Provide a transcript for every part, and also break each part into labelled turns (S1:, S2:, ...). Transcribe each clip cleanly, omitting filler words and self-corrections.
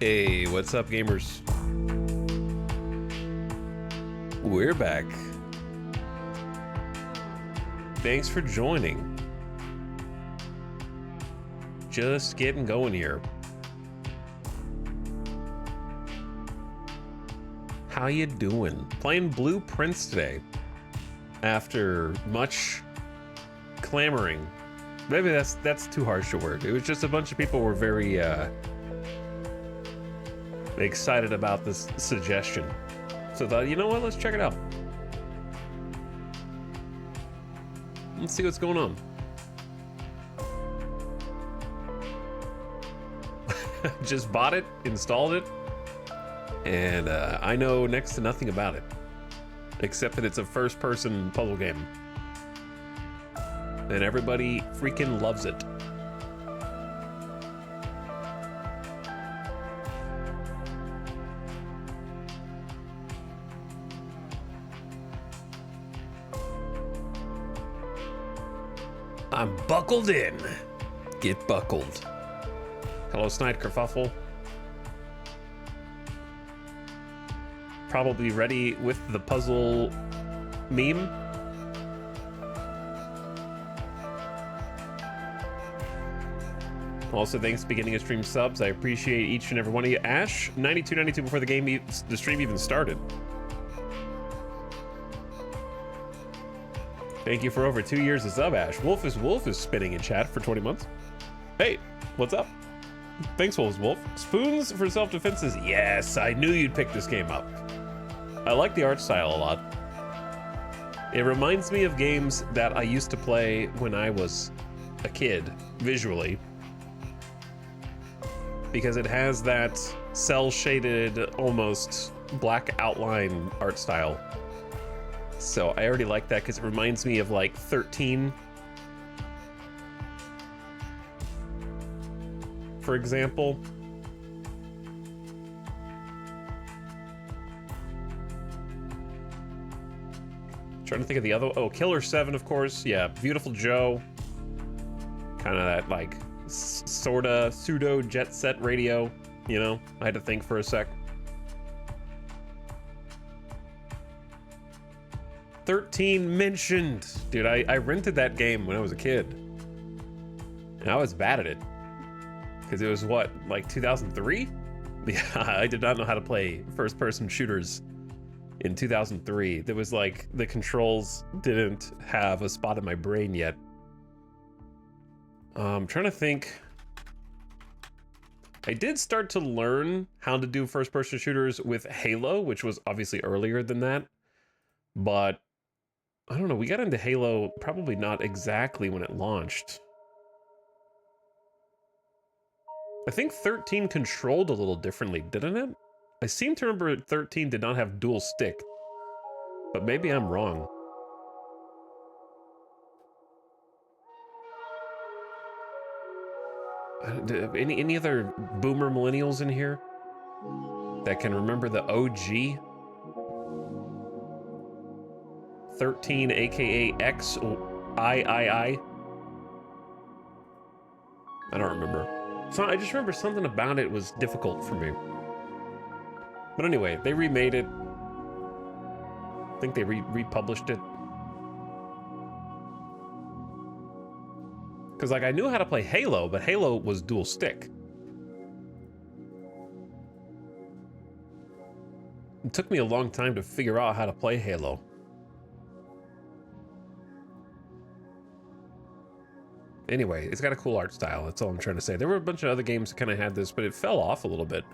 S1: Hey, what's up, gamers? We're back. Thanks for joining. Just getting going here. How you doing? Playing Blue Prince today. After much clamoring. Maybe that's too harsh a word. It was just a bunch of people were very excited about this suggestion. So I thought, you know what, let's check it out. Let's see what's going on. Just bought it, installed it, and I know next to nothing about it. Except that it's a first-person puzzle game. And everybody freaking loves it. I'm buckled in. Get buckled. Hello, Snide Kerfuffle. Probably ready with the puzzle meme. Also, thanks for beginning of stream subs. I appreciate each and every one of you. Ash, 9292 before the stream even started. Thank you for over 2 years of sub, Ash. Wolf is spinning in chat for 20 months. Hey, what's up? Thanks, Wolf. Spoons for self-defenses. Yes, I knew you'd pick this game up. I like the art style a lot. It reminds me of games that I used to play when I was a kid, visually. Because it has that cel-shaded, almost black outline art style. So I already like that because it reminds me of like 13. For example. Trying to think of the other. Oh, Killer 7, of course. Yeah, Beautiful Joe. Kind of that like sorta pseudo Jet Set Radio. You know, I had to think for a sec. 13 mentioned. Dude, I rented that game when I was a kid. And I was bad at it. Because it was what, like 2003? Yeah, I did not know how to play first-person shooters in 2003. There was like, the controls didn't have a spot in my brain yet. I'm trying to think. I did start to learn how to do first-person shooters with Halo, which was obviously earlier than that. But I don't know, we got into Halo probably not exactly when it launched. I think 13 controlled a little differently, didn't it? I seem to remember 13 did not have dual stick, but maybe I'm wrong. Any other boomer millennials in here that can remember the OG? 13 aka XIII? I don't remember. So I just remember something about it was difficult for me. But anyway, they remade it. I think they republished it. Because like I knew how to play Halo, but Halo was dual stick. It took me a long time to figure out how to play Halo. Anyway, it's got a cool art style. That's all I'm trying to say. There were a bunch of other games that kind of had this, but it fell off a little bit.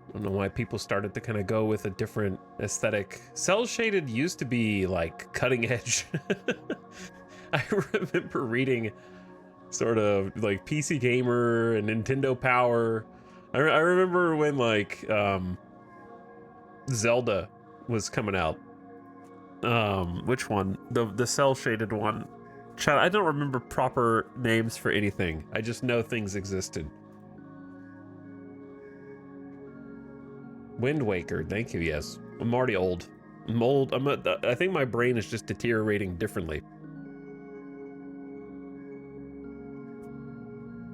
S1: I don't know why people started to kind of go with a different aesthetic. Cell shaded used to be like cutting edge. I remember reading sort of like PC Gamer and Nintendo Power. I remember when like Zelda was coming out. Which one? The cell shaded one. Chat, I don't remember proper names for anything. I just know things existed. Wind Waker, thank you, yes. I'm already old. I'm old. I think my brain is just deteriorating differently.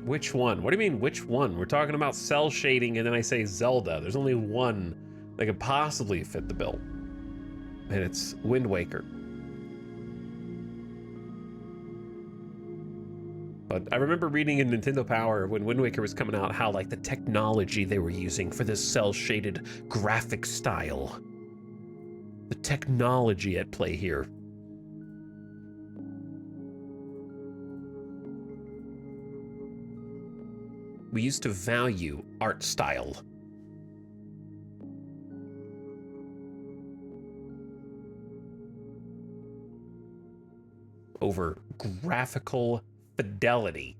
S1: Which one? What do you mean, which one? We're talking about cell shading, and then I say Zelda. There's only one that could possibly fit the bill, and it's Wind Waker. But I remember reading in Nintendo Power when Wind Waker was coming out how, like, the technology they were using for this cell-shaded graphic style. The technology at play here. We used to value art style. Over graphical fidelity.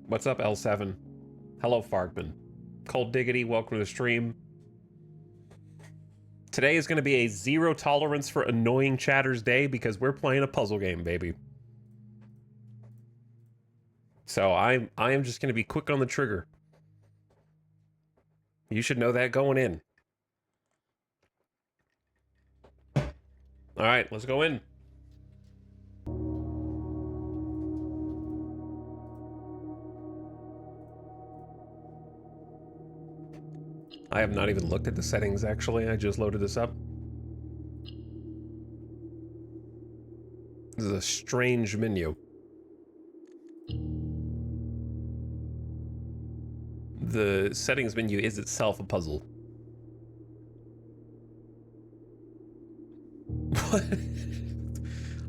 S1: What's up, L7? Hello, Farkman. Cold Diggity, welcome to the stream. Today is going to be a zero tolerance for annoying chatters day because we're playing a puzzle game, baby. So I am just going to be quick on the trigger. You should know that going in. All right, let's go in. I have not even looked at the settings, actually. I just loaded this up. This is a strange menu. The settings menu is itself a puzzle. What?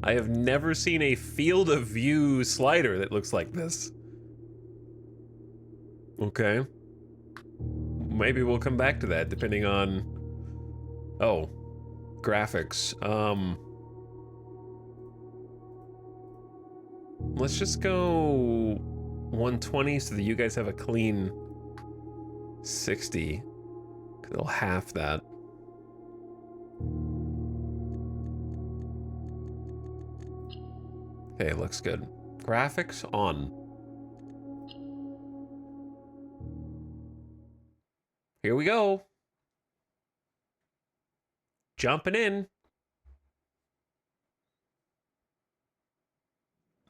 S1: I have never seen a field of view slider that looks like this. Okay. Maybe we'll come back to that depending on... Oh. Graphics. Let's just go 120 so that you guys have a clean 60. It'll half that. Okay, looks good. Graphics on. Here we go. Jumping in.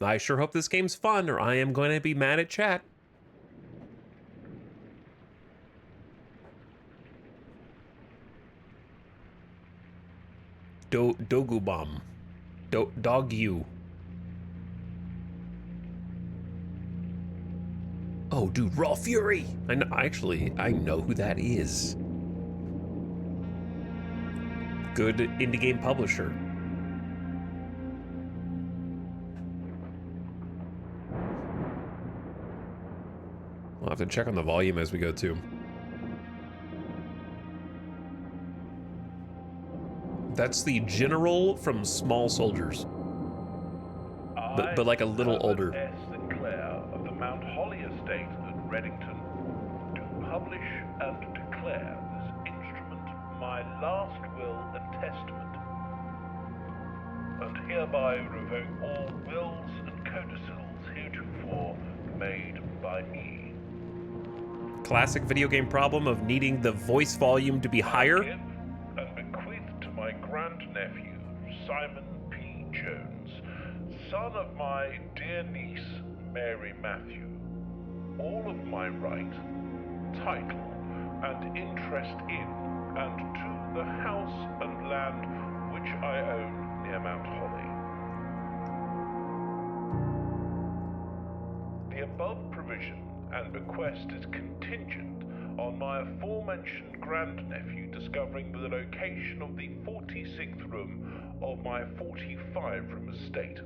S1: I sure hope this game's fun, or I am going to be mad at chat. Dogubom. Dog you. Oh, dude, Raw Fury! I know who that is. Good indie game publisher. I'll have to check on the volume as we go too. That's the general from Small Soldiers. But like a little older.
S2: S. Sinclair of the Mount Holly estate at Reddington, do publish and declare this instrument my last will and testament, and hereby revoke all wills and codicils heretofore made by me.
S1: Classic video game problem of needing the voice volume to be higher.
S2: I give and bequeath to my grandnephew, Simon P. Jones, son of my dear niece, Mary Matthew, all of my right, title, and interest in, and to the house and land which I own near Mount Holly. The above provision and bequest is contingent on my aforementioned grandnephew discovering the location of the 46th room of my 45-room estate.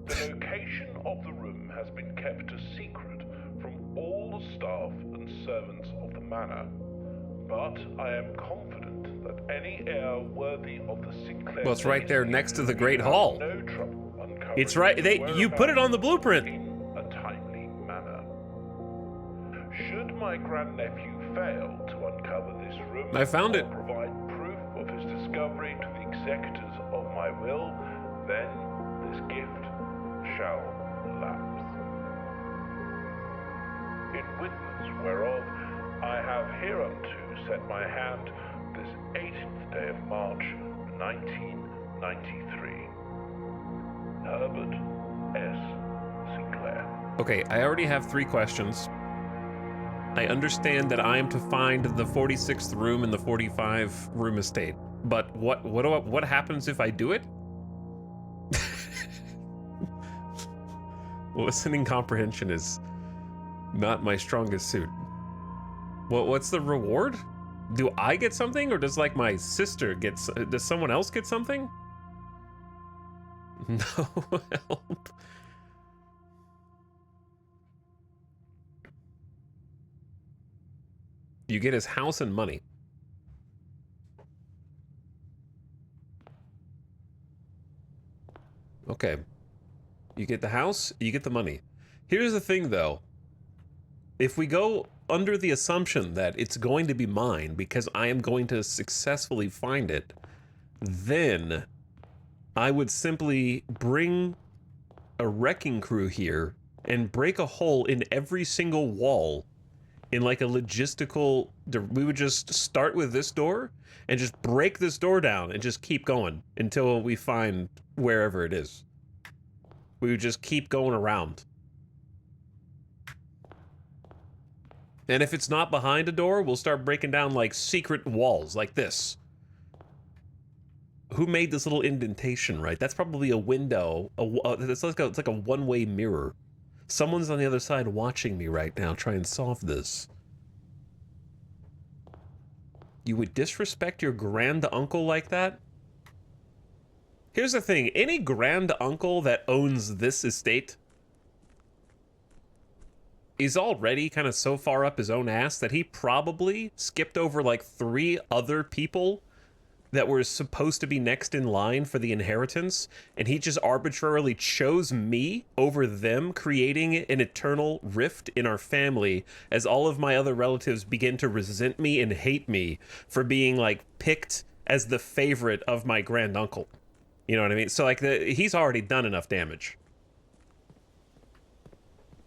S2: The location of the room has been kept a secret from all the staff and servants of the manor, but I am confident that any heir worthy of the Sinclair...
S1: Well, it's right there next to the Great Hall.
S2: No trouble uncovering
S1: It's right. You put it on the blueprint.
S2: in a timely manner. Should my grandnephew fail to uncover this room,
S1: I found it.
S2: or provide proof of his discovery to the executors of my will, then this gift shall lapse. In witness whereof, I have hereunto set my hand this 18th day of March, 1993. Herbert S. Sinclair.
S1: Okay, I already have 3 questions. I understand that I am to find the 46th room in the 45 room estate, but what happens if I do it? Listening comprehension is not my strongest suit. What's the reward? Do I get something, or does like my sister get? Does someone else get something? No help. You get his house and money. Okay. You get the house, you get the money. Here's the thing, though. If we go under the assumption that it's going to be mine because I am going to successfully find it, then I would simply bring a wrecking crew here and break a hole in every single wall in like a logistical... We would just start with this door and just break this door down and just keep going until we find wherever it is. We would just keep going around. And if it's not behind a door, we'll start breaking down like secret walls like this. Who made this little indentation, right? That's probably a window. It's like a one-way mirror. Someone's on the other side watching me right now try and solve this. You would disrespect your grand uncle like that? Here's the thing, any grand uncle that owns this estate is already kind of so far up his own ass that he probably skipped over like 3 other people that were supposed to be next in line for the inheritance, and he just arbitrarily chose me over them, creating an eternal rift in our family as all of my other relatives begin to resent me and hate me for being like picked as the favorite of my grand uncle. You know what I mean? So like he's already done enough damage.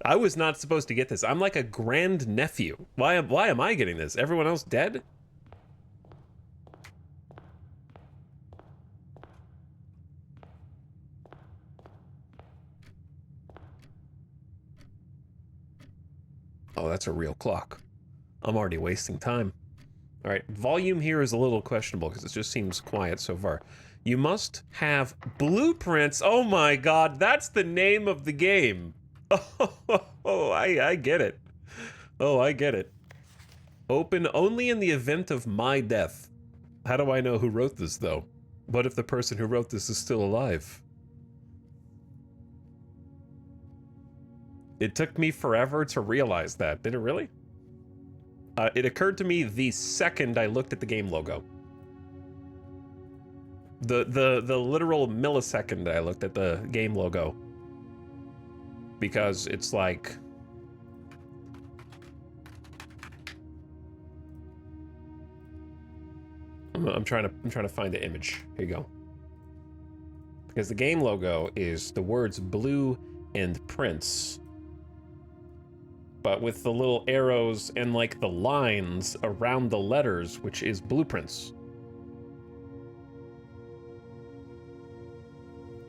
S1: I was not supposed to get this. I'm like a grand nephew. Why am I getting this? Everyone else dead? Oh, that's a real clock. I'm already wasting time. All right, volume here is a little questionable because it just seems quiet so far. You must have blueprints. Oh my God, that's the name of the game. Oh, I get it. Oh, I get it. Open only in the event of my death. How do I know who wrote this, though? What if the person who wrote this is still alive? It took me forever to realize that. Did it really? It occurred to me the second I looked at the game logo. The literal millisecond I looked at the game logo. Because it's like... I'm trying to find the image. Here you go. Because the game logo is the words blue and prince, but with the little arrows and like the lines around the letters, which is blueprints.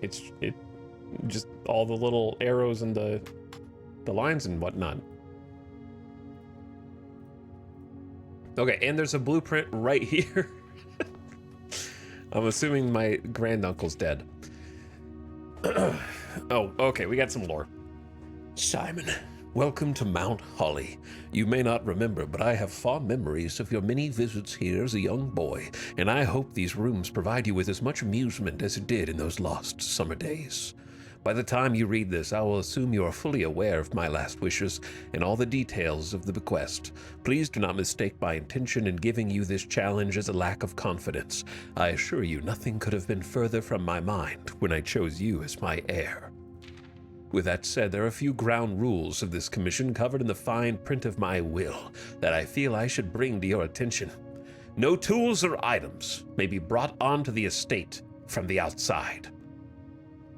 S1: It just all the little arrows and the lines and whatnot. Okay, and there's a blueprint right here. I'm assuming my granduncle's dead. Oh, okay, we got some lore. Simon, welcome to Mount Holly. You may not remember, but I have fond memories of your many visits here as a young boy, and I hope these rooms provide you with as much amusement as it did in those lost summer days. By the time you read this, I will assume you are fully aware of my last wishes and all the details of the bequest. Please do not mistake my intention in giving you this challenge as a lack of confidence. I assure you nothing could have been further from my mind when I chose you as my heir. With that said, there are a few ground rules of this commission covered in the fine print of my will that I feel I should bring to your attention. No tools or items may be brought onto the estate from the outside.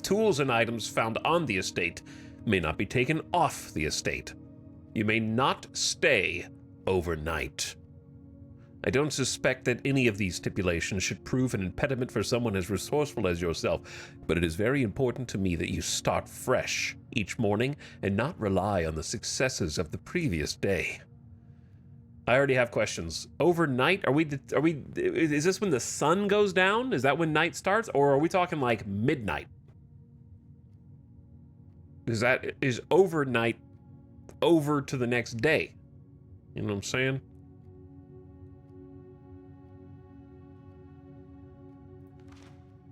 S1: Tools and items found on the estate may not be taken off the estate. You may not stay overnight. I don't suspect that any of these stipulations should prove an impediment for someone as resourceful as yourself, but it is very important to me that you start fresh each morning and not rely on the successes of the previous day. I already have questions. Overnight, is this when the sun goes down? Is that when night starts? Or are we talking like midnight? Is overnight over to the next day? You know what I'm saying?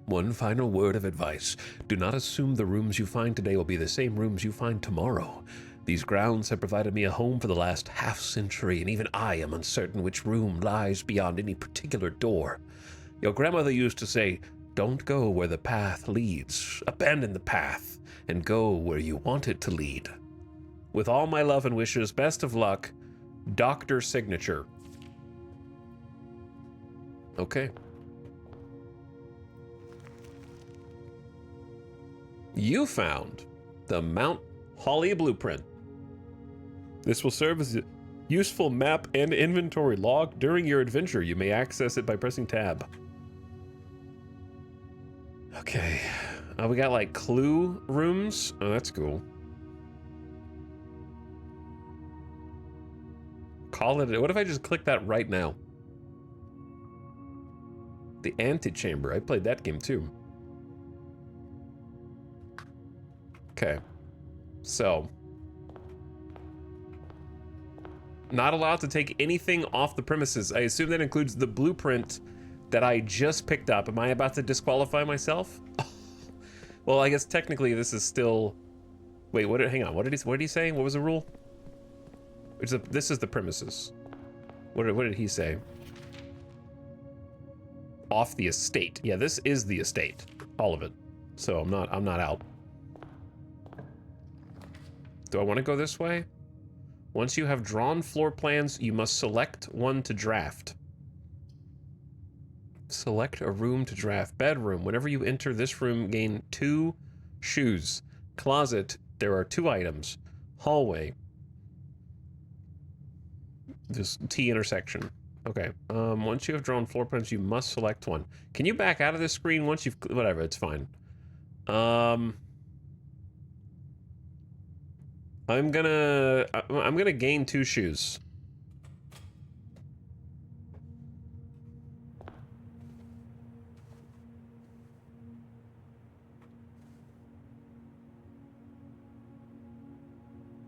S1: One final word of advice. Do not assume the rooms you find today will be the same rooms you find tomorrow. These grounds have provided me a home for the last half-century, and even I am uncertain which room lies beyond any particular door. Your grandmother used to say, "Don't go where the path leads. Abandon the path, and go where you want it to lead." With all my love and wishes, best of luck, Dr. Signature. Okay. You found the Mount Holly blueprint. This will serve as a useful map and inventory log during your adventure. You may access it by pressing tab. Okay. We got like clue rooms. Oh, that's cool. Call it. What if I just click that right now? The Antechamber. I played that game too. Okay. So. Not allowed to take anything off the premises. I assume that includes the blueprint that I just picked up. Am I about to disqualify myself? Well, I guess technically this is still... Wait, hang on. What did he say? What was the rule? This is the premises. What did he say? Off the estate. Yeah, this is the estate. All of it. So I'm not out. Do I want to go this way? Once you have drawn floor plans, you must select one to draft. Select a room to draft. Bedroom. Whenever you enter this room, gain 2 shoes. Closet. There are 2 items. Hallway. This T intersection. Okay. Once you have drawn floor plans, you must select one. Can you back out of this screen once you've... Whatever, it's fine. I'm gonna gain 2 shoes.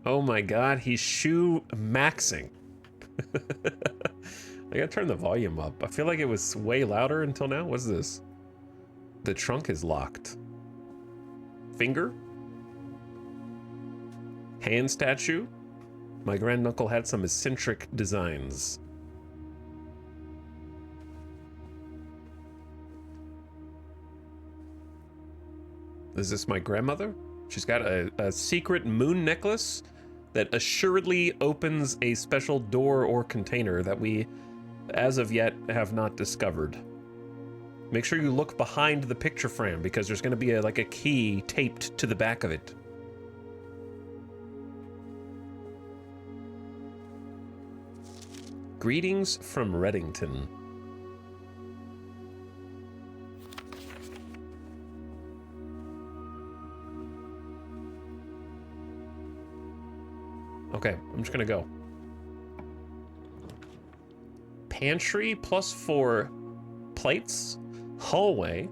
S1: Oh my god, he's shoe maxing. I gotta turn the volume up. I feel like it was way louder until now. What's this? The trunk is locked. Finger? Hand statue? My granduncle had some eccentric designs. Is this my grandmother? She's got a secret moon necklace that assuredly opens a special door or container that we, as of yet, have not discovered. Make sure you look behind the picture frame because there's going to be like a key taped to the back of it. Greetings from Reddington. Okay, I'm just gonna go. Pantry +4 plates, hallway,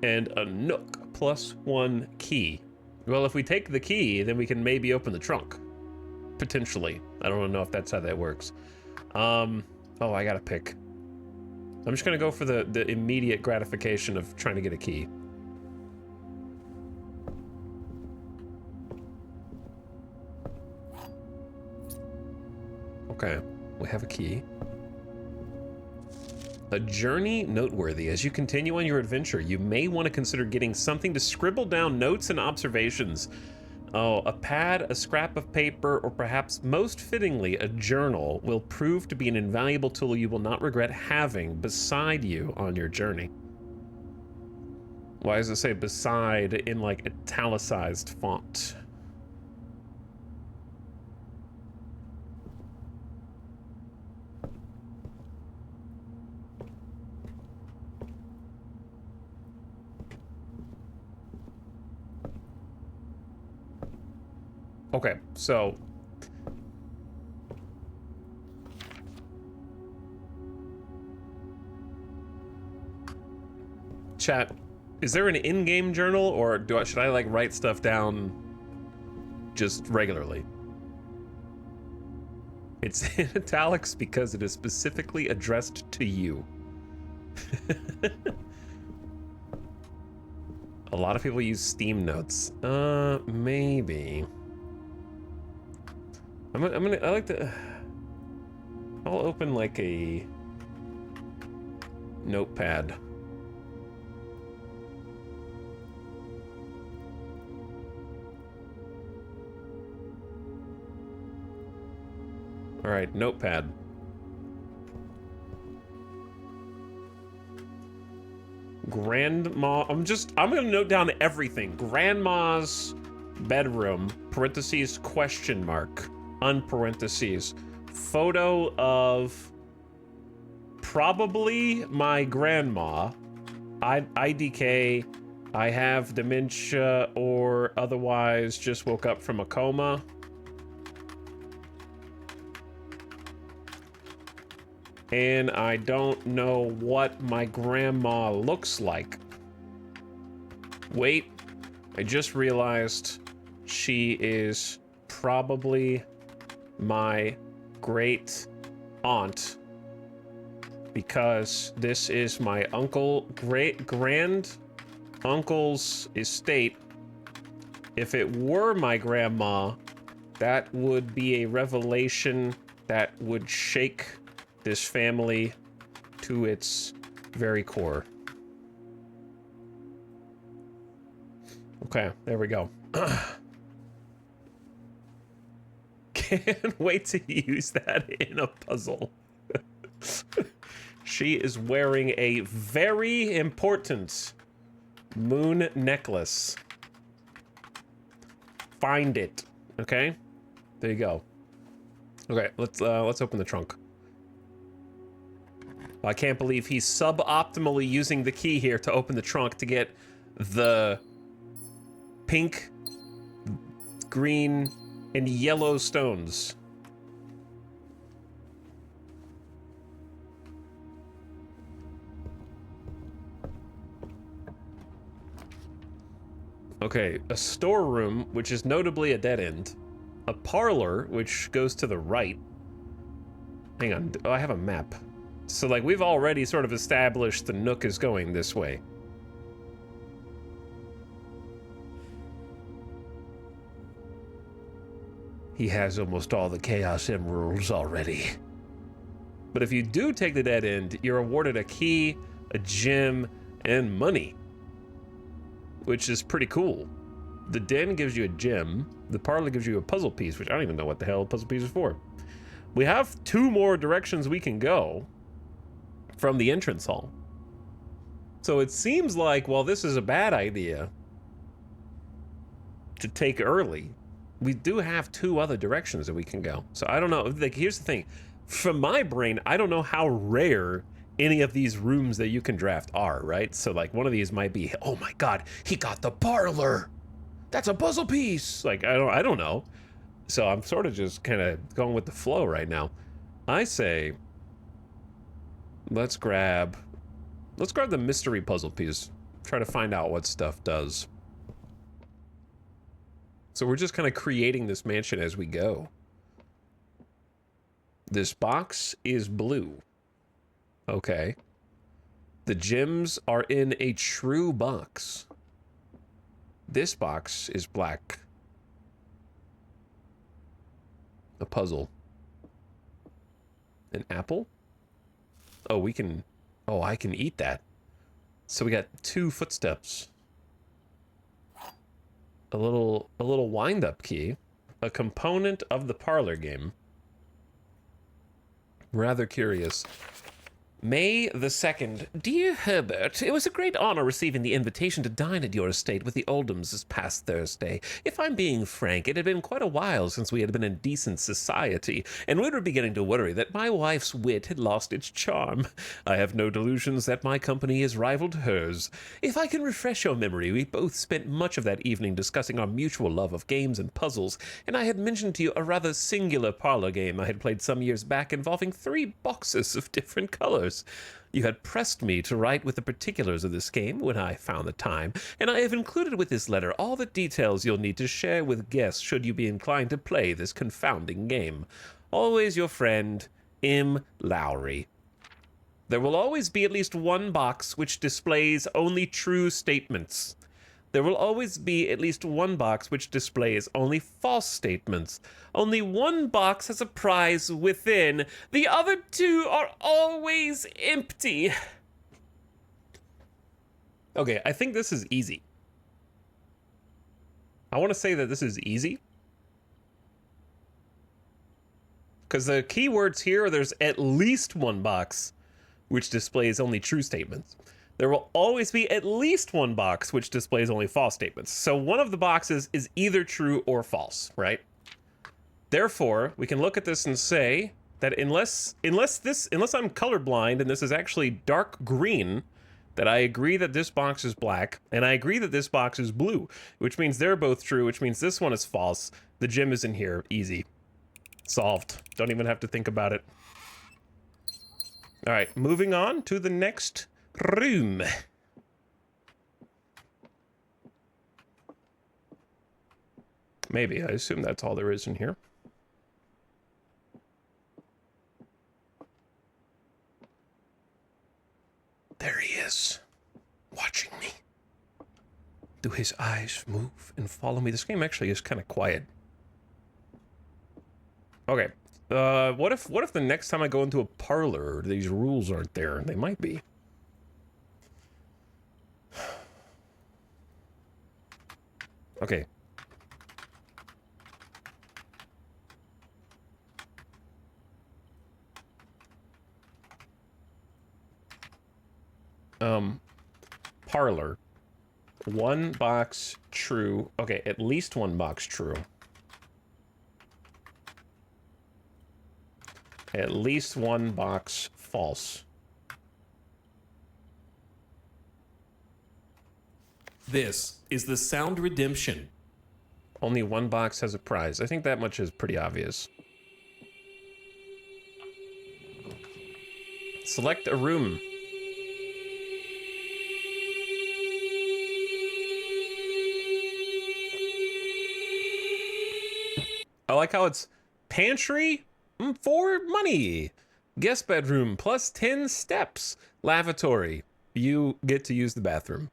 S1: and a nook +1 key. Well, if we take the key, then we can maybe open the trunk. Potentially. I don't know if that's how that works. Oh, I gotta pick. I'm just gonna go for the immediate gratification of trying to get a key. Okay, we have a key. A journey noteworthy. As you continue on your adventure, you may want to consider getting something to scribble down notes and observations. Oh, a pad, a scrap of paper, or perhaps most fittingly, a journal will prove to be an invaluable tool you will not regret having beside you on your journey. Why does it say beside in like italicized font? Okay, so... Chat, is there an in-game journal, or should I, like, write stuff down just regularly? It's in italics because it is specifically addressed to you. A lot of people use Steam Notes. Maybe. I like to... I'll open, like, a... notepad. All right, notepad. Grandma, I'm gonna note down everything. Grandma's bedroom, parentheses, question mark, unparentheses. Photo of probably my grandma. IDK, I have dementia or otherwise just woke up from a coma. And I don't know what my grandma looks like. Wait, I just realized she is probably my great aunt because this is my grand uncle's estate. If it were my grandma, that would be a revelation that would shake this family to its very core. Okay, there we go. Can't wait to use that in a puzzle. She is wearing a very important moon necklace. Find it. Okay? There you go. Okay, let's open the trunk. I can't believe he's suboptimally using the key here to open the trunk to get the pink, green, and yellow stones. Okay, a storeroom, which is notably a dead end. A parlor, which goes to the right. Hang on, oh, I have a map. So, like, we've already sort of established the Nook is going this way. He has almost all the Chaos Emeralds already. But if you do take the dead end, you're awarded a key, a gem, and money. Which is pretty cool. The den gives you a gem. The parlor gives you a puzzle piece, which I don't even know what the hell a puzzle piece is for. We have 2 more directions we can go from the entrance hall. So it seems like, well, this is a bad idea to take early. We do have 2 other directions that we can go. So I don't know. Like, here's the thing. From my brain, I don't know how rare any of these rooms that you can draft are, right? So, like, one of these might be, oh my god, he got the parlor. That's a puzzle piece. Like, I don't know. So I'm sort of just kind of going with the flow right now. I say, let's grab the mystery puzzle piece. Try to find out what stuff does. So we're just kind of creating this mansion as we go. This box is blue. Okay. The gems are in a true box. This box is black. A puzzle. An apple? Oh, we can... Oh, I can eat that. So we got 2 footsteps. A little wind-up key. A component of the parlor game. Rather curious. May the 2nd. Dear Herbert, it was a great honor receiving the invitation to dine at your estate with the Oldhams this past Thursday. If I'm being frank, it had been quite a while since we had been in decent society, and we were beginning to worry that my wife's wit had lost its charm. I have no delusions that my company has rivaled hers. If I can refresh your memory, we both spent much of that evening discussing our mutual love of games and puzzles, and I had mentioned to you a rather singular parlor game I had played some years back involving 3 boxes of different colors. You had pressed me to write with the particulars of this game when I found the time, and I have included with this letter all the details you'll need to share with guests should you be inclined to play this confounding game. Always your friend, M. Lowry. There will always be at least one box which displays only true statements. There will always be at least one box which displays only false statements. Only one box has a prize within. The other 2 are always empty. Okay, I think this is easy. I want to say that this is easy. Because the keywords here are there's at least one box which displays only true statements. There will always be at least one box which displays only false statements. So one of the boxes is either true or false, right? Therefore, we can look at this and say that unless I'm colorblind and this is actually dark green, that I agree that this box is black, and I agree that this box is blue, which means they're both true, which means this one is false. The gem is in here. Easy. Solved. Don't even have to think about it. All right, moving on to the next room. Maybe. I assume that's all there is in here. There he is, watching me. Do his eyes move and follow me? This game actually is kind of quiet. Okay. What if the next time I go into a parlor, these rules aren't there? They might be. Okay. Parlor. One box true. Okay, at least one box true. At least one box false. This is the Sound Redemption. Only one box has a prize. I think that much is pretty obvious. Select a room. I like how it's pantry for money. Guest bedroom plus 10 steps. Lavatory. You get to use the bathroom.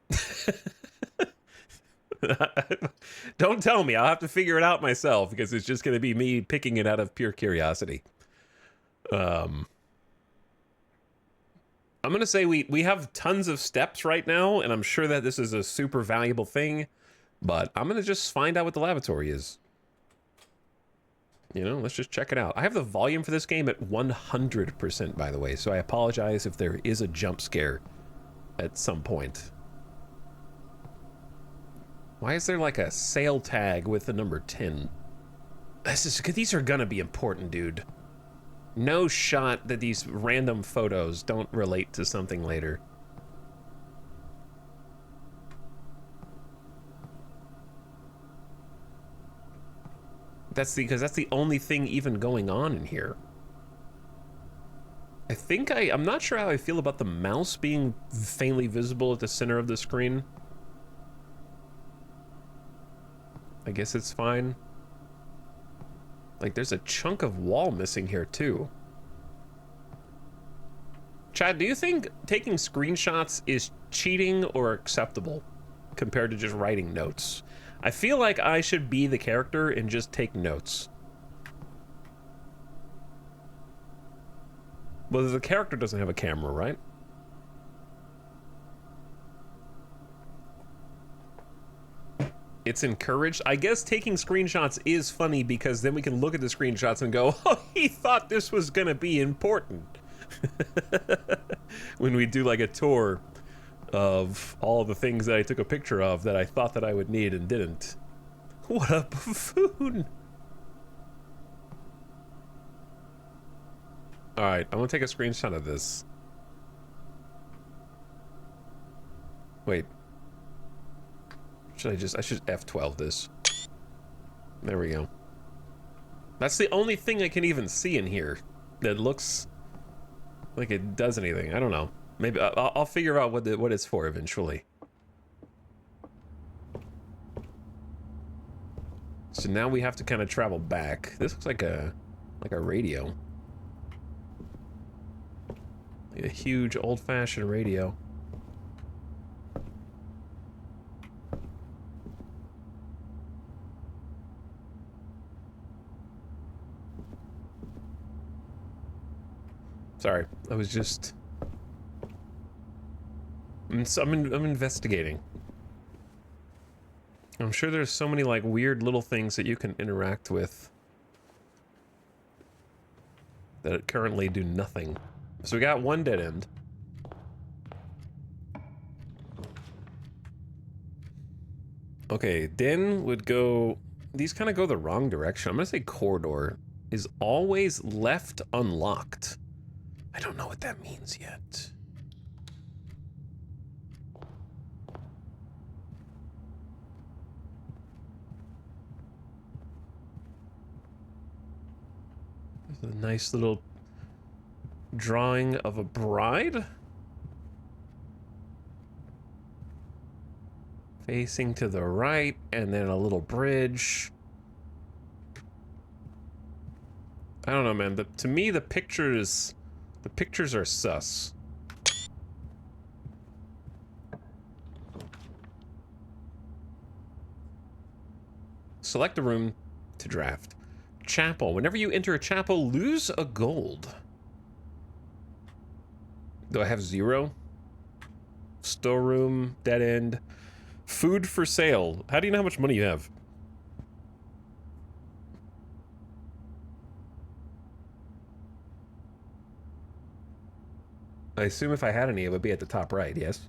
S1: Don't tell me. I'll have to figure it out myself because it's just going to be me picking it out of pure curiosity. I'm going to say we have tons of steps right now, and I'm sure that this is a super valuable thing, but I'm going to just find out what the lavatory is. You know, let's just check it out. I have the volume for this game at 100%, by the way, so I apologize if there is a jump scare at some point. Why is there like a sale tag with the number 10? These are gonna be important, dude. No shot that these random photos don't relate to something later. Because that's the only thing even going on in here. I'm not sure how I feel about the mouse being faintly visible at the center of the screen. I guess it's fine. Like, there's a chunk of wall missing here, too. Chad, do you think taking screenshots is cheating or acceptable compared to just writing notes? I feel like I should be the character and just take notes. Well, the character doesn't have a camera, right? It's encouraged. I guess taking screenshots is funny because then we can look at the screenshots and go, oh, he thought this was gonna be important. When we do like a tour of all of the things that I took a picture of that I thought that I would need and didn't. What a buffoon! Alright, I'm gonna take a screenshot of this. Wait. I should F12 this. There we go. That's the only thing I can even see in here that looks like it does anything. I don't know. Maybe I'll figure out what it's for eventually. So now we have to kind of travel back. This looks like a radio. Like a huge old-fashioned radio. Sorry, I was just... I'm investigating. I'm sure there's so many, like, weird little things that you can interact with that currently do nothing. So we got one dead end. Okay, Den would go... These kind of go the wrong direction. I'm gonna say corridor is always left unlocked. I don't know what that means yet. There's a nice little drawing of a bride. Facing to the right, and then a little bridge. I don't know, man. To me, the pictures are sus. Select a room to draft. Chapel. Whenever you enter a chapel, lose a gold. Do I have 0? Storeroom, dead end. Food for sale. How do you know how much money you have? I assume if I had any, it would be at the top right, yes?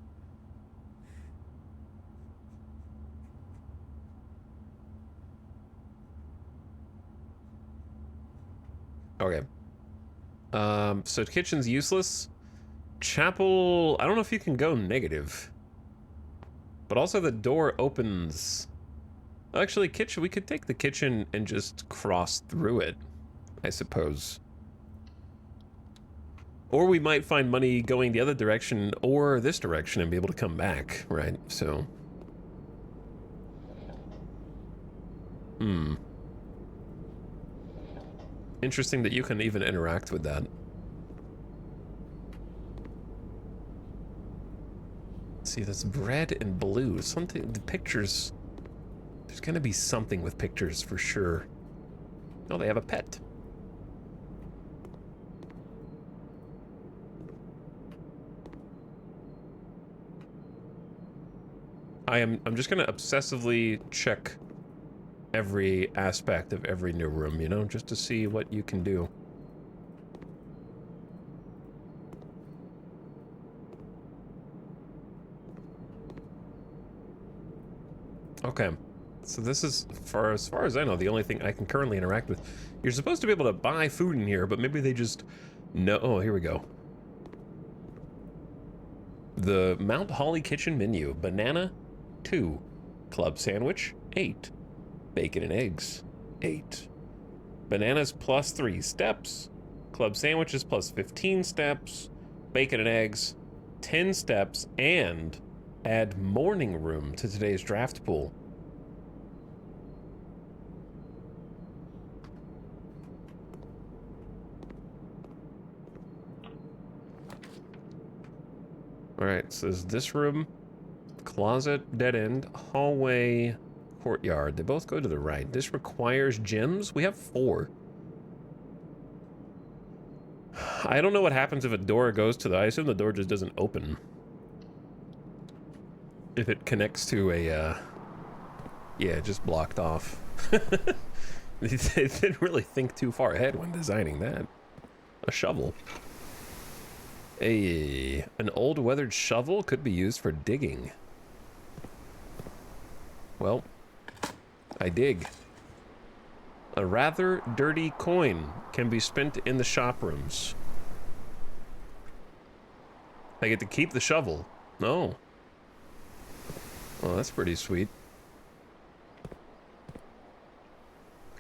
S1: Okay. So kitchen's useless. Chapel, I don't know if you can go negative. But also the door opens. Actually, kitchen, we could take the kitchen and just cross through it, I suppose. Or we might find money going the other direction or this direction and be able to come back, right? So. Interesting that you can even interact with that. Let's see, that's red and blue. Something, the pictures. There's gonna be something with pictures for sure. Oh, they have a pet. I'm just gonna obsessively check every aspect of every new room, you know, just to see what you can do. Okay, so this is, as far as I know, the only thing I can currently interact with. You're supposed to be able to buy food in here, but maybe they just... No, oh, here we go. The Mount Holly kitchen menu. Banana, 2. Club sandwich, 8. Bacon and eggs, 8. Bananas plus 3 steps. Club sandwiches plus 15 steps. Bacon and eggs, 10 steps. And add morning room to today's draft pool. Alright, so is this room, closet, dead end, hallway, courtyard. They both go to the right. This requires gems. We have 4. I don't know what happens if a door goes to the... I assume the door just doesn't open. If it connects to a, yeah, just blocked off. They didn't really think too far ahead when designing that. A shovel. An old weathered shovel could be used for digging. Well, I dig. A rather dirty coin can be spent in the shop rooms. I get to keep the shovel. No. Well, that's pretty sweet.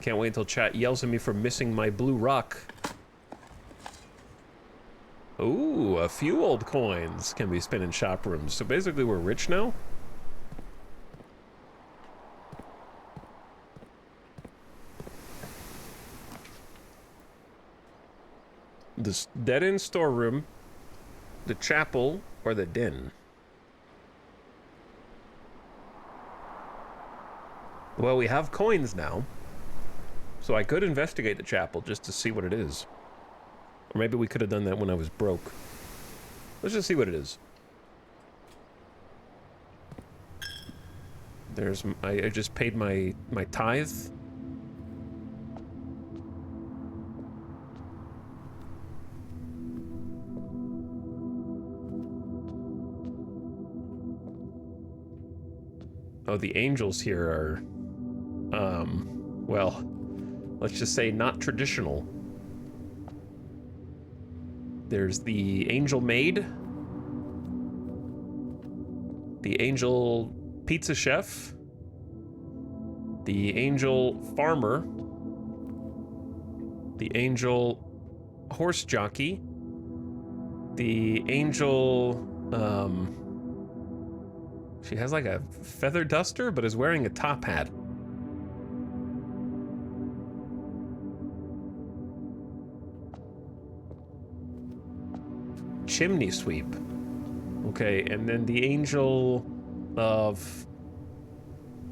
S1: Can't wait until chat yells at me for missing my blue rock. Ooh, a few old coins can be spent in shop rooms. So basically we're rich now? This dead-end storeroom, the chapel, or the den? Well, we have coins now, so I could investigate the chapel just to see what it is. Or maybe we could have done that when I was broke. Let's just see what it is. There's, I just paid my tithe. Oh, the angels here are, well, let's just say not traditional. There's the angel maid, the angel pizza chef, the angel farmer, the angel horse jockey, the angel, she has like a feather duster, but is wearing a top hat. Chimney sweep. Okay, and then the angel of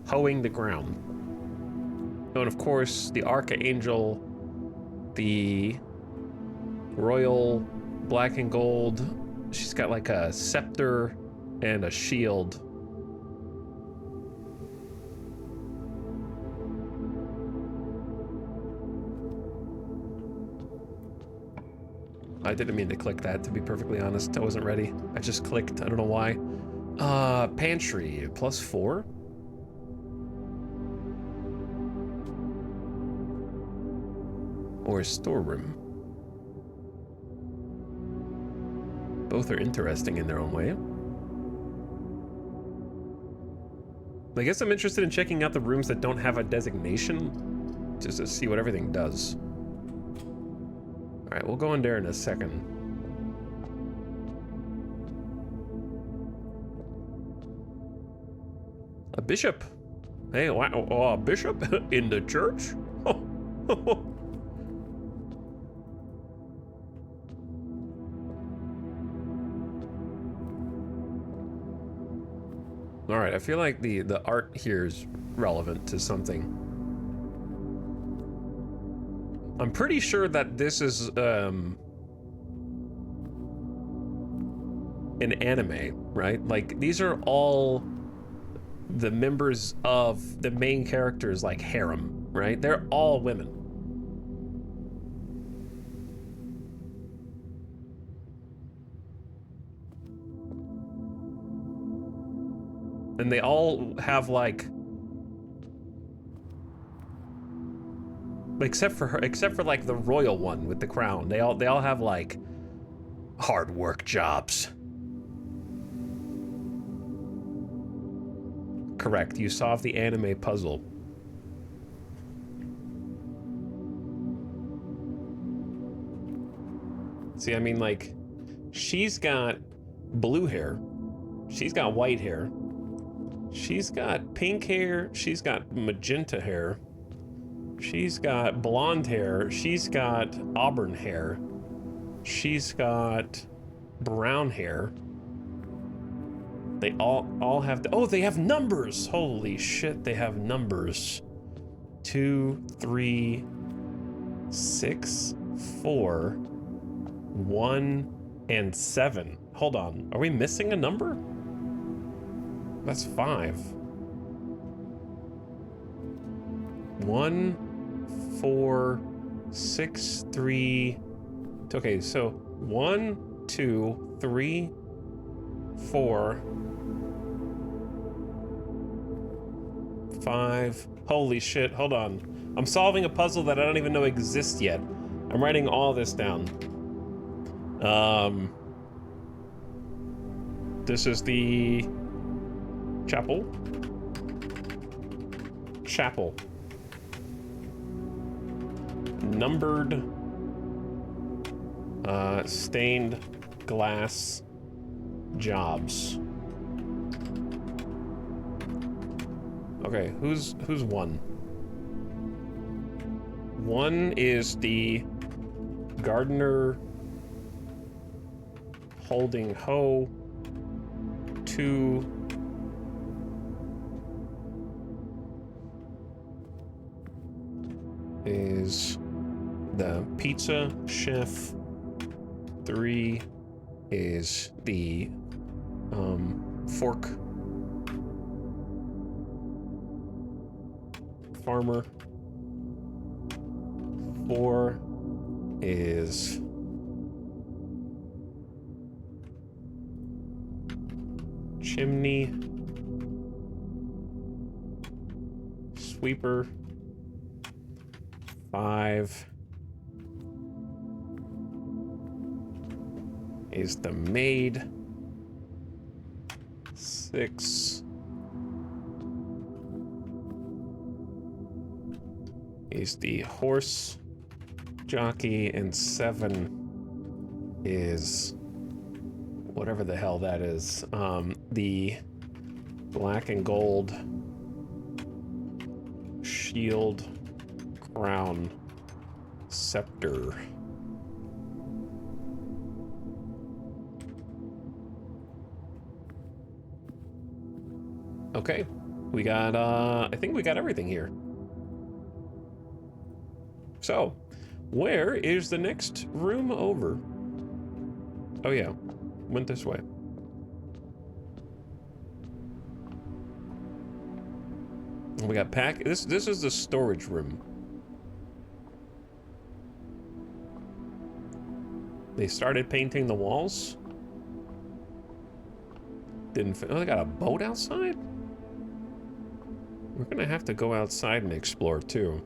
S1: hoeing the ground. Oh, and of course, the archangel, the royal black and gold. She's got like a scepter and a shield. I didn't mean to click that, to be perfectly honest. I wasn't ready. I just clicked. I don't know why. Pantry, +4? Or storeroom. Both are interesting in their own way. I guess I'm interested in checking out the rooms that don't have a designation, just to see what everything does. All right, we'll go in there in a second. A bishop. Hey, wow, a bishop in the church? All right, I feel like the art here is relevant to something. I'm pretty sure that this is an anime, right? Like, these are all the members of the main characters, like harem, right? They're all women. And they all have like except for like the royal one with the crown. They all have like hard work jobs. Correct. You solved the anime puzzle. See, I mean, like, she's got blue hair. She's got white hair. She's got pink hair. She's got magenta hair. She's got blonde hair. She's got auburn hair. She's got brown hair. They all have to, oh, they have numbers. Holy shit, they have numbers. 2, 3, 6, 4, 1, and 7. Hold on, are we missing a number? That's 5. 1, 4, 6, 3. Okay, so 1, 2, 3, 4, 5. Holy shit, hold on. I'm solving a puzzle that I don't even know exists yet. I'm writing all this down. This is the chapel. Chapel. Numbered stained glass jobs. Okay, who's one? One is the gardener holding hoe. 2 is the pizza chef. 3 is the fork farmer. 4 is chimney sweeper. 5 is the maid. 6 is the horse jockey, and 7 is whatever the hell that is. The black and gold shield crown scepter. Okay, we got, I think we got everything here. So, where is the next room over? Oh yeah, went this way. We got this is the storage room. They started painting the walls. Oh, they got a boat outside? We're gonna have to go outside and explore too.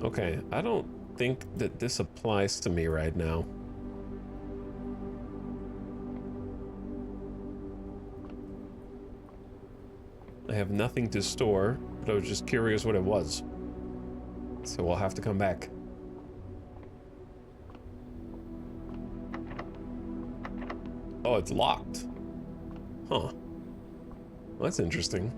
S1: Okay, I don't think that this applies to me right now. I have nothing to store, but I was just curious what it was. So we'll have to come back. Oh, it's locked. Huh. Well, that's interesting.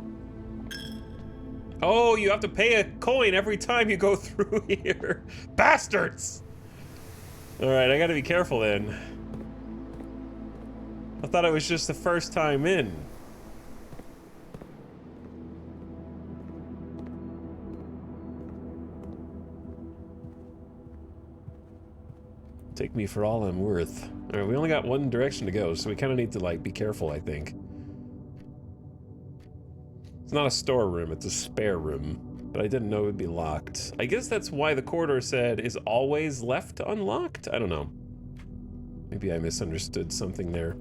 S1: Oh, you have to pay a coin every time you go through here. Bastards! Alright, I gotta be careful then. I thought it was just the first time in. Take me for all I'm worth. Alright, we only got one direction to go, so we kind of need to, like, be careful, I think. It's not a storeroom, it's a spare room. But I didn't know it would be locked. I guess that's why the corridor said, is always left unlocked? I don't know. Maybe I misunderstood something there.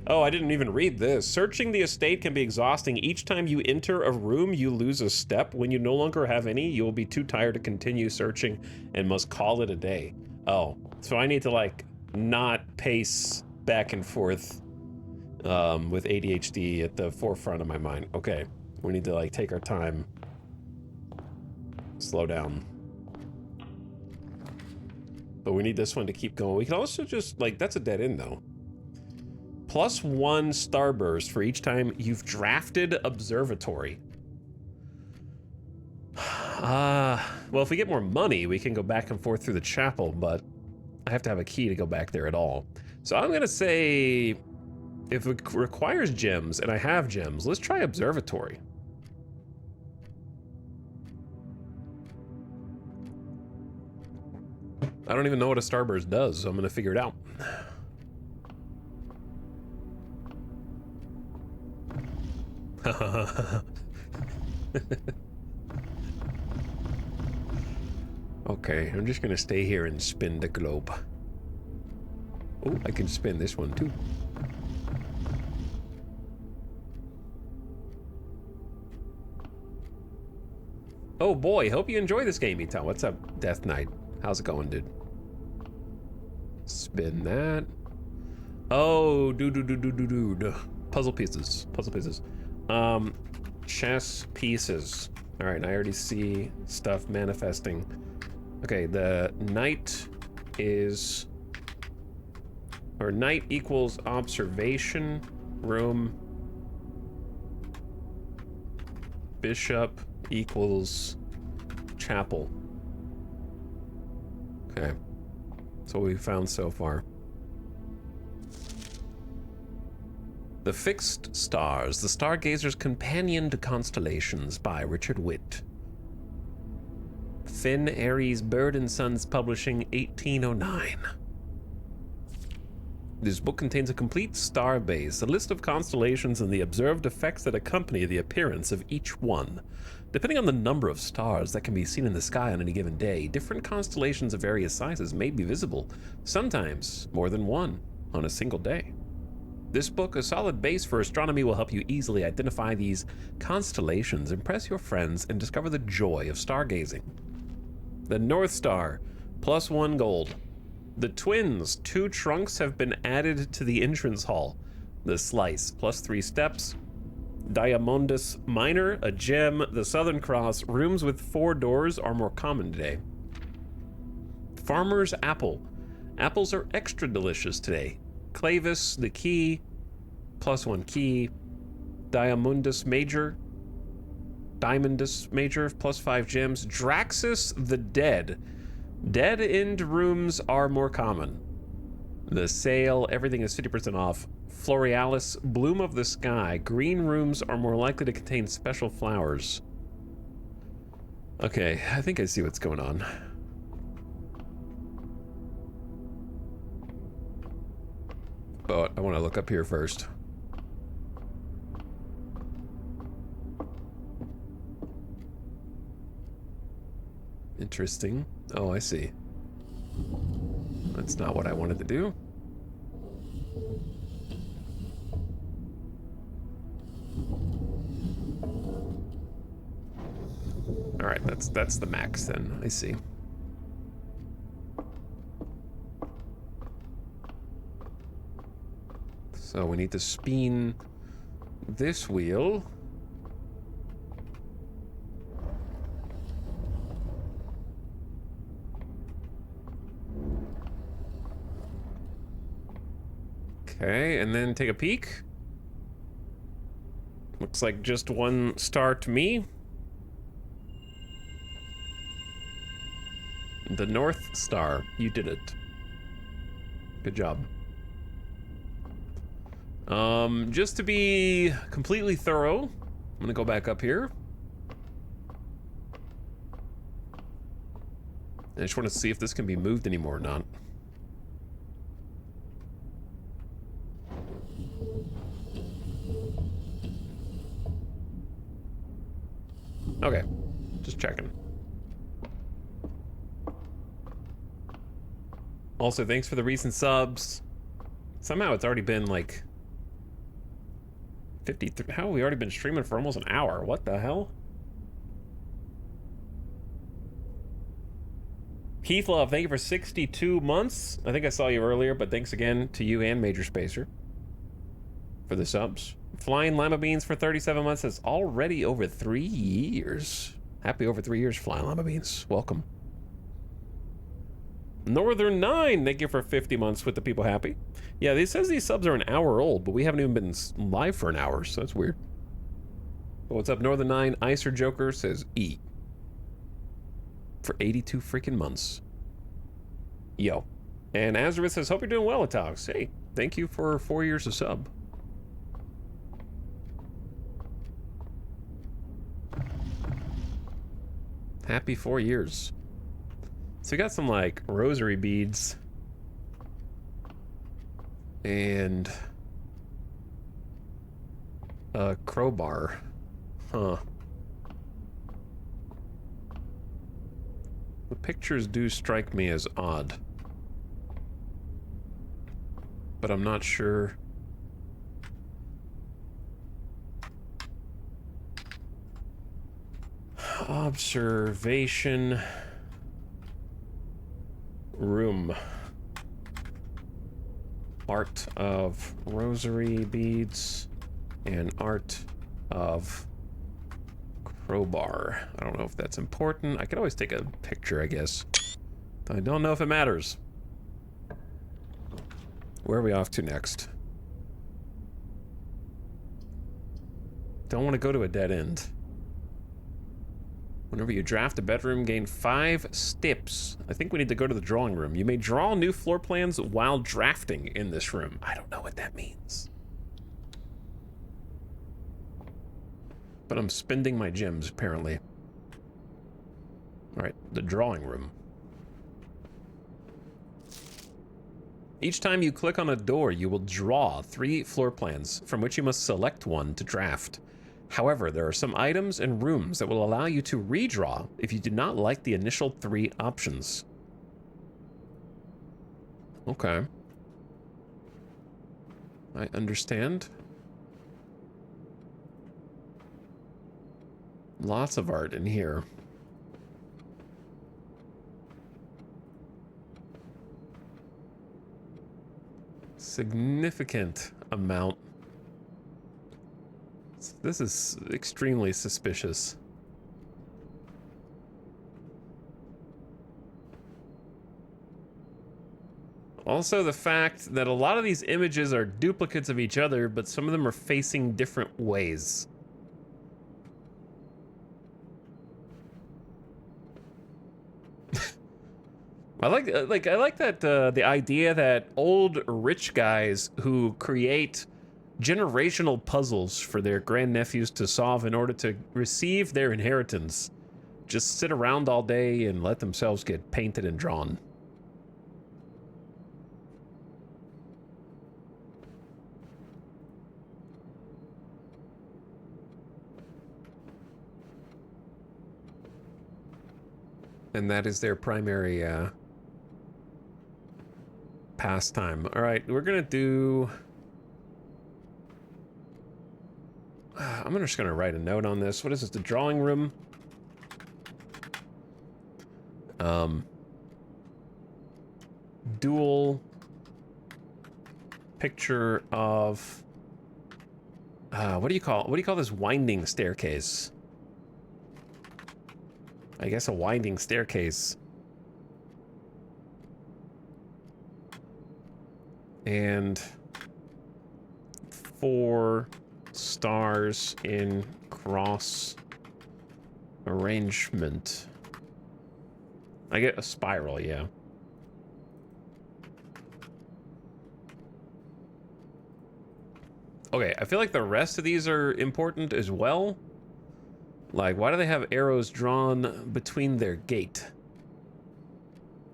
S1: Oh, I didn't even read this. Searching the estate can be exhausting. Each time you enter a room, you lose a step. When you no longer have any, you will be too tired to continue searching and must call it a day. Oh, so I need to, like, not pace back and forth with ADHD at the forefront of my mind. Okay, we need to, like, take our time. Slow down. But we need this one to keep going. We can also just, like, that's a dead end, though. +1 starburst for each time you've drafted observatory. Well, if we get more money, we can go back and forth through the chapel, but I have to have a key to go back there at all. So I'm gonna say, if it requires gems, and I have gems, let's try observatory. I don't even know what a starburst does, so I'm gonna figure it out. Okay, I'm just gonna stay here and spin the globe. Oh, I can spin this one too. Oh boy, hope you enjoy this game, Eton. What's up, Death Knight? How's it going, dude? Spin that. Oh, do. Puzzle pieces. Puzzle pieces. Chess pieces. All right, I already see stuff manifesting. Okay, the knight is, or knight equals observation room. Bishop equals chapel. Okay, that's what we've found so far. The Fixed Stars, The Stargazer's Companion to Constellations by Richard Witt. Finn Aries Bird and Sons Publishing, 1809. This book contains a complete star base, a list of constellations and the observed effects that accompany the appearance of each one. Depending on the number of stars that can be seen in the sky on any given day, different constellations of various sizes may be visible, sometimes more than one on a single day. This book, a solid base for astronomy, will help you easily identify these constellations, impress your friends, and discover the joy of stargazing. The North Star, +1 gold. The Twins, 2 trunks have been added to the entrance hall. The Slice, +3 steps. Diamondus Minor, a gem. The Southern Cross, rooms with 4 doors are more common today. Farmer's Apple. Apples are extra delicious today. Clavis, the key, +1 key. Diamondus Major, +5 gems. Draxus the Dead. Dead end rooms are more common. The Sale, everything is 50% off. Florealis, Bloom of the Sky. Green rooms are more likely to contain special flowers. Okay, I think I see what's going on. But I want to look up here first. Interesting. Oh, I see. That's not what I wanted to do. All right, that's the max then. I see. So we need to spin this wheel. Okay, and then take a peek. Looks like just 1 star to me. The North Star, you did it. Good job. Just to be completely thorough, I'm gonna go back up here. I just want to see if this can be moved anymore or not. Okay, just checking. Also, thanks for the recent subs. Somehow it's already been like 53. How have we already been streaming for almost an hour? What the hell? Keith Love, thank you for 62 months. I think I saw you earlier, but thanks again to you and Major Spacer for the subs. Flying Lima Beans for 37 months. That's already over 3 years. Happy over 3 years, Flying Lima Beans. Welcome. Northern 9, thank you for 50 months with the people happy. Yeah, it says these subs are an hour old, but we haven't even been live for an hour, so that's weird. But what's up, Northern 9? Icer Joker says E. For 82 freaking months. Yo. And Azareth says, hope you're doing well, Atox. Hey, thank you for 4 years of sub. Happy 4 years. So we got some like rosary beads and Crowbar. Huh. The pictures do strike me as odd. But I'm not sure. Observation room. Art of rosary beads and art of crowbar. I don't know if that's important. I could always take a picture, I guess. I don't know if it matters. Where are we off to next? Don't want to go to a dead end. Whenever you draft a bedroom, gain 5 steps. I think we need to go to the drawing room. You may draw new floor plans while drafting in this room. I don't know what that means. But I'm spending my gems, apparently. Alright, the drawing room. Each time you click on a door, you will draw 3 floor plans, from which you must select one to draft. However, there are some items and rooms that will allow you to redraw if you do not like the initial 3 options. Okay. I understand. Lots of art in here. Significant amount. This is extremely suspicious. Also, the fact that a lot of these images are duplicates of each other, but some of them are facing different ways. I like that the idea that old rich guys who create generational puzzles for their grandnephews to solve in order to receive their inheritance just sit around all day and let themselves get painted and drawn. And that is their primary pastime. All right, we're gonna do... I'm just gonna write a note on this. What is this? The drawing room. Dual picture of what do you call this winding staircase? I guess a winding staircase. And 4 stars in cross arrangement. I get a spiral, yeah. Okay, I feel like the rest of these are important as well. Like, why do they have arrows drawn between their gate?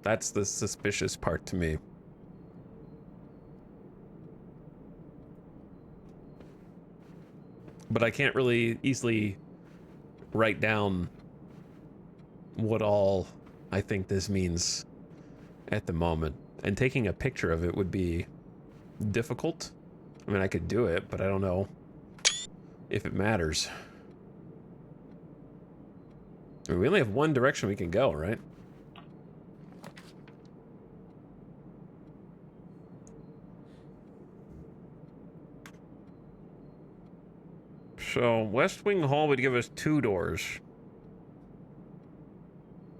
S1: That's the suspicious part to me. But I can't really easily write down what all I think this means at the moment. And taking a picture of it would be difficult. I mean, I could do it, but I don't know if it matters. I mean, we only have one direction we can go, right? So, West Wing Hall would give us 2 doors.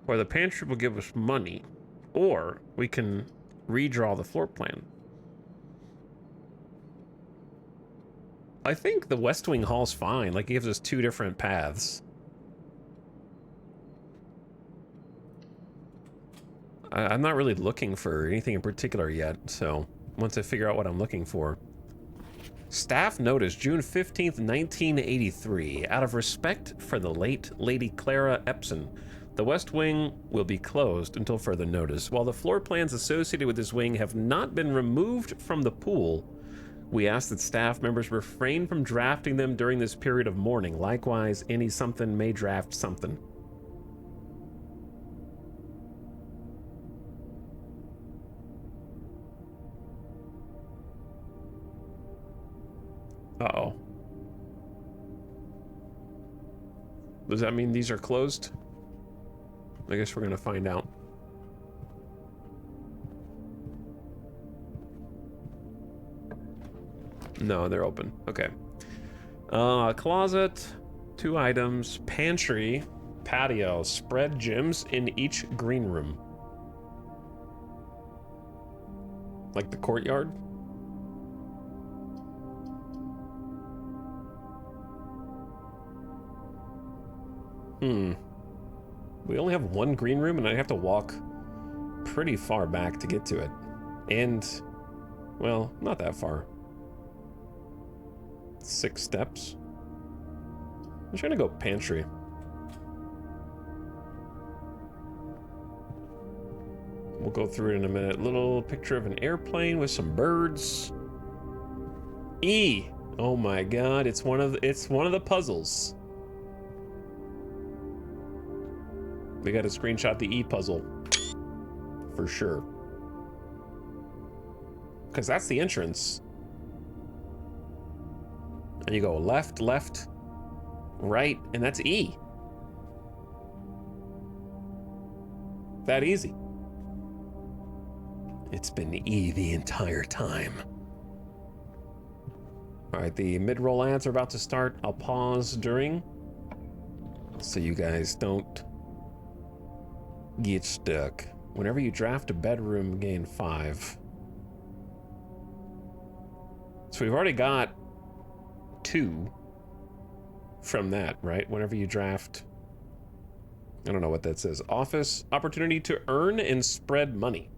S1: Or the pantry will give us money. Or we can redraw the floor plan. I think the West Wing Hall's fine. Like, it gives us 2 different paths. I'm not really looking for anything in particular yet, so once I figure out what I'm looking for. Staff notice, June 15th, 1983. Out of respect for the late Lady Clara Epson, the West Wing will be closed until further notice. While the floor plans associated with this wing have not been removed from the pool, We ask that staff members refrain from drafting them during this period of mourning. Likewise, any something may draft something. Uh-oh. Does that mean these are closed? I guess we're gonna find out. No, they're open. Okay. Closet, 2 items, pantry, patio, spread gyms in each green room. Like the courtyard? We only have 1 green room and I have to walk pretty far back to get to it. And, well, not that far. 6 steps. I'm trying to go pantry. We'll go through it in a minute. Little picture of an airplane with some birds. E. Oh my god, it's one of the puzzles. They got to screenshot the E puzzle. For sure. Because that's the entrance. And you go left, left, right, and that's E. That easy. It's been E the entire time. All right, the mid-roll ads are about to start. I'll pause during so you guys don't get stuck. Whenever you draft a bedroom, gain 5. So we've already got 2 from that, right? Whenever you draft, I don't know what that says. Office, opportunity to earn and spread money.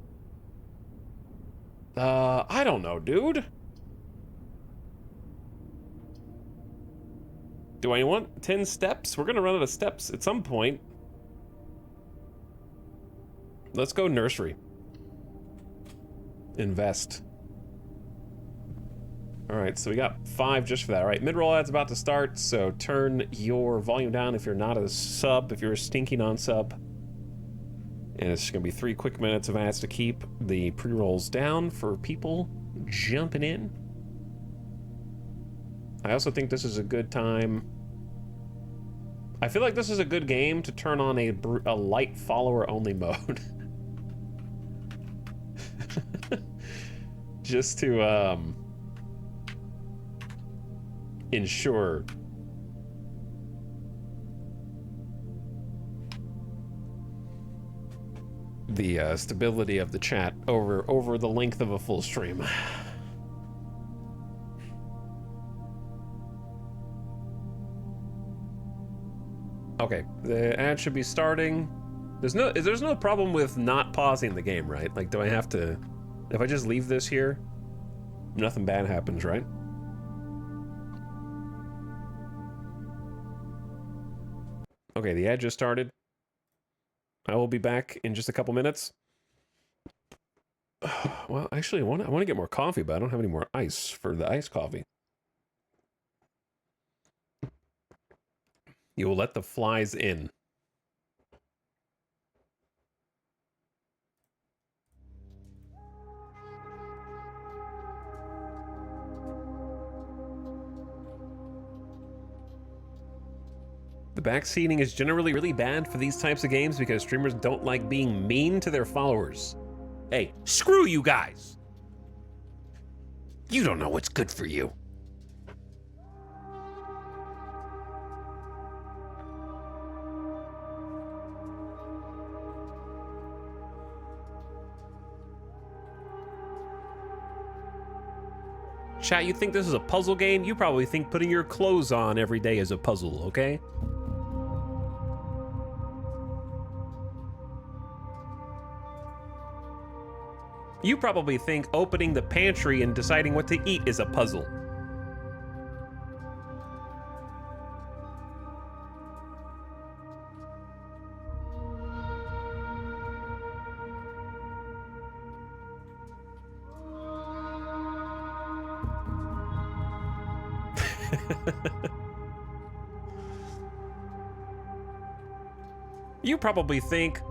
S1: I don't know, dude. Do I want 10 steps? We're gonna run out of steps at some point. Let's go nursery. Invest. All right, so we got 5 just for that. All right, mid-roll ad's about to start, so turn your volume down if you're not a sub, if you're a stinking non-sub. And it's gonna be 3 quick minutes of ads to keep the pre-rolls down for people jumping in. I also think this is a good time. I feel like this is a good game to turn on a light follower-only mode. Just to, ensure the stability of the chat over the length of a full stream. Okay, the ad should be starting. There's no problem with not pausing the game, right? Like, do I have to, if I just leave this here, nothing bad happens, right? Okay, the ad just started. I will be back in just a couple minutes. Well, actually, I want to get more coffee, but I don't have any more ice for the iced coffee. You will let the flies in. The backseating is generally really bad for these types of games because streamers don't like being mean to their followers. Hey, screw you guys! You don't know what's good for you. Chat, you think this is a puzzle game? You probably think putting your clothes on every day is a puzzle, okay? You probably think opening the pantry and deciding what to eat is a puzzle. You probably think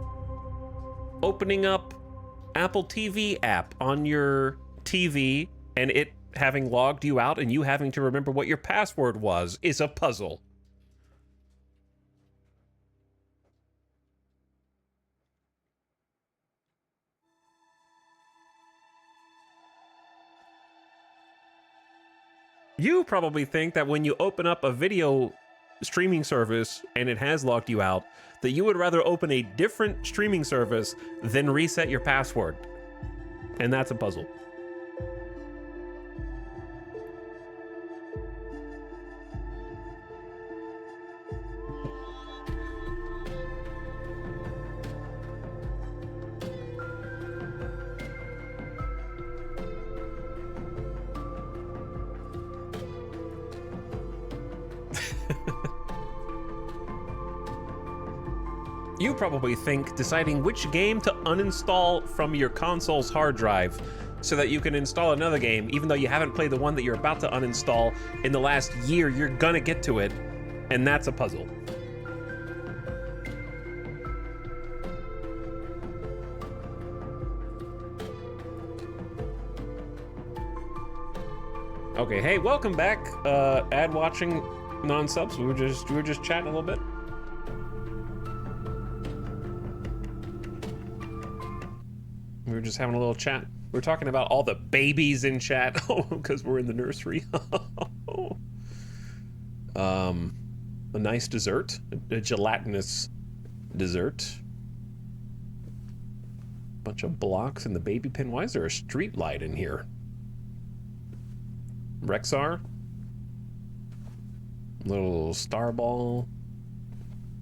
S1: opening up Apple TV app on your TV and it having logged you out and you having to remember what your password was is a puzzle. You probably think that when you open up a video streaming service and it has logged you out, that you would rather open a different streaming service than reset your password. And that's a puzzle. You probably think deciding which game to uninstall from your console's hard drive so that you can install another game, even though you haven't played the one that you're about to uninstall in the last year, you're gonna get to it, and that's a puzzle. Okay, hey, welcome back, ad watching non-subs. We were just chatting a little bit. We were just having a little chat. We were talking about all the babies in chat because we're in the nursery. A nice dessert, a gelatinous dessert. Bunch of blocks in the baby pin. Why is there a street light in here? Rexar. Little star ball.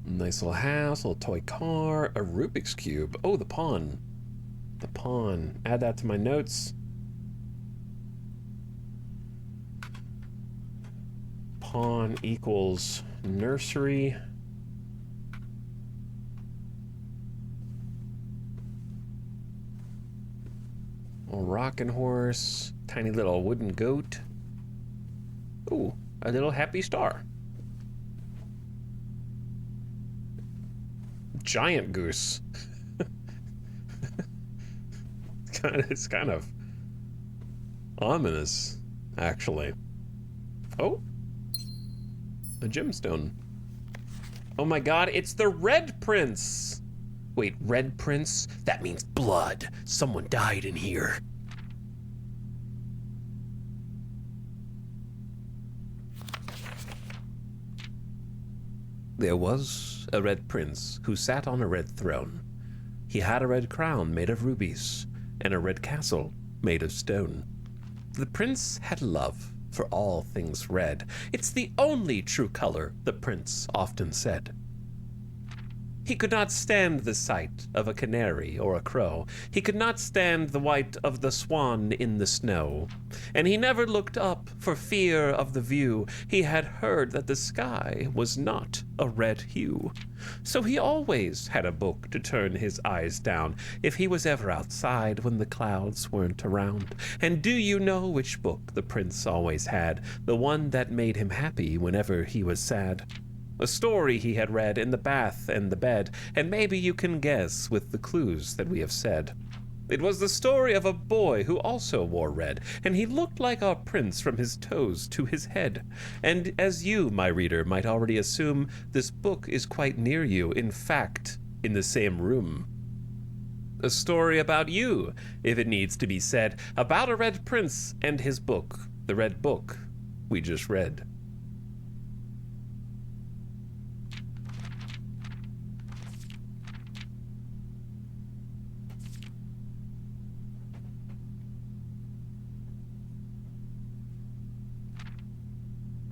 S1: Nice little house, little toy car, a Rubik's Cube. Oh, the pawn. The pawn. Add that to my notes. Pawn equals nursery. A rocking horse. Tiny little wooden goat. Ooh, a little happy star. Giant goose. It's kind of ominous, actually. Oh, a gemstone. Oh my god, it's the Red Prince. Wait, Red Prince? That means blood. Someone died in here. There was a Red Prince who sat on a red throne. He had a red crown made of rubies and a red castle made of stone. The prince had love for all things red. It's the only true color, the prince often said. He could not stand the sight of a canary or a crow. He could not stand the white of the swan in the snow. And he never looked up for fear of the view. He had heard that the sky was not a red hue. So he always had a book to turn his eyes down if he was ever outside when the clouds weren't around. And do you know which book the prince always had? The one that made him happy whenever he was sad. A story he had read in the bath and the bed, and maybe you can guess with the clues that we have said. It was the story of a boy who also wore red, and he looked like our prince from his toes to his head. And as you, my reader, might already assume, this book is quite near you, in fact, in the same room. A story about you, if it needs to be said, about a red prince and his book, the red book we just read.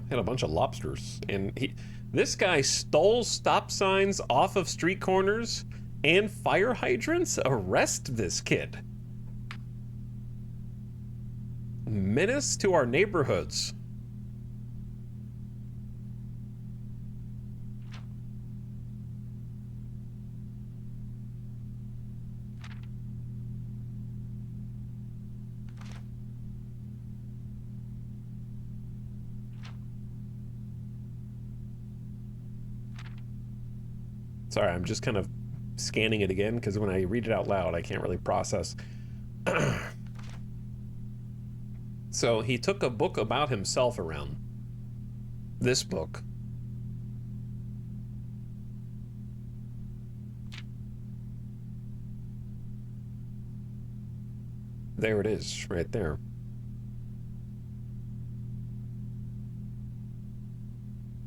S1: Had a bunch of lobsters, and this guy stole stop signs off of street corners and fire hydrants. Arrest this kid. Menace to our neighborhoods. Sorry, I'm just kind of scanning it again because when I read it out loud, I can't really process. So he took a book about himself around. This book. There it is, right there.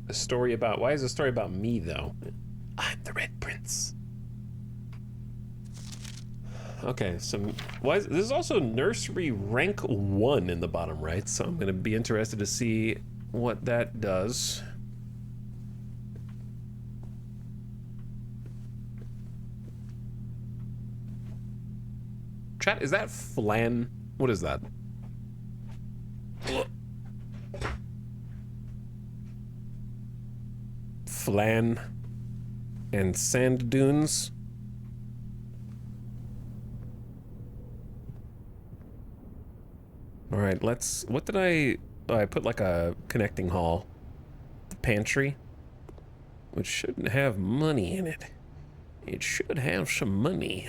S1: A story about... Why is a story about me, though? I'm the Red Prince. Okay, so... This is also nursery rank 1 in the bottom right, so I'm going to be interested to see what that does. Chat, is that flan? What is that? Flan and sand dunes. All right, let's... What did I... Oh, I put like a connecting hall. The pantry. Which shouldn't have money in it. It should have some money.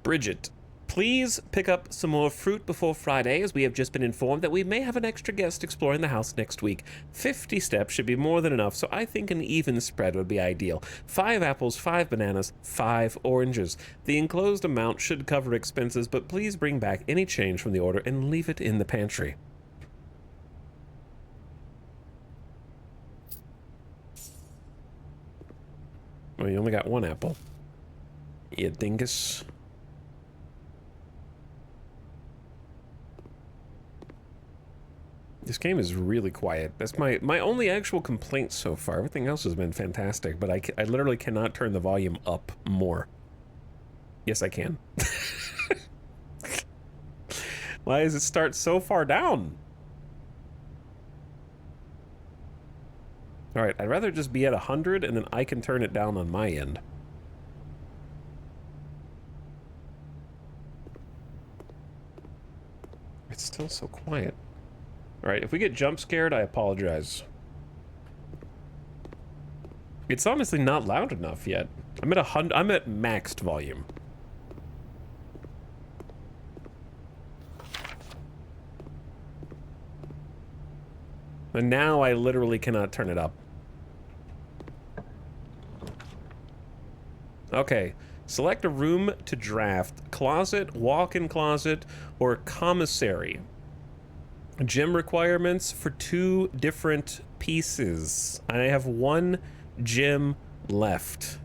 S1: Bridget, please pick up some more fruit before Friday, as we have just been informed that we may have an extra guest exploring the house next week. 50 steps should be more than enough, so I think an even spread would be ideal. 5 apples, 5 bananas, 5 oranges. The enclosed amount should cover expenses, but please bring back any change from the order and leave it in the pantry. Well, you only got 1 apple. You dingus. This game is really quiet. That's my only actual complaint so far. Everything else has been fantastic, but I literally cannot turn the volume up more. Yes, I can. Why does it start so far down? All right, I'd rather just be at 100 and then I can turn it down on my end. It's still so quiet. All right, if we get jump scared, I apologize. It's honestly not loud enough yet. I'm at 100. I'm at maxed volume. And now I literally cannot turn it up. Okay, select a room to draft: closet, walk-in closet, or commissary. Gym requirements for 2 different pieces. I have 1 gym left.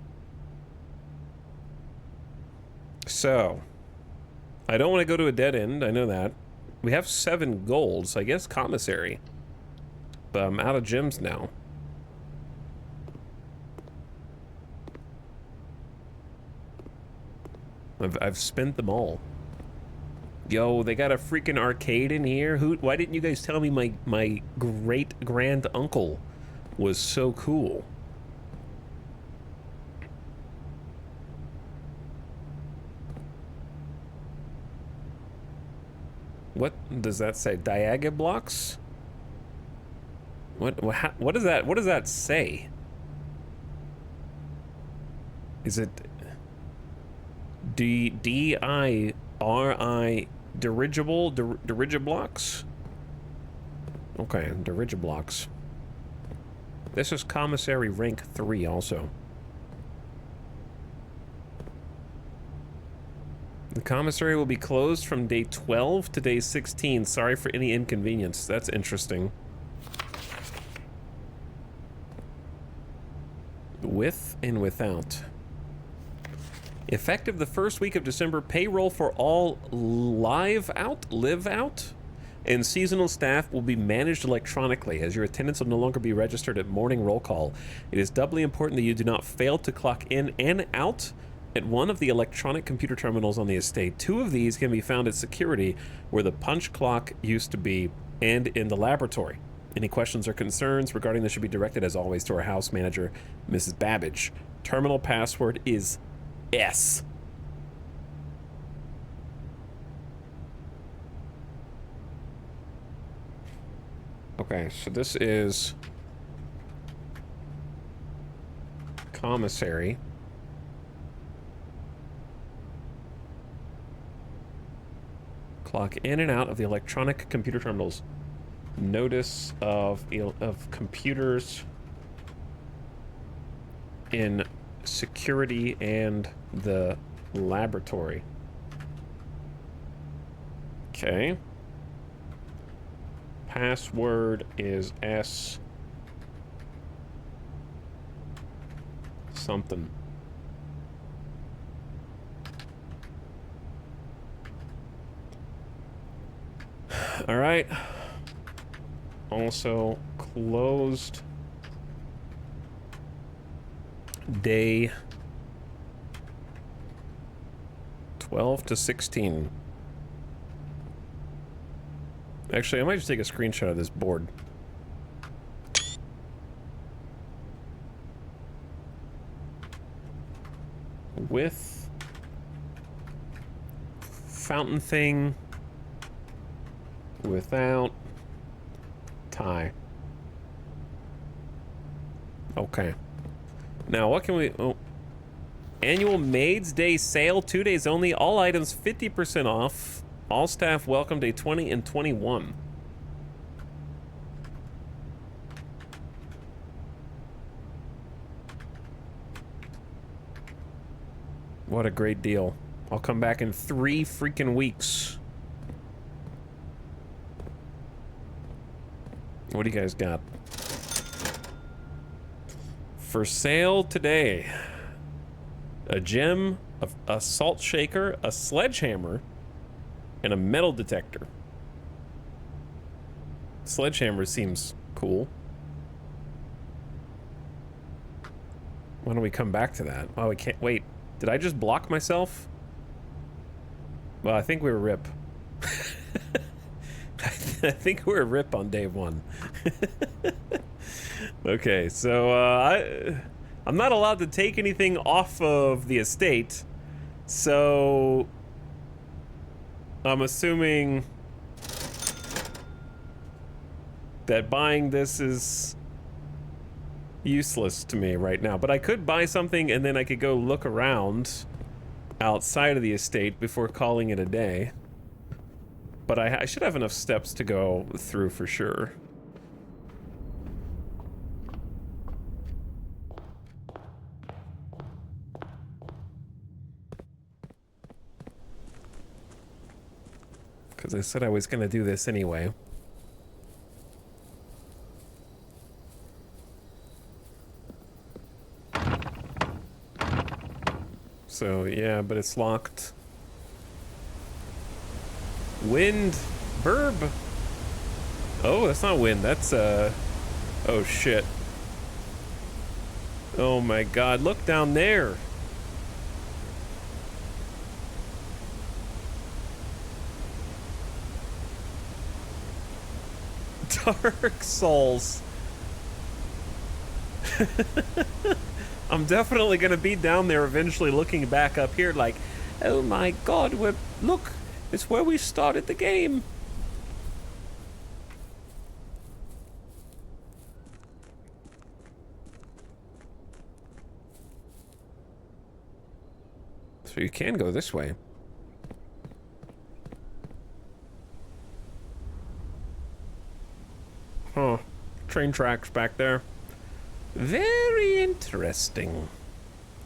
S1: So, I don't want to go to a dead end, I know that. We have 7 gold, so I guess commissary. But I'm out of gyms now. I've spent them all. Yo, they got a freaking arcade in here. Why didn't you guys tell me my great grand uncle was so cool? What does that say? Diaga blocks? What does that say? Is it D-I-R-I dirigible blocks? Okay, dirigiblocks. This is commissary rank 3 also. The commissary will be closed from day 12 to day 16. Sorry for any inconvenience. That's interesting. With and without. Effective the first week of December, payroll for all live out, and seasonal staff will be managed electronically, as your attendance will no longer be registered at morning roll call. It is doubly important that you do not fail to clock in and out at one of the electronic computer terminals on the estate. 2 of these can be found at security, where the punch clock used to be, and in the laboratory. Any questions or concerns regarding this should be directed, as always, to our house manager, Mrs. Babbage. Terminal password is S. Okay, so this is Commissary. Clock in and out of the electronic computer terminals. Notice of computers in security and the laboratory. Okay. Password is S something. All right. Also closed day 12 to 16. Actually, I might just take a screenshot of this board. With fountain thing, without tie. Okay. Now, what can we... Oh. Annual Maids Day sale, 2 days only. All items 50% off. All staff welcome day 20 and 21. What a great deal. I'll come back in 3 freaking weeks. What do you guys got? For sale today. A gem, a salt shaker, a sledgehammer, and a metal detector. Sledgehammer seems cool. Why don't we come back to that? Oh, we can't. Wait, did I just block myself? Well, I think we were RIP. I think we were RIP on day 1. Okay, so I'm not allowed to take anything off of the estate, so I'm assuming that buying this is useless to me right now. But I could buy something and then I could go look around outside of the estate before calling it a day. But I should have enough steps to go through for sure. Because I said I was going to do this anyway. So, yeah, but it's locked. Wind! Burb! Oh, that's not wind, that's, oh shit. Oh my god, look down there! Dark Souls. I'm definitely gonna be down there eventually looking back up here like, oh my god, look, it's where we started the game. So you can go this way. Huh. Train tracks back there. Very interesting.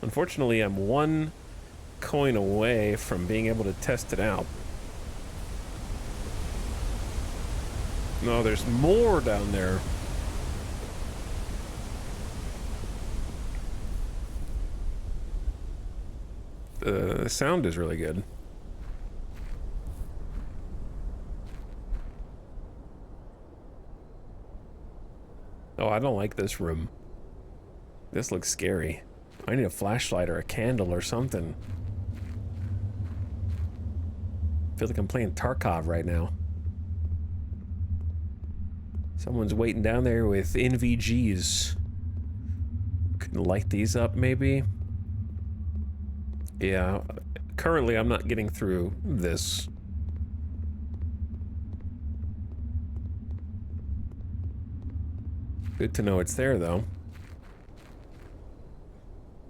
S1: Unfortunately, I'm 1 coin away from being able to test it out. No, there's more down there. The sound is really good. Oh, I don't like this room. This looks scary. I need a flashlight or a candle or something. I feel like I'm playing Tarkov right now. Someone's waiting down there with NVGs. Can light these up, maybe? Yeah, currently I'm not getting through this. Good to know it's there, though.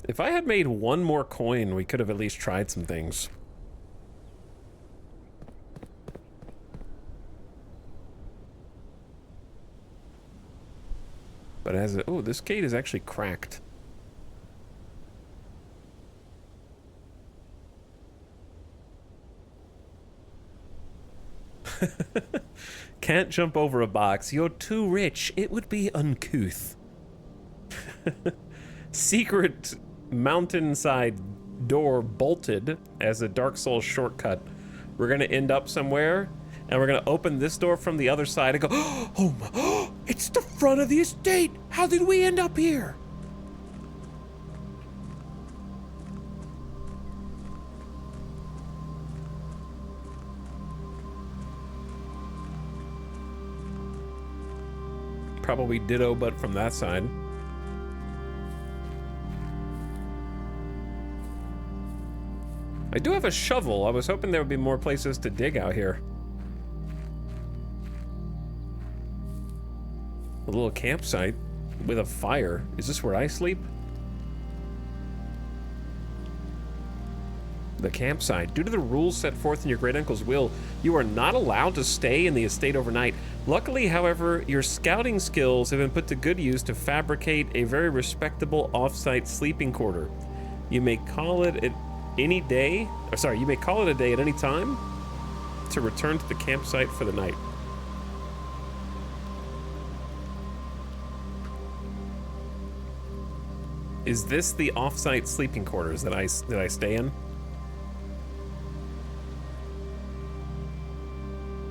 S1: If I had made one more coin, we could have at least tried some things. But as a, oh, this gate is actually cracked. Can't jump over a box. You're too rich. It would be uncouth. Secret mountainside door bolted as a Dark Souls shortcut. We're gonna end up somewhere, and we're gonna open this door from the other side and go, oh my, it's the front of the estate! How did we end up here? Probably ditto, but from that side. I do have a shovel. I was hoping there would be more places to dig out here. A little campsite with a fire. Is this where I sleep? The campsite. Due to the rules set forth in your great uncle's will, you are not allowed to stay in the estate overnight. Luckily, however, your scouting skills have been put to good use to fabricate a very respectable off-site sleeping quarter. You may call it at any day, or sorry, you may call it a day at any time to return to the campsite for the night. Is this the off-site sleeping quarters that I stay in?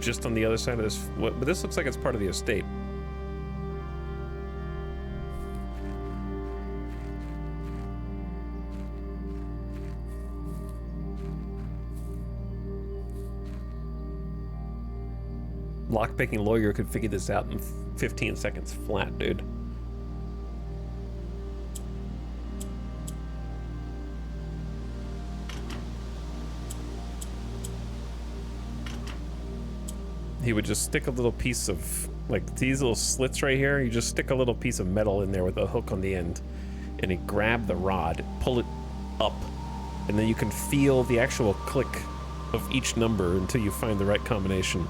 S1: Just on the other side of this, but this looks like it's part of the estate. Lockpicking lawyer could figure this out in 15 seconds flat, dude. He would just stick a little piece of, like these little slits right here, you just stick a little piece of metal in there with a hook on the end, and he'd grab the rod, pull it up, and then you can feel the actual click of each number until you find the right combination.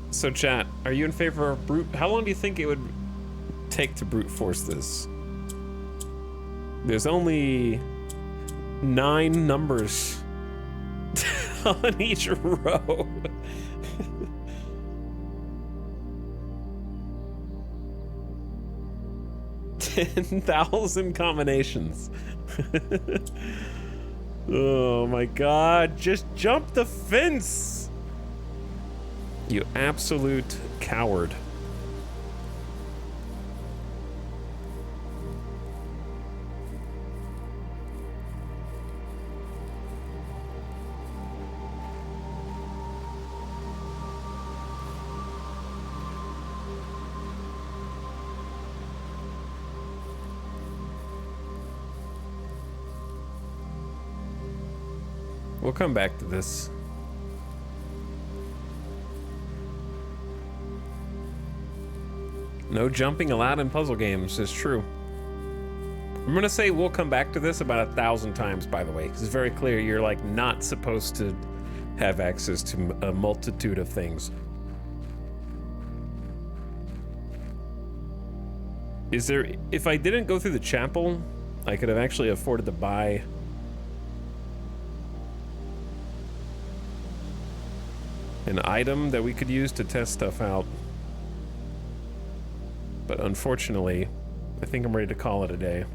S1: So chat, are you in favor of brute? How long do you think it would take to brute force this? There's only 9 numbers on each row. 10,000 combinations. Oh my god, just jump the fence! You absolute coward. We'll come back to this. No jumping allowed in puzzle games is true. I'm gonna say we'll come back to this about 1,000 times, by the way, because it's very clear you're like not supposed to have access to a multitude of things. Is there, if I didn't go through the chapel, I could have actually afforded to buy an item that we could use to test stuff out. But unfortunately, I think I'm ready to call it a day.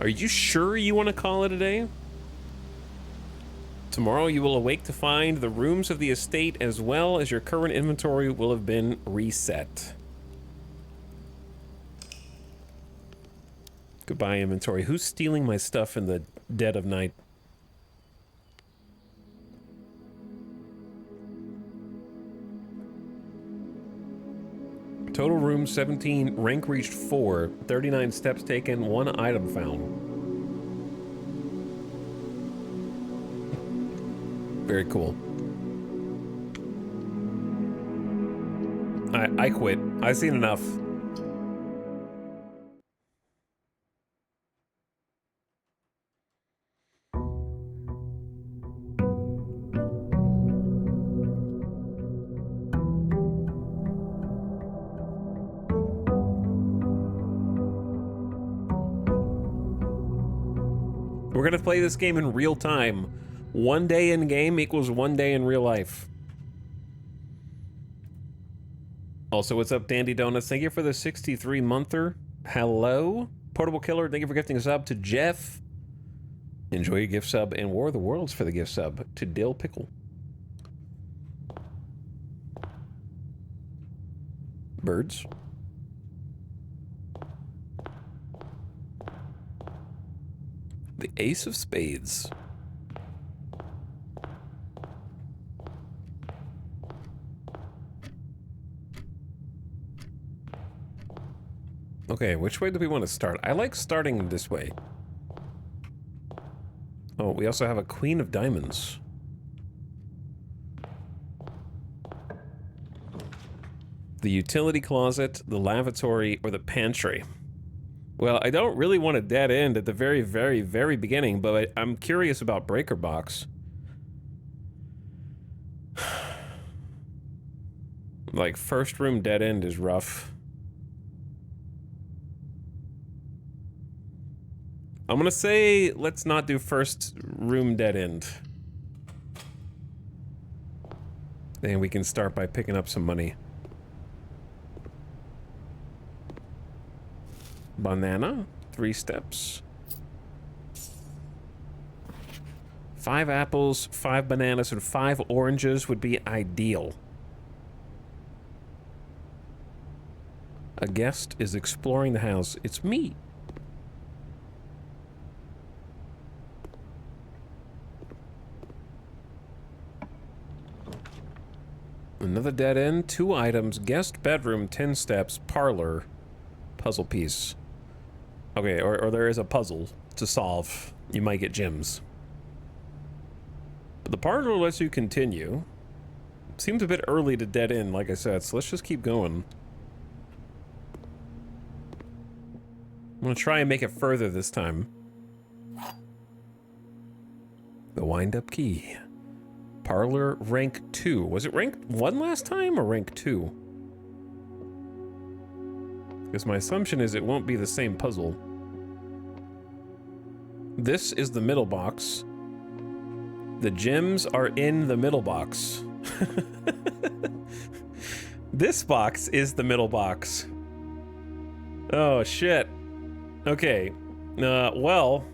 S1: Are you sure you want to call it a day? Tomorrow you will awake to find the rooms of the estate as well as your current inventory will have been reset. Goodbye, inventory. Who's stealing my stuff in the dead of night? Total room 17, rank reached 4, 39 steps taken, 1 item found. Very cool. I quit. I've seen enough. We're gonna play this game in real time. 1 day in game equals 1 day in real life. Also, what's up, Dandy Donuts? Thank you for the 63-monther. Hello? Portable Killer, thank you for gifting a sub to Jeff. Enjoy your gift sub and War of the Worlds for the gift sub to Dill Pickle. Birds. The Ace of Spades. Okay, which way do we want to start? I like starting this way. Oh, we also have a Queen of Diamonds. The utility closet, the lavatory, or the pantry. Well, I don't really want a dead end at the very, very, very beginning, but I'm curious about Breaker Box. Like, first room dead end is rough. I'm gonna say, let's not do first room dead end. Then we can start by picking up some money. Banana, 3 steps. 5 apples, 5 bananas, and 5 oranges would be ideal. A guest is exploring the house. It's me. Another dead end, 2 items, guest bedroom, 10 steps, parlor, puzzle piece. Okay, or there is a puzzle to solve. You might get gems. But the parlor lets you continue. Seems a bit early to dead end, like I said, so let's just keep going. I'm gonna try and make it further this time. The wind-up key. Parlor rank 2. Was it rank 1 last time or rank 2? Because my assumption is it won't be the same puzzle. This is the middle box. The gems are in the middle box. This box is the middle box. Oh, shit. Okay. Well...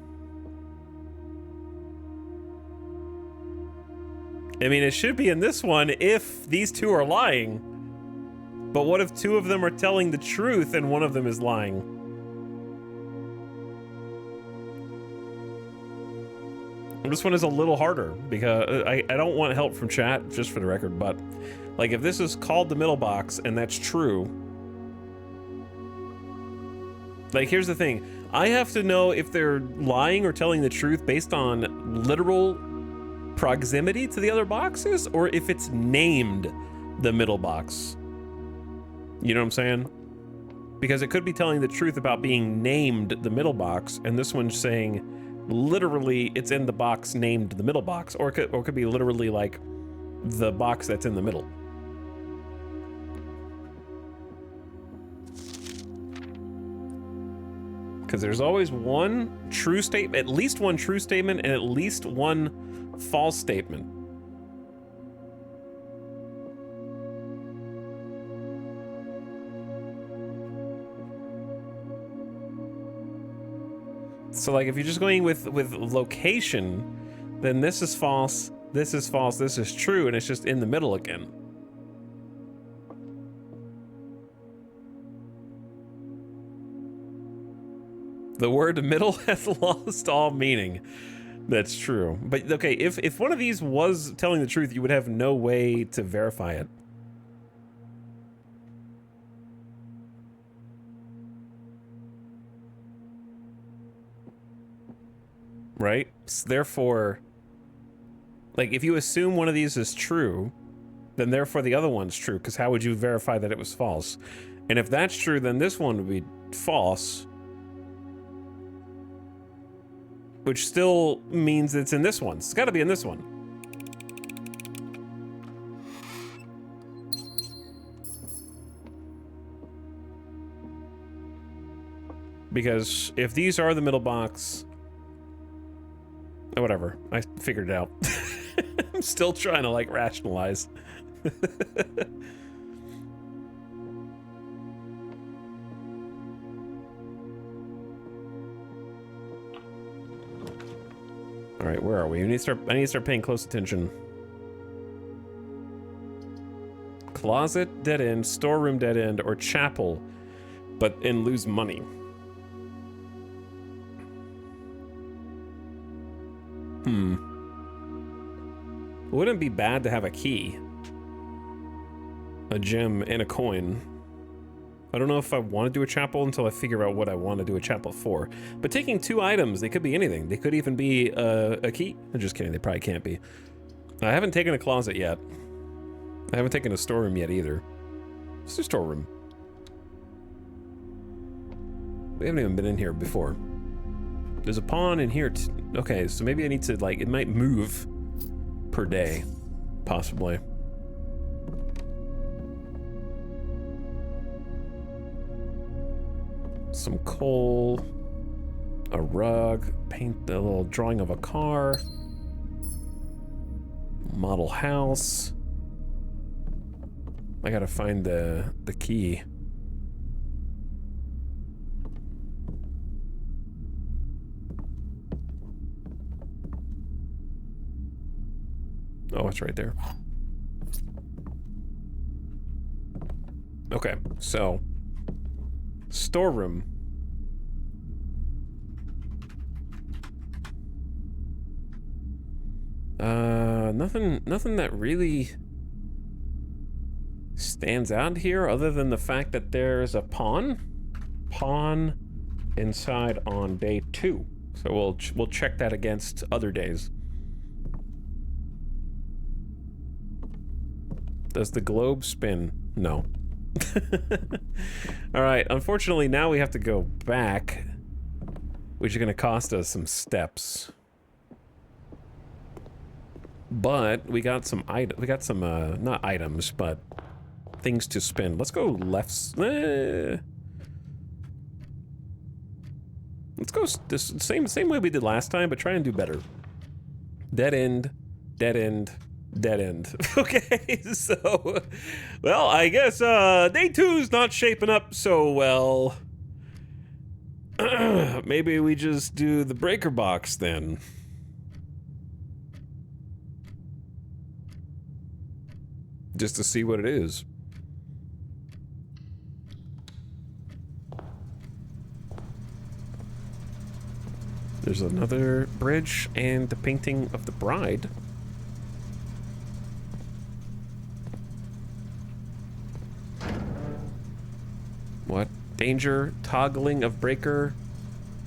S1: I mean, it should be in this one if these 2 are lying. But what if 2 of them are telling the truth and 1 of them is lying? This one is a little harder because I don't want help from chat, just for the record, but like if this is called the middle box and that's true, like here's the thing, I have to know if they're lying or telling the truth based on literal proximity to the other boxes, or if it's named the middle box. You know what I'm saying? Because it could be telling the truth about being named the middle box, and this one's saying literally it's in the box named the middle box, or it could be literally like the box that's in the middle. Because there's always one true statement, at least one true statement, and at least one false statement. So like if you're just going with location, then this is false, this is false, this is true, and it's just in the middle again. The word middle has lost all meaning. That's true. But okay, if one of these was telling the truth, you would have no way to verify it. right? So therefore, like, if you assume one of these is true, then therefore the other one's true, because how would you verify that it was false? And if that's true, then this one would be false, which still means it's in this one. It's got to be in this one. Because if these are the middle box, whatever, I figured it out. I'm still trying to, like, rationalize. All right, where are we? I need to start paying close attention. Closet, dead end, storeroom, dead end, or chapel, and lose money. Wouldn't it be bad to have a key, a gem, and a coin? I don't know if I want to do a chapel until I figure out what I want to do a chapel for. But taking 2 items, they could be anything. They could even be a key. I'm just kidding, they probably can't be. I haven't taken a closet yet. I haven't taken a storeroom yet either. It's a storeroom. We haven't even been in here before. There's a pawn in here. Okay, so maybe I need to, like, it might move per day, possibly. Some coal, a rug, paint a little drawing of a car, model house. I gotta find the key. Oh, it's right there. Okay, so storeroom. Nothing that really stands out here other than the fact that there's a pawn inside on day 2. So we'll check that against other days. Does the globe spin? No. All right, unfortunately now we have to go back, which is going to cost us some steps. But we got some not items, but things to spend. Let's go left. Let's go this same way we did last time, but try and do better. Dead end, dead end, dead end. Okay, so, well, I guess day 2's not shaping up so well. Maybe we just do the breaker box then. Just to see what it is. There's another bridge and the painting of the bride. What? Danger, toggling of breaker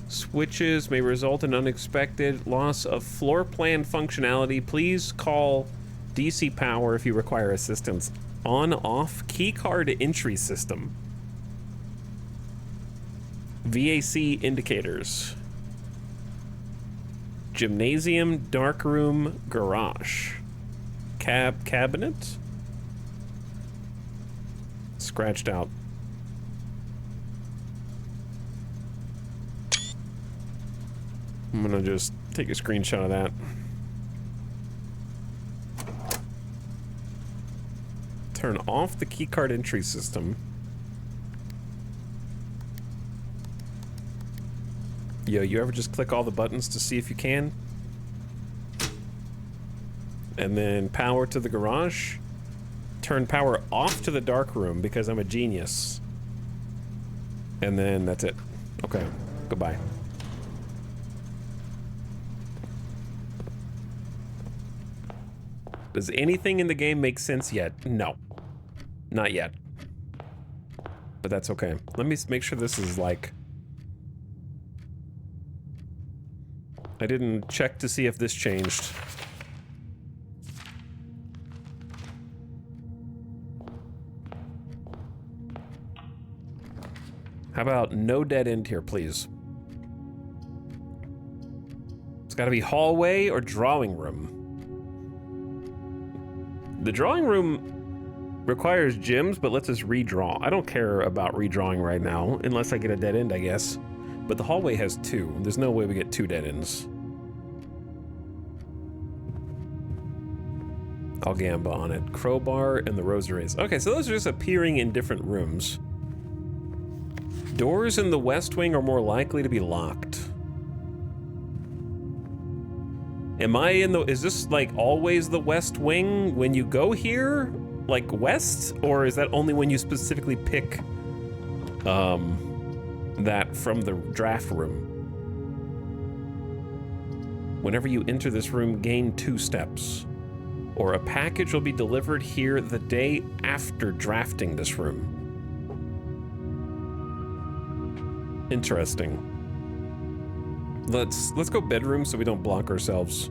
S1: switches may result in unexpected loss of floor plan functionality. Please call DC Power if you require assistance. On-off keycard entry system. VAC indicators. Gymnasium, darkroom, garage. Cabinet? Scratched out. I'm gonna just take a screenshot of that. Turn off the keycard entry system. Yo, you ever just click all the buttons to see if you can? And then power to the garage. Turn power off to the dark room because I'm a genius. And then that's it. Okay, goodbye. Does anything in the game make sense yet? No. Not yet. But that's okay. Let me make sure this is like... I didn't check to see if this changed. How about no dead end here, please? It's gotta be hallway or drawing room. The drawing room requires gems, but lets us redraw. I don't care about redrawing right now, unless I get a dead end, I guess. But the hallway has 2. There's no way we get 2 dead ends. I'll gamba on it. Crowbar and the rosaries. Okay, so those are just appearing in different rooms. Doors in the west wing are more likely to be locked. Am I in the... Is this, like, always the west wing when you go here? Like, west? Or is that only when you specifically pick, that from the draft room? Whenever you enter this room, gain 2 steps. Or a package will be delivered here the day after drafting this room. Interesting. Let's go bedroom so we don't block ourselves.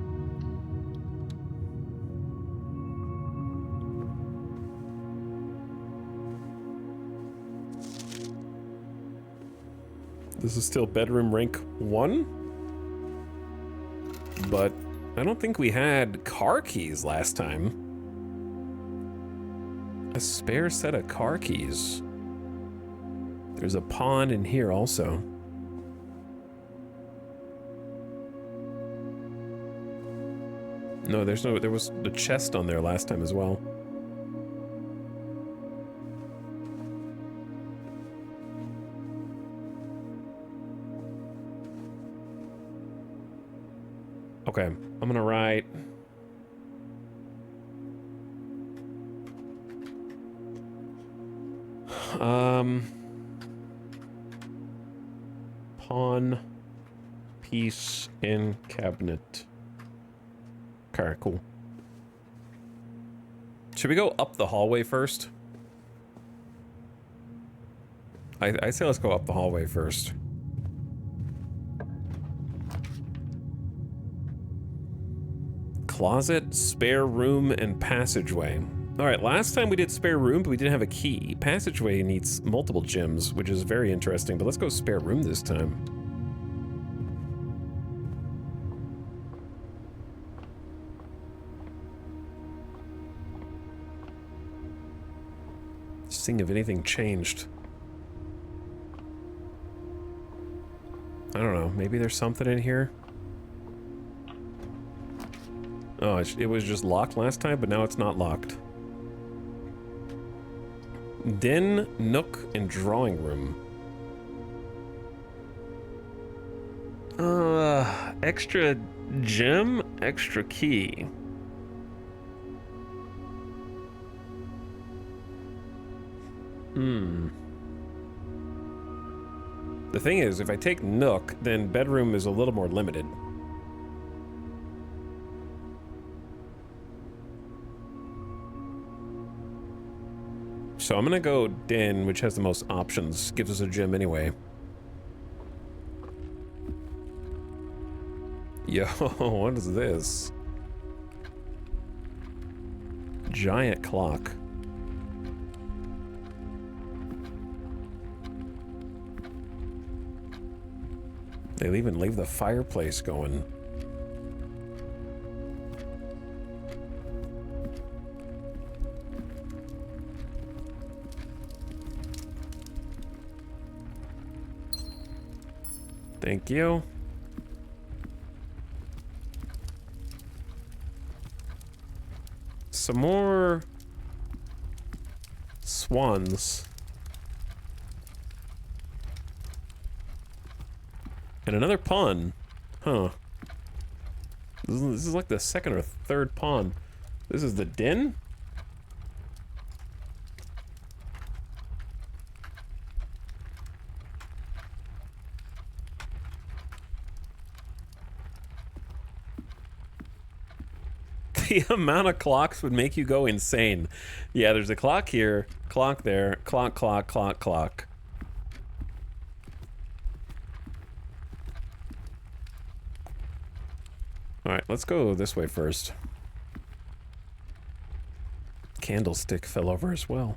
S1: This is still bedroom rank 1, but I don't think we had car keys last time. A spare set of car keys. There's a pawn in here also. No, there was the chest on there last time as well. Okay, I'm gonna write pawn piece in cabinet. Okay, cool. Should we go up the hallway first? I say let's go up the hallway first. Closet, spare room, and passageway. Alright, last time we did spare room, but we didn't have a key. Passageway needs multiple gems, which is very interesting, but let's go spare room this time. Seeing if anything changed. I don't know, maybe there's something in here? Oh, it was just locked last time, but now it's not locked. Den, nook, and drawing room. Extra gem, extra key. The thing is, if I take nook, then bedroom is a little more limited. So I'm gonna go den, which has the most options. Gives us a gem anyway. Yo, what is this? Giant clock. They even leave the fireplace going. Thank you. Some more swans. And another pawn. Huh. This is like the second or third pawn. This is the den? The amount of clocks would make you go insane. Yeah, there's a clock here, clock there, clock, clock, clock, clock. let's go this way first. Candlestick fell over as well.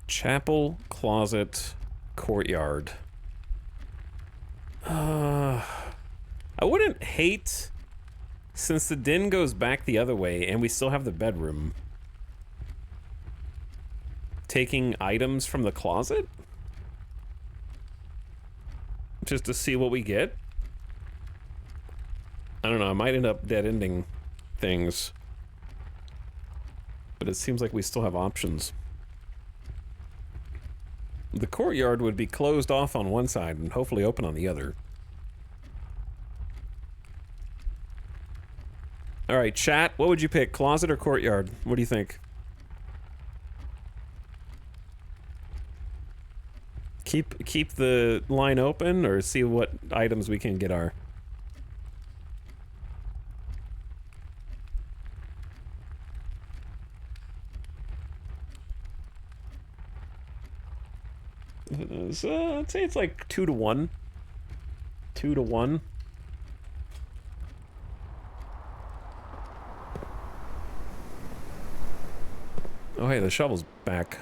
S1: Chapel, closet, courtyard. I wouldn't hate, since the den goes back the other way and we still have the bedroom, taking items from the closet? Just to see what we get? I don't know, I might end up dead-ending things. But it seems like we still have options. The courtyard would be closed off on one side and hopefully open on the other. Alright, chat, what would you pick? Closet or courtyard? What do you think? Keep the line open or see what items we can get our... I'd say it's like 2 to 1. 2 to 1. Oh, hey, the shovel's back.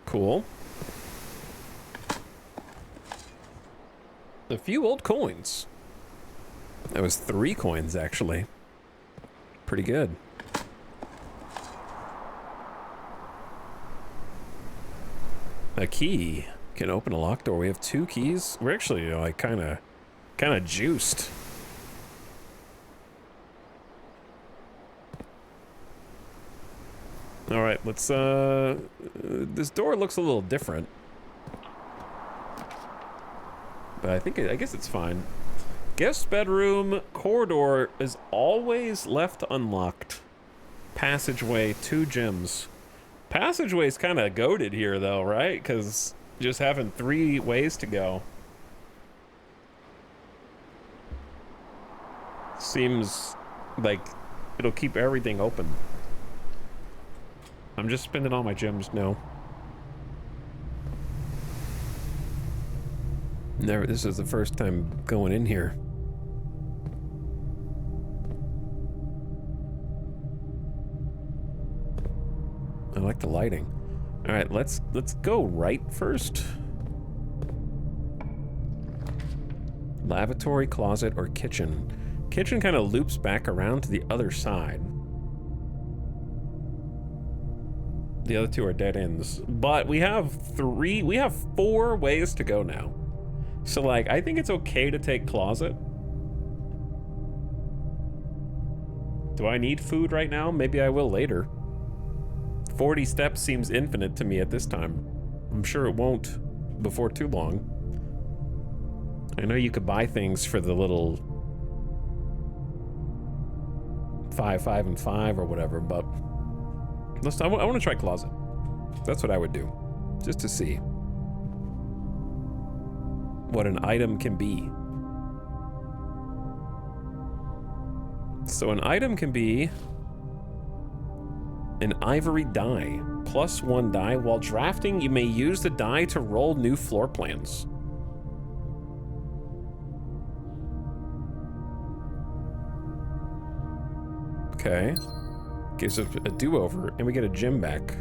S1: Cool. A few old coins. That was 3 coins, actually. Pretty good. A key can open a locked door. We have 2 keys. We're actually like kind of juiced. All right, let's this door looks a little different. But I guess it's fine. Guest bedroom corridor is always left unlocked. Passageway, 2 gems. Passageway's kind of goated here, though, right? Because just having 3 ways to go seems like it'll keep everything open. I'm just spending all my gems now. This is the first time going in here. I like the lighting. All right, let's go right first. Lavatory, closet, or kitchen. Kitchen kind of loops back around to the other side. The other 2 are dead ends, but we have 4 ways to go now. So like, I think it's okay to take closet. Do I need food right now? Maybe I will later. 40 steps seems infinite to me at this time. I'm sure it won't before too long. I know you could buy things for the little 5, 5, and 5 or whatever, but I want to try closet. That's what I would do, just to see what an item can be. So an item can be an ivory die, +1 die. While drafting, you may use the die to roll new floor plans. Okay. Gives us a do-over, and we get a gem back.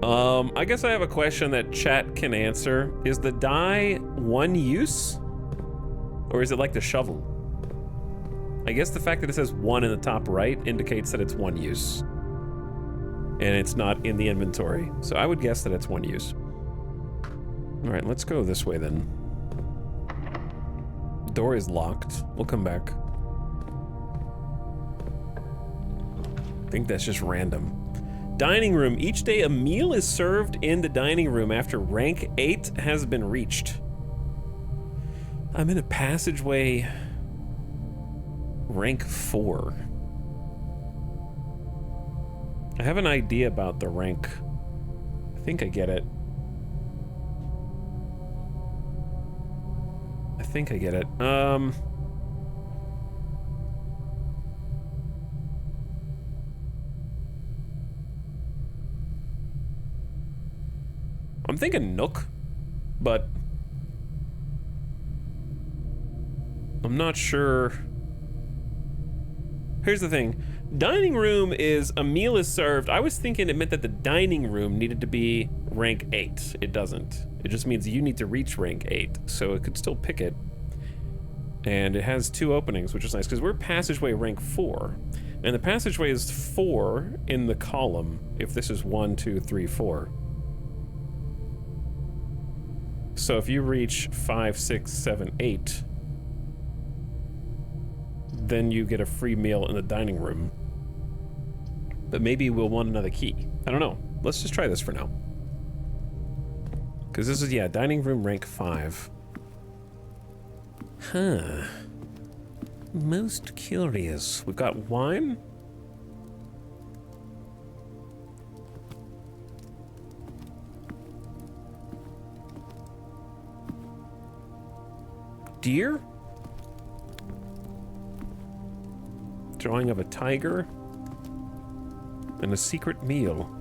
S1: I guess I have a question that chat can answer. Is the die 1 use? Or is it like the shovel? I guess the fact that it says 1 in the top right indicates that it's 1 use. And it's not in the inventory. So I would guess that it's 1 use. All right, let's go this way then. The door is locked. We'll come back. I think that's just random. Dining room. Each day a meal is served in the dining room after rank 8 has been reached. I'm in a passageway rank 4. I have an idea about the rank. I think I get it. I think I get it. I'm thinking Nook, but I'm not sure. Here's the thing. Dining room is a meal is served. I was thinking it meant that the dining room needed to be rank 8. It doesn't. It just means you need to reach rank 8, so it could still pick it. And it has 2 openings, which is nice, because we're passageway rank 4. And the passageway is 4 in the column, if this is 1, 2, 3, 4. So if you reach 5, 6, 7, 8, then you get a free meal in the dining room. But maybe we'll want another key. I don't know. Let's just try this for now. Because this is, yeah, dining room rank 5. Huh. Most curious. We've got wine. Deer? Drawing of a tiger. And a secret meal.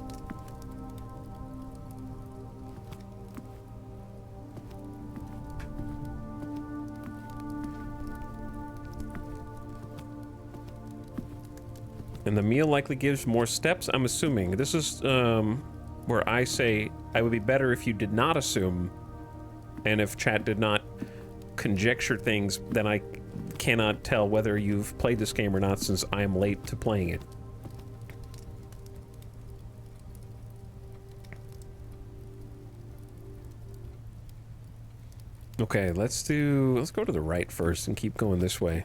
S1: And the meal likely gives more steps, I'm assuming. This is where I say I would be better if you did not assume, and if chat did not conjecture things, then I cannot tell whether you've played this game or not since I am late to playing it. Okay, let's go to the right first and keep going this way.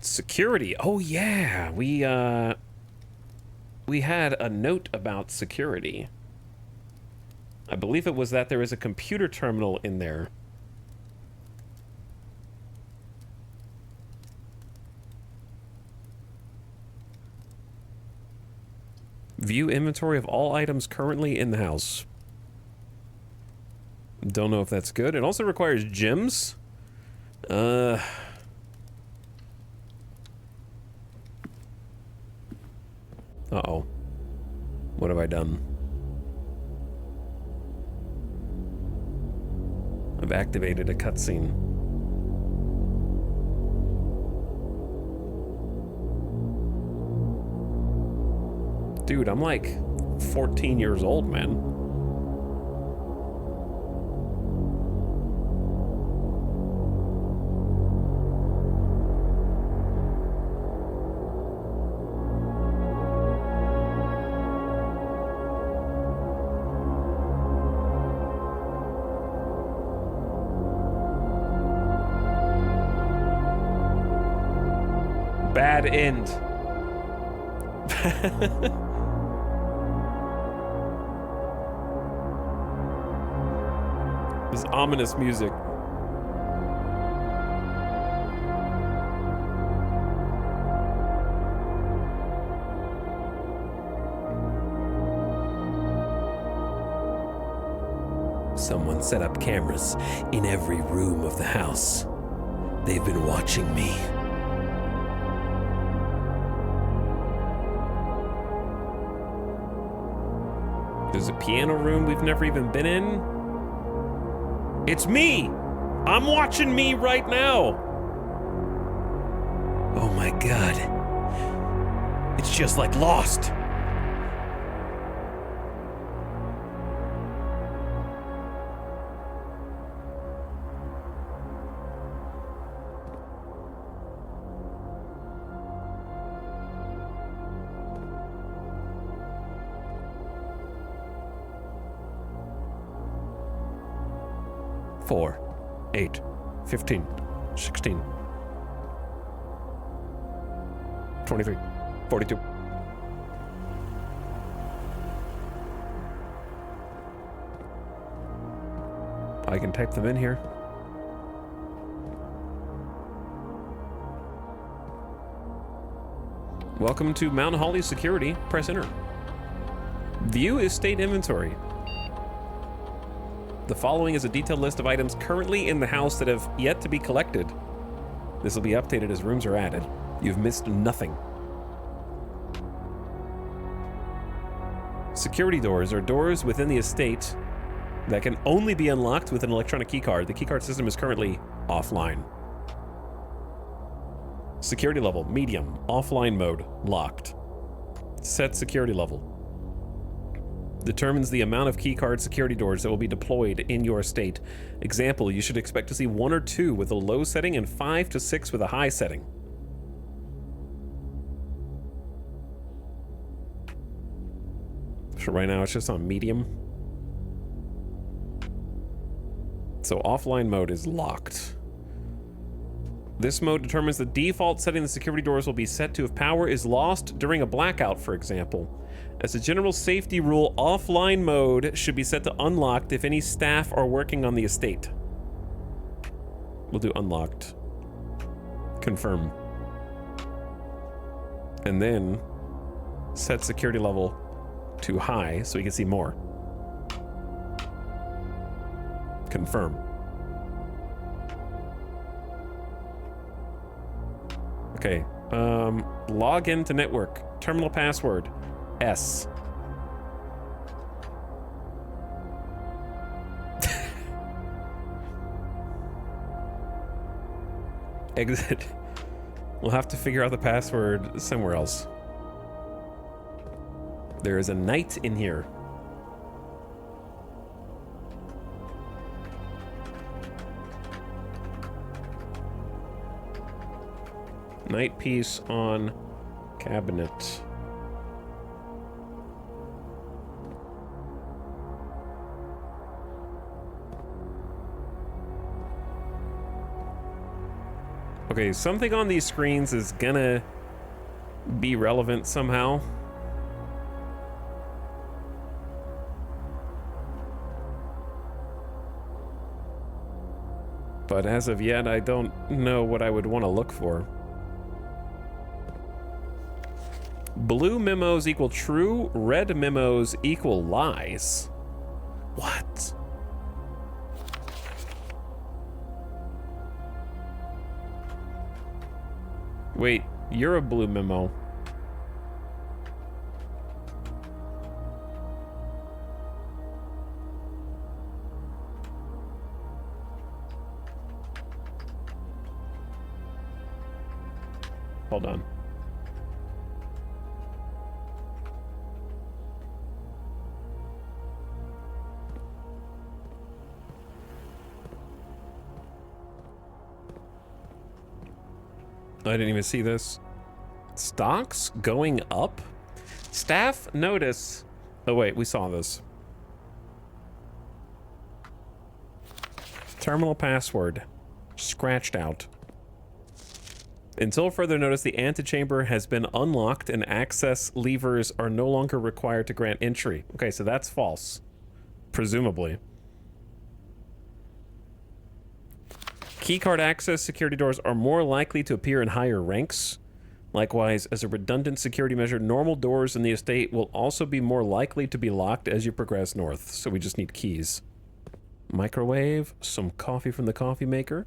S1: Security. Oh yeah, we had a note about security. I believe it was that there is a computer terminal in there. View inventory of all items currently in the house. Don't know if that's good. It also requires gems. Uh-oh. What have I done? I've activated a cutscene. Dude, I'm like 14 years old, man. Bad end. This ominous music. Someone set up cameras in every room of the house. They've been watching me. There's a piano room we've never even been in. It's me! I'm watching me right now! Oh my god. It's just like Lost. Four, 8, 15, 16, 23, 42. I can type them in here. Welcome to Mount Holly Security. Press enter. View estate inventory. The following is a detailed list of items currently in the house that have yet to be collected. This will be updated as rooms are added. You've missed nothing. Security doors are doors within the estate that can only be unlocked with an electronic keycard. The keycard system is currently offline. Security level, medium. Offline mode, locked. Set security level. Determines the amount of keycard security doors that will be deployed in your estate. Example, you should expect to see 1 or 2 with a low setting and 5 to 6 with a high setting. So right now it's just on medium. So offline mode is locked. This mode determines the default setting the security doors will be set to if power is lost during a blackout, for example. As a general safety rule, offline mode should be set to unlocked if any staff are working on the estate. We'll do unlocked. Confirm. And then set security level to high so we can see more. Confirm. Okay, log into network. Terminal password, S. Exit. We'll have to figure out the password somewhere else. There is a knight in here. Knight piece on cabinet. Okay, something on these screens is gonna be relevant somehow. But as of yet, I don't know what I would want to look for. Blue memos equal true, red memos equal lies. What? Wait, you're a blue memo. Hold on. I didn't even see this. Stocks going up? Staff notice. Oh wait, we saw this. Terminal password scratched out. Until further notice, the antechamber has been unlocked and access levers are no longer required to grant entry. Okay, so that's false. Presumably. Keycard access security doors are more likely to appear in higher ranks. Likewise, as a redundant security measure, normal doors in the estate will also be more likely to be locked as you progress north. So we just need keys. Microwave, some coffee from the coffee maker.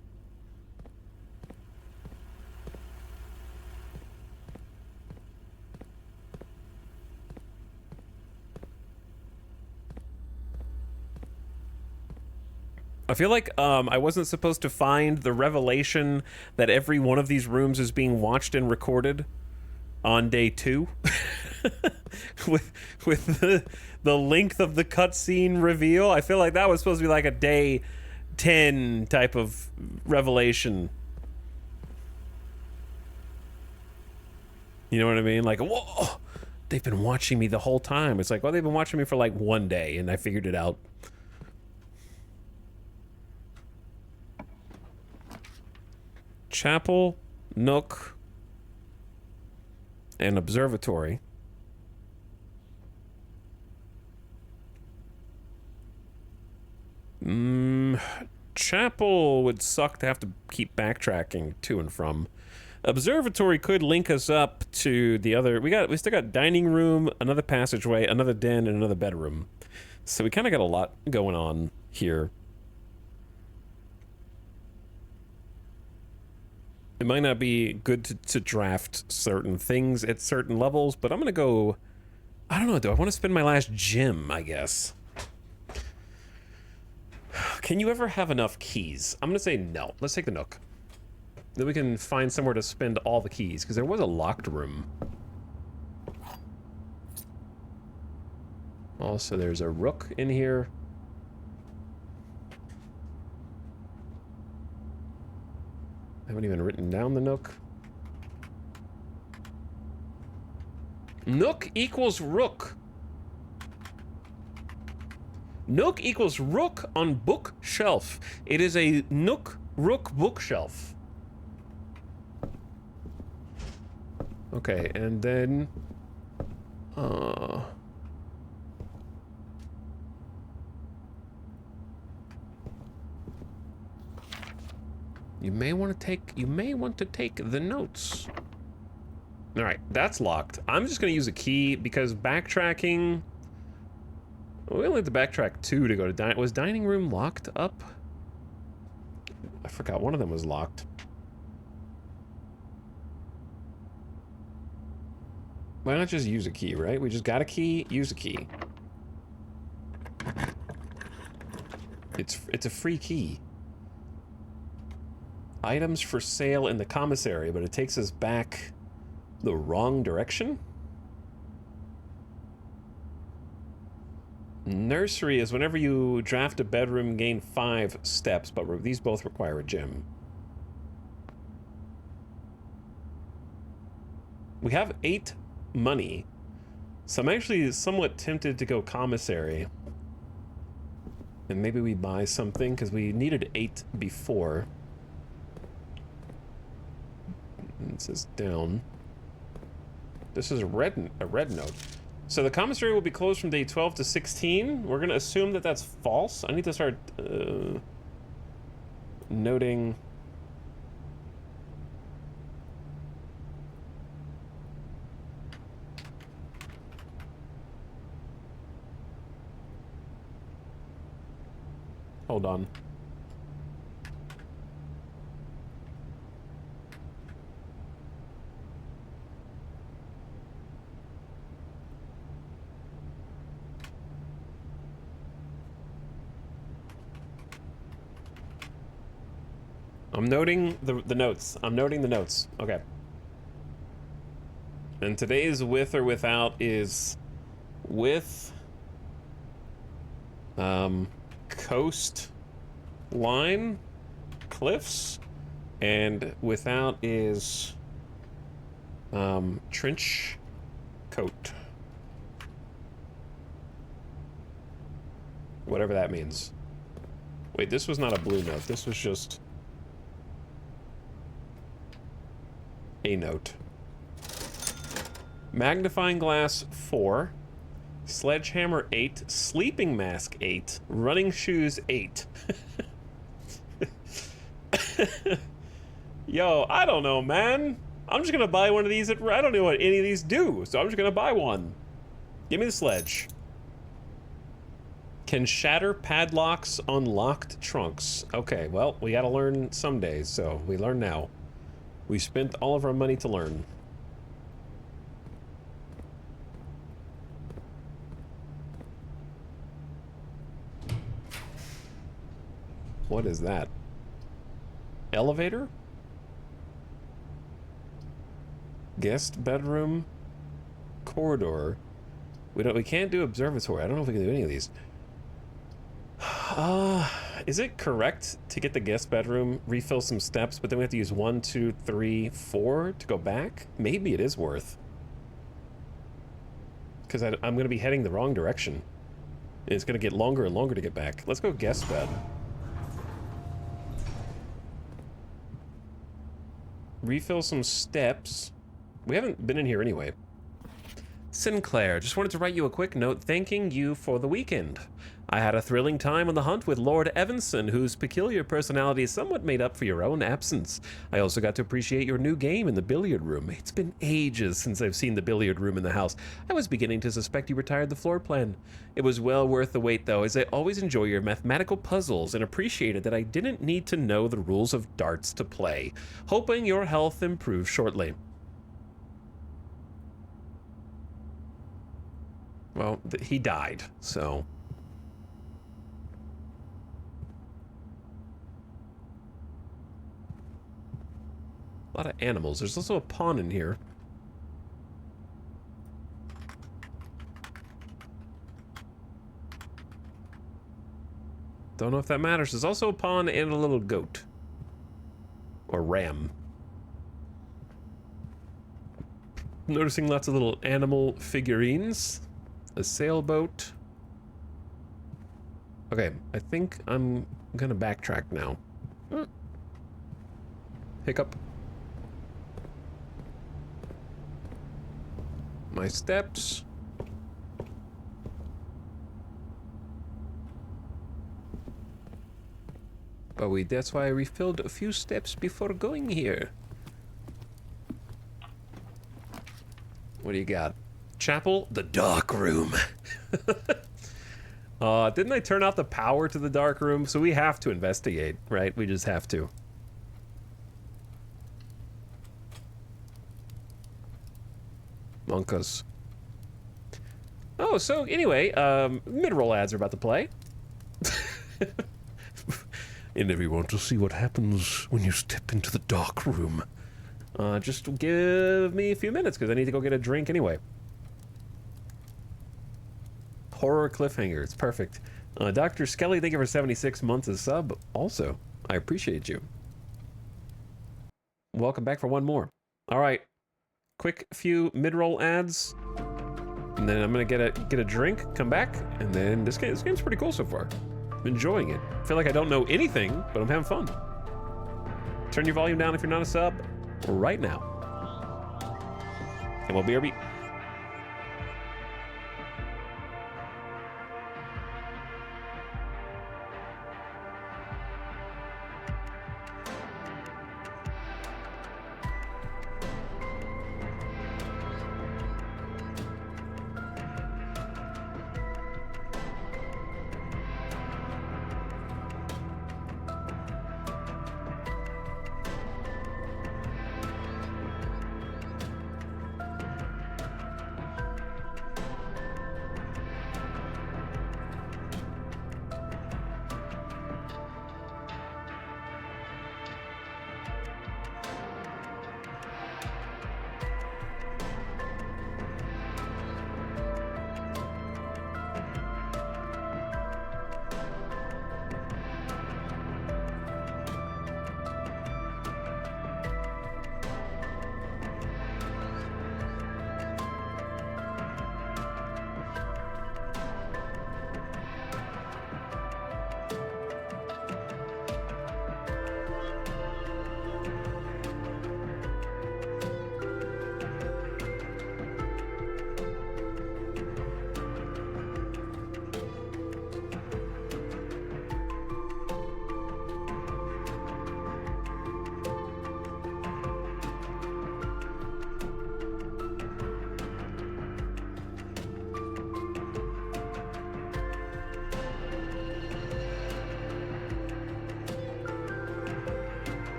S1: I feel like I wasn't supposed to find the revelation that every one of these rooms is being watched and recorded on day 2. with the length of the cutscene reveal. I feel like that was supposed to be like a day 10 type of revelation. You know what I mean? Like, whoa, they've been watching me the whole time. It's like, well, they've been watching me for like 1 day and I figured it out. Chapel, nook, and observatory. Chapel would suck to have to keep backtracking to and from. Observatory could link us up to the other. We still got dining room, another passageway, another den, and another bedroom. So we kind of got a lot going on here. It might not be good to draft certain things at certain levels, but I'm gonna go. I don't know. Do I want to spend my last gem? I guess. Can you ever have enough keys? I'm gonna say no. Let's take the Nook. Then we can find somewhere to spend all the keys, because there was a locked room. Also, there's a rook in here. I haven't even written down the Nook. Nook equals rook. Nook equals rook on bookshelf. It is a Nook rook bookshelf. Okay, and then you may want to take the notes. All right, that's locked. I'm just gonna use a key because backtracking. We only have to backtrack 2 to go to dining. Was dining room locked up? I forgot one of them was locked. Why not just use a key, right? We just got a key, use a key. It's a free key. Items for sale in the commissary, but it takes us back the wrong direction? Nursery is whenever you draft a bedroom, gain 5 steps, but these both require a gym. We have 8 money, so I'm actually somewhat tempted to go commissary. And maybe we buy something, because we needed 8 before. And it says down. This is a red note. So the commissary will be closed from day 12 to 16. We're going to assume that that's false. I need to start noting. Hold on. I'm noting the notes. I'm noting the notes. Okay. And today's with or without is with coast line cliffs, and without is trench coat. Whatever that means. Wait, this was not a blue note. This was just a note. Magnifying glass 4, sledgehammer 8, sleeping mask 8, running shoes 8. Yo, I don't know, man. I'm just gonna buy one of these at, I don't know what any of these do, so I'm just gonna buy one. Give me the sledge. Can shatter padlocks on locked trunks. Okay, well, we gotta learn some days, so we learn now. We spent all of our money to learn. What is that? Elevator? Guest bedroom? Corridor? We can't do observatory. I don't know if we can do any of these. Is it correct to get the guest bedroom, refill some steps, but then we have to use 1, 2, 3, 4 to go back? Maybe it is worth. Because I'm going to be heading the wrong direction. And it's going to get longer and longer to get back. Let's go guest bed. Refill some steps. We haven't been in here anyway. Sinclair, just wanted to write you a quick note thanking you for the weekend. I had a thrilling time on the hunt with Lord Evanson, whose peculiar personality somewhat made up for your own absence. I also got to appreciate your new game in the billiard room. It's been ages since I've seen the billiard room in the house. I was beginning to suspect you retired the floor plan. It was well worth the wait, though, as I always enjoy your mathematical puzzles and appreciated that I didn't need to know the rules of darts to play. Hoping your health improves shortly. Well, he died, so... A lot of animals. There's also a pond in here. Don't know if that matters. There's also a pond and a little goat. Or ram. Noticing lots of little animal figurines. A sailboat. Okay, I think I'm gonna backtrack now. Hiccup. My steps. But that's why I refilled a few steps before going here. What do you got? Chapel? The dark room. Didn't I turn off the power to the dark room? So we have to investigate, right? We just have to. Monkas. Oh, so anyway, mid-roll ads are about to play. And everyone to see what happens when you step into the dark room. Just give me a few minutes, because I need to go get a drink anyway. Horror cliffhanger, it's perfect. Dr. Skelly, thank you for 76 months as sub. Also, I appreciate you. Welcome back for one more. All right, quick few mid-roll ads, and then I'm gonna get a drink, come back, and then this game's pretty cool so far. I'm enjoying it. I feel like I don't know anything, but I'm having fun. Turn your volume down if you're not a sub right now. And we'll BRB.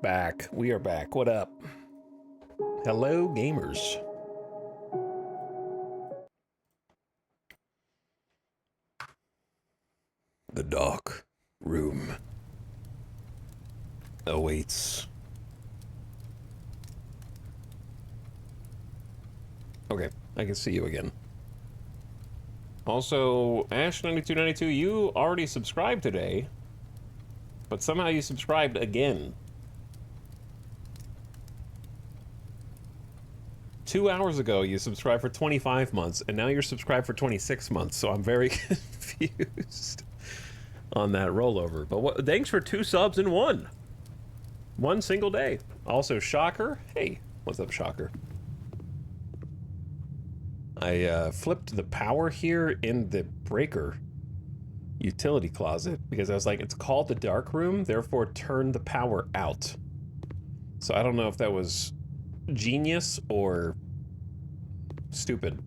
S1: Back. We are back. What up? Hello, gamers. The dark room awaits. Okay, I can see you again. Also, Ash9292, you already subscribed today, but somehow you subscribed again. 2 hours ago, you subscribed for 25 months, and now you're subscribed for 26 months, so I'm very confused on that rollover. But thanks for 2 subs in one single day. Also, Shocker. Hey, what's up, Shocker? I flipped the power here in the breaker utility closet because I was like, it's called the dark room, therefore turn the power out. So I don't know if that was genius or stupid.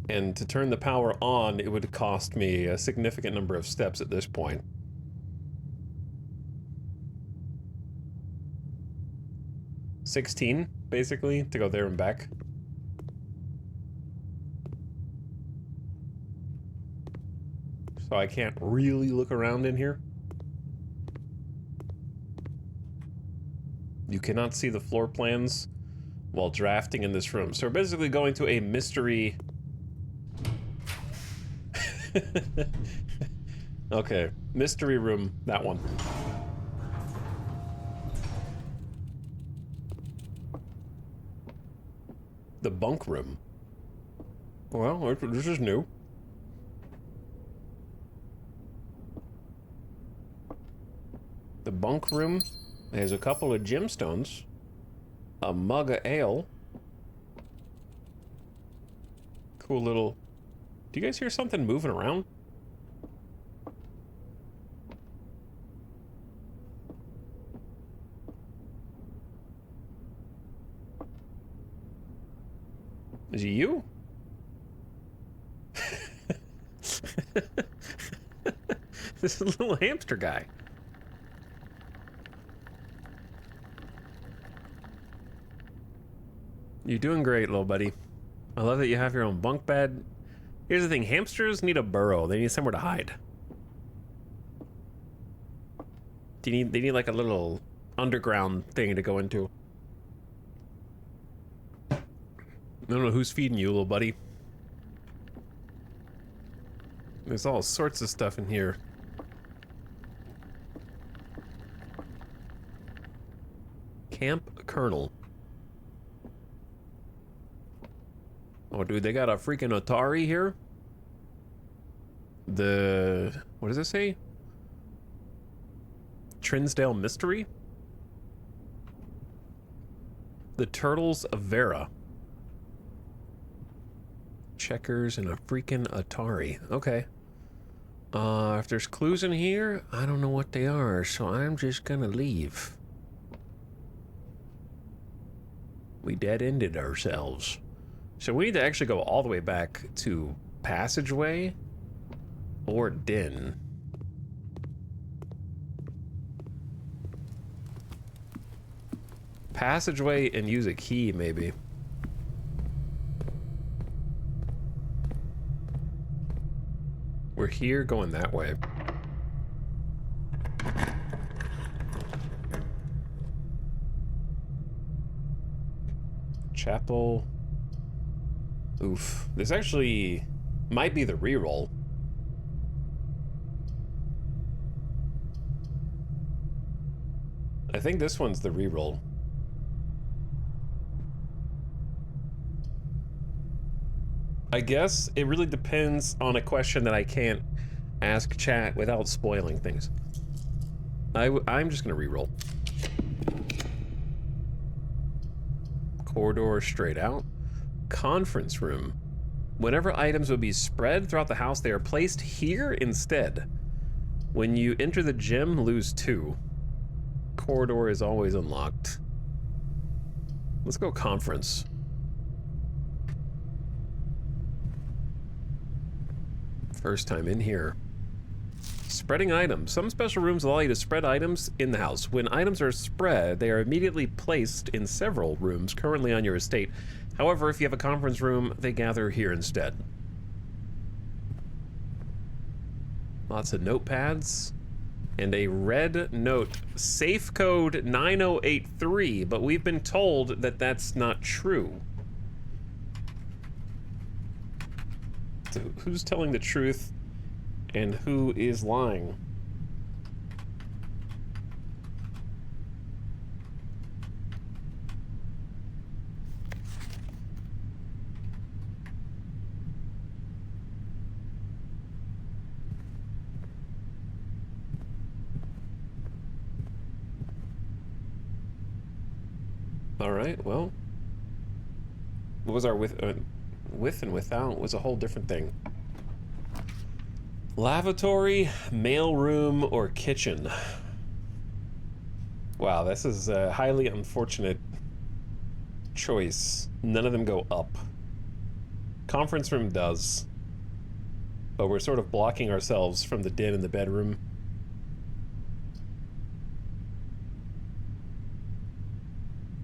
S1: And to turn the power on, it would cost me a significant number of steps at this point. $16, basically, to go there and back. So I can't really look around in here. You cannot see the floor plans while drafting in this room. So we're basically going to a mystery... Okay, mystery room, that one. The bunk room. Well, this is new. The bunk room has a couple of gemstones, a mug of ale. Cool little... Do you guys hear something moving around? Is it you? This little hamster guy. You're doing great, little buddy. I love that you have your own bunk bed. Here's the thing, hamsters need a burrow. They need somewhere to hide. They need like a little underground thing to go into. I don't know who's feeding you, little buddy. There's all sorts of stuff in here. Camp Colonel. Oh, dude, they got a freaking Atari here. What does it say? Trinsdale Mystery? The Turtles of Vera. Checkers and a freaking Atari. Okay. If there's clues in here, I don't know what they are, so I'm just gonna leave. We dead-ended ourselves. So we need to actually go all the way back to Passageway or Den. Passageway and use a key, maybe. We're here going that way. Chapel. Oof. This actually might be the reroll. I think this one's the reroll. I guess it really depends on a question that I can't ask chat without spoiling things. I'm just gonna reroll. Corridor straight out. Conference room. Whenever items would be spread throughout the house, they are placed here instead. When you enter the gym, lose 2. Corridor is always unlocked. Let's go conference. First time in here. Spreading items. Some special rooms allow you to spread items in the house. When items are spread, they are immediately placed in several rooms currently on your estate. However, if you have a conference room, they gather here instead. Lots of notepads. And a red note. Safe code 9083, but we've been told that that's not true. So who's telling the truth and who is lying? All right, well, what was our with and without was a whole different thing. Lavatory, mailroom, or kitchen. Wow, this is a highly unfortunate choice. None of them go up. Conference room does, but we're sort of blocking ourselves from the den in the bedroom.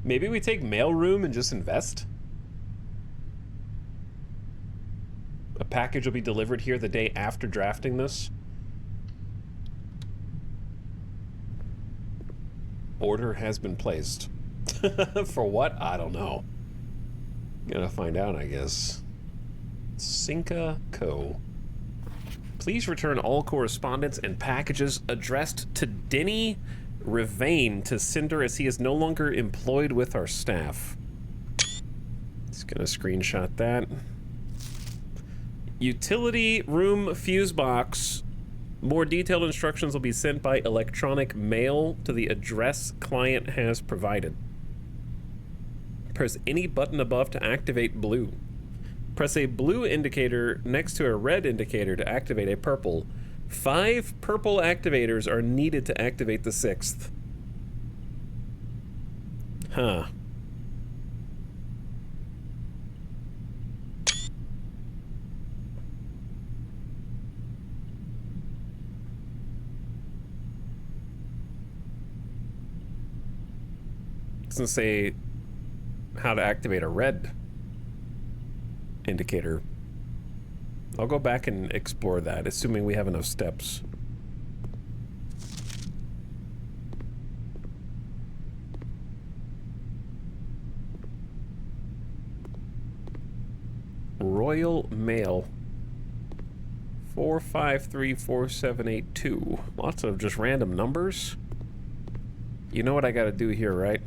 S1: Maybe we take mailroom and just invest? A package will be delivered here the day after drafting this. Order has been placed. For what? I don't know. Gonna find out, I guess. Cinca Co. Please return all correspondence and packages addressed to Denny Rivane to Cinder as he is no longer employed with our staff. Just gonna screenshot that. Utility room fuse box. More detailed instructions will be sent by electronic mail to the address client has provided. Press any button above to activate blue. Press a blue indicator next to a red indicator to activate a purple. 5 purple activators are needed to activate the 6th. Huh. Doesn't say how to activate a red indicator. I'll go back and explore that, assuming we have enough steps. Royal Mail. 4534782. Lots of just random numbers. You know what I gotta do here, right?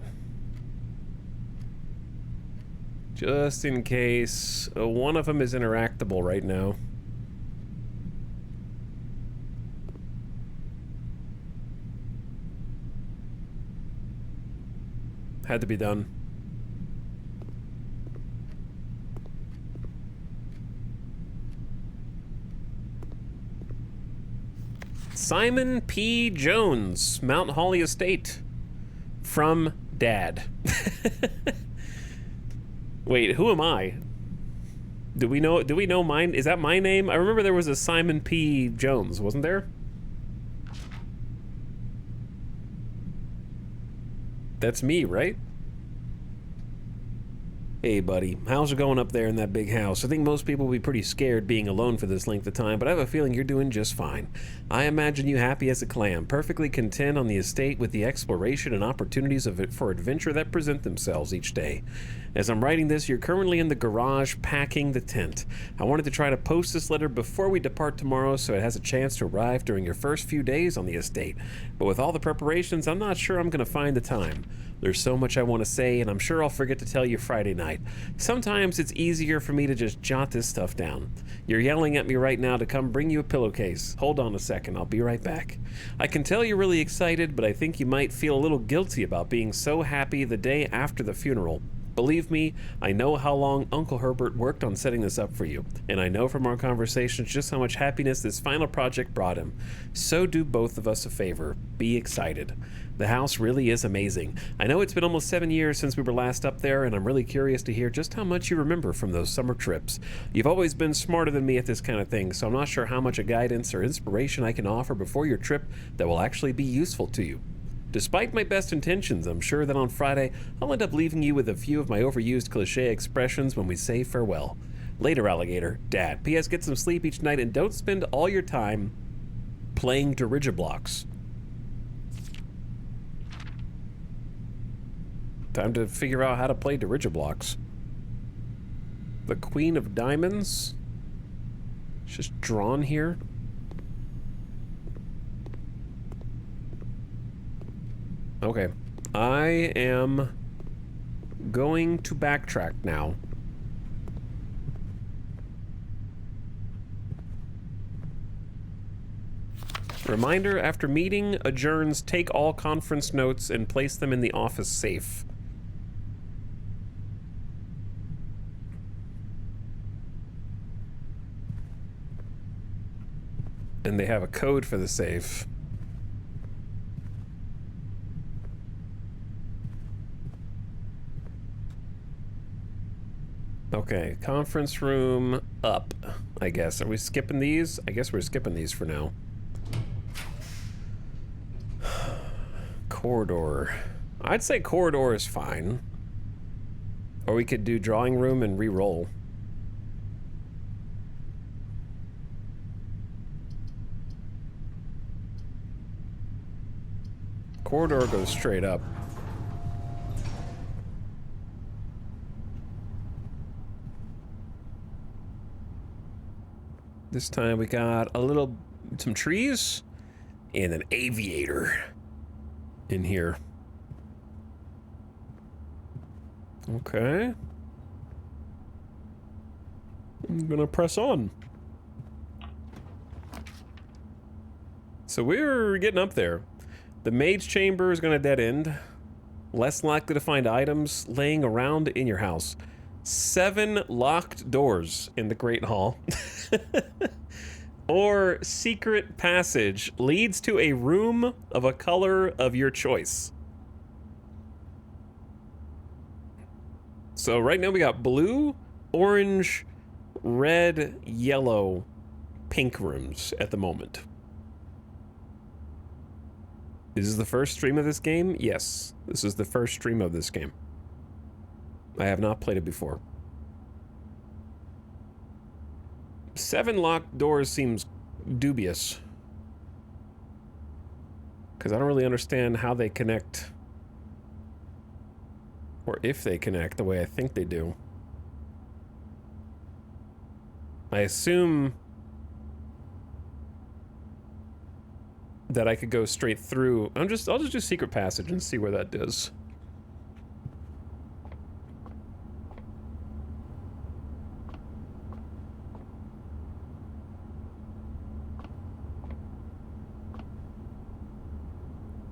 S1: Just in case one of them is interactable right now. Had to be done. Simon P. Jones, Mount Holly Estate. From Dad. Wait, who am I? Do we know mine? Is that my name? I remember there was a Simon P. Jones, wasn't there? That's me, right? Hey, buddy. How's it going up there in that big house? I think most people will be pretty scared being alone for this length of time, but I have a feeling you're doing just fine. I imagine you happy as a clam, perfectly content on the estate with the exploration and opportunities for adventure that present themselves each day. As I'm writing this, you're currently in the garage packing the tent. I wanted to try to post this letter before we depart tomorrow so it has a chance to arrive during your first few days on the estate. But with all the preparations, I'm not sure I'm going to find the time. There's so much I want to say, and I'm sure I'll forget to tell you Friday night. Sometimes it's easier for me to just jot this stuff down. You're yelling at me right now to come bring you a pillowcase. Hold on a second, I'll be right back. I can tell you're really excited, but I think you might feel a little guilty about being so happy the day after the funeral. Believe me, I know how long Uncle Herbert worked on setting this up for you, and I know from our conversations just how much happiness this final project brought him. So do both of us a favor. Be excited. The house really is amazing. I know it's been almost 7 years since we were last up there, and I'm really curious to hear just how much you remember from those summer trips. You've always been smarter than me at this kind of thing, so I'm not sure how much of guidance or inspiration I can offer before your trip that will actually be useful to you. Despite my best intentions, I'm sure that on Friday, I'll end up leaving you with a few of my overused cliche expressions when we say farewell. Later, alligator. Dad. P.S. Get some sleep each night and don't spend all your time playing Dirigiblocks. Time to figure out how to play Dirigiblocks. The Queen of Diamonds. It's just drawn here. Okay, I am going to backtrack now. Reminder, after meeting adjourns, take all conference notes and place them in the office safe. And they have a code for the safe. Okay, conference room up, I guess. Are we skipping these? I guess we're skipping these for now. Corridor. I'd say corridor is fine. Or we could do drawing room and re-roll. Corridor goes straight up. This time we got some trees and an aviator in here. Okay. I'm gonna press on. So we're getting up there. The maid's chamber is gonna dead end. Less likely to find items laying around in your house. 7 locked doors in the Great Hall. Or secret passage leads to a room of a color of your choice. So right now we got blue, orange, red, yellow, pink rooms at the moment. This is the first stream of this game? Yes, this is the first stream of this game. I have not played it before. 7 locked doors seems dubious. Because I don't really understand how they connect. Or if they connect the way I think they do. I assume that I could go straight through. I'll just do secret passage and see where that does.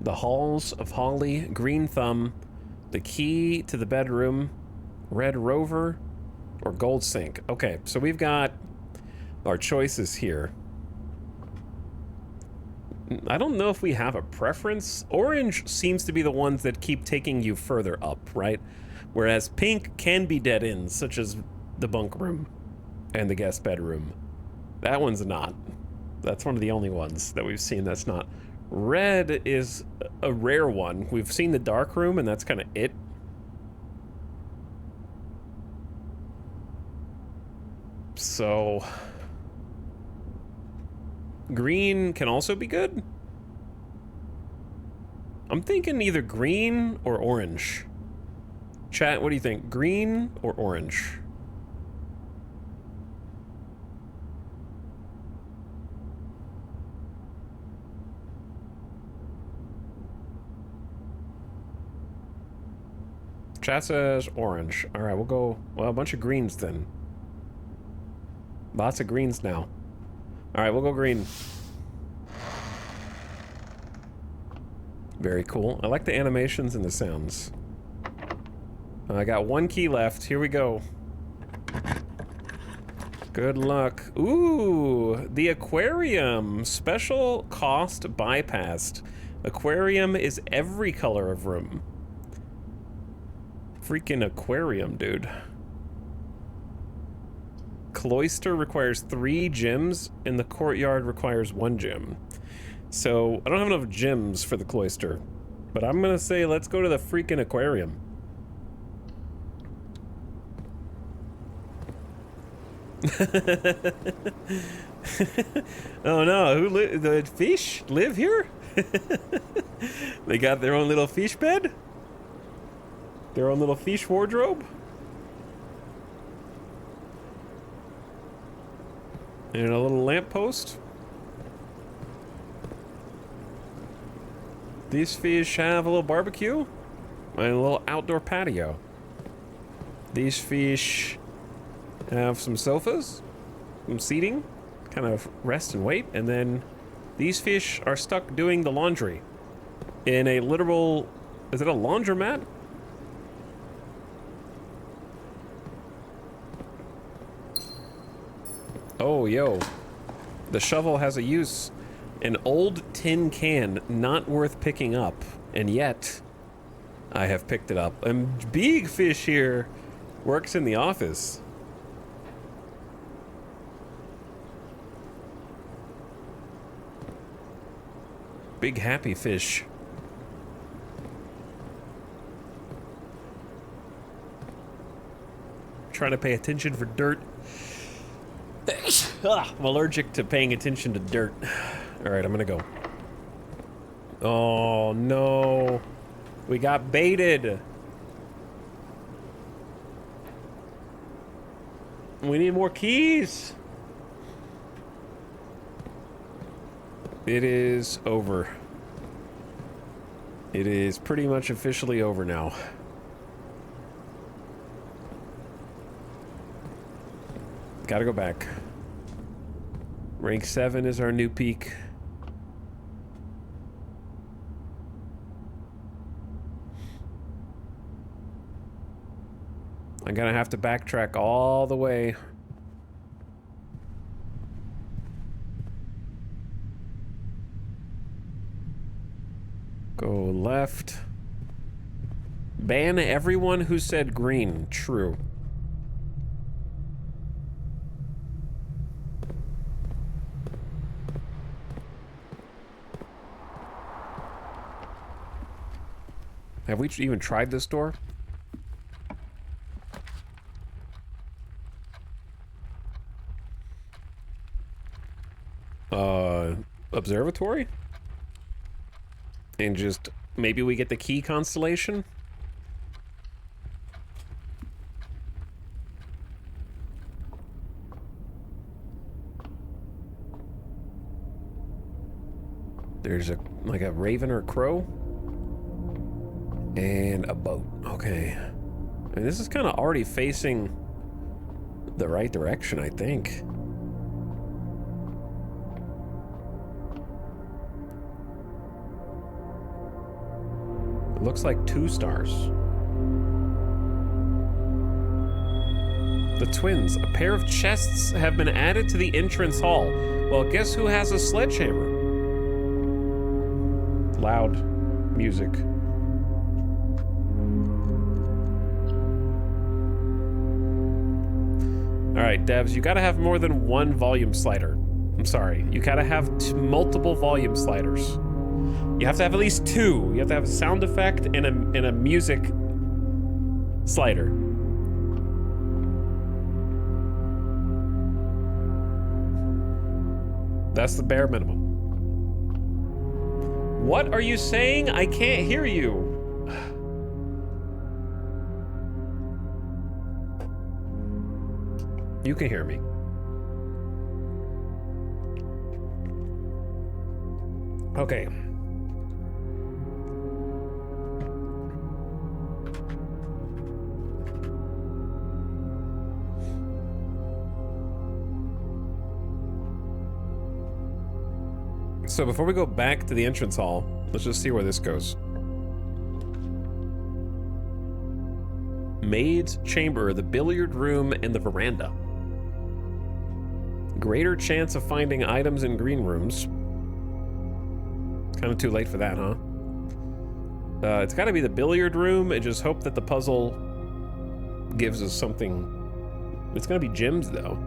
S1: The Halls of Holly, Green Thumb, the key to the bedroom, Red Rover, or Gold Sink. Okay, so we've got our choices here. I don't know if we have a preference. Orange seems to be the ones that keep taking you further up, right? Whereas pink can be dead ends, such as the bunk room and the guest bedroom. That one's not. That's one of the only ones that we've seen that's not. Red is a rare one. We've seen the dark room, and that's kind of it. So green can also be good. I'm thinking either green or orange. Chat, what do you think? Green or orange? Chat says orange. All right, we'll go, well, a bunch of greens then. Lots of greens now. All right, we'll go green. Very cool. I like the animations and the sounds. I got one key left. Here we go. Good luck. Ooh, the aquarium. Special cost bypassed. Aquarium is every color of room. Freaking aquarium, dude. Cloister requires 3 gems, and the courtyard requires 1 gem. So, I don't have enough gems for the cloister. But I'm gonna say let's go to the freaking aquarium. Oh no, the fish live here? They got their own little fish bed? Their own little fish wardrobe? And a little lamppost? These fish have a little barbecue and a little outdoor patio. These fish have some sofas, some seating, kind of rest and wait, and then these fish are stuck doing the laundry in a literal, is it a laundromat? Oh, yo, the shovel has a use. An old tin can, not worth picking up, and yet I have picked it up. And Big Fish here works in the office. Big happy fish. Trying to pay attention for dirt. I'm allergic to paying attention to dirt. Alright, I'm gonna go. Oh no. We got baited. We need more keys. It is over. It is pretty much officially over now. Gotta go back. Rank 7 is our new peak. I'm gonna have to backtrack all the way. Go left. Ban everyone who said green. True. Have we even tried this door? Observatory? And just, maybe we get the key constellation? There's a, like a raven or a crow? And a boat. Okay. I mean, this is kind of already facing the right direction, I think. It looks like 2 stars. The twins. A pair of chests have been added to the entrance hall. Well, guess who has a sledgehammer? Loud music. Alright, devs, you gotta have more than 1 volume slider. I'm sorry. You gotta have multiple volume sliders. You have to have at least 2. You have to have a sound effect and a music slider. That's the bare minimum. What are you saying? I can't hear you. You can hear me. Okay. So before we go back to the entrance hall, let's just see where this goes. maid's chamber, the billiard room, and the veranda. Greater chance of finding items in green rooms. Kind of too late for that, huh? It's got to be the billiard room, and just hope that the puzzle gives us something. It's going to be gems, though.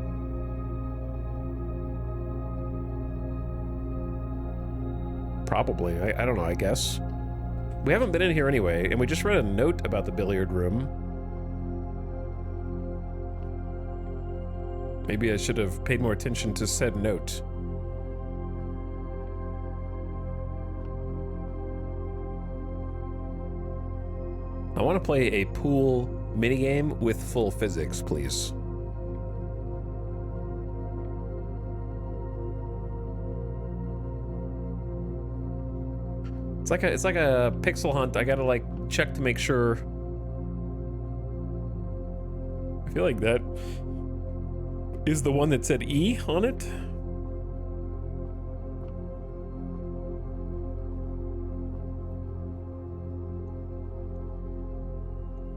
S1: Probably. I don't know, I guess. We haven't been in here anyway, and we just read a note about the billiard room. Maybe I should have paid more attention to said note. I want to play a pool minigame with full physics, please. It's like a pixel hunt. I gotta like check to make sure. I feel like that is the one that said E on it.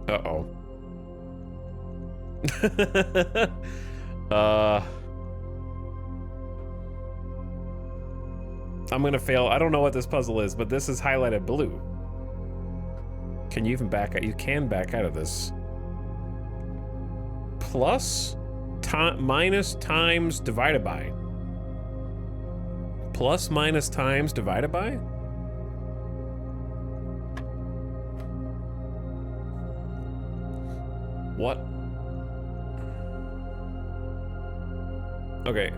S1: Uh-oh. I'm gonna fail. I don't know what this puzzle is, but this is highlighted blue. Can you even back out? You can back out of this. Plus, minus, times, divided by. Plus, minus, times, divided by? What? Okay,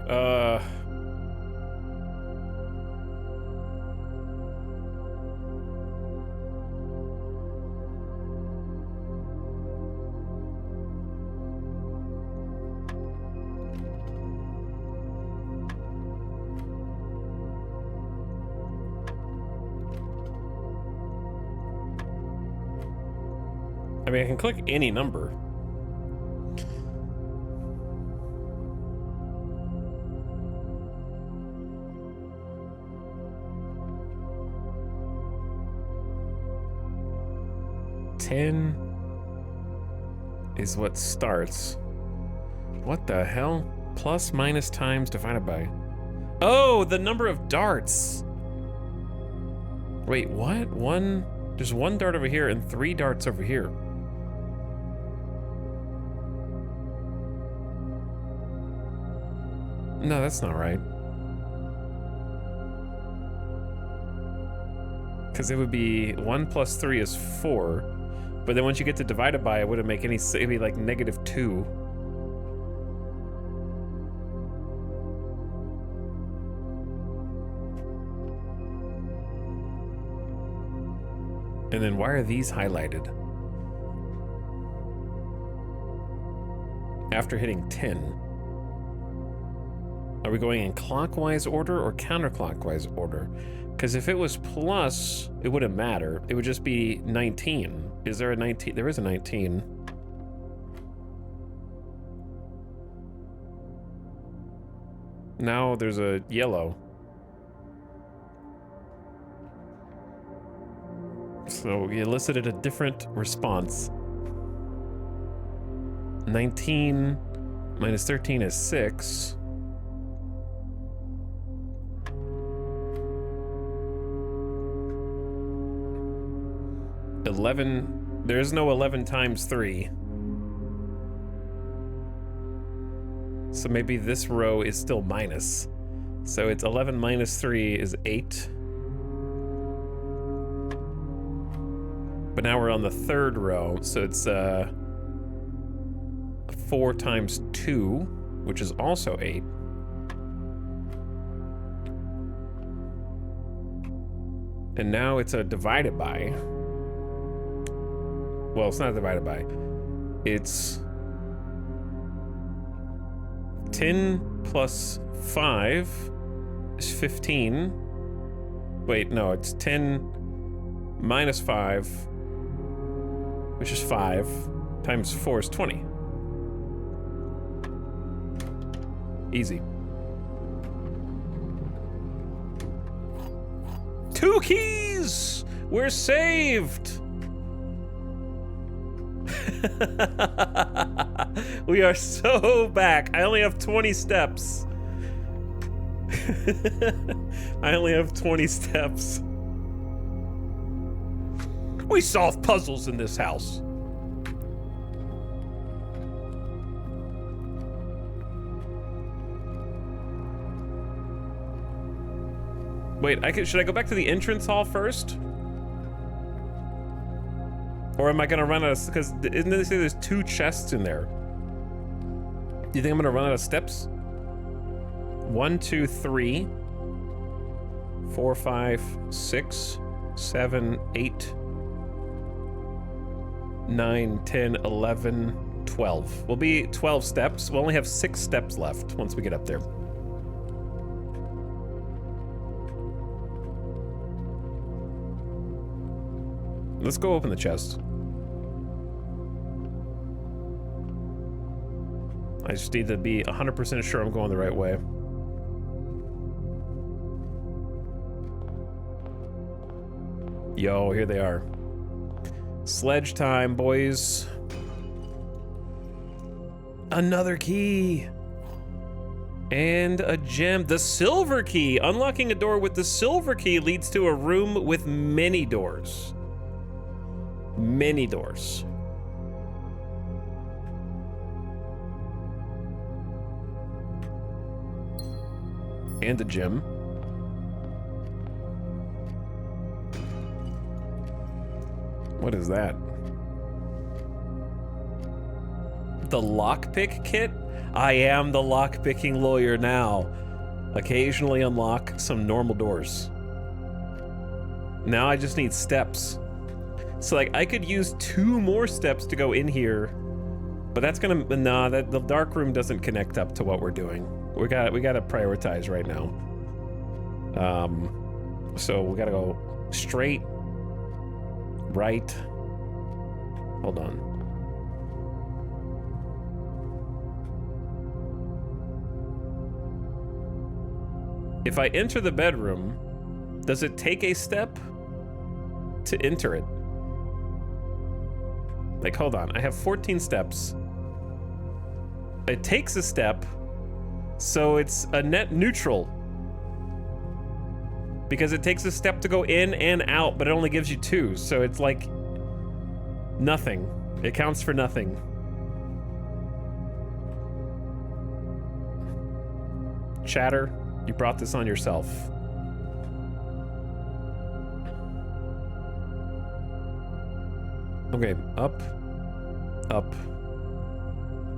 S1: I mean, I can click any number. $10 is what starts. What the hell? Plus, minus, times, divided by. Oh, the number of darts. Wait, what? There's one dart over here and 3 darts over here. No, that's not right. Because it would be 1 plus 3 is 4. But then once you get to divided by, it wouldn't make any sense. It'd be like -2. And then why are these highlighted? After hitting 10. Are we going in clockwise order or counterclockwise order? Because if it was plus, it wouldn't matter. It would just be 19. Is there a 19? There is a 19. Now there's a yellow. So we elicited a different response. 19 minus 13 is 6. 11, there's no 11 times 3. So maybe this row is still minus. So it's 11 minus 3 is 8. But now we're on the 3rd row, so it's 4 times 2, which is also 8. And now it's a divided by. Well, it's not divided by. It's 10 plus 5 is 15. Wait, no, it's 10 minus 5, which is 5, times 4 is 20. Easy. 2 keys! We're saved! We are so back. I only have 20 steps. I only have 20 steps. We solve puzzles in this house. Wait, should I go back to the entrance hall first? Or am I gonna run out of, because isn't they say there's 2 chests in there? Do you think I'm gonna run out of steps? 1, 2, 3, 4, 5, 6, 7, 8, 9, 10, 11, 12. We'll be 12 steps. We'll only have 6 steps left once we get up there. Let's go open the chest. I just need to be 100% sure I'm going the right way. Yo, here they are. Sledge time, boys. Another key. And a gem. The silver key. Unlocking a door with the silver key leads to a room with many doors. Many doors. And a gem. What is that? The lockpick kit? I am the lockpicking lawyer now. Occasionally unlock some normal doors. Now I just need steps. So like I could use 2 more steps to go in here, but that's gonna, nah, that the dark room doesn't connect up to what we're doing. We gotta prioritize right now. So we gotta go straight, right. Hold on. If I enter the bedroom, does it take a step to enter it? Like, hold on, I have 14 steps. It takes a step, so it's a net neutral. Because it takes a step to go in and out, but it only gives you 2, so it's like nothing. It counts for nothing. Chatter, you brought this on yourself. Okay, up,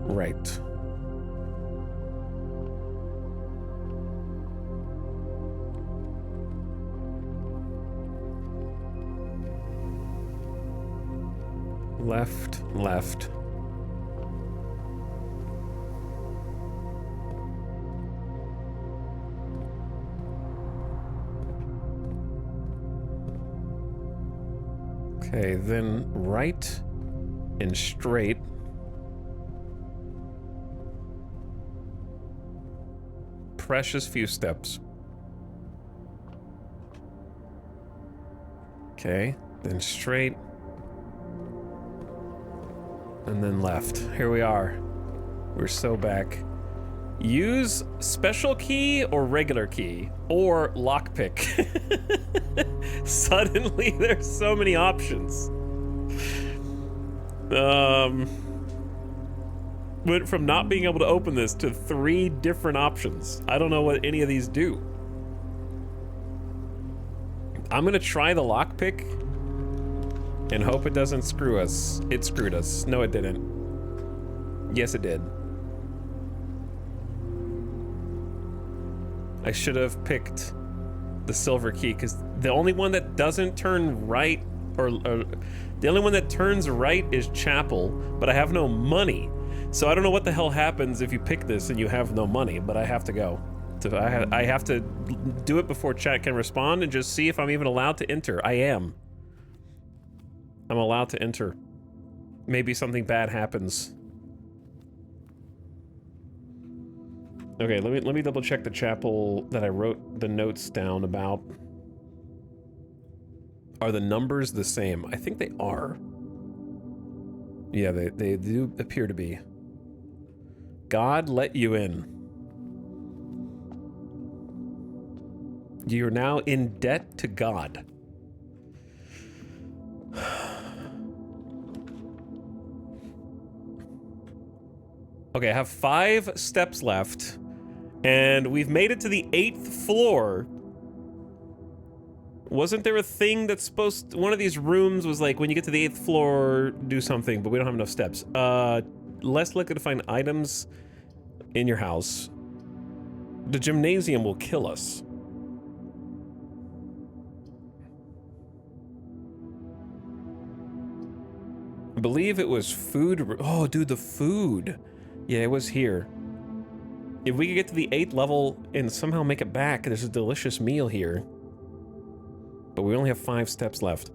S1: right. Left, left. Okay, then right and straight. Precious few steps. Okay, then straight. And then left. Here we are. We're so back. Use special key or regular key or lockpick. Suddenly there's so many options. Went from not being able to open this to 3 different options. I don't know what any of these do. I'm gonna try the lockpick and hope it doesn't screw us. It screwed us. No, it didn't. Yes, it did. I should have picked the silver key, because the only one that doesn't turn right, or the only one that turns right is Chapel, but I have no money. So I don't know what the hell happens if you pick this and you have no money, but I have to go. So I have to do it before chat can respond and just see if I'm even allowed to enter. I am. I'm allowed to enter. Maybe something bad happens. Okay, let me double check the chapel that I wrote the notes down about. Are the numbers the same? I think they are. Yeah, they do appear to be. God let you in. You're now in debt to God. Okay, I have 5 steps left, and we've made it to the 8th floor. Wasn't there a thing that's supposed to, one of these rooms was like, when you get to the 8th floor, do something, but we don't have enough steps. Less likely to find items in your house. The gymnasium will kill us. I believe it was food. Oh, dude, the food. Yeah, it was here. If we could get to the 8th level and somehow make it back, there's a delicious meal here. But we only have 5 steps left.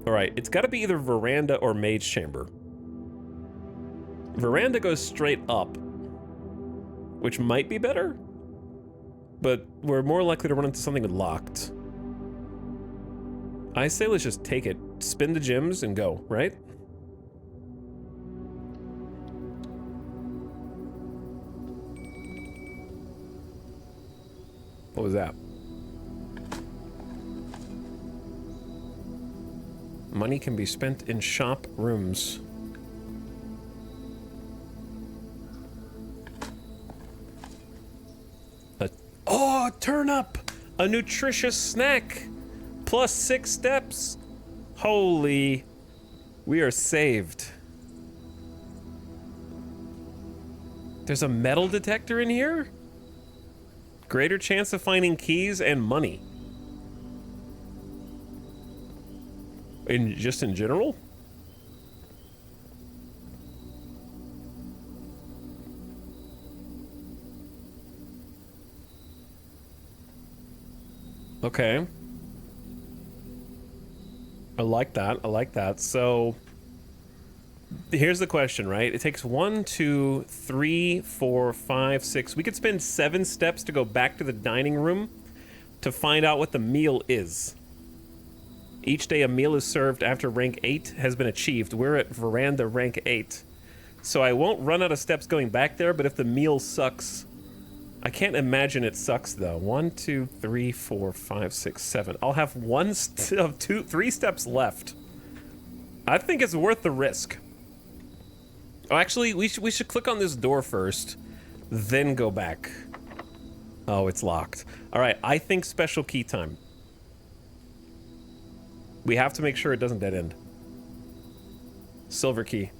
S1: Alright, it's gotta be either veranda or mage chamber. Veranda goes straight up, which might be better, but we're more likely to run into something locked. I say let's just take it, spin the gyms, and go, right? What was that? Money can be spent in shop rooms. Oh, turnip! A nutritious snack! Plus 6 steps! Holy... We are saved. There's a metal detector in here? Greater chance of finding keys and money. Just in general? Okay. I like that. I like that. So here's the question, right? It takes 1, 2, 3, 4, 5, 6. We could spend 7 steps to go back to the dining room to find out what the meal is. Each day a meal is served after rank 8 has been achieved. We're at veranda rank 8. So I won't run out of steps going back there, but if the meal sucks... I can't imagine it sucks, though. 1, 2, 3, 4, 5, 6, 7. I'll have 3 steps left. I think it's worth the risk. Oh, actually, we should click on this door first, then go back. Oh, it's locked. All right, I think special key time. We have to make sure it doesn't dead end. Silver key.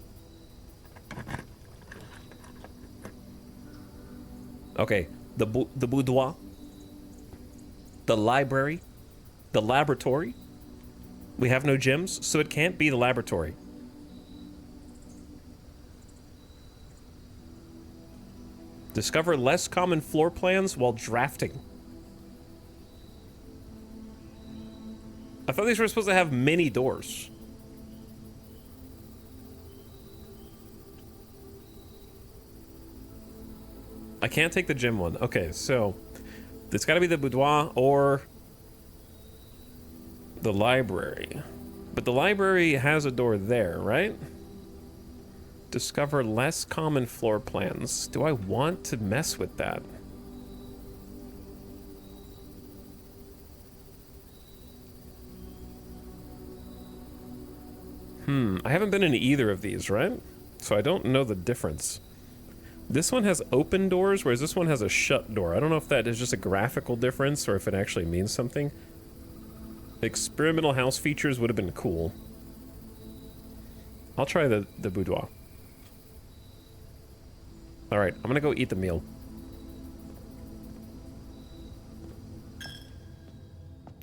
S1: Okay, the boudoir, the library, the laboratory. We have no gyms, so it can't be the laboratory. Discover less common floor plans while drafting. I thought these were supposed to have many doors. I can't take the gym one. Okay, so it's got to be the boudoir or the library. But the library has a door there, right? Discover less common floor plans. Do I want to mess with that? I haven't been in either of these, right? So I don't know the difference. This one has open doors, whereas this one has a shut door. I don't know if that is just a graphical difference or if it actually means something. Experimental house features would have been cool. I'll try the boudoir. Alright, I'm gonna go eat the meal.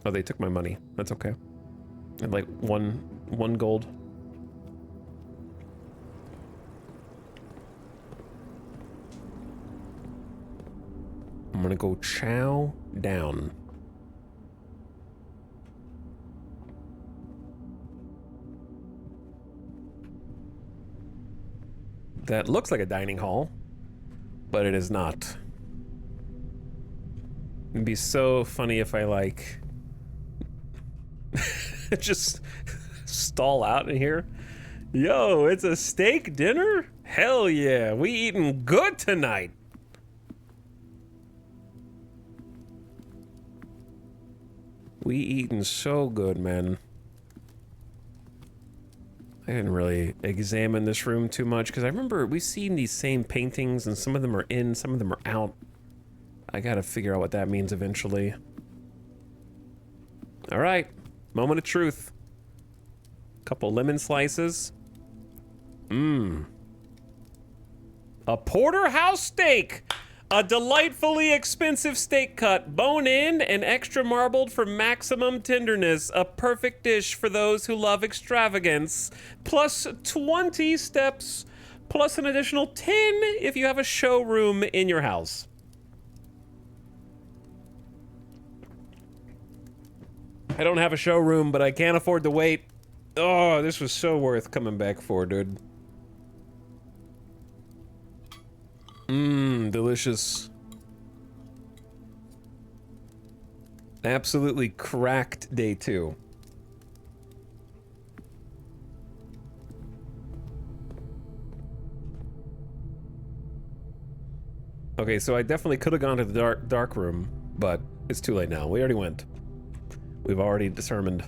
S1: Oh, they took my money. That's okay. And like one gold. I'm gonna go chow down. That looks like a dining hall, but it is not. It'd be so funny if I like... Just stall out in here. Yo, it's a steak dinner? Hell yeah, we eating good tonight. We eating so good, man. I didn't really examine this room too much because I remember we've seen these same paintings and some of them are in, some of them are out. I gotta figure out what that means eventually. All right, moment of truth. Couple lemon slices. Mmm. A porterhouse steak. A delightfully expensive steak cut, bone-in and extra marbled for maximum tenderness. A perfect dish for those who love extravagance. Plus 20 steps, plus an additional 10 if you have a showroom in your house. I don't have a showroom, but I can't afford to wait. Oh, this was so worth coming back for, dude. Mmm, delicious. Absolutely cracked day 2. Okay, so I definitely could have gone to the dark room, but it's too late now. We already went. We've already determined.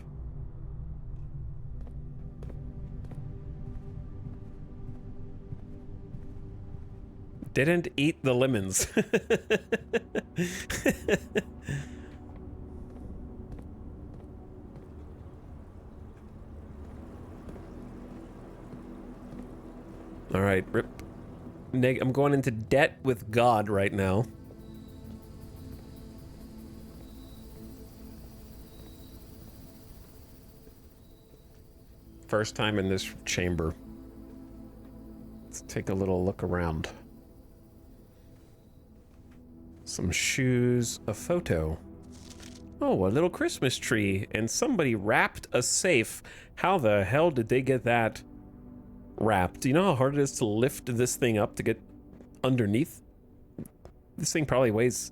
S1: Didn't eat the lemons. All right, rip. I'm going into debt with God right now. First time in this chamber. Let's take a little look around. Some shoes, a photo. Oh, a little Christmas tree, and somebody wrapped a safe. How the hell did they get that wrapped? Do you know how hard it is to lift this thing up to get underneath? This thing probably weighs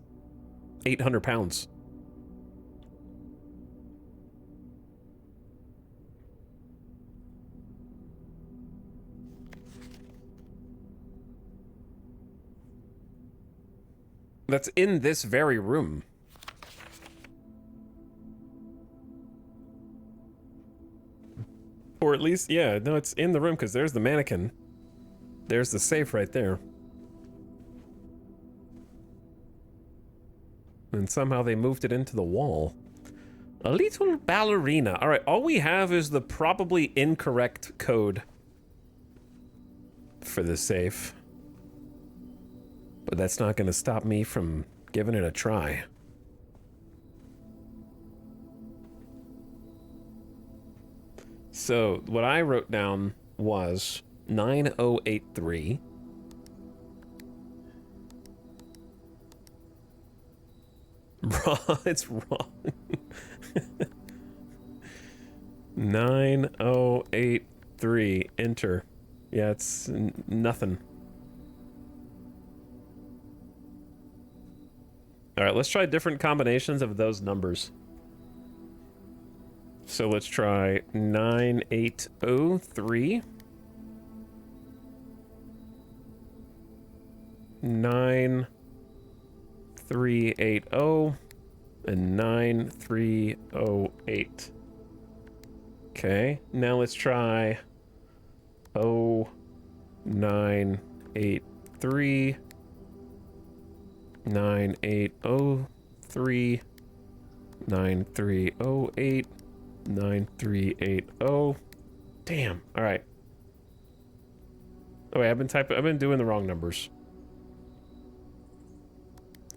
S1: 800 pounds. That's in this very room. Or at least, yeah, no, it's in the room because there's the mannequin. There's the safe right there. And somehow they moved it into the wall. A little ballerina. All right, all we have is the probably incorrect code for the safe. But that's not going to stop me from giving it a try. So, what I wrote down was 9083. Wrong, it's wrong. 9083, enter. Yeah, it's nothing. All right, let's try different combinations of those numbers. So let's try 9803. 9380 and 9308. Okay, now let's try 0983 9803 9308 9380. Damn. All right. Oh wait, I've been doing the wrong numbers.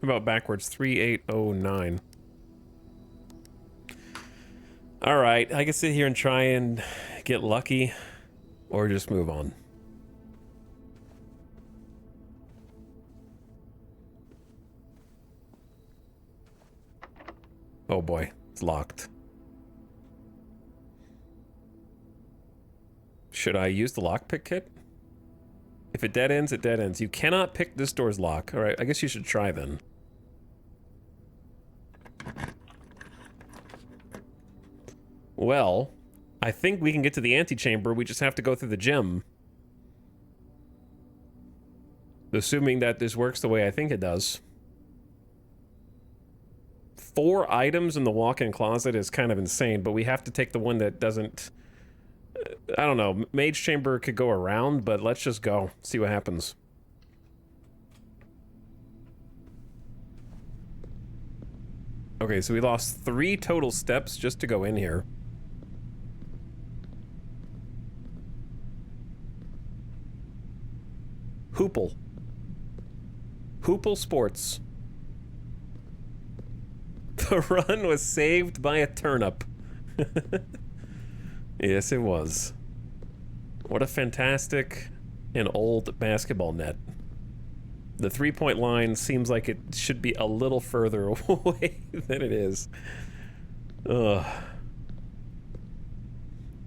S1: How about backwards? 3809. All right, I can sit here and try and get lucky, or just move on. Oh boy, it's locked. Should I use the lockpick kit? If it dead ends, it dead ends. You cannot pick this door's lock. All right, I guess you should try then. Well, I think we can get to the antechamber. We just have to go through the gym. Assuming that this works the way I think it does. 4 items in the walk-in closet is kind of insane, but we have to take the one that doesn't... I don't know. Mage Chamber could go around, but let's just go. See what happens. Okay, so we lost 3 total steps just to go in here. Hoople. Hoople Sports. The run was saved by a turnip. Yes, it was. What a fantastic and old basketball net. The 3-point line seems like it should be a little further away than it is. Ugh.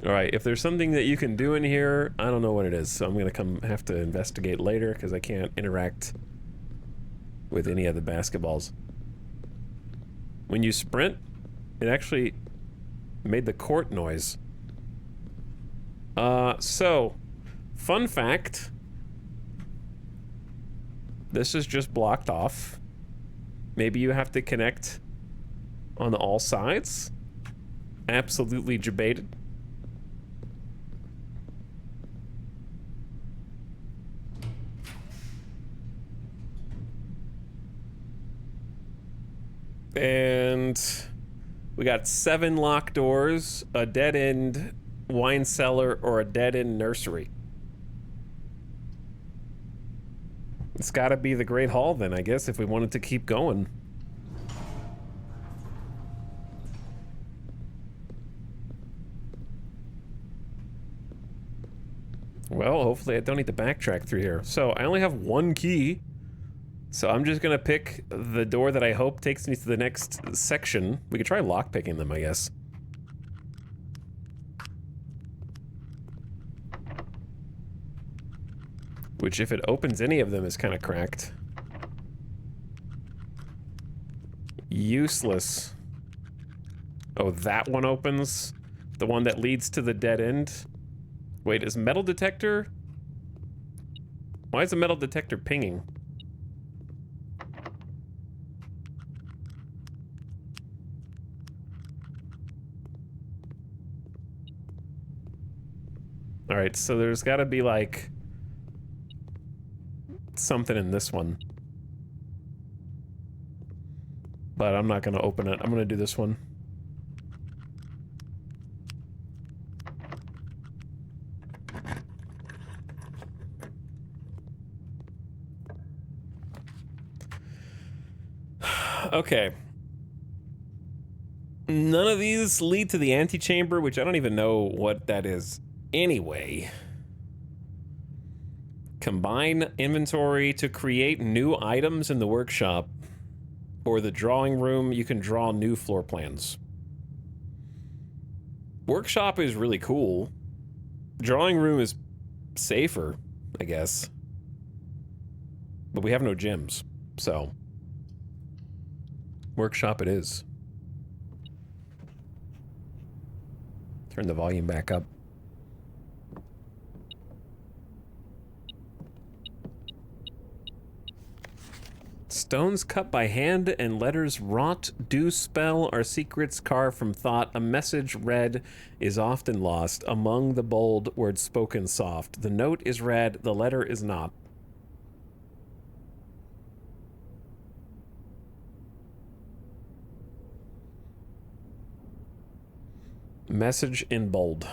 S1: Alright, if there's something that you can do in here, I don't know what it is, so I'm gonna have to investigate later because I can't interact with any of the basketballs. When you sprint, it actually made the court noise. So, fun fact. This is just blocked off. Maybe you have to connect on all sides. Absolutely debated. And we got 7 locked doors, a dead-end wine cellar, or a dead-end nursery. It's gotta be the Great Hall then, I guess, if we wanted to keep going. Well, hopefully I don't need to backtrack through here. So, I only have 1 key. So I'm just gonna pick the door that I hope takes me to the next section. We could try lockpicking them, I guess. Which, if it opens any of them, is kind of cracked. Useless. Oh, that one opens? The one that leads to the dead end? Wait, is metal detector? Why is the metal detector pinging? Alright, so there's gotta be, like, something in this one. But I'm not gonna open it. I'm gonna do this one. Okay. None of these lead to the antechamber, which I don't even know what that is anyway. Combine inventory to create new items in the workshop. Or the drawing room, you can draw new floor plans. Workshop is really cool. Drawing room is safer, I guess. But we have no gyms, so... Workshop it is. Turn the volume back up. Stones cut by hand and letters wrought do spell our secrets carved from thought. A message read is often lost among the bold words spoken soft. The note is read, the letter is not. Message in bold.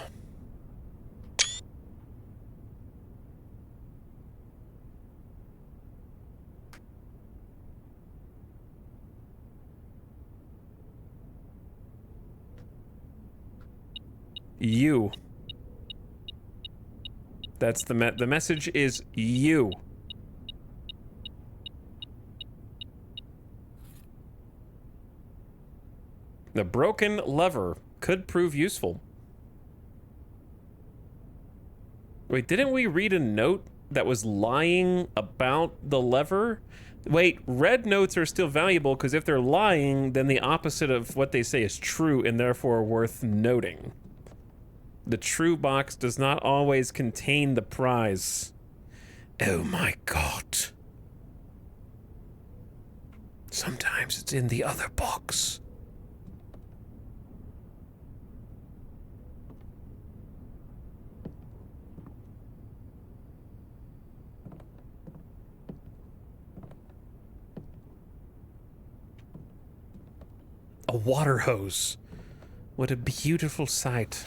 S1: You. That's the message is you. The broken lever could prove useful. Wait, didn't we read a note that was lying about the lever. Wait, red notes are still valuable because if they're lying, then the opposite of what they say is true and therefore worth noting. The true box does not always contain the prize. Oh my god. Sometimes it's in the other box. A water hose. What a beautiful sight.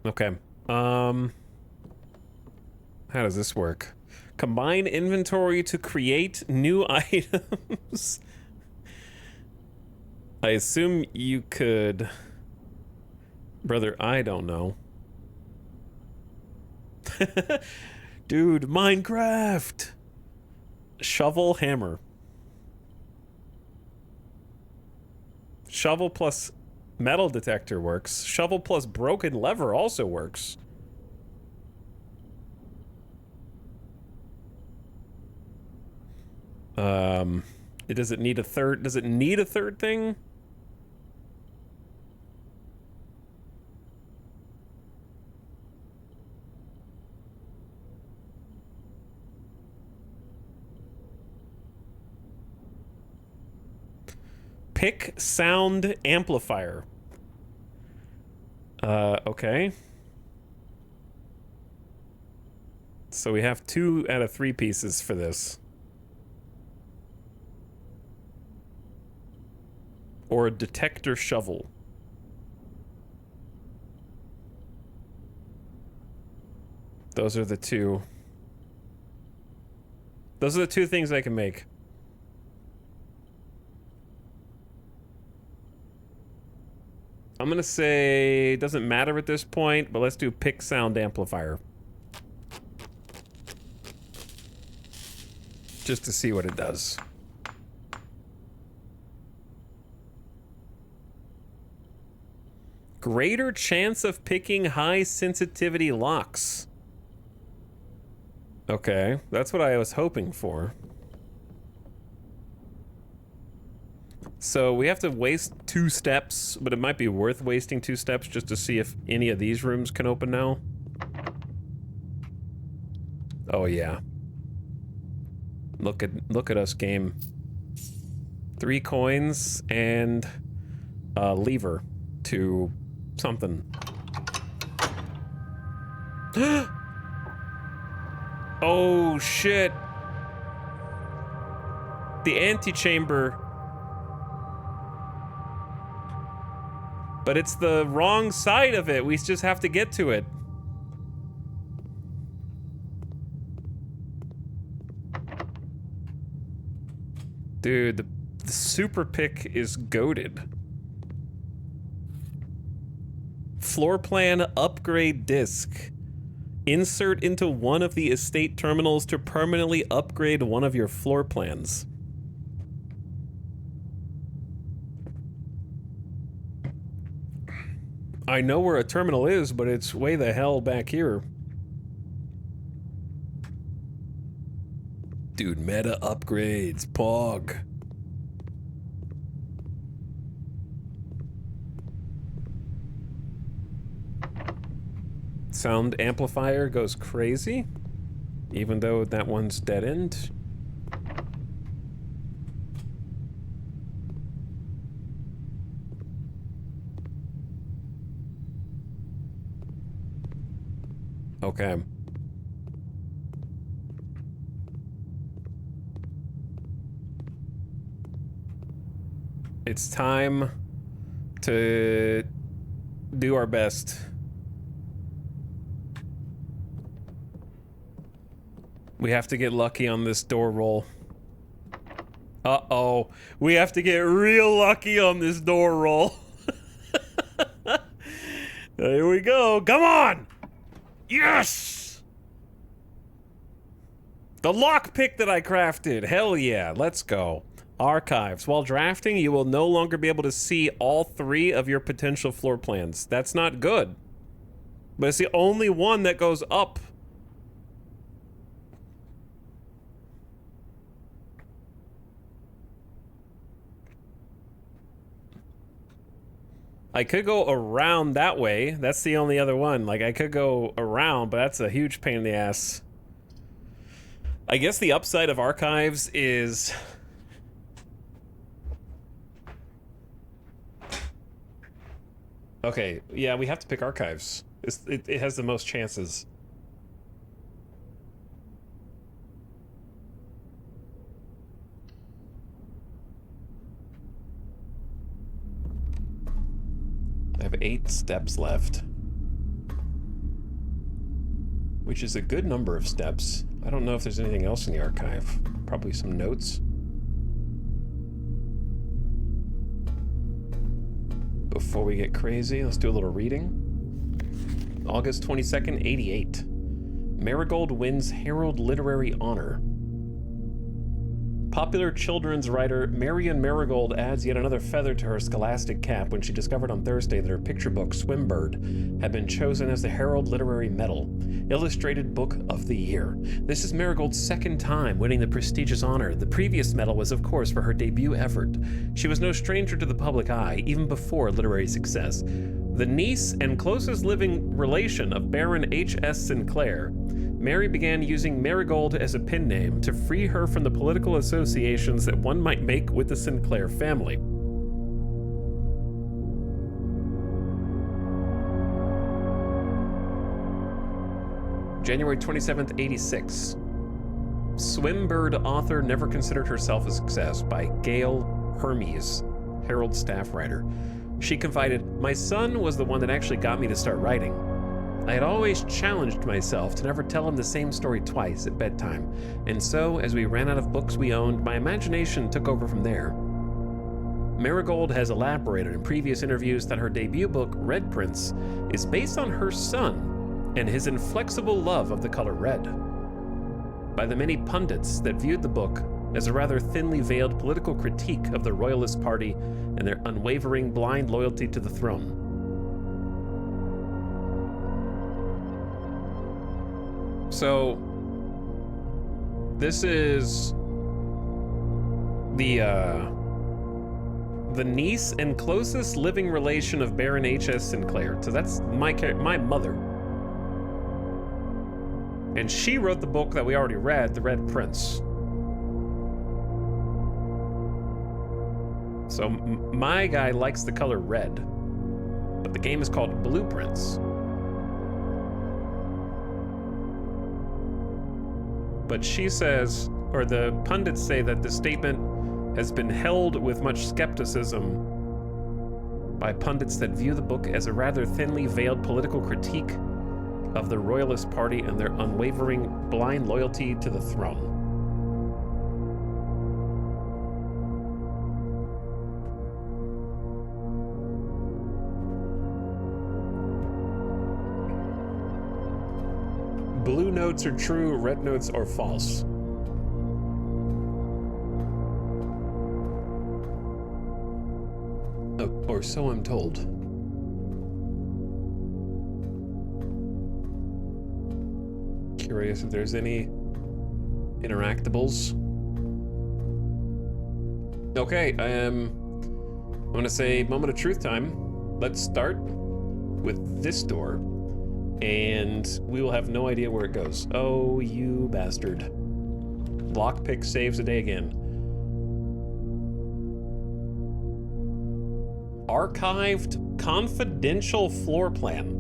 S1: Okay. How does this work? Combine inventory to create new items. I assume you could... Brother, I don't know. Dude, Minecraft! Shovel, hammer. Shovel plus metal detector works. Shovel plus broken lever also works. Does it need a third thing? Pick sound amplifier. Okay. So we have 2 out of 3 pieces for this. Or a detector shovel. Those are the 2. Those are the 2 things I can make. I'm gonna say it doesn't matter at this point, but let's do pick sound amplifier. Just to see what it does. Greater chance of picking high sensitivity locks. Okay, that's what I was hoping for. So we have to waste 2 steps, but it might be worth wasting 2 steps just to see if any of these rooms can open now. Oh yeah. Look at us, game. 3 coins and a lever to something. Oh shit. The antechamber. But it's the wrong side of it. We just have to get to it. Dude, the super pick is goated. Floor plan upgrade disc. Insert into one of the estate terminals to permanently upgrade one of your floor plans. I know where a terminal is, but it's way the hell back here. Dude, meta upgrades, Pog. Sound amplifier goes crazy, even though that one's dead end. Okay. It's time to do our best. We have to get lucky on this door roll. Uh-oh. We have to get real lucky on this door roll. There we go. Come on! Yes! The lockpick that I crafted. Hell yeah. Let's go. Archives. While drafting, you will no longer be able to see all 3 of your potential floor plans. That's not good. But it's the only one that goes up. I could go around that way. That's the only other one. Like, I could go around, but that's a huge pain in the ass. I guess the upside of archives is... Okay, yeah, we have to pick archives. It has the most chances. I have 8 steps left, which is a good number of steps. I don't know if there's anything else in the archive. Probably some notes. Before we get crazy, let's do a little reading. August 22nd, 88. Marigold wins Herald Literary Honor. Popular children's writer Marion Marigold adds yet another feather to her scholastic cap when she discovered on Thursday that her picture book, Swimbird, had been chosen as the Herald Literary Medal, Illustrated Book of the Year. This is Marigold's 2nd time winning the prestigious honor. The previous medal was, of course, for her debut effort. She was no stranger to the public eye, even before literary success. The niece and closest living relation of Baron H.S. Sinclair, Mary began using Marigold as a pen name to free her from the political associations that one might make with the Sinclair family. January 27th, 86. Swimbird author never considered herself a success by Gail Hermes, Herald staff writer. She confided, "My son was the one that actually got me to start writing. I had always challenged myself to never tell him the same story twice at bedtime, and so, as we ran out of books we owned, my imagination took over from there." Marigold has elaborated in previous interviews that her debut book, Red Prince, is based on her son and his inflexible love of the color red. By the many pundits that viewed the book as a rather thinly veiled political critique of the Royalist Party and their unwavering blind loyalty to the throne. So, this is the niece and closest living relation of Baron H.S. Sinclair. So that's my mother. And she wrote the book that we already read, The Red Prince. So my guy likes the color red, but the game is called Blueprints. But she says, or the pundits say, that the statement has been held with much skepticism by pundits that view the book as a rather thinly veiled political critique of the Royalist Party and their unwavering blind loyalty to the throne. Blue notes are true, red notes are false. Oh, or so I'm told. Curious if there's any interactables. Okay, I'm gonna say moment of truth time. Let's start with this door, and we will have no idea where it goes. Oh, you bastard. Lockpick saves the day again. Archived confidential floor plan.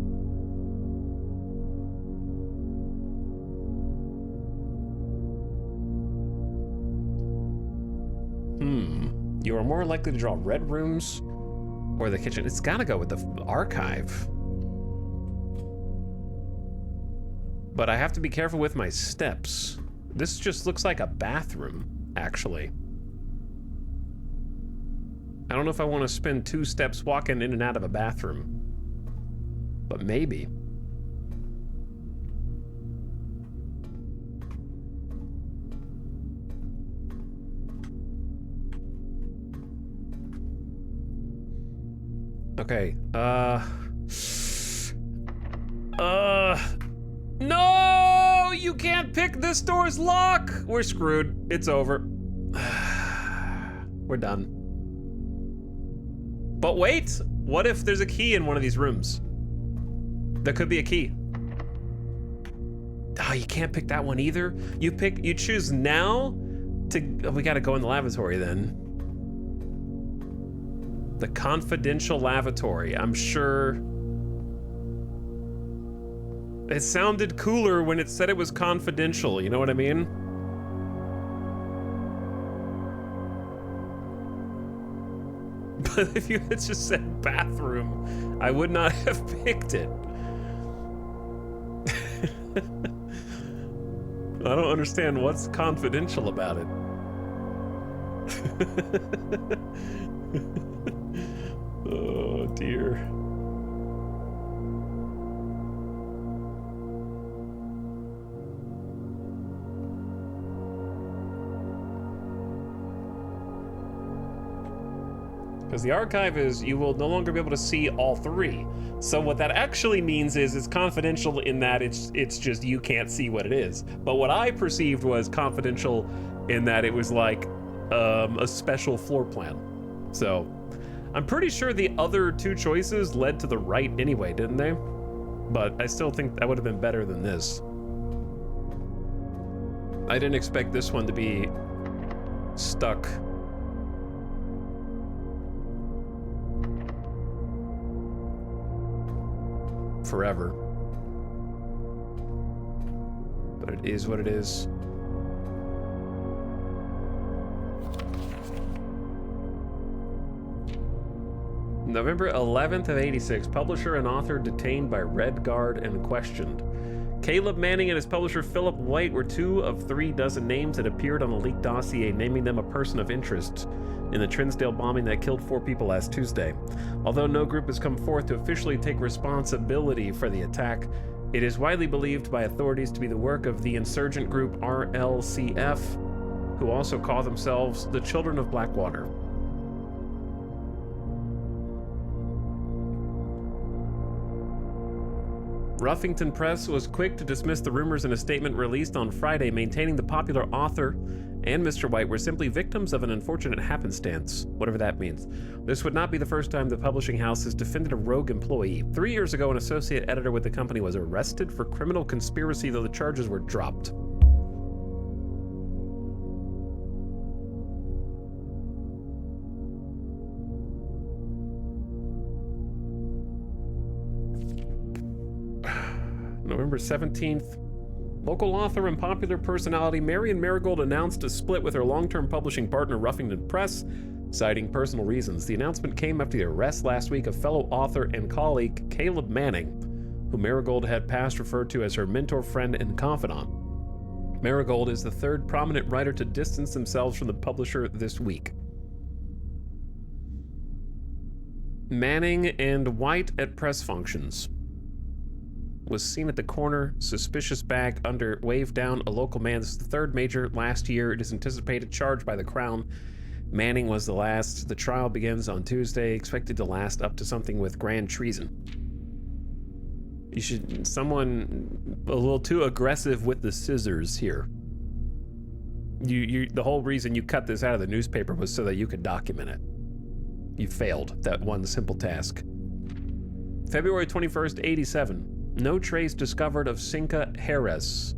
S1: You are more likely to draw red rooms or the kitchen. It's gotta go with the archive. But I have to be careful with my steps. This just looks like a bathroom, actually. I don't know if I want to spend 2 steps walking in and out of a bathroom, but maybe. Okay, no! You can't pick this door's lock! We're screwed. It's over. We're done. But wait! What if there's a key in one of these rooms? There could be a key. Oh, you can't pick that one either? You choose now to... Oh, we gotta go in the lavatory then. The confidential lavatory. I'm sure... It sounded cooler when it said it was confidential, you know what I mean? But if you had just said bathroom, I would not have picked it. I don't understand what's confidential about it. Oh dear. Because the archive is, you will no longer be able to see all three. So what that actually means is it's confidential in that it's just you can't see what it is. But what I perceived was confidential in that it was like a special floor plan. So I'm pretty sure the other two choices led to the right anyway, didn't they? But I still think that would have been better than this. I didn't expect this one to be stuck. Forever. But it is what it is. November 11th of 86, publisher and author detained by Red Guard and questioned. Caleb Manning and his publisher Philip White were 2 of 3 dozen names that appeared on a leaked dossier naming them a person of interest in the Trinsdale bombing that killed 4 people last Tuesday. Although no group has come forth to officially take responsibility for the attack, it is widely believed by authorities to be the work of the insurgent group RLCF, who also call themselves the Children of Blackwater. Ruffington Press was quick to dismiss the rumors in a statement released on Friday, maintaining the popular author and Mr. White were simply victims of an unfortunate happenstance, whatever that means. This would not be the first time the publishing house has defended a rogue employee. 3 years ago, an associate editor with the company was arrested for criminal conspiracy, though the charges were dropped. November 17th, local author and popular personality Marion Marigold announced a split with her long-term publishing partner Ruffington Press, citing personal reasons. The announcement came after the arrest last week of fellow author and colleague Caleb Manning, who Marigold had past referred to as her mentor, friend, and confidant. Marigold is the 3rd prominent writer to distance themselves from the publisher this week. Manning and White at press functions. Was seen at the corner, suspicious bag under waved down a local man. This is the 3rd major last year. It is anticipated charged by the Crown. Manning was the last. The trial begins on Tuesday, expected to last up to something with grand treason. Someone a little too aggressive with the scissors here. The whole reason you cut this out of the newspaper was so that you could document it. You failed that one simple task. February 21st, 87. No trace discovered of Cinca heiress,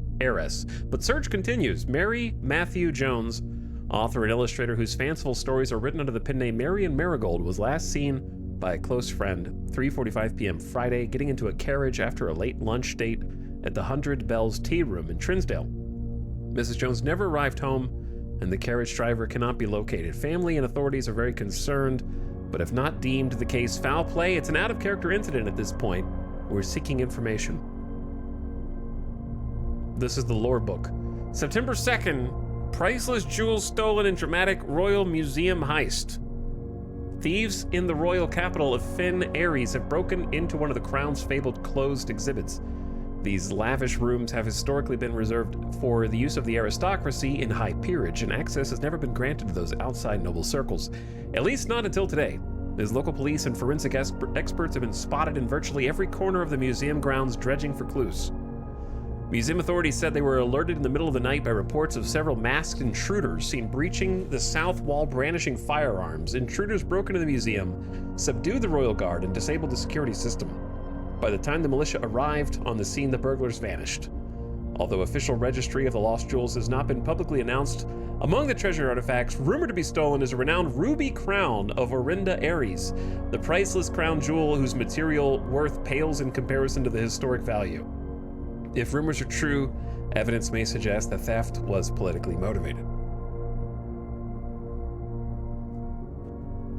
S1: but search continues. Mary Matthew Jones, author and illustrator whose fanciful stories are written under the pen name Marion Marigold, was last seen by a close friend 3:45 p.m. Friday, getting into a carriage after a late lunch date at the 100 Bells Tea Room in Trinsdale. Mrs. Jones never arrived home, and the carriage driver cannot be located. Family and authorities are very concerned, but have not deemed the case foul play. It's an out-of-character incident at this point. We're seeking information. This is the lore book. September 2nd, priceless jewels stolen in dramatic Royal Museum heist. Thieves in the royal capital of Finn Ares have broken into one of the Crown's fabled closed exhibits. These lavish rooms have historically been reserved for the use of the aristocracy in high peerage, and access has never been granted to those outside noble circles, at least not until today. as local police and forensic experts have been spotted in virtually every corner of the museum grounds dredging for clues. Museum authorities said they were alerted in the middle of the night by reports of several masked intruders seen breaching the south wall brandishing firearms. Intruders broke into the museum, subdued the royal guard, and disabled the security system. By the time the militia arrived on the scene, the burglars vanished. Although official registry of the lost jewels has not been publicly announced, among the treasure artifacts rumored to be stolen is a renowned ruby crown of Orinda Aries, the priceless crown jewel whose material worth pales in comparison to the historic value. If rumors are true, evidence may suggest the theft was politically motivated.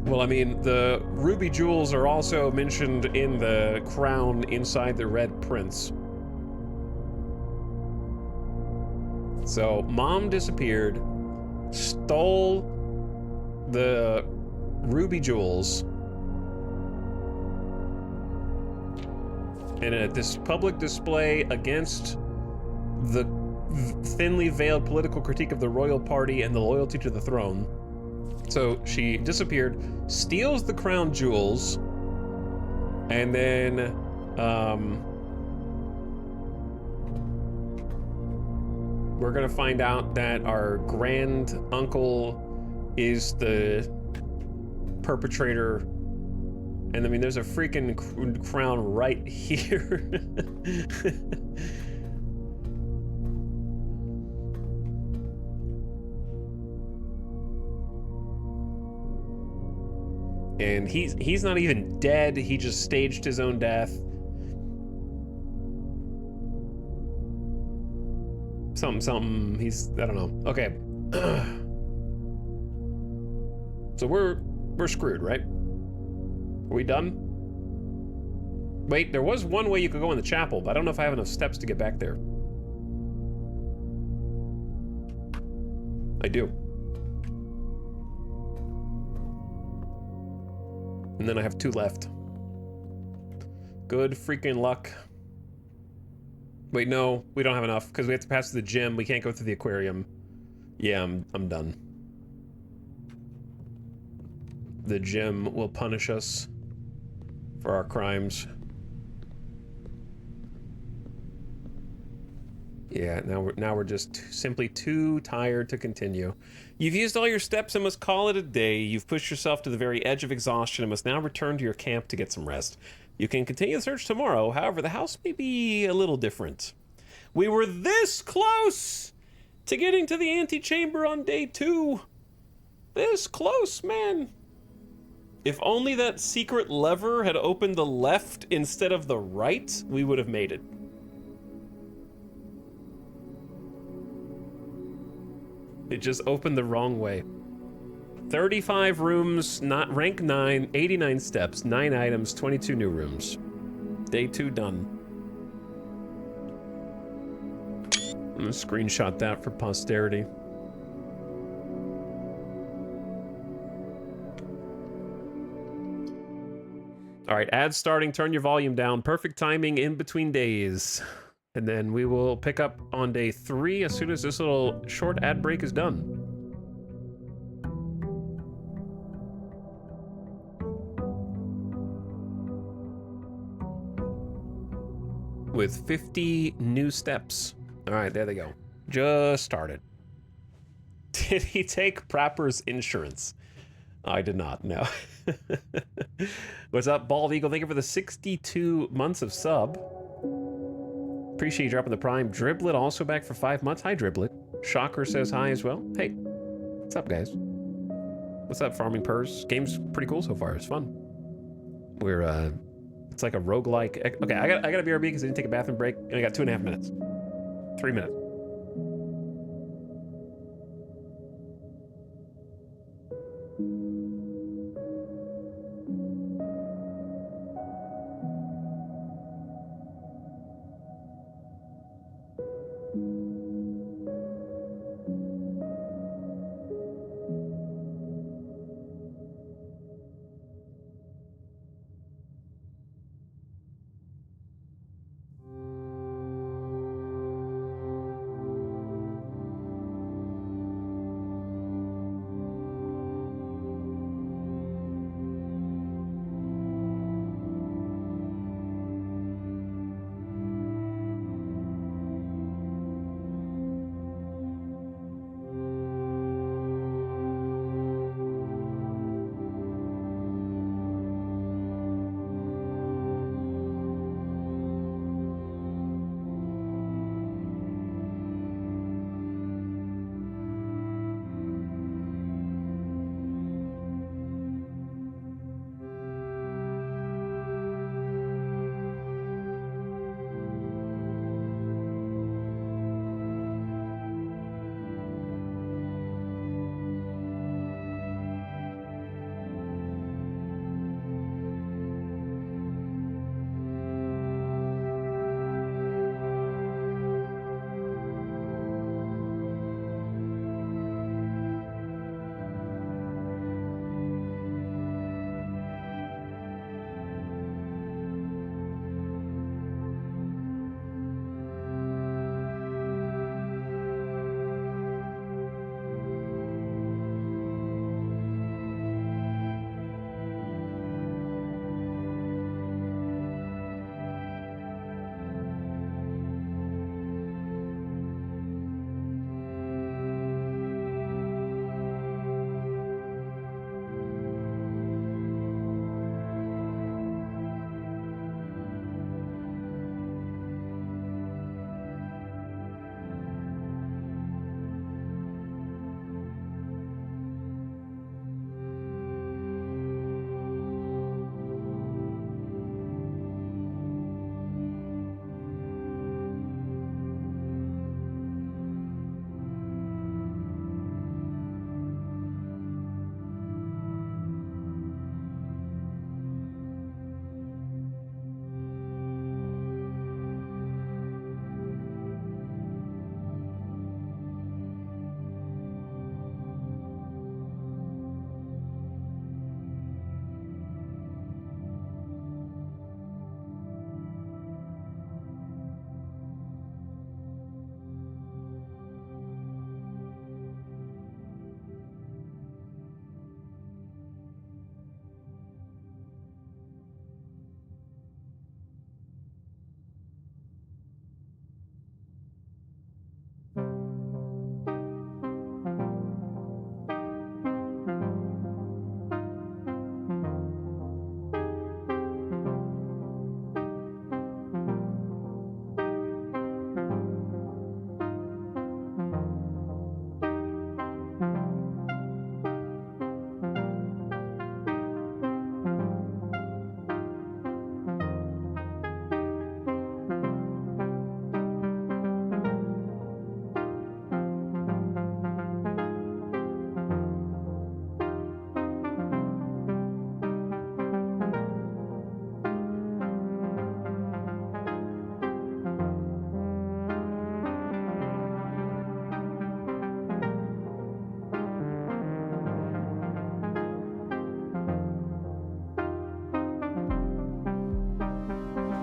S1: Well, I mean, the ruby jewels are also mentioned in the crown inside the Red Prince. So, Mom disappeared, stole the ruby jewels, and at this public display against the thinly veiled political critique of the royal party and the loyalty to the throne. So she disappeared, steals the crown jewels, and then we're gonna find out that our grand uncle is the perpetrator. And I mean, there's a freaking crown right here. And he's not even dead. He just staged his own death. Something. He's, I don't know. Okay. So we're screwed, right? Are we done? Wait, there was one way you could go in the chapel, but I don't know if I have enough steps to get back there. I do. And then I have 2 left. Good freaking luck. Wait, no, we don't have enough because we have to pass through the gym. We can't go through the aquarium. Yeah, I'm done. The gym will punish us for our crimes. Yeah, now we're just simply too tired to continue. You've used all your steps and must call it a day. You've pushed yourself to the very edge of exhaustion and must now return to your camp to get some rest. You can continue the search tomorrow. However, the house may be a little different. We were this close to getting to the antechamber on day 2. This close, man. If only that secret lever had opened the left instead of the right, we would have made it. It just opened the wrong way. 35 rooms, not rank 9, 89 steps, 9 items, 22 new rooms. Day 2 done. I'm gonna screenshot that for posterity. All right, ads starting, turn your volume down. Perfect timing in between days. And then we will pick up on day 3 as soon as this little short ad break is done. With 50 new steps. All right, there they go. Just started. Did he take Prapper's insurance? I did not, no. What's up, Bald Eagle? Thank you for the 62 months of sub. Appreciate you dropping the prime. Driblet also back for 5 months. Hi, Driblet. Shocker says hi as well. Hey, what's up, guys? What's up, Farming Purrs? Game's pretty cool so far. It's fun. We're, it's like a roguelike. Okay, I got a BRB because I didn't take a bathroom break, and I got 2.5 minutes. 3 minutes.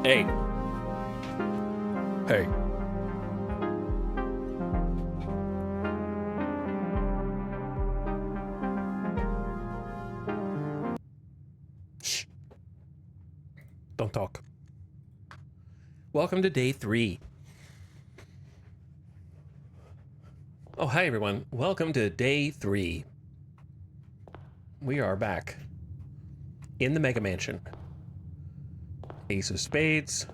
S1: Hey. Hey. Shh. Don't talk. Welcome to day 3. Oh, hi everyone. Welcome to day 3. We are back in the Mega Mansion. Ace of Spades,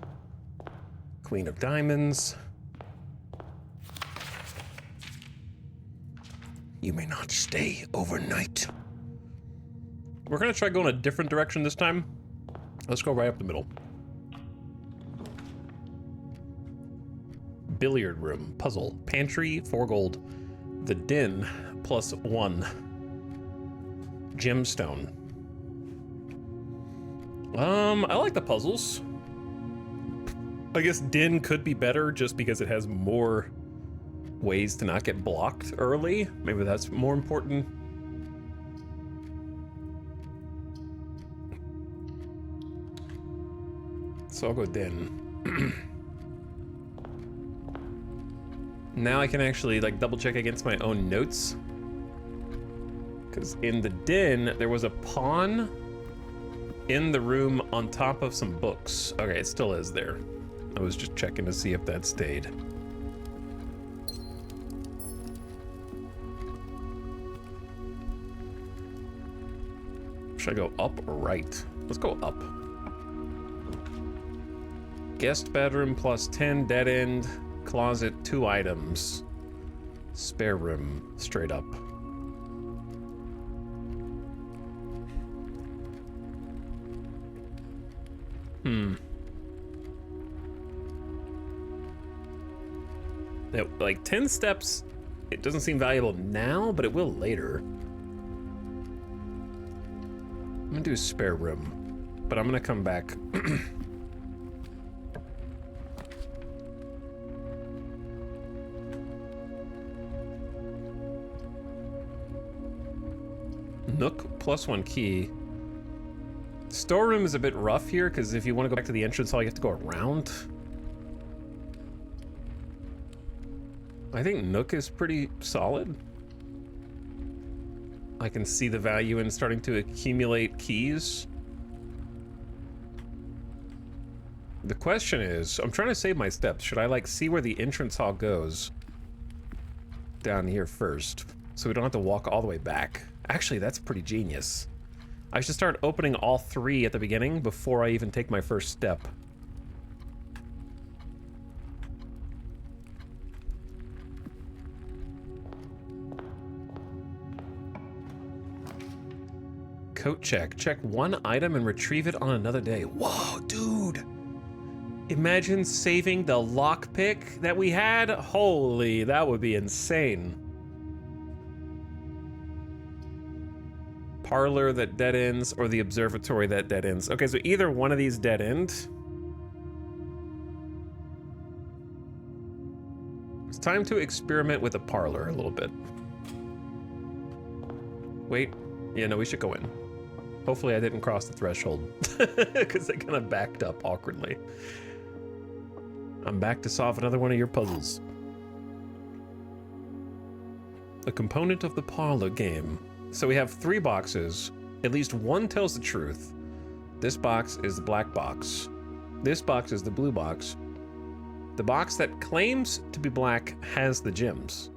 S1: Queen of Diamonds. You may not stay overnight. We're gonna try going a different direction this time. Let's go right up the middle. Billiard room, puzzle, pantry, 4 gold. The Den, +1. Gemstone. I like the puzzles. I guess Den could be better just because it has more ways to not get blocked early. Maybe that's more important. So I'll go Den. Now I can actually like double check against my own notes. Because in the Den, there was a pawn in the room on top of some books. Okay, it still is there. I was just checking to see if that stayed. Should I go up or right? Let's go up. Guest bedroom +10, dead end, closet, 2 items. Spare room, straight up. Now, like 10 steps, it doesn't seem valuable now, but it will later. I'm gonna do spare room, but I'm gonna come back. Nook +1 key. Storeroom is a bit rough here because if you want to go back to the entrance hall, you have to go around. I think Nook is pretty solid. I can see the value in starting to accumulate keys. The question is, I'm trying to save my steps. Should I like see where the entrance hall goes down here first so we don't have to walk all the way back? Actually, that's pretty genius. I should start opening all 3 at the beginning before I even take my first step. Coat check. Check 1 item and retrieve it on another day. Whoa, dude. Imagine saving the lockpick that we had. Holy, that would be insane. Parlor that dead ends or the observatory that dead ends. Okay, so either one of these dead end. It's time to experiment with the parlor a little bit. Wait, yeah, no, we should go in. Hopefully I didn't cross the threshold because I kind of backed up awkwardly. I'm back to solve another one of your puzzles. A component of the parlor game. So we have 3 boxes. At least 1 tells the truth. This box is the black box. This box is the blue box. The box that claims to be black has the gems.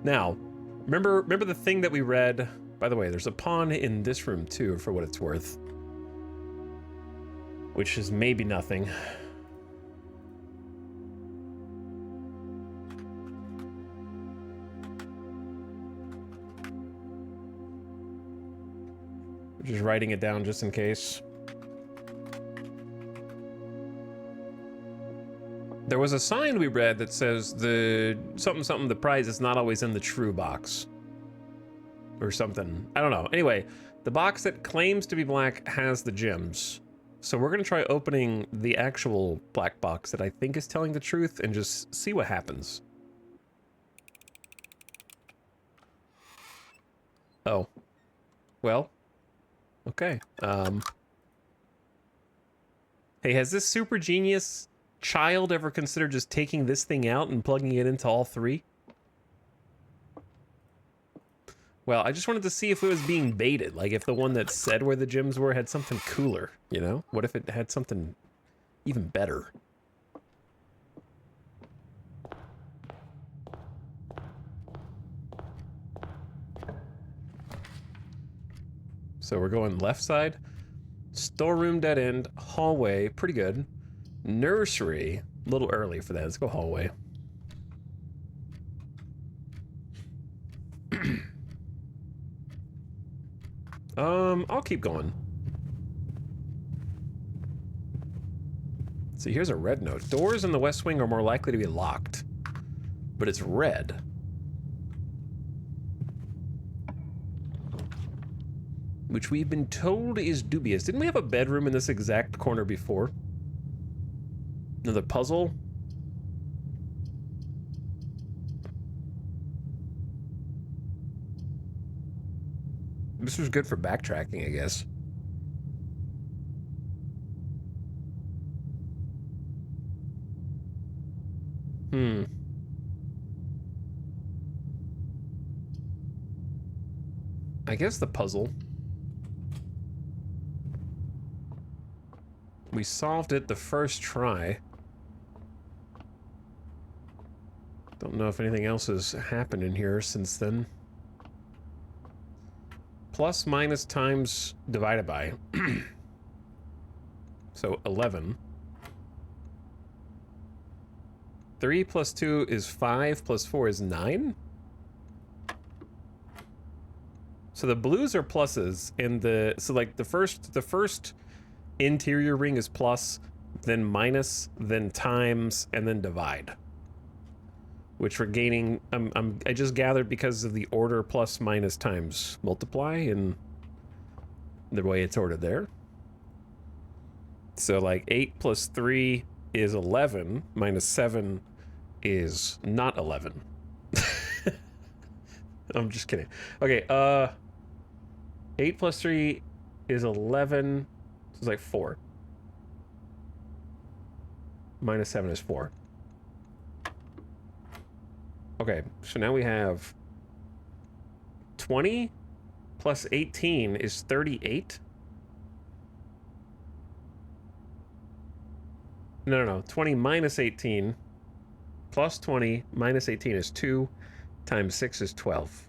S1: Now, remember the thing that we read? By the way, there's a pawn in this room too, for what it's worth. Which is maybe nothing. Just writing it down just in case. There was a sign we read that says the something, the prize is not always in the true box. Or something. I don't know. Anyway, the box that claims to be black has the gems. So we're gonna try opening the actual black box that I think is telling the truth and just see what happens. Oh. Well, Okay. Hey, has this super genius child ever considered just taking this thing out and plugging it into all three? Well, I just wanted to see if it was being baited. Like, if the one that said where the gyms were had something cooler, you know? What if it had something even better? So we're going left side. Storeroom, dead end. Hallway, pretty good. Nursery, a little early for that. Let's go hallway. I'll keep going. See, here's a red note. Doors in the West Wing are more likely to be locked, but it's red. Which we've been told is dubious. Didn't we have a bedroom in this exact corner before? Another puzzle? This was good for backtracking, I guess. I guess the puzzle. We solved it the first try. Don't know if anything else has happened in here since then. Plus, minus, times, divided by. So, 11. 3 plus 2 is 5, plus 4 is 9? So the blues are pluses, and so like the first interior ring is plus, then minus, then times, and then divide. Which we're gaining, I just gathered because of the order plus, minus, times, multiply, and the way it's ordered there. So like 8 plus 3 is 11, minus 7 is not 11. I'm just kidding. Okay, 8 plus 3 is 11, so it's like 4. Minus 7 is 4. Okay, so now we have 20 plus 18 is 38. No. 20 minus 18 plus 20 minus 18 is 2 times 6 is 12.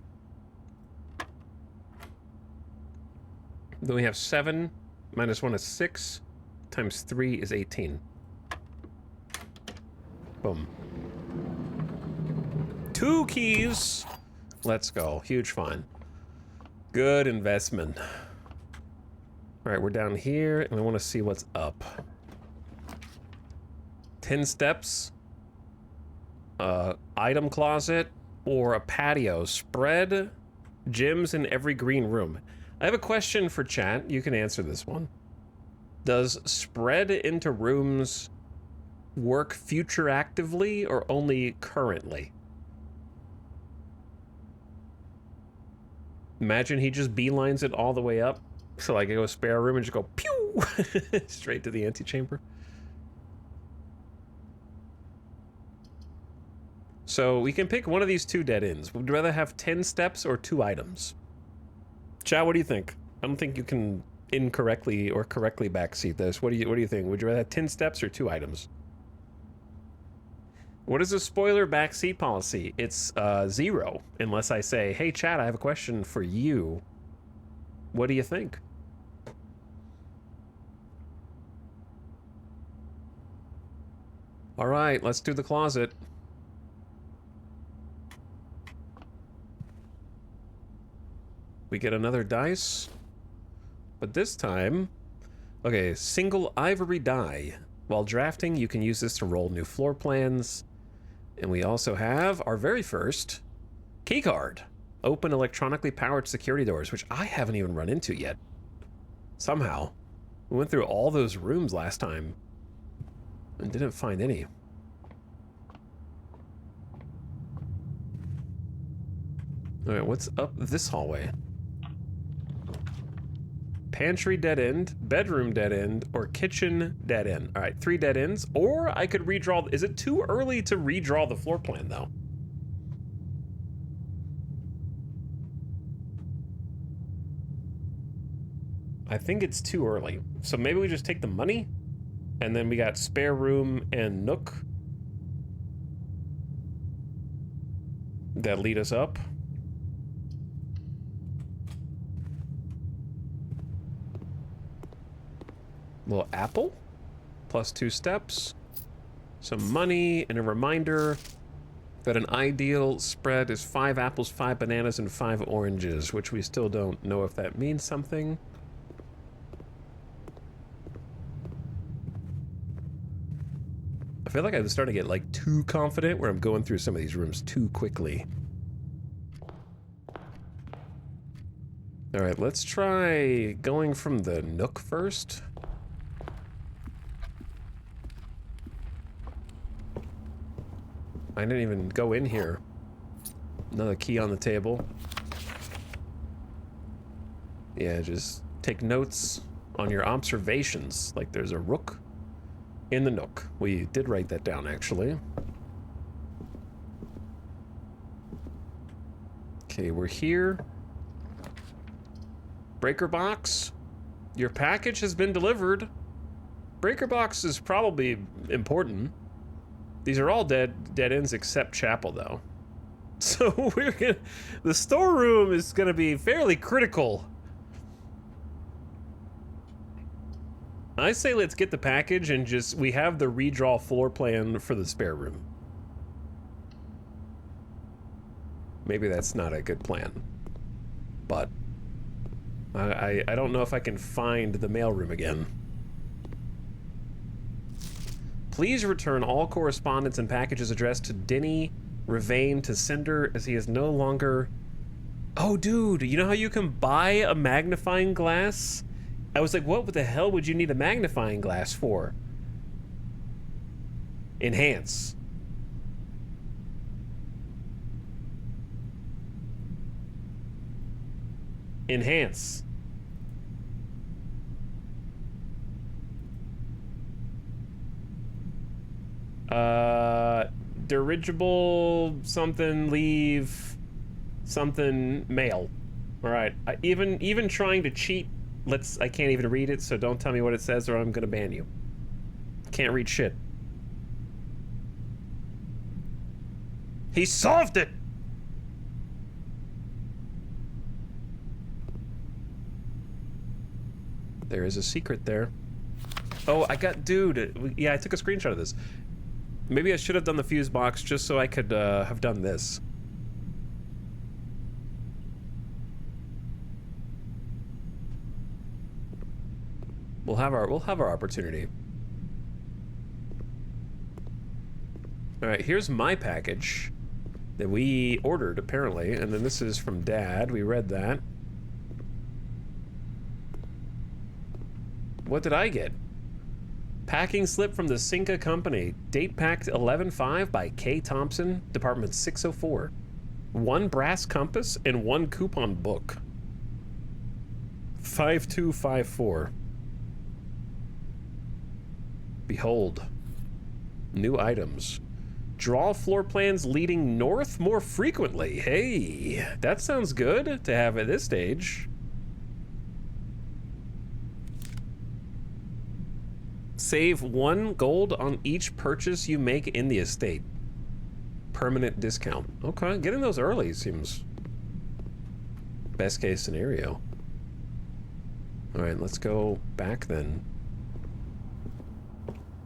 S1: Then we have 7 minus 1 is 6 times 3 is 18. Boom. 2 keys. Let's go. Huge fun. Good investment. All right, we're down here, and I want to see what's up. 10 steps. Item closet or a patio. Spread gyms in every green room. I have a question for chat. You can answer this one. Does spread into rooms work future actively or only currently? Imagine he just beelines it all the way up. So like I go spare room and just go pew straight to the antechamber. So we can pick one of these 2 dead ends. Would you rather have 10 steps or 2 items? Chad, what do you think? I don't think you can incorrectly or correctly backseat this. What do you think? Would you rather have 10 steps or 2 items? What is a spoiler backseat policy? It's 0, unless I say, hey Chad, I have a question for you. What do you think? All right, let's do the closet. We get another dice, but this time, okay, single ivory die. While drafting, you can use this to roll new floor plans. And we also have our very first key card. Open electronically powered security doors, which I haven't even run into yet. Somehow. We went through all those rooms last time and didn't find any. All right, what's up this hallway? pantry dead end, bedroom dead end, or kitchen dead end. All right, 3 dead ends, or I could redraw. Is it too early to redraw the floor plan though? I think it's too early. So maybe we just take the money, and then we got spare room and nook that lead us up. Little apple, plus 2 steps, some money, and a reminder that an ideal spread is 5 apples, 5 bananas, and 5 oranges, which we still don't know if that means something. I feel like I'm starting to get like too confident where I'm going through some of these rooms too quickly. All right, let's try going from the nook first. I didn't even go in here. Another key on the table. Yeah, just take notes on your observations. Like there's a rook in the nook. We did write that down, actually. Okay, we're here. Breaker box. Your package has been delivered. Breaker box is probably important. These are all dead ends except chapel, though. So we're gonna... The storeroom is gonna be fairly critical. I say let's get the package and just... We have the redraw floor plan for the spare room. Maybe that's not a good plan. But... I don't know if I can find the mailroom again. Please return all correspondence and packages addressed to Denny Ravain to sender, as he is no longer... Oh, dude, you know how you can buy a magnifying glass? I was like, what the hell would you need a magnifying glass for? Enhance. Enhance. Dirigible something leave something mail. All right. Even trying to cheat. I can't even read it, so don't tell me what it says or I'm gonna ban you. Can't read shit. He solved it. There is a secret there. Oh, dude, yeah, I took a screenshot of this. Maybe I should have done the fuse box just so I could have done this. We'll have our opportunity. All right, here's my package that we ordered apparently, and then this is from Dad. We read that. What did I get? Packing slip from the Cinca Company. Date packed 11/5 by K. Thompson, Department 604. 1 brass compass and 1 coupon book. 5254. Behold. New items. Draw floor plans leading north more frequently. Hey, that sounds good to have at this stage. Save 1 gold on each purchase you make in the estate. Permanent discount. Okay, getting those early seems best case scenario. All right, let's go back then.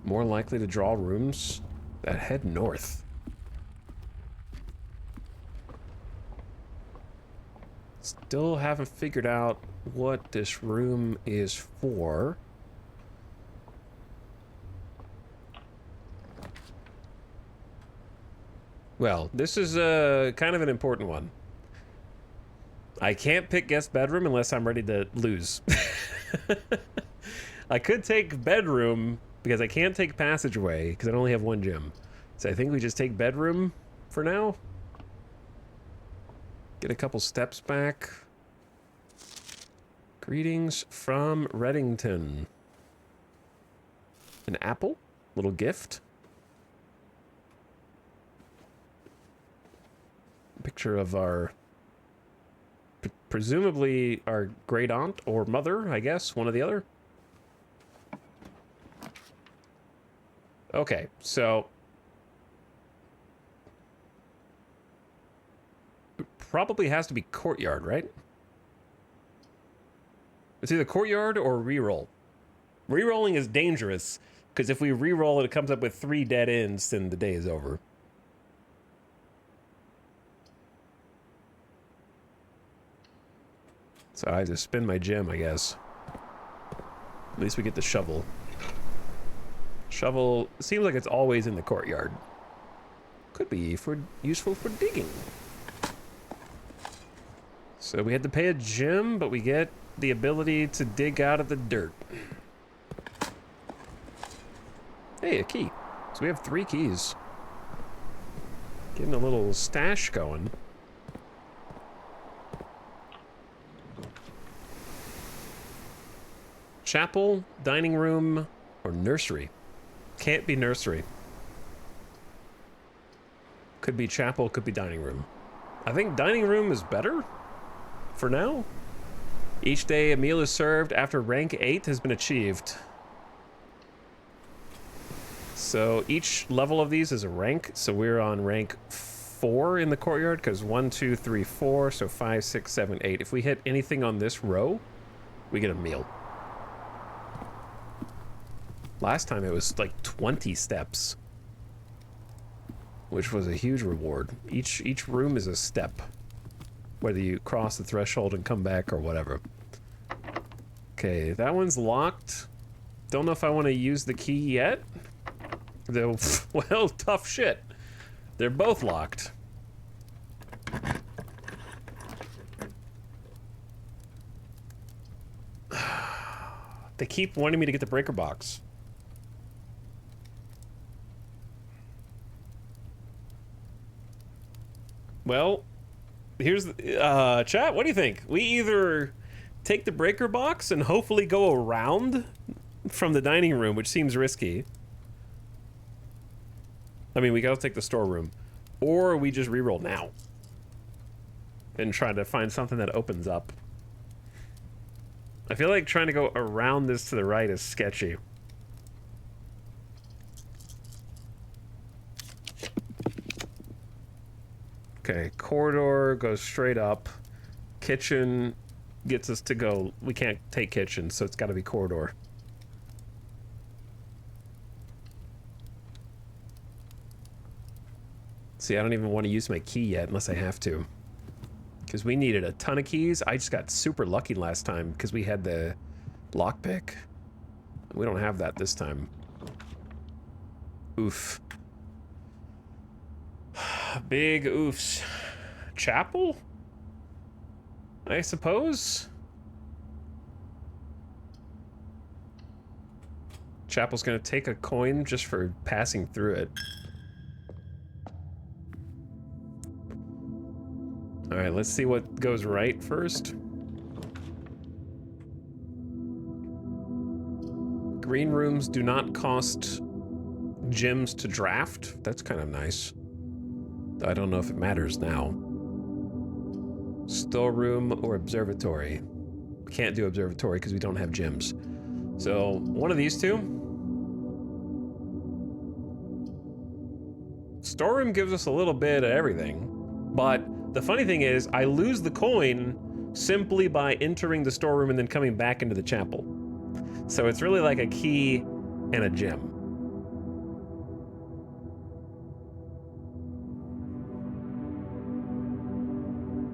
S1: More likely to draw rooms that head north. Still haven't figured out what this room is for. Well, this is kind of an important one. I can't pick guest bedroom unless I'm ready to lose. I could take bedroom because I can't take passageway because I only have 1 gem. So I think we just take bedroom for now. Get a couple steps back. Greetings from Reddington. An apple? Little gift? Picture of our... presumably our great aunt or mother, I guess. One or the other. Okay, so... it probably has to be courtyard, right? It's either courtyard or reroll. Rerolling is dangerous, because if we reroll it, it comes up with 3 dead ends, then the day is over. So I just spin my gem, I guess. At least we get the shovel. Shovel seems like it's always in the courtyard. Could be useful for digging. So we had to pay a gem, but we get the ability to dig out of the dirt. Hey, a key. So we have 3 keys. Getting a little stash going. Chapel, dining room, or nursery? Can't be nursery. Could be chapel, could be dining room. I think dining room is better for now. Each day a meal is served after rank 8 has been achieved. So each level of these is a rank. So we're on rank 4 in the courtyard because 1, 2, 3, 4. So 5, 6, 7, 8. If we hit anything on this row, we get a meal. Last time it was like 20 steps, which was a huge reward. Each room is a step, whether you cross the threshold and come back or whatever. Okay, that one's locked. Don't know if I want to use the key yet. Though, well, tough shit. They're both locked. They keep wanting me to get the breaker box. Well, here's the, chat, what do you think? We either take the breaker box and hopefully go around from the dining room, which seems risky. I mean, we gotta take the storeroom. Or we just reroll now. And try to find something that opens up. I feel like trying to go around this to the right is sketchy. Okay, corridor goes straight up. Kitchen gets us to go. We can't take kitchen, so it's got to be corridor. See, I don't even want to use my key yet unless I have to. Because we needed a ton of keys. I just got super lucky last time because we had the lockpick. We don't have that this time. Oof. Big oofs. Chapel? I suppose? Chapel's gonna take a coin just for passing through it. Alright, let's see what goes right first. Green rooms do not cost gems to draft. That's kind of nice. I don't know if it matters now. Storeroom or observatory. Can't do observatory because we don't have gems. So, one of these two. Storeroom gives us a little bit of everything. But the funny thing is, I lose the coin simply by entering the storeroom and then coming back into the chapel. So it's really like a key and a gem.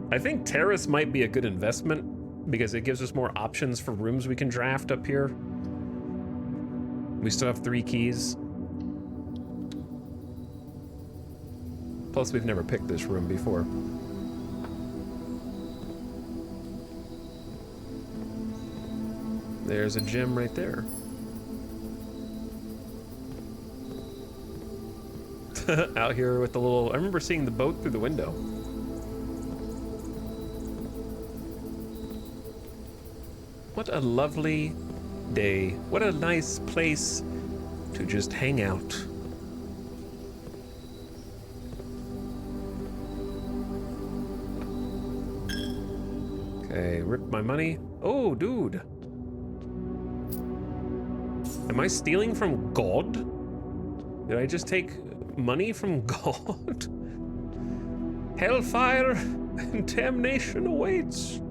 S1: I think Terrace might be a good investment because it gives us more options for rooms we can draft up here. We still have 3 keys. Plus, we've never picked this room before. There's a gem right there. Out here with the little... I remember seeing the boat through the window. What a lovely day. What a nice place to just hang out. Okay, rip my money. Oh, dude. Am I stealing from God? Did I just take money from God? Hellfire and damnation awaits.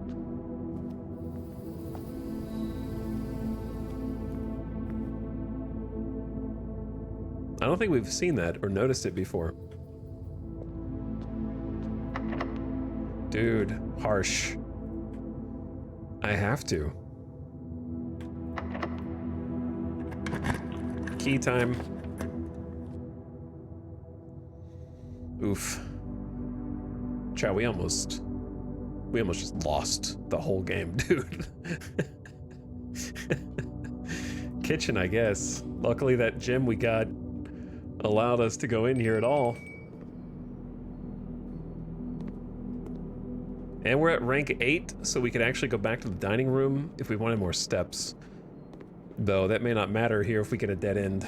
S1: I don't think we've seen that or noticed it before. Dude, harsh. I have to. Key time. Oof. Chow, we almost just lost the whole game, dude. Kitchen, I guess. Luckily that gem we got allowed us to go in here at all. And we're at rank 8, so we could actually go back to the dining room if we wanted more steps. Though that may not matter here if we get a dead end.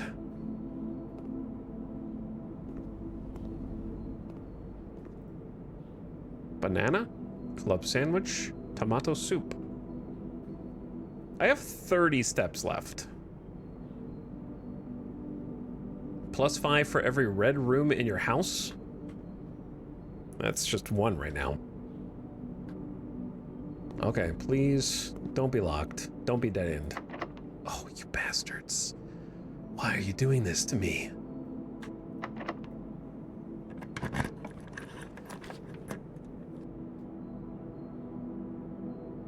S1: Banana, club sandwich, tomato soup. I have 30 steps left. +5 for every red room in your house. That's just 1 right now. Okay, please don't be locked. Don't be dead end. Oh, you bastards. Why are you doing this to me?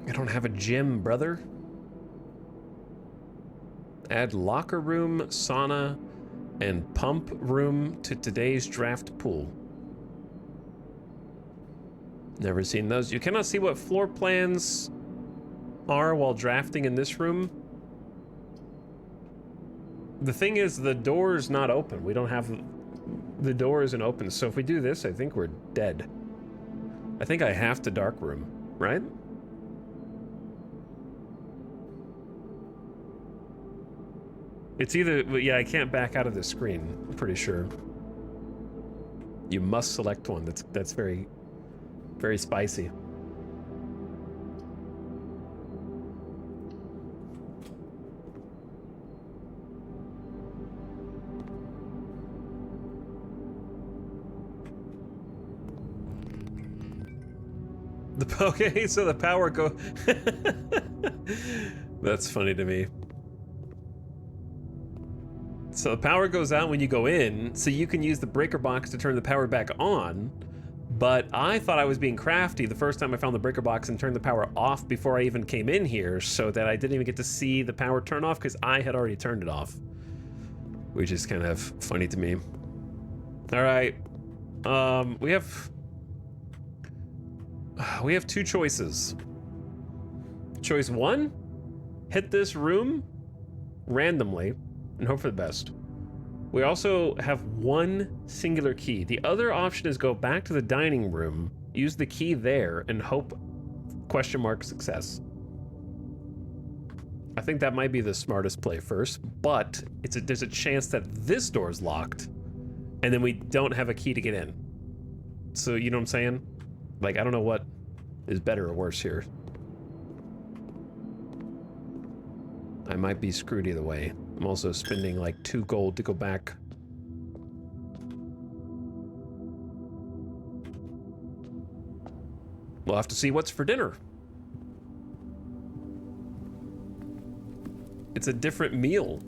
S1: I don't have a gym, brother. Add locker room, sauna, and pump room to today's draft pool. Never seen those. You cannot see what floor plans are while drafting in this room. The thing is, the door is not open. We don't have... The door isn't open, so if we do this, I think we're dead. I think I have to dark room, right? It's either... Yeah, I can't back out of the screen, I'm pretty sure. You must select one. That's very... very spicy. Okay, so the power go... That's funny to me. So the power goes out when you go in, so you can use the breaker box to turn the power back on, but I thought I was being crafty the first time I found the breaker box and turned the power off before I even came in here, so that I didn't even get to see the power turn off because I had already turned it off. Which is kind of funny to me. Alright. We have 2 choices. Choice 1, hit this room randomly and hope for the best. We also have 1 singular key. The other option is go back to the dining room, use the key there, and hope success. I think that might be the smartest play first, but there's a chance that this door is locked, and then we don't have a key to get in. So, you know what I'm saying? Like, I don't know what is better or worse here. I might be screwed either way. I'm also spending like 2 gold to go back. We'll have to see what's for dinner. It's a different meal.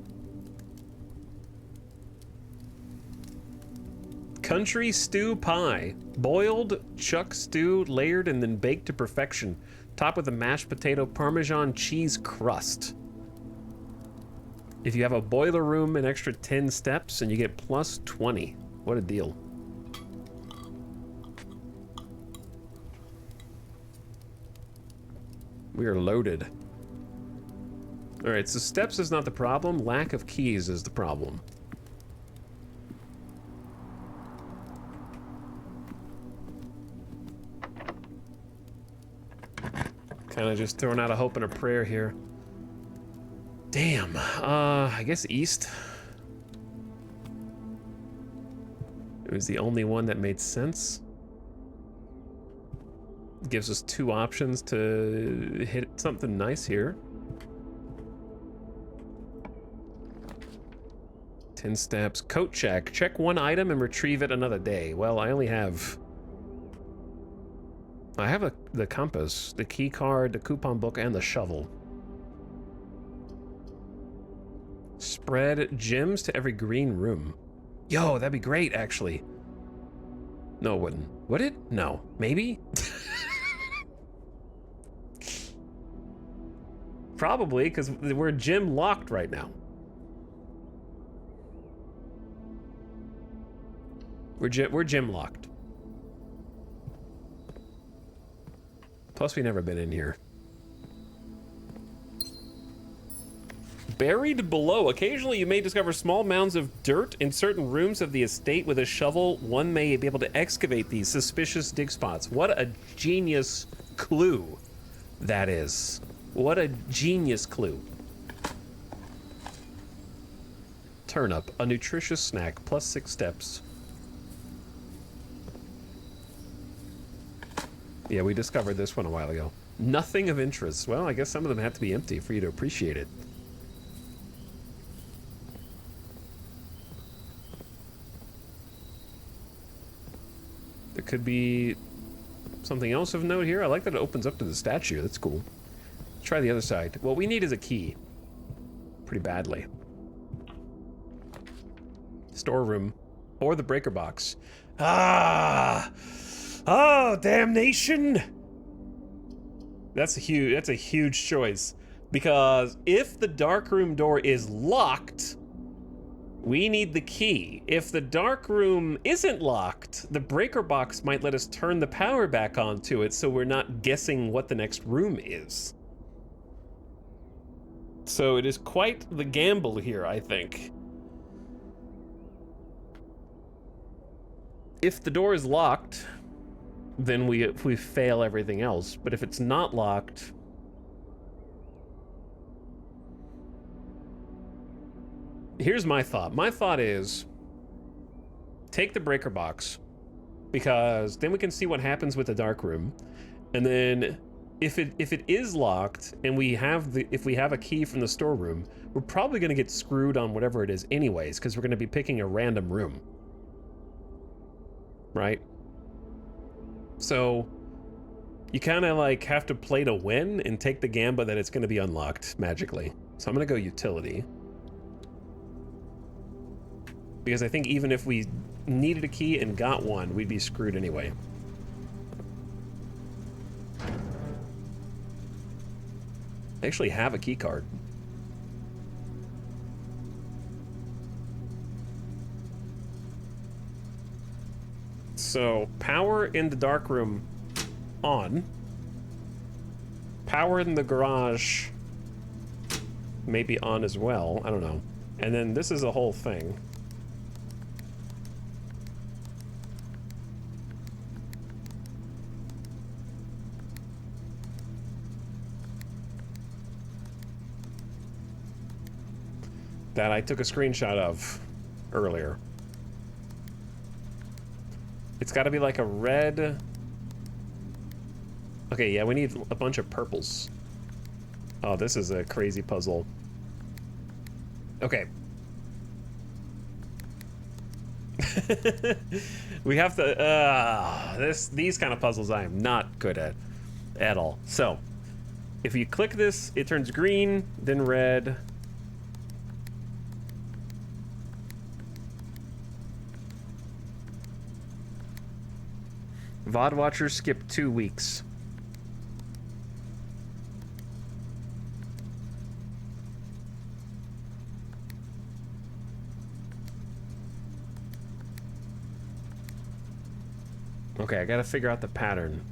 S1: Country stew pie. Boiled chuck stew, layered and then baked to perfection. Topped with a mashed potato Parmesan cheese crust. If you have a boiler room, an extra 10 steps, and you get plus 20. What a deal. We are loaded. Alright, so steps is not the problem. Lack of keys is the problem. Kind of just throwing out a hope and a prayer here. Damn. I guess east. It was the only one that made sense. Gives us 2 options to hit something nice here. 10 steps. Coat check. Check 1 item and retrieve it another day. Well, I only have... I have the compass, the key card, the coupon book, and the shovel. Spread gems to every green room. Yo, that'd be great, actually. No, it wouldn't. Would it? No. Maybe? Probably, because we're gem locked right now. We're gem locked. Plus, we've never been in here. Buried below. Occasionally, you may discover small mounds of dirt in certain rooms of the estate. With a shovel, one may be able to excavate these suspicious dig spots. What a genius clue that is. What a genius clue. Turnip, a nutritious snack, plus 6 steps. Yeah, we discovered this one a while ago. Nothing of interest. Well, I guess some of them have to be empty for you to appreciate it. There could be something else of note here. I like that it opens up to the statue. That's cool. Let's try the other side. What we need is a key. Pretty badly. Storeroom. Or the breaker box. Ah! Oh, damnation! That's a huge choice. Because if the darkroom door is locked, we need the key. If the darkroom isn't locked, the breaker box might let us turn the power back onto it so we're not guessing what the next room is. So it is quite the gamble here, I think. If the door is locked, then we fail everything else. But if it's not locked, here's my thought. My thought is take the breaker box, because then we can see what happens with the dark room. And then if it is locked and if we have a key from the storeroom, we're probably going to get screwed on whatever it is anyways, because we're going to be picking a random room. Right? So you kind of like have to play to win and take the gamble that it's going to be unlocked magically. So I'm going to go utility. Because I think even if we needed a key and got one, we'd be screwed anyway. I actually have a key card. So, power in the dark room on. Power in the garage maybe on as well. I don't know. And then this is a whole thing. That I took a screenshot of earlier. It's got to be like a red... Okay, yeah, we need a bunch of purples. Oh, this is a crazy puzzle. Okay. We have to... these kind of puzzles I am not good at all. So, if you click this, it turns green, then red... VOD watchers skip 2 weeks. Okay, I gotta figure out the pattern.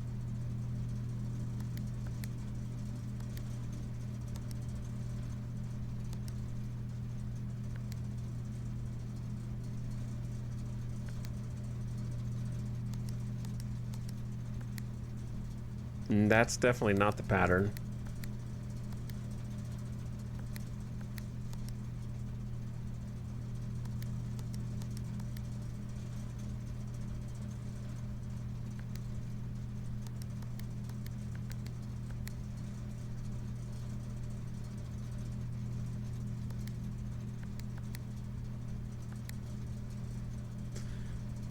S1: That's definitely not the pattern.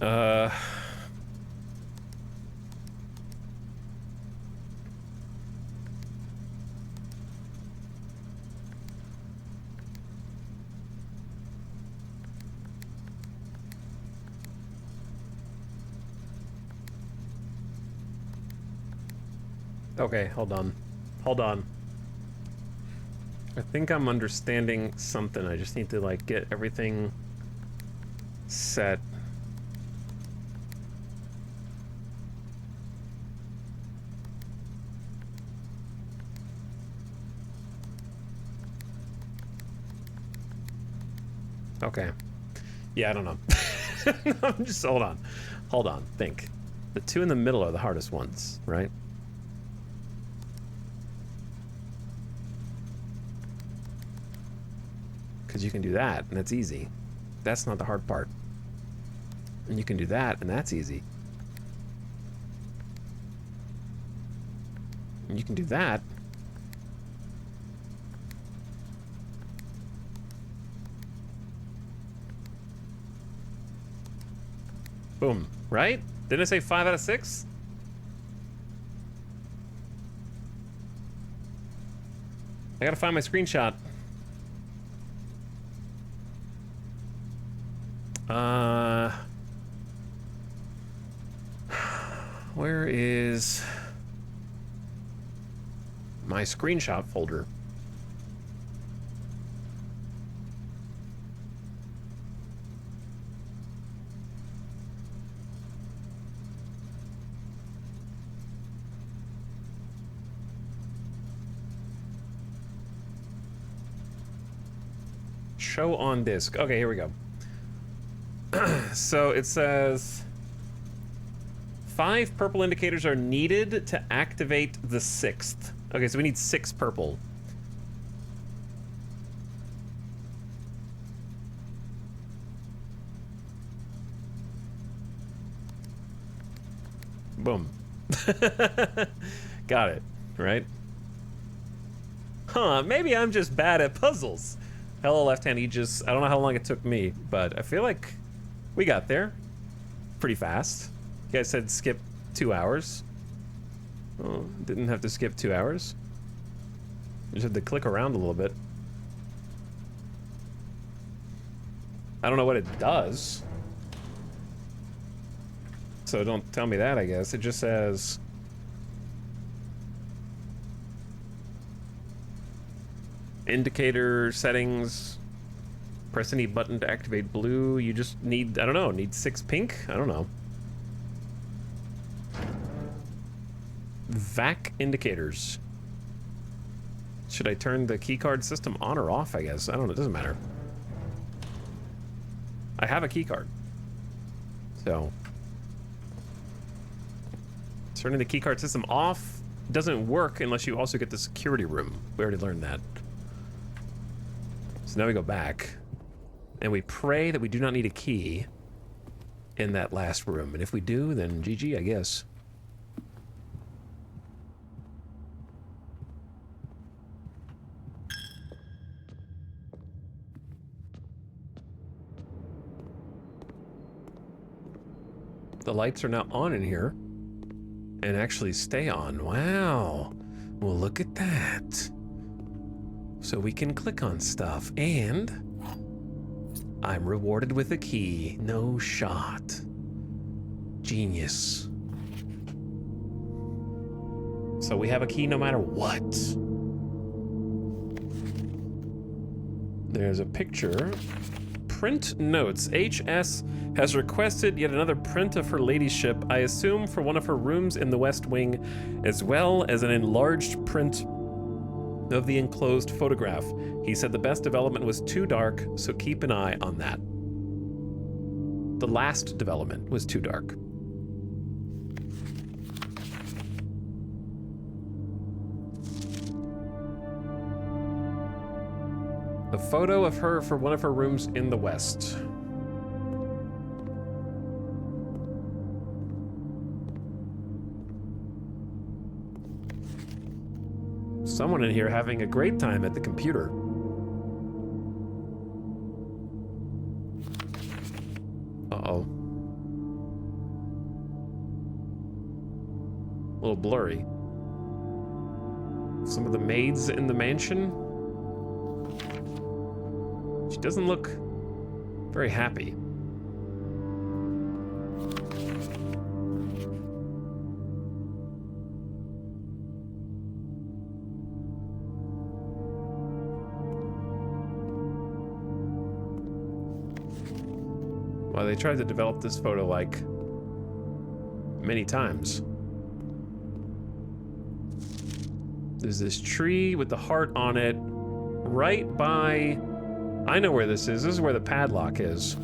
S1: Uh... Okay, hold on. Hold on. I think I'm understanding something. I just need to, like, get everything set. Okay. Yeah, I don't know. Just hold on. Hold on. Think. The two in the middle are the hardest ones, right? Because you can do that, and that's easy. That's not the hard part. And you can do that, and that's easy. And you can do that. Boom. Right? Didn't I say 5 out of 6? I gotta find my screenshot. Where is my screenshot folder? Show on disk. Okay, here we go. So it says 5 purple indicators are needed to activate the 6th. Okay, so we need 6 purple. Boom. Got it, right? Huh, maybe I'm just bad at puzzles. Hello, left-hand Aegis. I don't know how long it took me, but I feel like we got there pretty fast. You guys said skip 2 hours. Oh, didn't have to skip 2 hours. Just had to click around a little bit. I don't know what it does. So don't tell me that, I guess. It just says... indicator settings. Press any button to activate blue. You just need, I don't know, need 6 pink? I don't know. VAC indicators. Should I turn the keycard system on or off, I guess? I don't know, it doesn't matter. I have a keycard. So. Turning the keycard system off doesn't work unless you also get the security room. We already learned that. So now we go back. And we pray that we do not need a key in that last room. And if we do, then GG, I guess. The lights are now on in here. And actually stay on. Wow. Well, look at that. So we can click on stuff. And I'm rewarded with a key. No shot. Genius. So we have a key no matter what. There's a picture. Print notes. HS has requested yet another print of her ladyship, I assume for one of her rooms in the West Wing, as well as an enlarged print of the enclosed photograph. He said the best development was too dark, so keep an eye on that. The last development was too dark. A photo of her for one of her rooms in the West. Someone in here having a great time at the computer. Uh-oh. A little blurry. Some of the maids in the mansion. She doesn't look very happy. Well, they tried to develop this photo like many times. There's this tree with the heart on it right by... I know where this is. This is where the padlock is.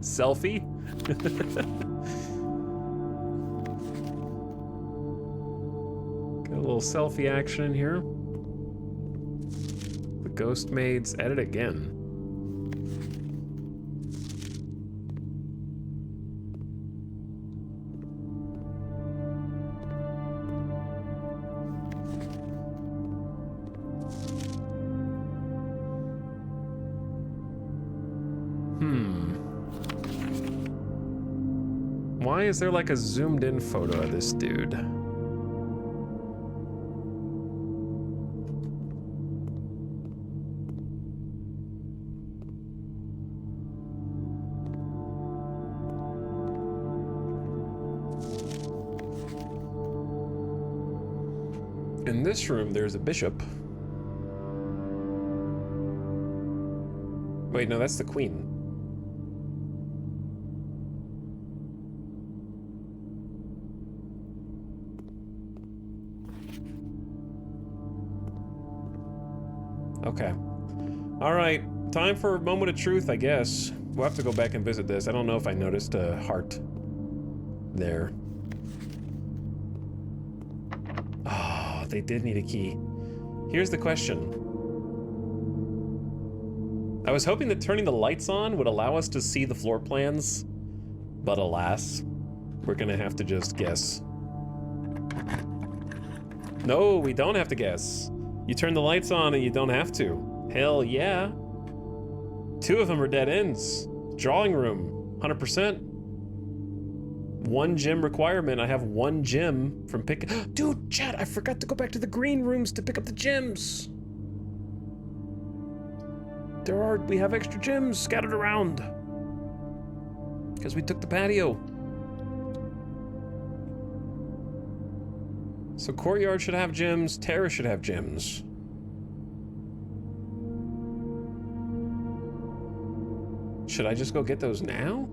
S1: Selfie? Got a little selfie action in here. The ghost maids at it again. Why is there like a zoomed in photo of this dude? In this room, there's a bishop. Wait, no, that's the queen. Okay. All right, time for a moment of truth, I guess. We'll have to go back and visit this. I don't know if I noticed a heart there. Oh, they did need a key. Here's the question. I was hoping that turning the lights on would allow us to see the floor plans, but alas, we're gonna have to just guess. No, we don't have to guess. You turn the lights on and you don't have to. Hell yeah. 2 of them are dead ends. Drawing room, 100%. 1 gem requirement. I have 1 gem from pick. Dude, Chad, I forgot to go back to the green rooms to pick up the gems. We have extra gems scattered around. Because we took the patio. So courtyard should have gems, terrace should have gems. Should I just go get those now?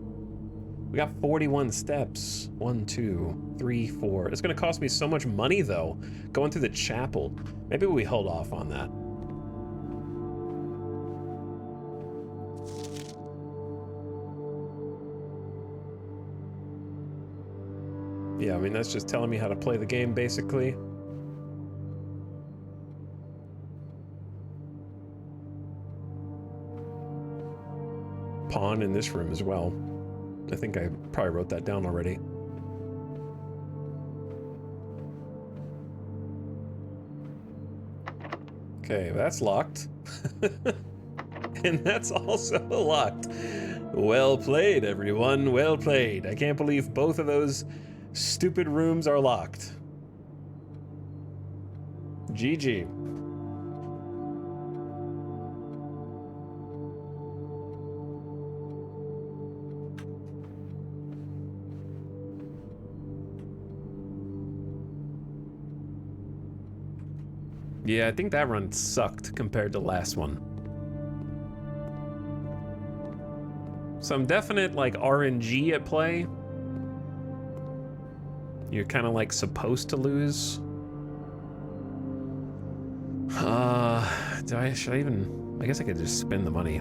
S1: We got 41 steps. 1, 2, 3, 4. It's gonna cost me so much money though, going through the chapel. Maybe we hold off on that. Yeah, I mean, that's just telling me how to play the game, basically. Pawn in this room as well. I think I probably wrote that down already. Okay, that's locked. And that's also locked. Well played, everyone. Well played. I can't believe both of those stupid rooms are locked. GG. Yeah, I think that run sucked compared to the last one. Some definite, like, RNG at play. You're kind of, like, supposed to lose. Should I even... I guess I could just spend the money.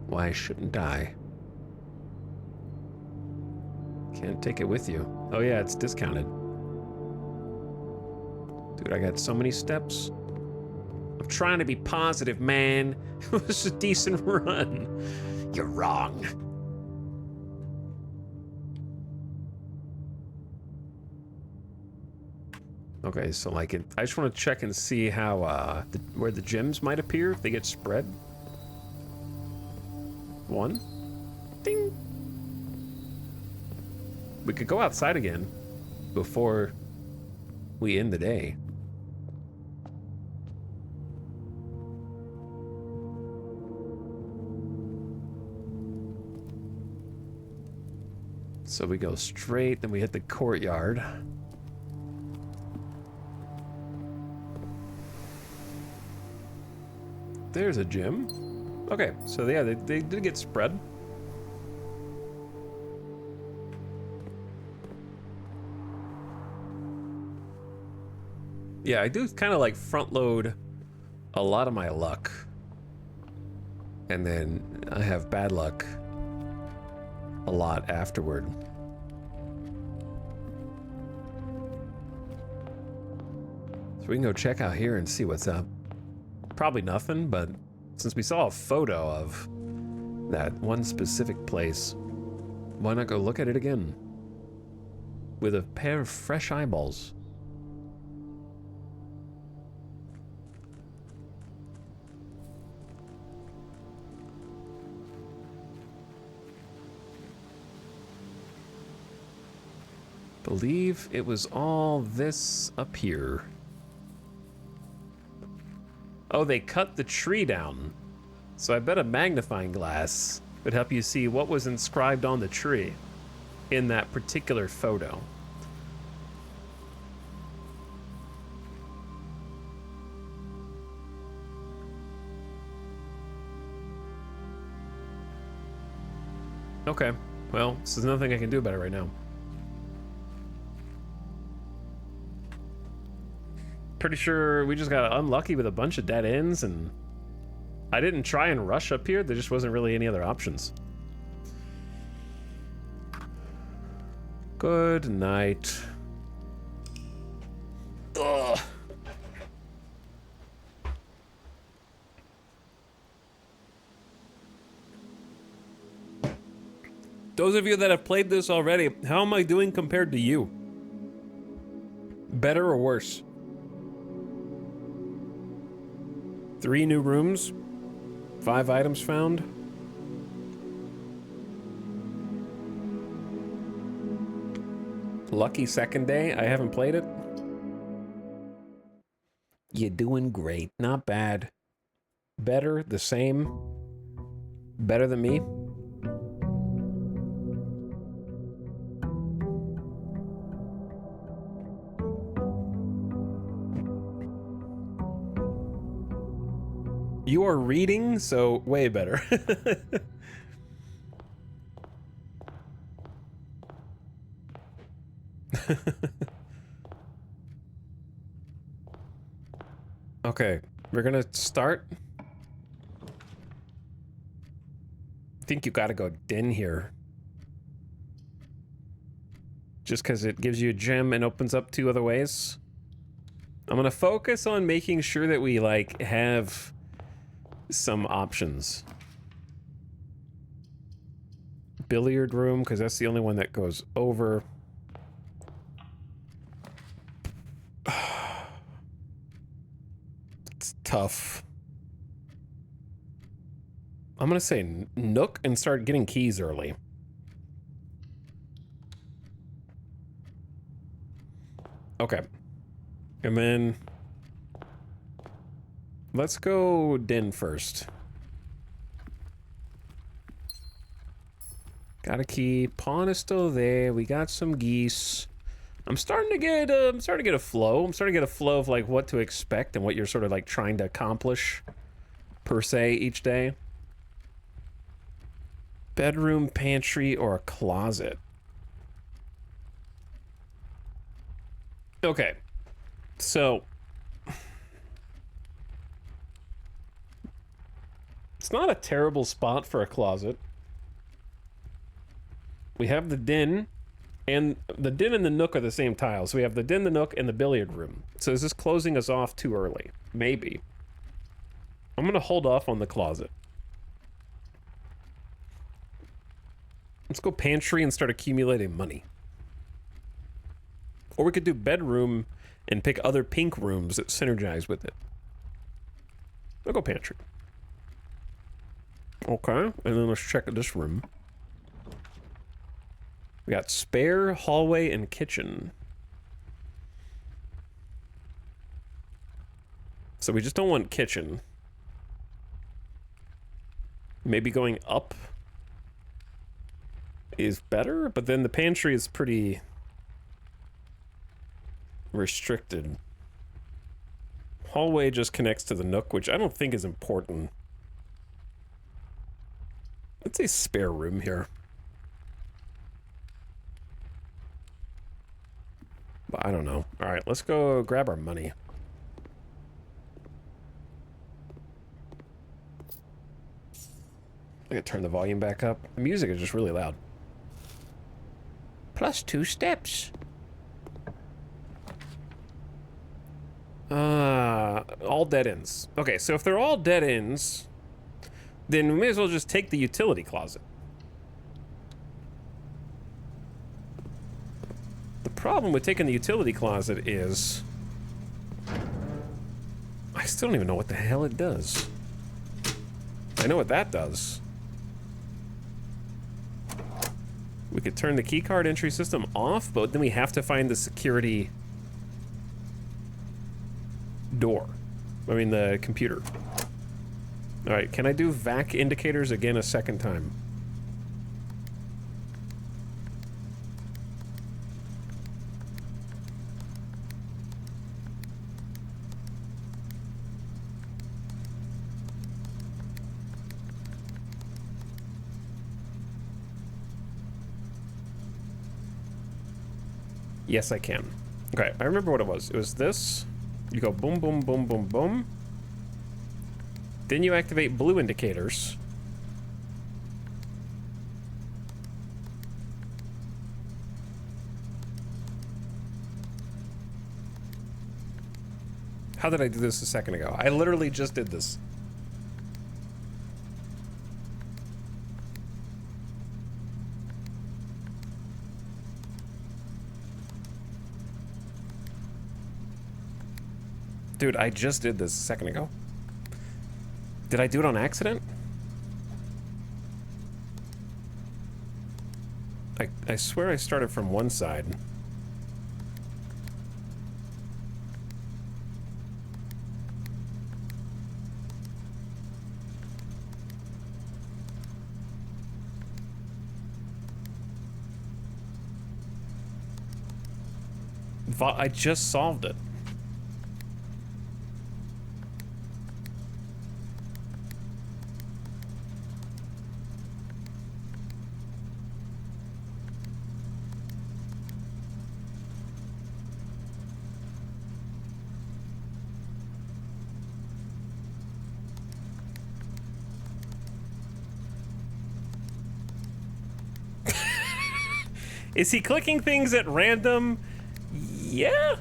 S1: Why shouldn't I? Can't take it with you. Oh yeah, it's discounted. Dude, I got so many steps. I'm trying to be positive, man. It was a decent run. You're wrong. Okay, so like I just want to check and see how where the gems might appear if they get spread. 1. Ding. We could go outside again before we end the day. So we go straight, then we hit the courtyard. There's a gym. Okay, so yeah, they did get spread. Yeah, I do kind of like front load a lot of my luck. And then I have bad luck a lot afterward. So we can go check out here and see what's up. Probably nothing, but since we saw a photo of that one specific place, why not go look at it again? With a pair of fresh eyeballs. Believe it was all this up here. Oh, they cut the tree down. So I bet a magnifying glass would help you see what was inscribed on the tree in that particular photo. Okay, well, so there's nothing I can do about it right now. Pretty sure we just got unlucky with a bunch of dead ends, and I didn't try and rush up here. There just wasn't really any other options. Good night. Ugh. Those of you that have played this already, how am I doing compared to you? Better or worse? 3 new rooms, 5 items found. Lucky second day. I haven't played it. You're doing great. Not bad. Better, the same. Better than me. You are reading, so way better. Okay, we're gonna start. I think you gotta go den here. Just because it gives you a gem and opens up 2 other ways. I'm gonna focus on making sure that we, like, have some options. Billiard room, because that's the only one that goes over. It's tough. I'm gonna say Nook and start getting keys early. Okay. And then let's go den first. Got a key. Pawn is still there. We got some geese. I'm starting to get a flow. I'm starting to get a flow of like what to expect and what you're sort of like trying to accomplish per se each day. Bedroom, pantry, or a closet. Okay. So it's not a terrible spot for a closet. We have the den, and the den and the nook are the same tile. So we have the den, the nook, and the billiard room. So is this closing us off too early? Maybe. I'm gonna hold off on the closet. Let's go pantry and start accumulating money. Or we could do bedroom and pick other pink rooms that synergize with it. I'll go pantry. Okay, and then let's check this room. We got spare, hallway, and kitchen. So we just don't want kitchen. Maybe going up is better, but then the pantry is pretty restricted. Hallway just connects to the nook, which I don't think is important. Let's say spare room here. But I don't know. All right, let's go grab our money. I gotta turn the volume back up. The music is just really loud. Plus 2 steps. All dead ends. Okay, so if they're all dead ends, then we may as well just take the utility closet. The problem with taking the utility closet is I still don't even know what the hell it does. I know what that does. We could turn the keycard entry system off, but then we have to find the security door. I mean, the computer. All right, can I do vac indicators again a second time? Yes, I can. Okay, I remember what it was. It was this. You go boom, boom, boom, boom, boom. Then you activate blue indicators. How did I do this a second ago? I literally just did this. Dude, I just did this a second ago. Did I do it on accident? I swear I started from one side. I just solved it. Is he clicking things at random? Yeah?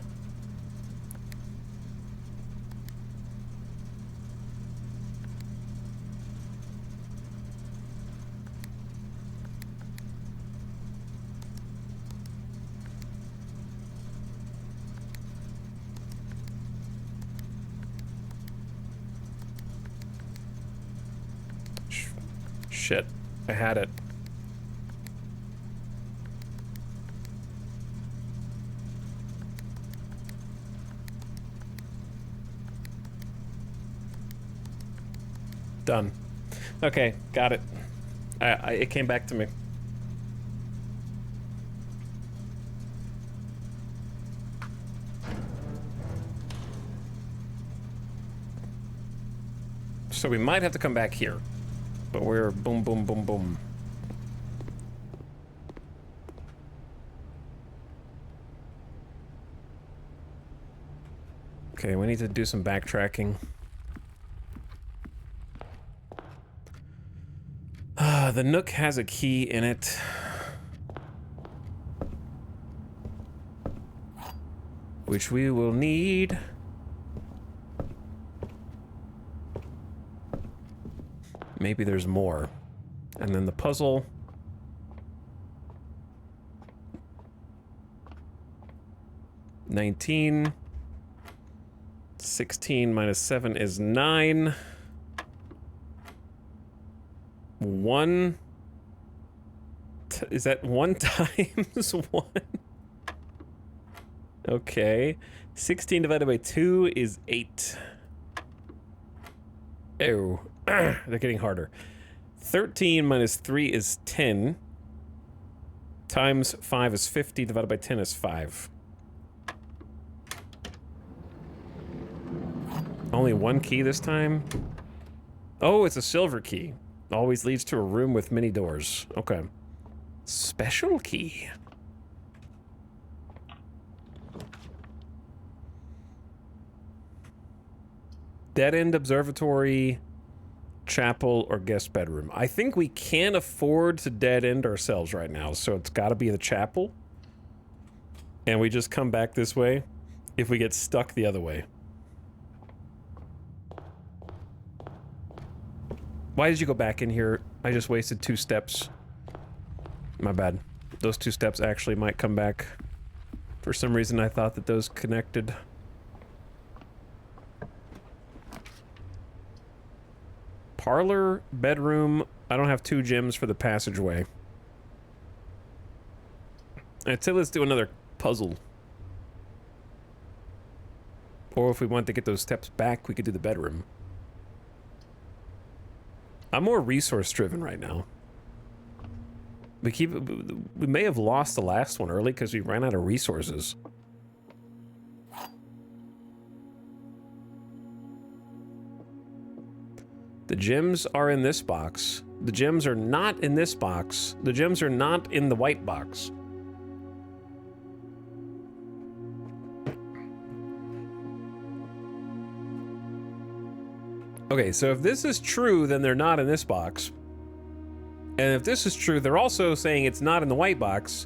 S1: Shit. I had it. Done. Okay, got it. It came back to me. So we might have to come back here. But we're boom, boom, boom, boom. Okay, we need to do some backtracking. The Nook has a key in it. Which we will need. Maybe there's more. And then the puzzle. $19. 16 minus 7 is 9. 1. Is that 1 times 1? Okay. 16 divided by 2 is 8. Oh. They're getting harder. 13 minus 3 is 10. Times 5 is 50. Divided by 10 is 5. Only 1 key this time? Oh, it's a silver key. Always leads to a room with many doors. Okay. Special key. Dead End Observatory, chapel, or guest bedroom. I think we can't afford to dead end ourselves right now, so it's got to be the chapel. And we just come back this way if we get stuck the other way. Why did you go back in here? I just wasted 2 steps. My bad. Those 2 steps actually might come back. For some reason I thought that those connected. Parlor, bedroom. I don't have 2 gems for the passageway. I'd say let's do another puzzle. Or if we want to get those steps back, we could do the bedroom. I'm more resource driven right now. We may have lost the last one early because we ran out of resources. The gems are in this box. The gems are not in this box. The gems are not in the white box. Okay, so if this is true, then they're not in this box. And if this is true, they're also saying it's not in the white box.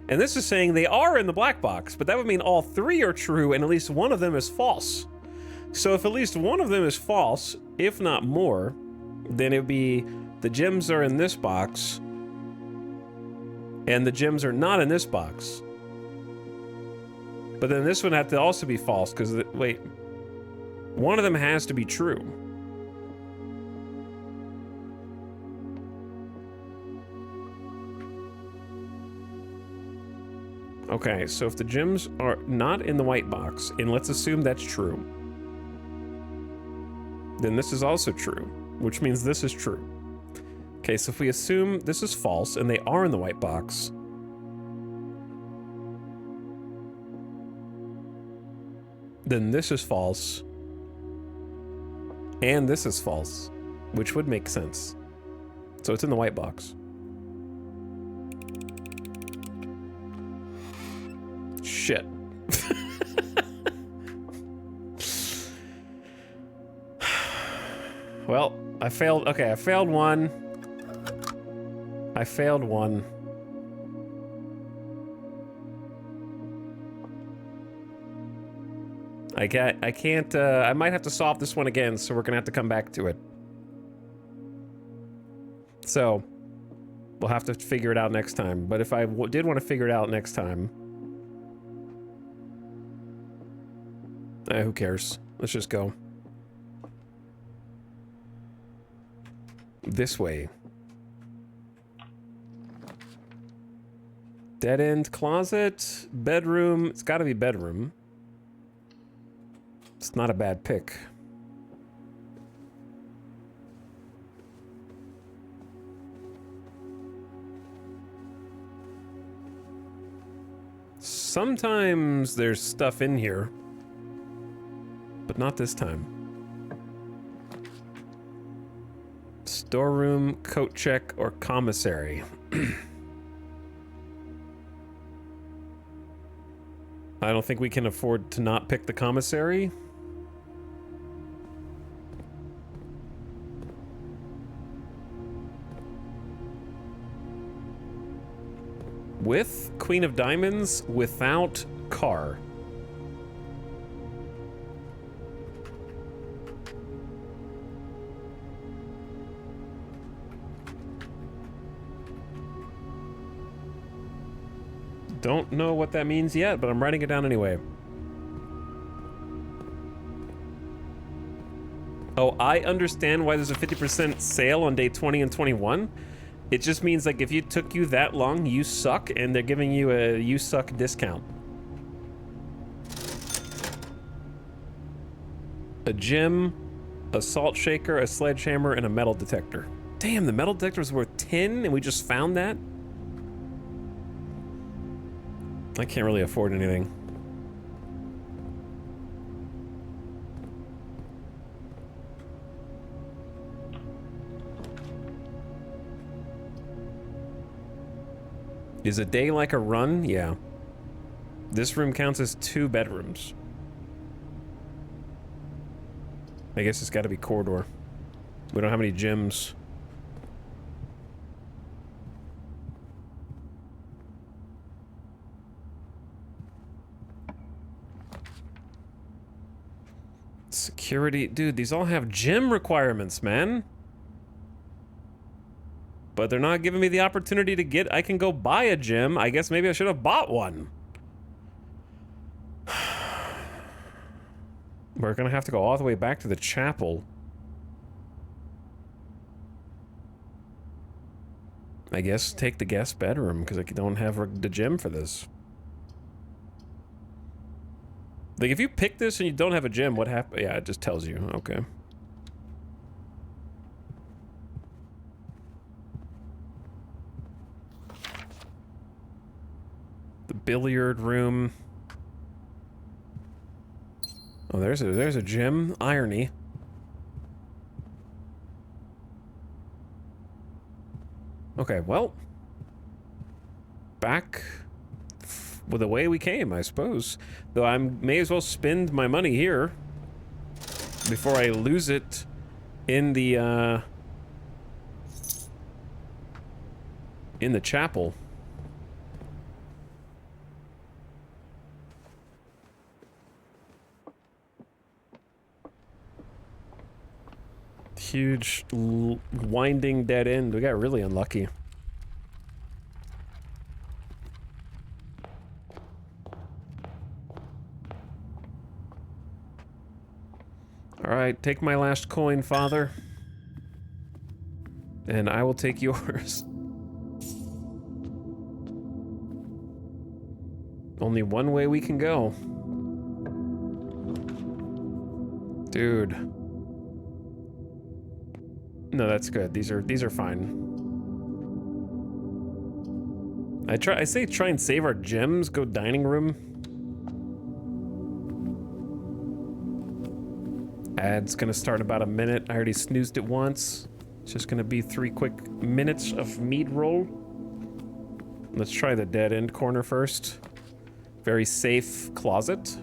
S1: And this is saying they are in the black box, but that would mean all 3 are true and at least one of them is false. So if at least one of them is false, if not more, then it would be the gems are in this box and the gems are not in this box. But then this one had to also be false because, wait, one of them has to be true. Okay, so if the gems are not in the white box, and let's assume that's true, then this is also true, which means this is true. Okay, so if we assume this is false and they are in the white box, then this is false, and this is false, which would make sense. So it's in the white box. Shit. Well, I failed. Okay, I failed one. I failed one. I can't, I might have to solve this one again, so we're gonna have to come back to it. So, we'll have to figure it out next time. But if I did want to figure it out next time, who cares? Let's just go. This way. Dead end closet, bedroom. It's got to be bedroom. It's not a bad pick. Sometimes there's stuff in here, but not this time. Storeroom, coat check, or commissary. I don't think we can afford to not pick the commissary. With Queen of Diamonds, without car. Don't know what that means yet, but I'm writing it down anyway. Oh, I understand why there's a 50% sale on day 20 and 21. It just means like if it took you that long, you suck, and they're giving you a you suck discount. A gym, a salt shaker, a sledgehammer, and a metal detector. Damn, the metal detector was worth 10 and we just found that? I can't really afford anything. Is a day like a run? Yeah. This room counts as 2 bedrooms. I guess it's gotta be corridor. We don't have any gyms. Security. Dude, these all have gym requirements, man. But they're not giving me the opportunity to get... I can go buy a gym. I guess maybe I should have bought one. We're gonna have to go all the way back to the chapel. I guess take the guest bedroom, because I don't have the gym for this. Like, if you pick this and you don't have a gym, what happens? Yeah, it just tells you. Okay. The billiard room. Oh, there's a gym. Irony. Okay, well. Back with the way we came, I suppose. Though I may as well spend my money here before I lose it in the chapel. Huge winding dead end. We got really unlucky. Alright, take my last coin, father. And I will take yours. Only one way we can go. Dude. No, that's good. These are fine. I say try and save our gems, go dining room. Ad's gonna start in about a minute. I already snoozed it once. It's just gonna be 3 quick minutes of meat roll. Let's try the dead end corner first. Very safe closet.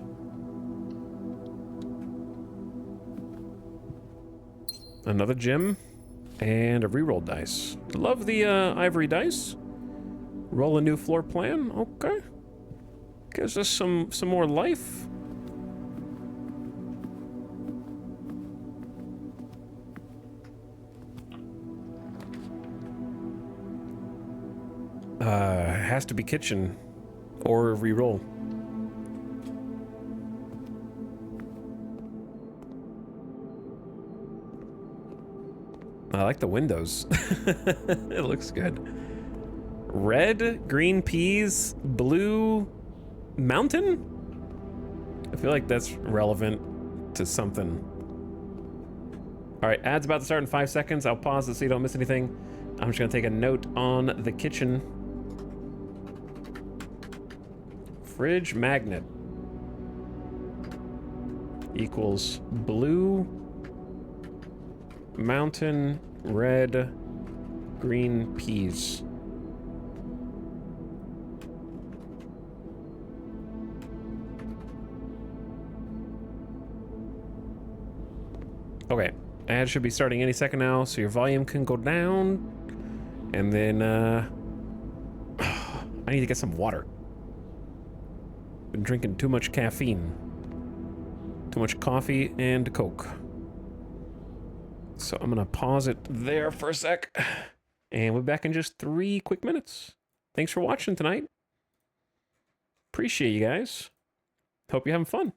S1: Another gem. And a reroll dice. Love the ivory dice. Roll a new floor plan. Okay. Gives us some more life. Has to be kitchen or reroll. I like the windows. It looks good. Red, green peas, blue mountain? I feel like that's relevant to something. All right, ad's about to start in 5 seconds. I'll pause it so you don't miss anything. I'm just gonna take a note on the kitchen. Fridge magnet equals blue, mountain, red, green peas. Okay, ad should be starting any second now, so your volume can go down. And then, I need to get some water. Been drinking too much caffeine. Too much coffee and Coke. So I'm gonna pause it there for a sec. And we'll be back in just 3 quick minutes. Thanks for watching tonight. Appreciate you guys. Hope you're having fun.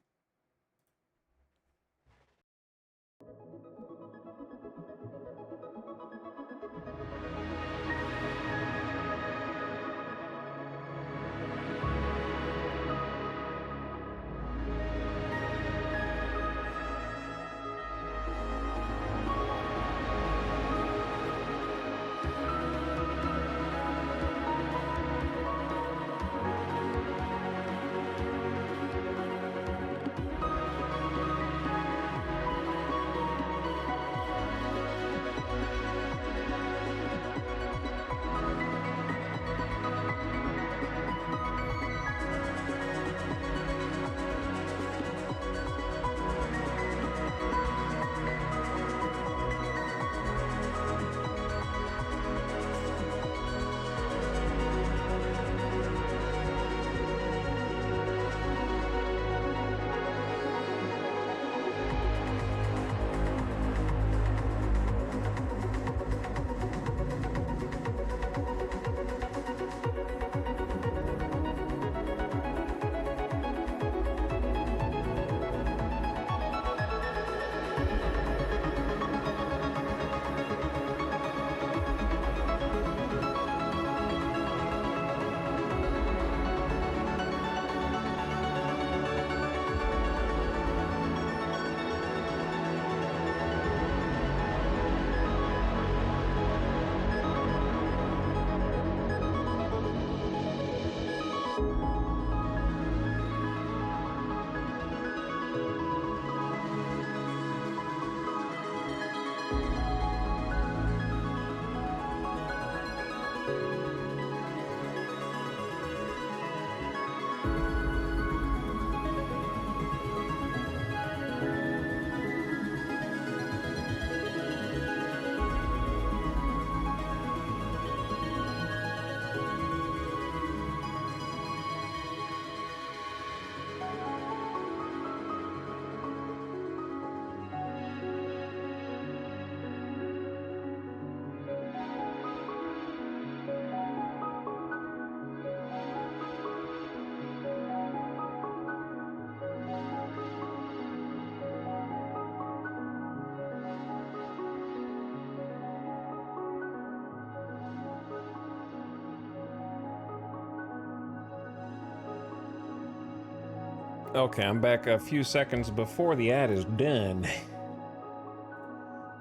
S1: Okay, I'm back a few seconds before the ad is done.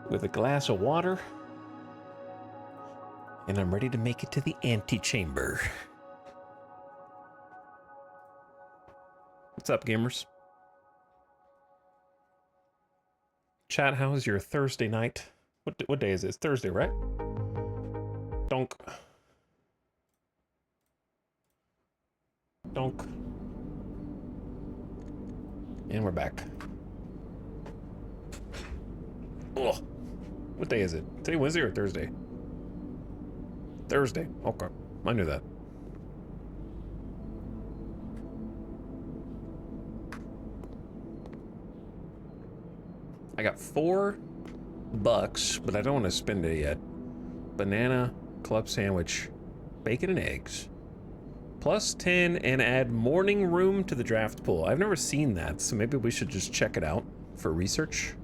S1: With a glass of water. And I'm ready to make it to the antechamber. What's up, gamers? Chat, how is your Thursday night? What day is it? It's Thursday, right? Donk. Donk. And we're back. Ugh. What day is it? Today Wednesday or Thursday? Thursday. Okay. I knew that. I got $4, but I don't want to spend it yet. Banana, club sandwich, bacon and eggs. Plus 10 and add morning room to the draft pool. I've never seen that, so maybe we should just check it out for research.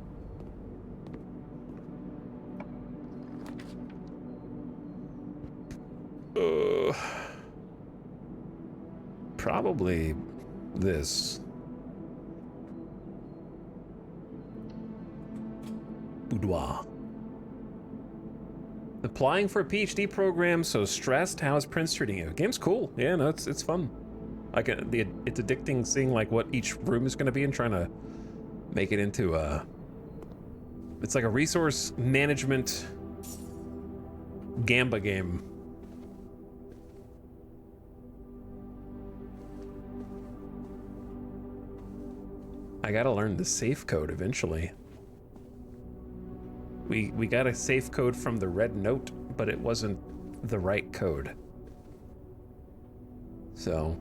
S1: Probably this. Boudoir. Applying for a PhD program, so stressed. How is Prince treating you? Game's cool. Yeah, no, it's fun. Like it's addicting seeing like what each room is going to be and trying to make it into a. It's like a resource management Gamba game. I gotta learn the safe code eventually. We got a safe code from the red note, but it wasn't the right code. So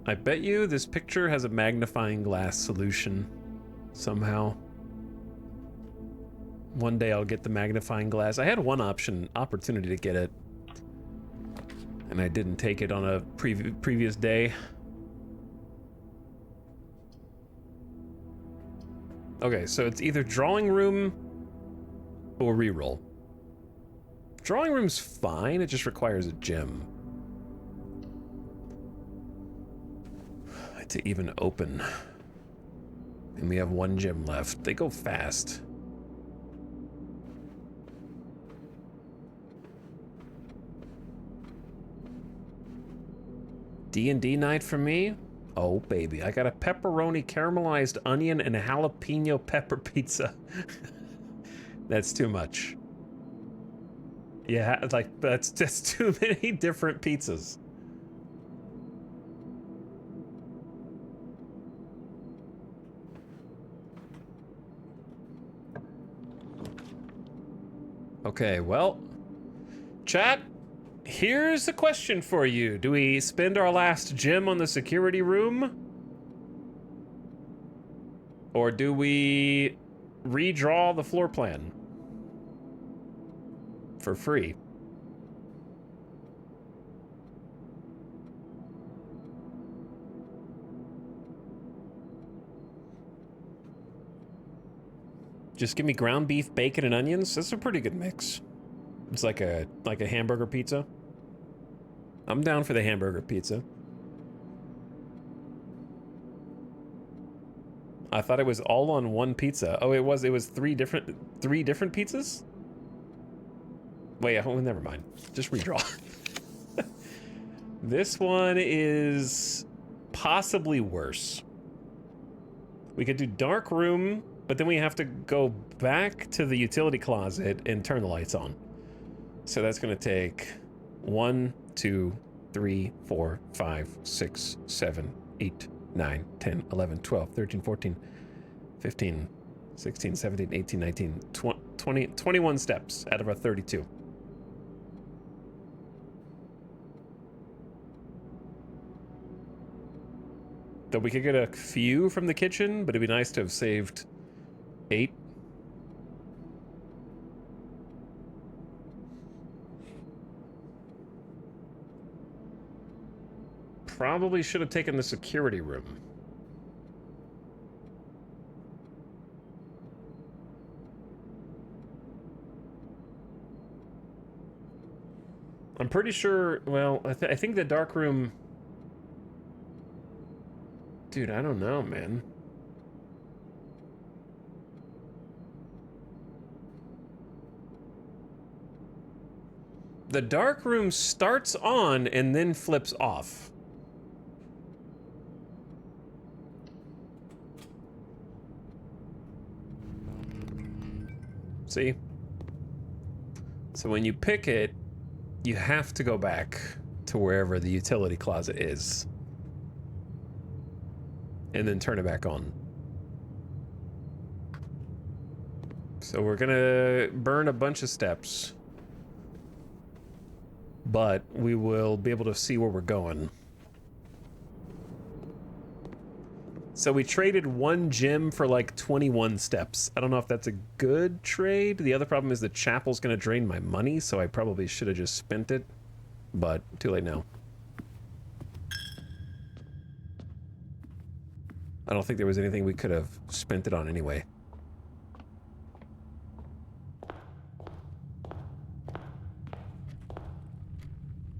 S1: I bet you this picture has a magnifying glass solution somehow. One day I'll get the magnifying glass. I had one opportunity to get it, and I didn't take it on a previous day. Okay, so it's either drawing room or reroll. Drawing room's fine, it just requires a gem to even open. And we have 1 gem left. They go fast. D&D night for me? Oh, baby. I got a pepperoni, caramelized onion, and a jalapeno pepper pizza. That's too much. Yeah, like, that's just too many different pizzas. Okay, well, chat, here's a question for you. Do we spend our last gem on the security room? Or do we redraw the floor plan for free? Just give me ground beef, bacon, and onions. That's a pretty good mix. It's like a hamburger pizza. I'm down for the hamburger pizza. I thought it was all on one pizza. Oh, it was three different pizzas? Wait, oh, never mind. Just redraw. This one is possibly worse. We could do dark room, but then we have to go back to the utility closet and turn the lights on. So that's gonna take 1, 2, 3, 4, 5, 6, 7, 8, 9, 10, 11, 12, 13, 14, 15, 16, 17, 18, 19, 20, 21 steps out of our 32. Though we could get a few from the kitchen, but it'd be nice to have saved 8. Probably should have taken the security room. I'm pretty sure, well, I think the dark room Dude, I don't know, man. The dark room starts on and then flips off. See? So when you pick it, you have to go back to wherever the utility closet is. And then turn it back on. So we're gonna burn a bunch of steps. But we will be able to see where we're going. So we traded 1 gem for like 21 steps. I don't know if that's a good trade. The other problem is the chapel's gonna drain my money, so I probably should have just spent it. But too late now. I don't think there was anything we could have spent it on anyway.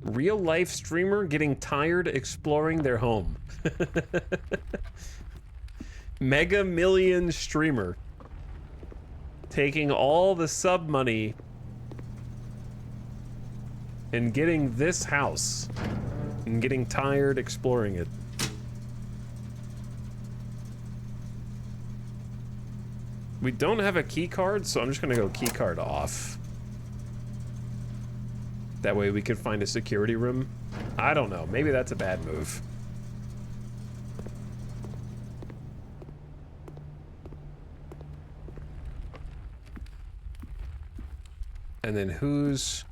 S1: Real life streamer getting tired exploring their home. Mega Million streamer taking all the sub money and getting this house and getting tired exploring it. We don't have a key card, so I'm just gonna go key card off. That way we could find a security room. I don't know, maybe that's a bad move. And then who's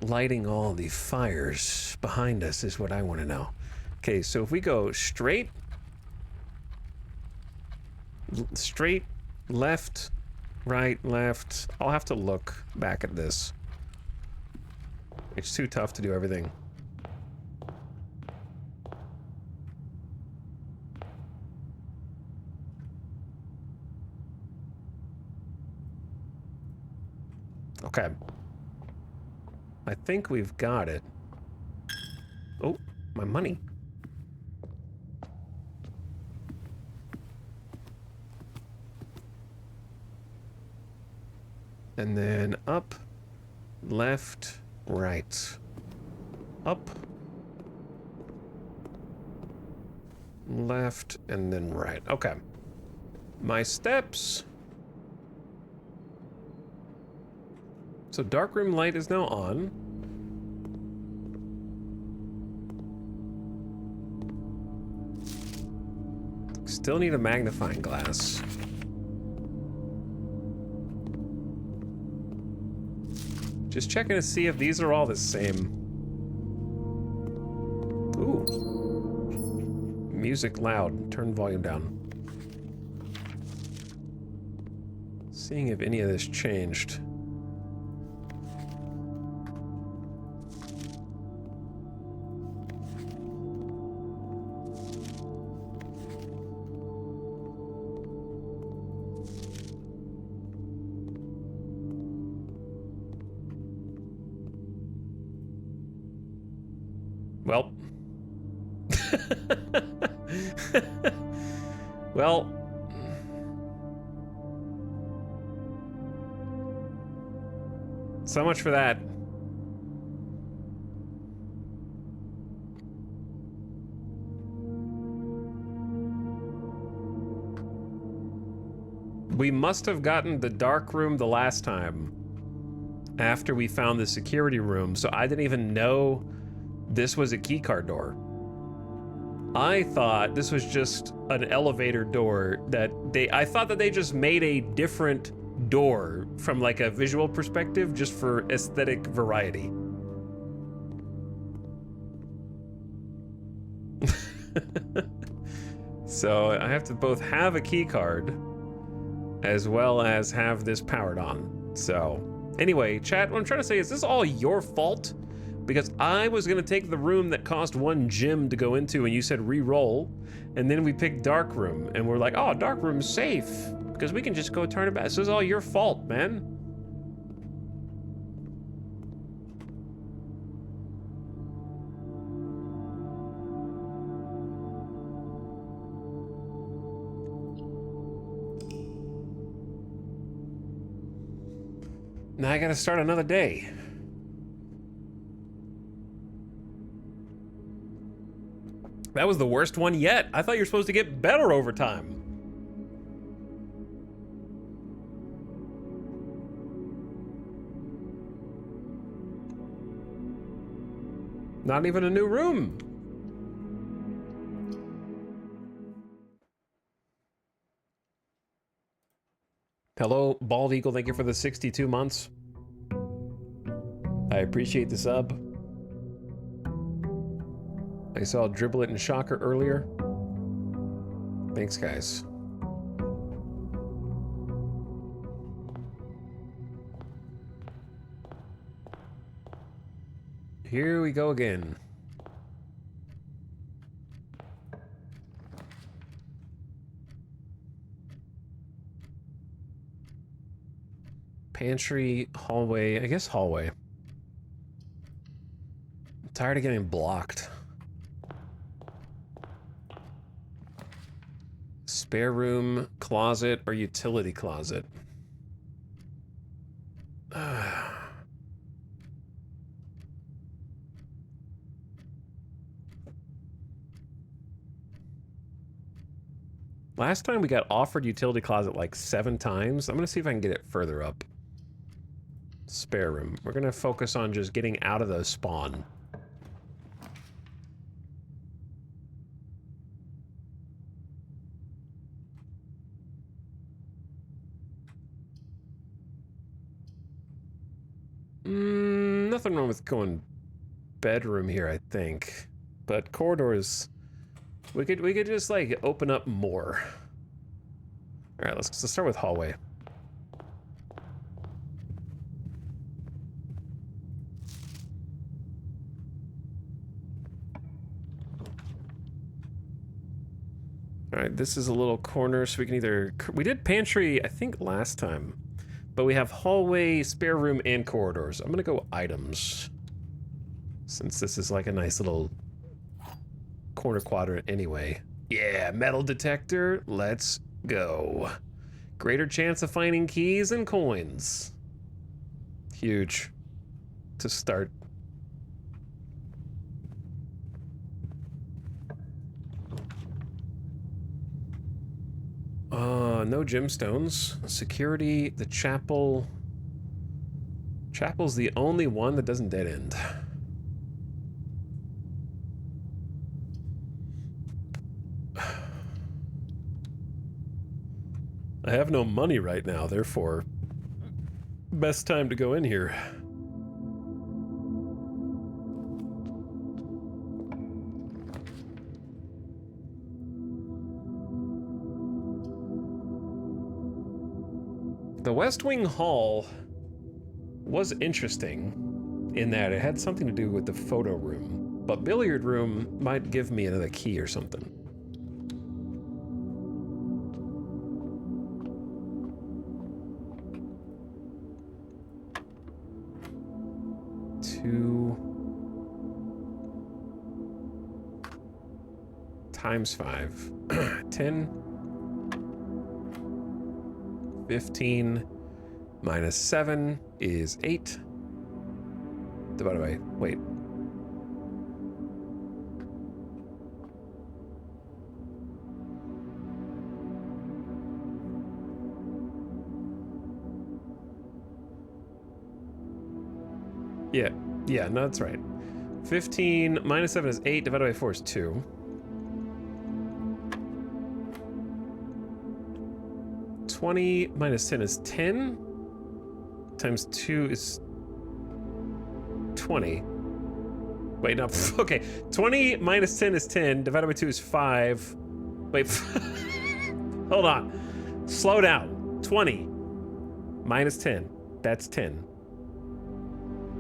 S1: lighting all the fires behind us is what I want to know. Okay, so if we go straight, left, right, left. I'll have to look back at this. It's too tough to do everything. Okay. I think we've got it. Oh, my money. And then up, left, right. Up, left, and then right. Okay. My steps. So darkroom light is now on. Still need a magnifying glass. Just checking to see if these are all the same. Ooh. Music loud. Turn volume down. Seeing if any of this changed. Well. Well. So much for that. We must have gotten the dark room the last time after we found the security room, so I didn't even know this was a keycard door. I thought this was just an elevator door that I thought that they just made a different door from like a visual perspective just for aesthetic variety. So I have to both have a key card as well as have this powered on. So anyway, chat, what I'm trying to say is this all your fault? Because I was gonna take the room that cost 1 gem to go into and you said re-roll, and then we picked dark room and we're like, oh, dark room's safe because we can just go turn it back. This is all your fault, man. Now I gotta start another day. That was the worst one yet. I thought you were supposed to get better over time. Not even a new room. Hello, Bald Eagle. Thank you for the 62 months. I appreciate the sub. I saw Driblet and Shocker earlier. Thanks, guys. Here we go again. Pantry, hallway, I guess hallway. I'm tired of getting blocked. Spare room, closet, or utility closet? Last time we got offered utility closet like 7 times. I'm gonna see if I can get it further up. Spare room. We're gonna focus on just getting out of the spawn. Nothing wrong with going bedroom here, I think. But corridors, we could just like open up more. All right, let's start with hallway. All right, this is a little corner, so we can either... We did pantry, I think, last time. But we have hallway, spare room, and corridors. I'm gonna go items. Since this is like a nice little corner quadrant anyway. Yeah, metal detector, let's go. Greater chance of finding keys and coins. Huge. To start. No gemstones. Security, the chapel. Chapel's the only one that doesn't dead end. I have no money right now, therefore, best time to go in here. The West Wing Hall was interesting in that it had something to do with the photo room, but billiard room might give me another key or something. Two times 5. 10. 15 minus 7 is 8. Divided by, wait. Yeah, no, that's right. 15 minus 7 is 8, divided by 4 is 2. 20 minus 10 is 10. Times 2 is 20. Wait, no, okay. 20 minus 10 is 10, divided by 2 is 5. Wait, hold on. Slow down. 20 minus 10, that's 10.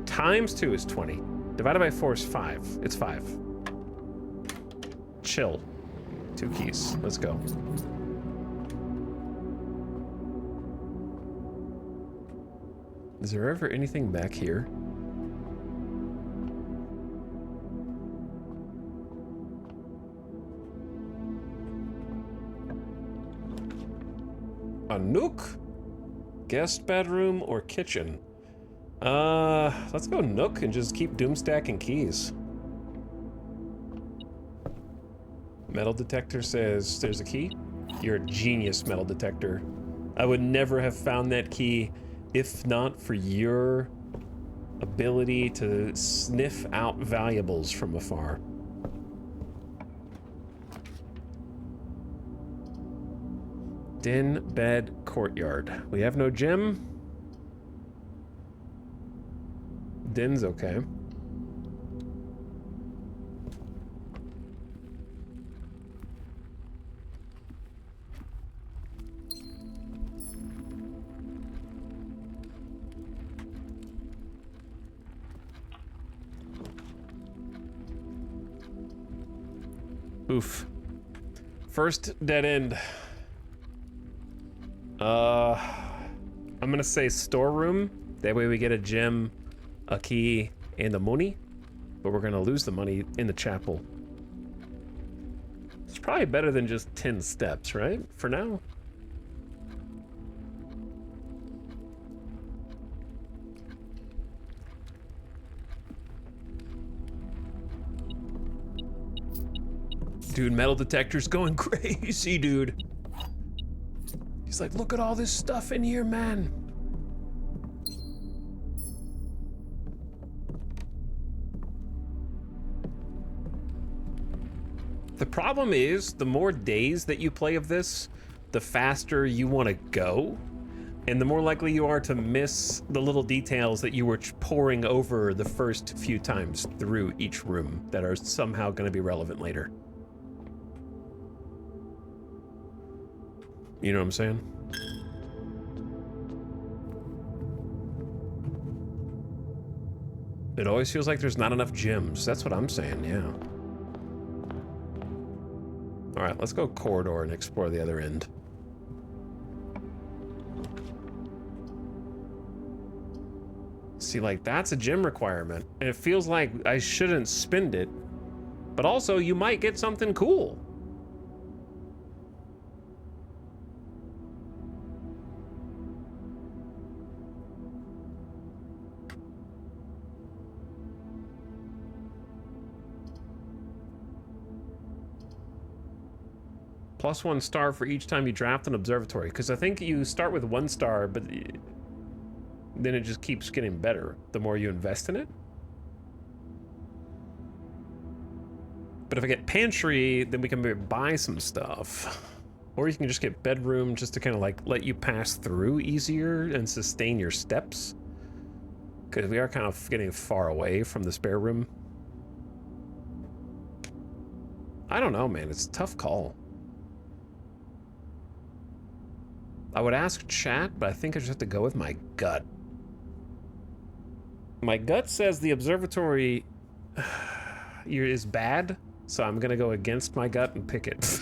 S1: Times 2 is 20. Divided by 4 is 5. It's 5. Chill. 2 keys. Let's go. Is there ever anything back here? A nook? Guest bedroom or kitchen? Let's go Nook and just keep doomstacking keys. Metal detector says there's a key. You're a genius, metal detector. I would never have found that key if not for your ability to sniff out valuables from afar. Den, bed, courtyard. We have no gym. Den's okay. Oof. First dead end. I'm gonna say storeroom. That way we get a gem, a key, and the money. But we're gonna lose the money in the chapel. It's probably better than just 10 steps, right? For now. Dude, metal detector's going crazy, dude. He's like, look at all this stuff in here, man. The problem is, the more days that you play of this, the faster you want to go, and the more likely you are to miss the little details that you were poring over the first few times through each room that are somehow going to be relevant later. You know what I'm saying? It always feels like there's not enough gyms. That's what I'm saying, yeah. All right, let's go corridor and explore the other end. See, like, that's a gym requirement. And it feels like I shouldn't spend it, but also you might get something cool. +1 star for each time you draft an observatory, because I think you start with 1 star, but then it just keeps getting better the more you invest in it. But if I get pantry, then we can maybe buy some stuff. Or you can just get bedroom just to kind of like let you pass through easier and sustain your steps. Because we are kind of getting far away from the spare room. I don't know, man. It's a tough call. I would ask chat, but I think I just have to go with my gut. My gut says the observatory is bad, so I'm gonna go against my gut and pick it.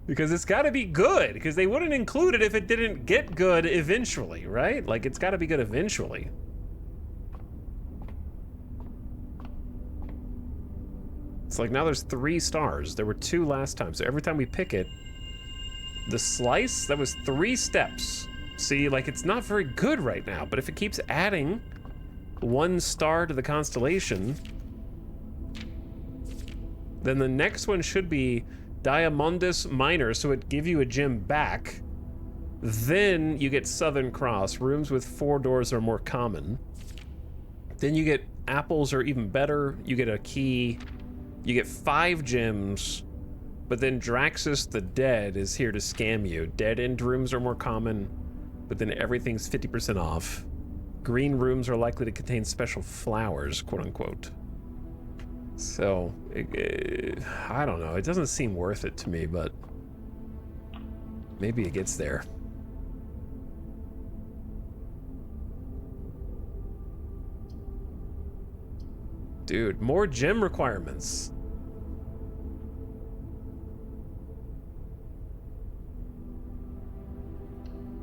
S1: Because it's gotta be good, because they wouldn't include it if it didn't get good eventually, right? Like, it's gotta be good eventually. It's like now there's 3 stars. There were 2 last time, so every time we pick it, the slice, that was 3 steps. See, like, it's not very good right now, but if it keeps adding 1 star to the constellation, then the next one should be Diamondus Minor, so it give you a gem back. Then you get Southern Cross. Rooms with 4 doors are more common. Then you get apples are even better. You get a key. You get 5 gems, but then Draxus the Dead is here to scam you. Dead end rooms are more common, but then everything's 50% off. Green rooms are likely to contain special flowers, quote unquote. So, I don't know. It doesn't seem worth it to me, but maybe it gets there. Dude, more gem requirements.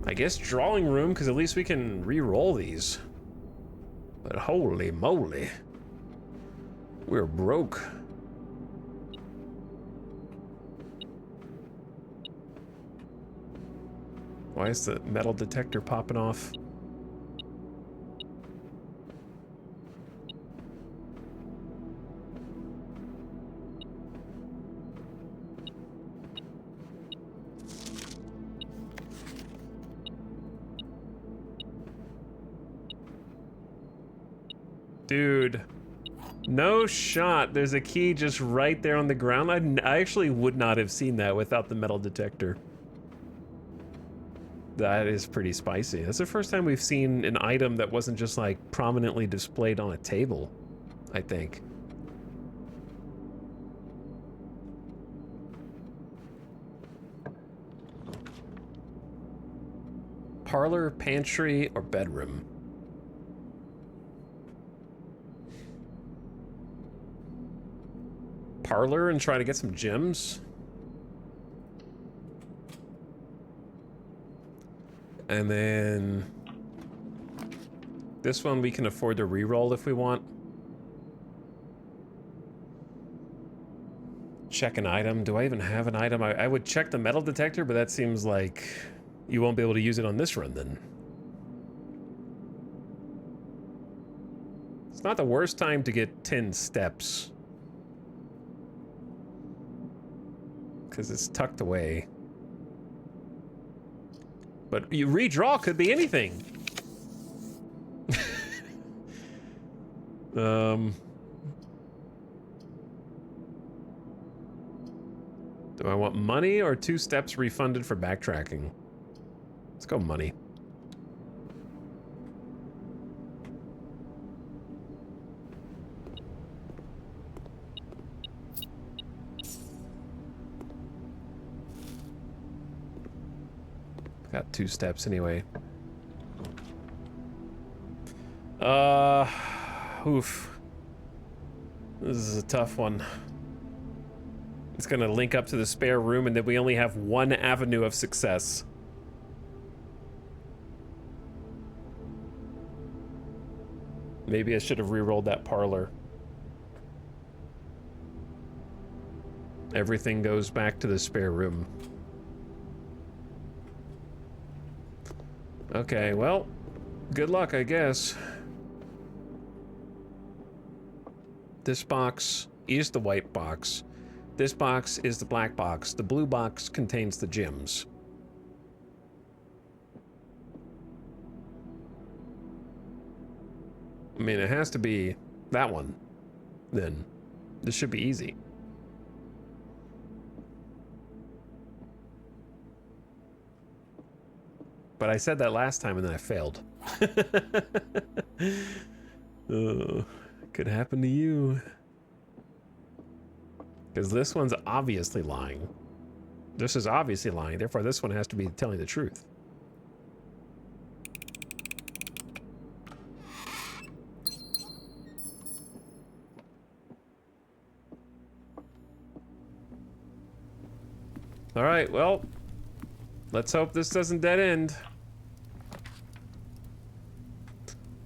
S1: I guess drawing room, because at least we can re-roll these. But holy moly. We're broke. Why is the metal detector popping off? Dude, no shot. There's a key just right there on the ground. I actually would not have seen that without the metal detector. That is pretty spicy. That's the first time we've seen an item that wasn't just like prominently displayed on a table, I think. Parlor, pantry, or bedroom? Parlor and try to get some gems. And then this one we can afford to reroll if we want. Check an item. Do I even have an item? I would check the metal detector, but that seems like you won't be able to use it on this run then. It's not the worst time to get 10 steps. Because it's tucked away. But you redraw could be anything. Do I want money or 2 steps refunded for backtracking? Let's go money. Got 2 steps anyway. Oof. This is a tough one. It's gonna link up to the spare room and then we only have 1 avenue of success. Maybe I should have re-rolled that parlor. Everything goes back to the spare room. Okay, well, good luck, I guess. This box is the white box. This box is the black box. The blue box contains the gems. I mean, it has to be that one, then. This should be easy. But I said that last time and then I failed. Could happen to you. Because this one's obviously lying. This is obviously lying, therefore this one has to be telling the truth. Alright, well, let's hope this doesn't dead end.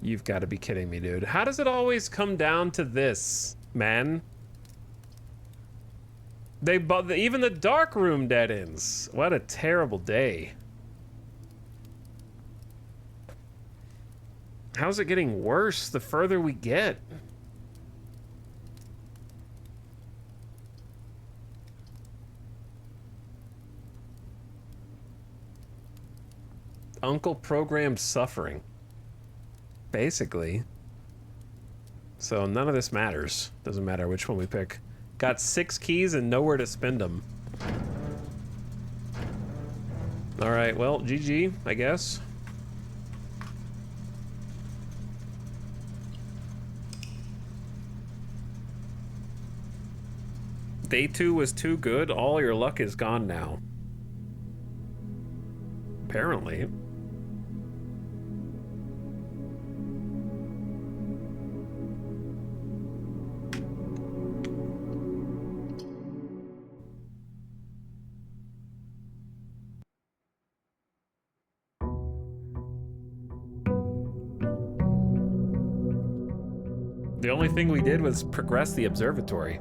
S1: You've got to be kidding me, dude. How does it always come down to this, man? Even the dark room dead ends. What a terrible day. How's it getting worse the further we get? Uncle programmed suffering. Basically. So none of this matters. Doesn't matter which one we pick. Got 6 keys and nowhere to spend them. Alright, well, GG, I guess. Day 2 was too good. All your luck is gone now. Apparently. The only thing we did was progress the observatory.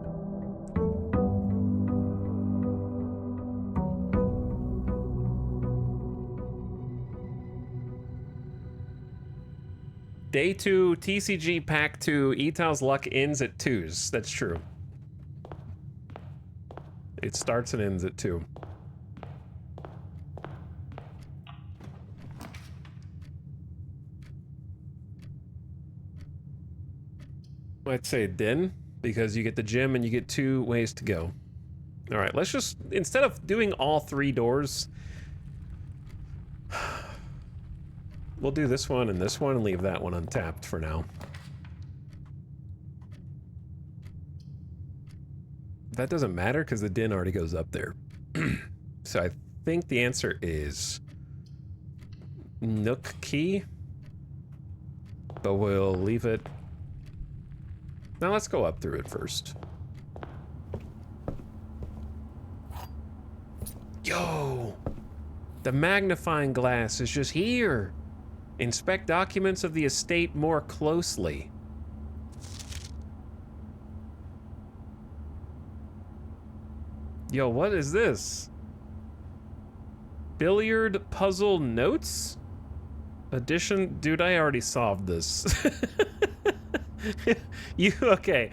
S1: Day 2, TCG Pack 2, Etal's luck ends at 2s. That's true. It starts and ends at 2. I'd say den, because you get the gym and you get 2 ways to go. All right, let's just, instead of doing all 3 doors, we'll do this one and leave that one untapped for now. That doesn't matter because the den already goes up there. So I think the answer is Nook Key, but we'll leave it. Now let's go up through it first. Yo! The magnifying glass is just here. Inspect documents of the estate more closely. Yo, what is this? Billiard puzzle notes? Addition? Dude, I already solved this. Okay.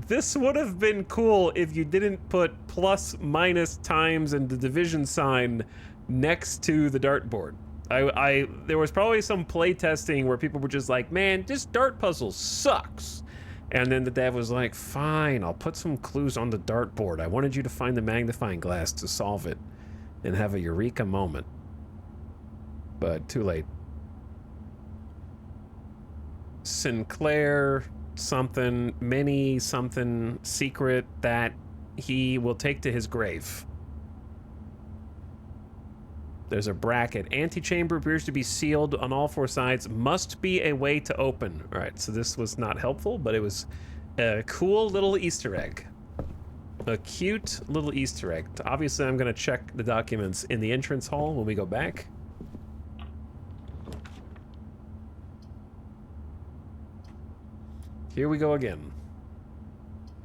S1: This would have been cool if you didn't put plus, minus, times, and the division sign next to the dartboard. There was probably some play testing where people were just like, man, this dart puzzle sucks. And then the dev was like, fine, I'll put some clues on the dartboard. I wanted you to find the magnifying glass to solve it and have a eureka moment. But too late. Sinclair something, mini something secret that he will take to his grave. There's a bracket. Antechamber appears to be sealed on all 4 sides. Must be a way to open. All right, so this was not helpful, but it was a cool little Easter egg. A cute little Easter egg. Obviously, I'm going to check the documents in the entrance hall when we go back. Here we go again.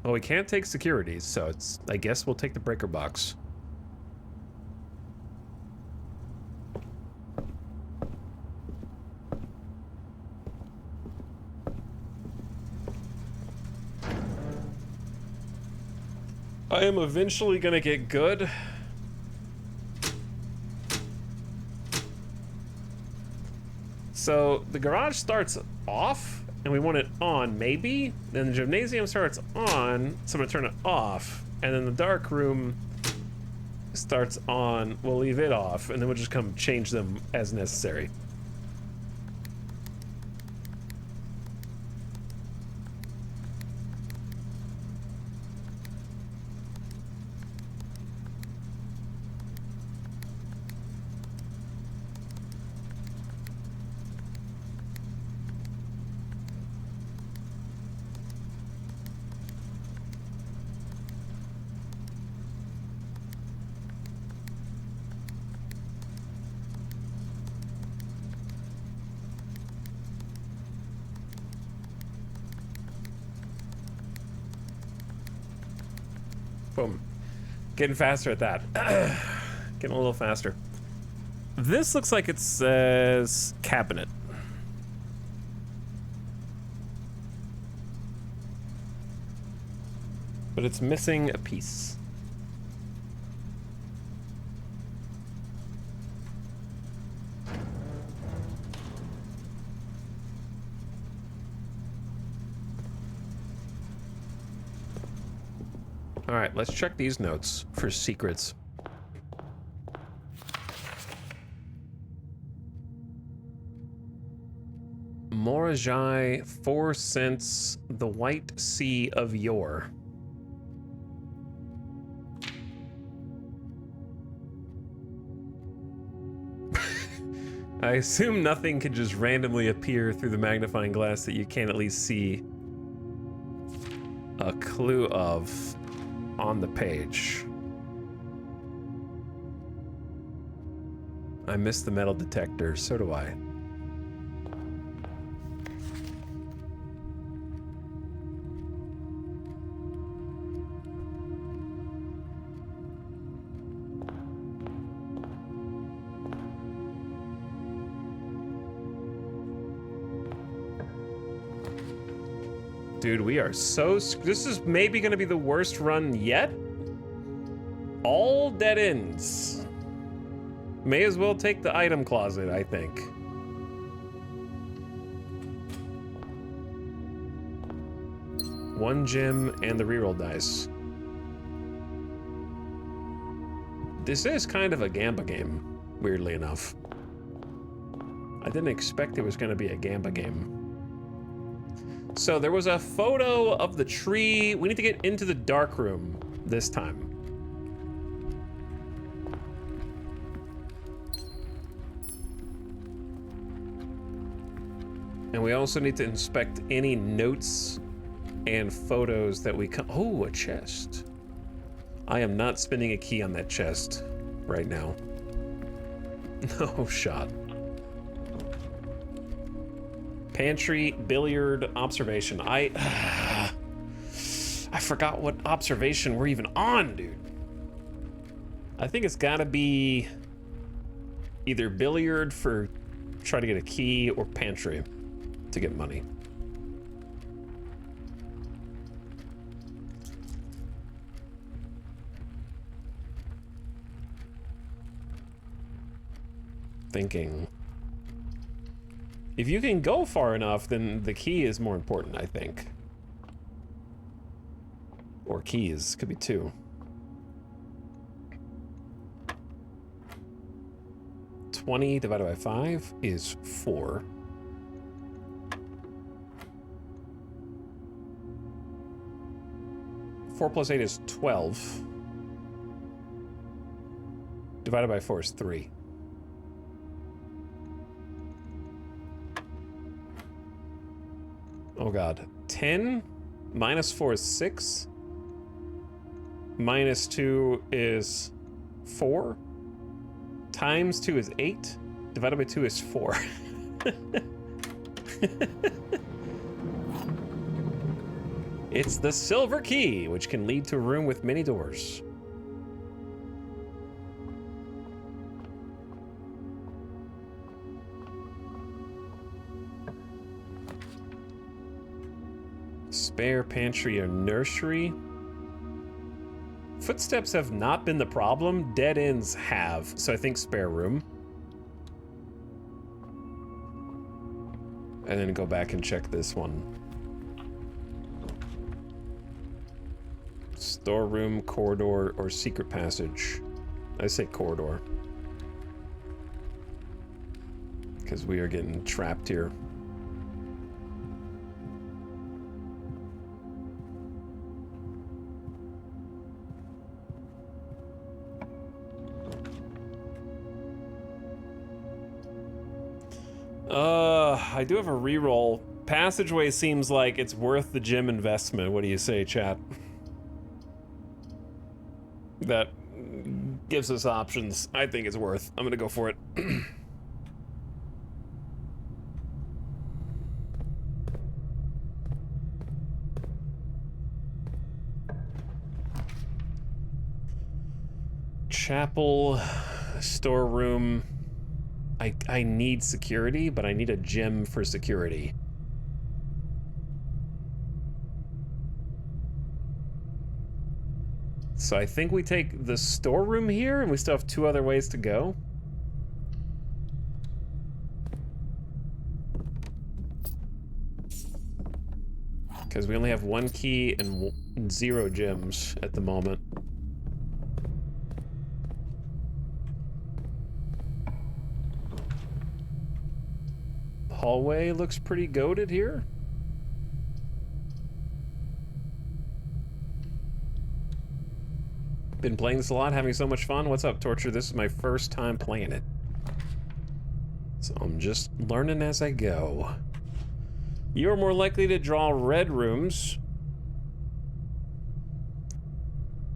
S1: Well, we can't take securities, so it's, I guess we'll take the breaker box. I am eventually gonna get good. So the garage starts off and we want it on, maybe. Then the gymnasium starts on, so I'm gonna turn it off. And then the dark room starts on, we'll leave it off, and then we'll just come change them as necessary. Boom. Getting faster at that. Getting a little faster. This looks like it says cabinet. But it's missing a piece. All right, let's check these notes for secrets. Morajai, 4 cents, the White Sea of Yore. I assume nothing can just randomly appear through the magnifying glass that you can't at least see a clue of on the page. I missed the metal detector, so do I. Dude, we are so... This is maybe going to be the worst run yet. All dead ends. May as well take the item closet, I think. One gem and the reroll dice. This is kind of a Gamba game, weirdly enough. I didn't expect it was going to be a Gamba game. So there was a photo of the tree. We need to get into the dark room this time. And we also need to inspect any notes and photos that we come. Oh, a chest. I am not spending a key on that chest right now. No shot. Pantry, billiard, observation. I forgot what observation we're even on, dude. I think it's gotta be either billiard for try to get a key or pantry to get money. Thinking. If you can go far enough, then the key is more important, I think. Or keys, could be two. 20 divided by 5 is 4. Four plus 8 is 12. Divided by 4 is 3. Oh god. 10 minus 4 is 6. Minus 2 is 4. Times 2 is 8. Divided by 2 is 4. It's the silver key, which can lead to a room with many doors. Spare pantry or nursery. Footsteps have not been the problem. Dead ends have, so I think spare room. And then go back and check this one. Storeroom, corridor, or secret passage. I say corridor. Because we are getting trapped here. I do have a reroll. Passageway seems like it's worth the gym investment. What do you say, chat? That gives us options. I think it's worth. I'm gonna go for it. Chapel, storeroom. I need security, but I need a gem for security. So I think we take the storeroom here, and we still have 2 other ways to go. Because we only have 1 key and 0 gems at the moment. Hallway looks pretty goated here. Been playing this a lot, having so much fun. What's up, Torture? This is my first time playing it. So I'm just learning as I go. You're more likely to draw red rooms.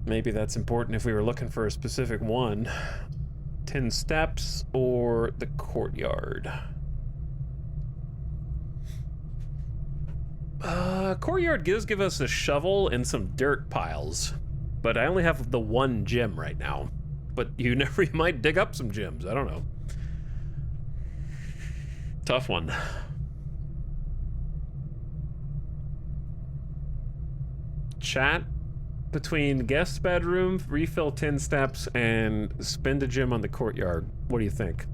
S1: Maybe that's important if we were looking for a specific one. 10 steps or the courtyard. Courtyard does give us a shovel and some dirt piles, but I only have the 1 gem right now. But you might dig up some gems. I don't know. Tough one. Chat, between guest bedroom, refill 10 steps, and spend a gym on the courtyard. What do you think?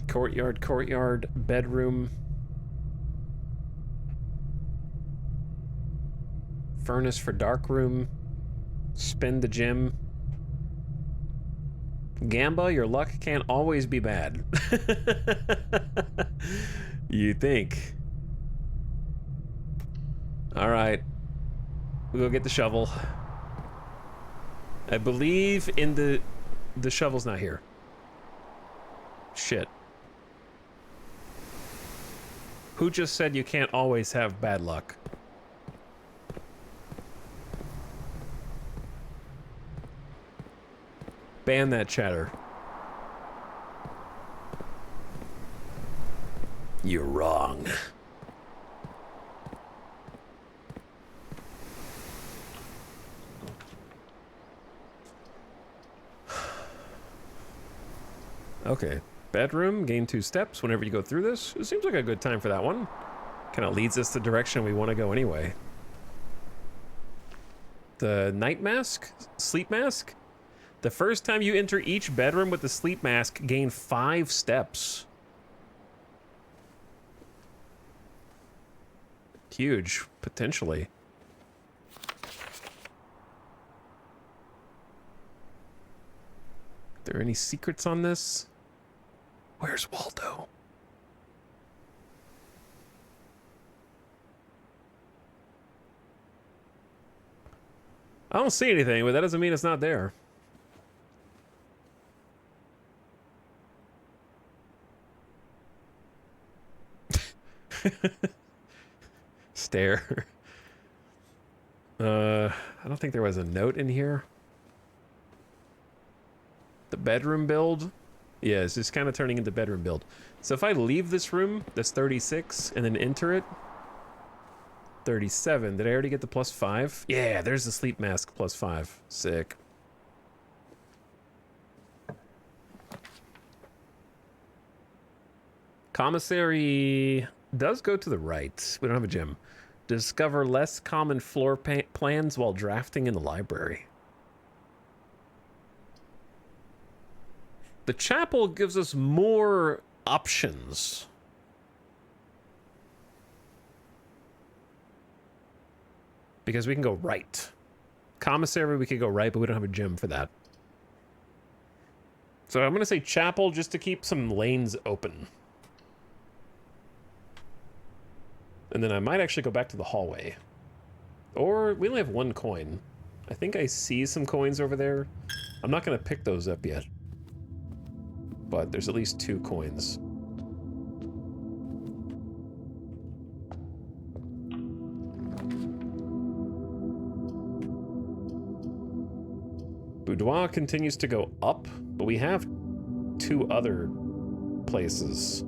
S1: Courtyard, bedroom. Furnace for dark room. Spend the gym. Gamba, your luck can't always be bad. You think. All right. We'll go get the shovel. I believe in the shovel's not here. Shit. Who just said you can't always have bad luck? Ban that chatter. You're wrong. Okay. Bedroom, gain 2 steps whenever you go through this. It seems like a good time for that one. Kind of leads us the direction we want to go anyway. The night mask? Sleep mask? The first time you enter each bedroom with the sleep mask, gain 5 steps. Huge, potentially. Are there any secrets on this? Where's Waldo? I don't see anything, but that doesn't mean it's not there. Stare. I don't think there was a note in here. The bedroom build? Yeah, it's just kind of turning into bedroom build. So if I leave this room, that's 36, and then enter it, 37. Did I already get the +5? Yeah, there's the sleep mask +5. Sick. Commissary does go to the right. We don't have a gym. Discover less common floor plans while drafting in the library. The chapel gives us more options. Because we can go right. Commissary, we could go right, but we don't have a gym for that. So I'm going to say chapel just to keep some lanes open. And then I might actually go back to the hallway. Or we only have 1 coin. I think I see some coins over there. I'm not going to pick those up yet. But there's at least 2 coins. Boudoir continues to go up, but we have 2 other places.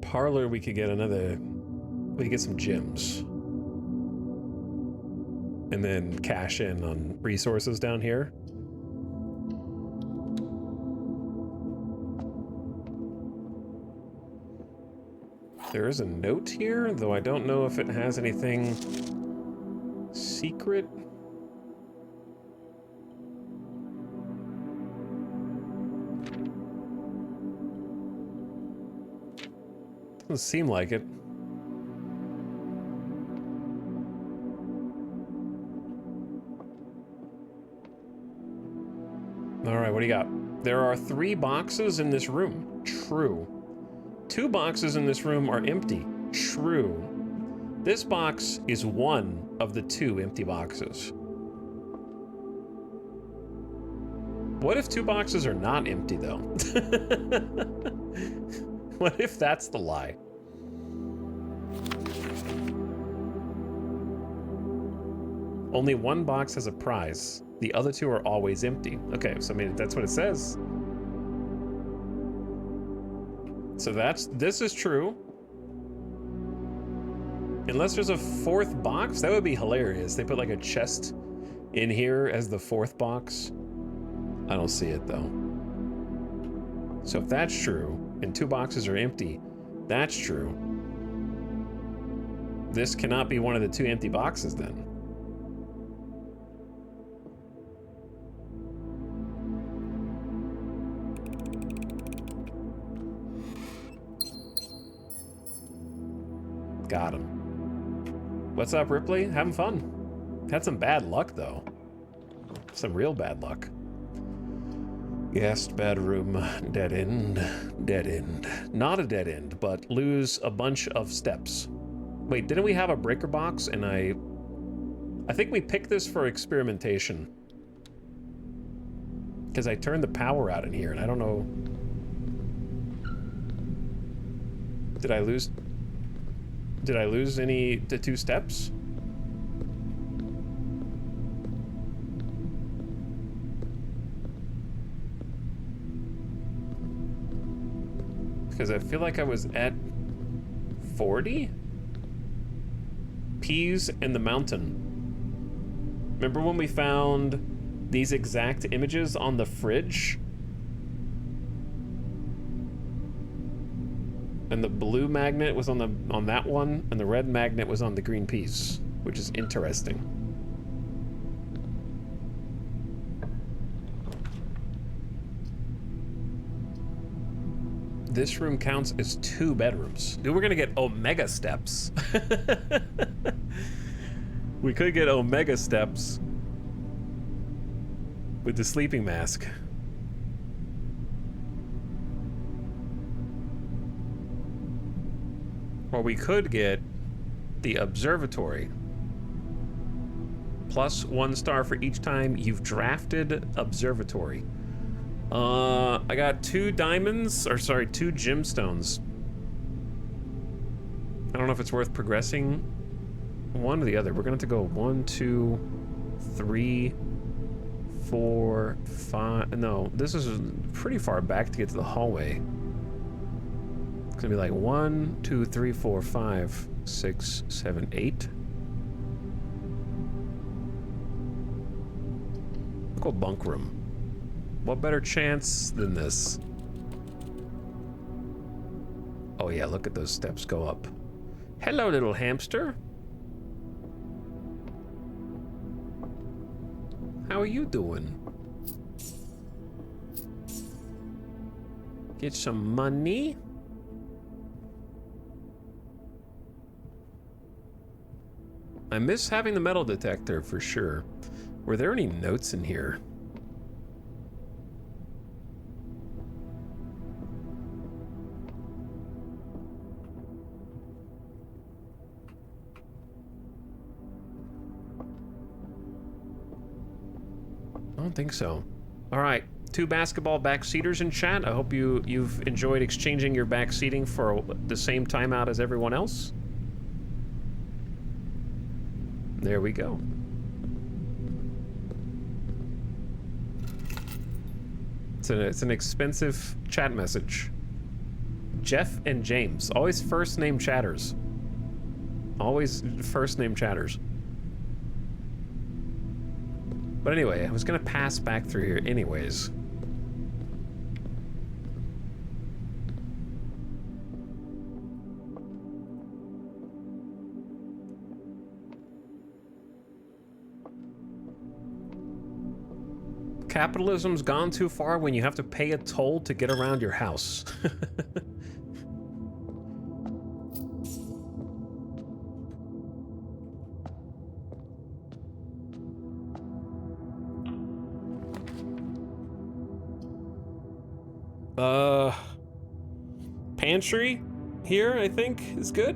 S1: Parlor, we could get we could get some gems. And then cash in on resources down here. There is a note here, though I don't know if it has anything secret. Doesn't seem like it. All right, what do you got? There are 3 boxes in this room. True. 2 boxes in this room are empty. True. This box is 1 of the 2 empty boxes. What if 2 boxes are not empty, though? What if that's the lie? Only 1 box has a prize. The other 2 are always empty. Okay, so I mean, that's what it says. So this is true. Unless there's a 4th box, that would be hilarious. They put like a chest in here as the 4th box. I don't see it though. So if that's true, and 2 boxes are empty, that's true. This cannot be one of the 2 empty boxes then. Got him. What's up, Ripley? Having fun. Had some bad luck, though. Some real bad luck. Guest bedroom, dead end, dead end. Not a dead end, but lose a bunch of steps. Wait, didn't we have a breaker box? And I think we picked this for experimentation. Because I turned the power out in here, and I don't know. Did I lose the 2 steps? Because I feel like I was at 40? Peas and the mountain. Remember when we found these exact images on the fridge? And the blue magnet was on that one, and the red magnet was on the green piece, which is interesting. This room counts as 2 bedrooms. Dude, we're gonna get Omega steps. We could get Omega steps with the sleeping mask. Or we could get the observatory. Plus 1 star for each time you've drafted observatory. I got 2 diamonds, or sorry, 2 gemstones. I don't know if it's worth progressing one or the other. We're gonna have to go 1, 2, 3, 4, 5. No, this is pretty far back to get to the hallway. It's gonna be like 1, 2, 3, 4, 5, 6, 7, 8. Let's go bunk room. What better chance than this? Oh yeah, look at those steps go up. Hello, little hamster. How are you doing? Get some money. I miss having the metal detector for sure. Were there any notes in here? I don't think so. All right, 2 basketball backseaters in chat. I hope you've enjoyed exchanging your backseating for the same timeout as everyone else. There we go. It's an expensive chat message. Jeff and James, always first name chatters. Always first name chatters. But anyway, I was gonna pass back through here anyways. Capitalism's gone too far when you have to pay a toll to get around your house. Pantry here, I think, is good.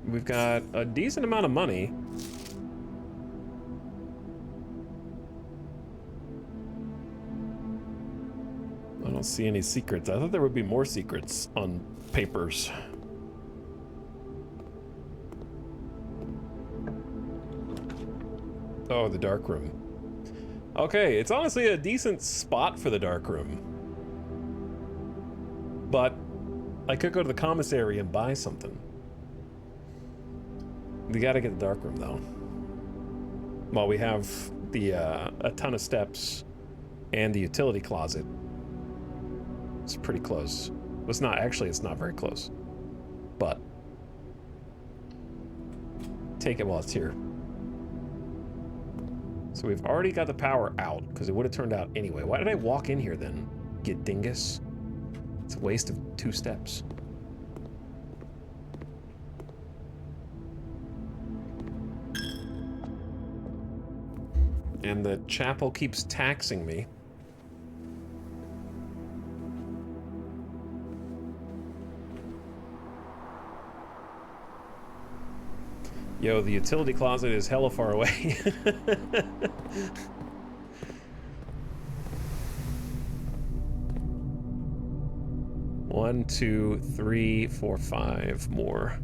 S1: We've got a decent amount of money. I don't see any secrets. I thought there would be more secrets on papers. Oh, the dark room. Okay, it's honestly a decent spot for the dark room. But I could go to the commissary and buy something. We gotta get the dark room though. While we have the a ton of steps and the utility closet. It's pretty close. It's not actually. It's not very close, but take it while it's here. So we've already got the power out because it would have turned out anyway. Why did I walk in here then? Get dingus. It's a waste of 2 steps. And the chapel keeps taxing me. Yo, the utility closet is hella far away. One, 2, 3, 4, 5 more.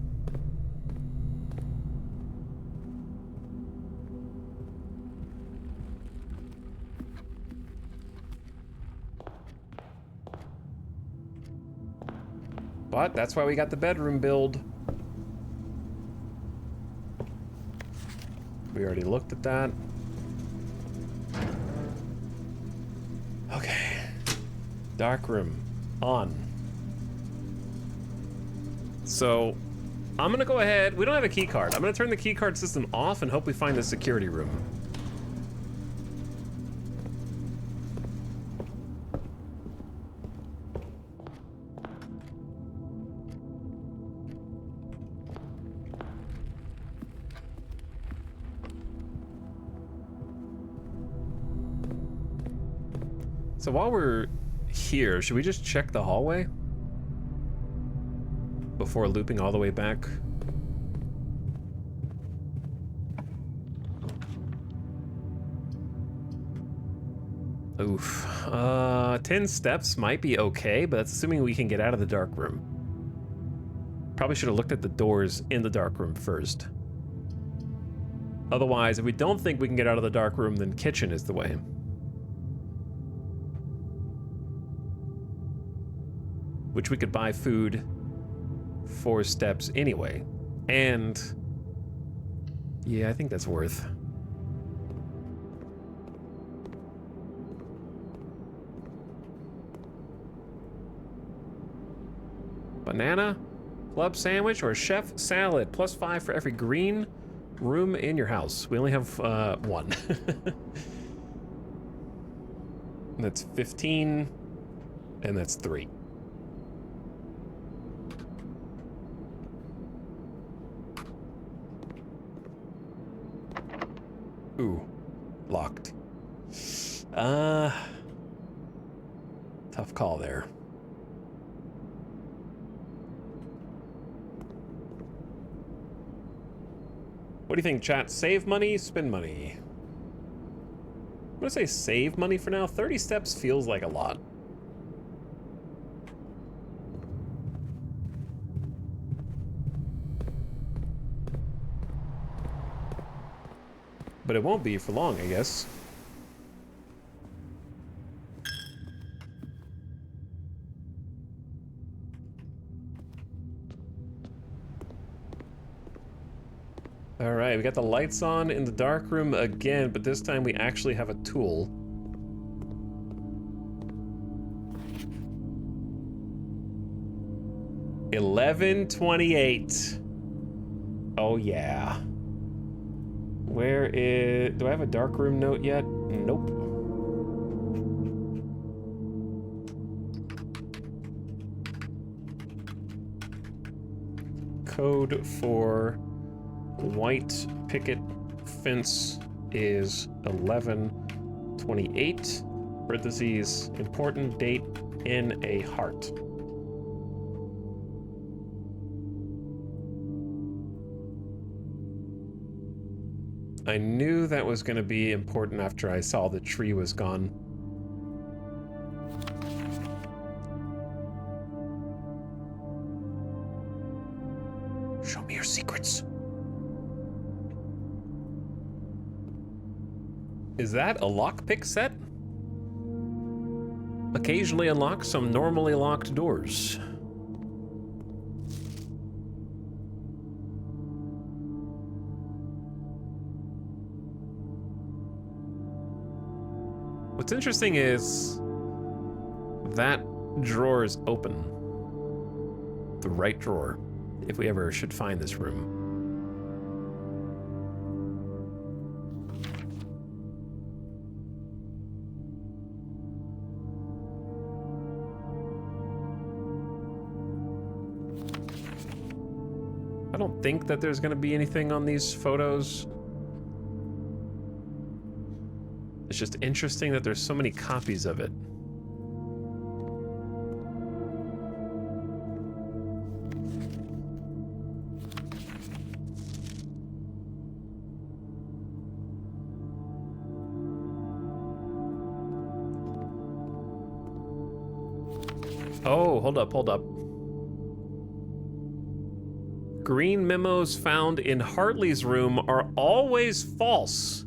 S1: But that's why we got the bedroom build. We already looked at that. Okay. Dark room on. So I'm gonna go ahead. We don't have a key card. I'm gonna turn the key card system off and hope we find the security room. So while we're here, should we just check the hallway before looping all the way back? Oof. 10 steps might be okay, but that's assuming we can get out of the dark room. Probably should have looked at the doors in the dark room first. Otherwise, if we don't think we can get out of the dark room, then kitchen is the way. Which we could buy food 4 steps anyway. And yeah, I think that's worth. Banana, club sandwich, or chef salad. +5 for every green room in your house. We only have 1. That's 15, and that's 3. Ooh, locked. Tough call there. What do you think, chat? Save money, spend money? I'm gonna say save money for now. 30 steps feels like a lot. But it won't be for long, I guess. All right, we got the lights on in the dark room again, but this time we actually have a tool. $11.28. Oh yeah. Where is... Do I have a dark room note yet? Nope. Code for white picket fence is 11/28. Parentheses, important date in a heart. I knew that was going to be important after I saw the tree was gone. Show me your secrets. Is that a lockpick set? Occasionally unlock some normally locked doors. What's interesting is that drawer is open. The right drawer, if we ever should find this room. I don't think that there's gonna be anything on these photos. It's just interesting that there's so many copies of it. Oh, hold up, hold up. Green memos found in Hartley's room are always false.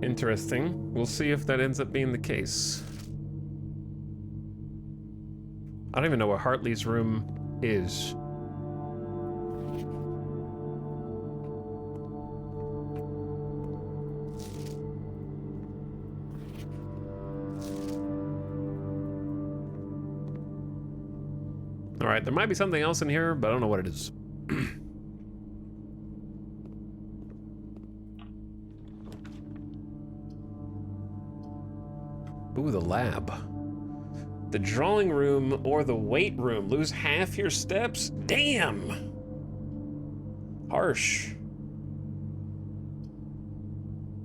S1: Interesting. We'll see if that ends up being the case. I don't even know where Hartley's room is. All right, there might be something else in here, but I don't know what it is. Ooh, the lab. The drawing room or the weight room. Lose half your steps? Damn! Harsh.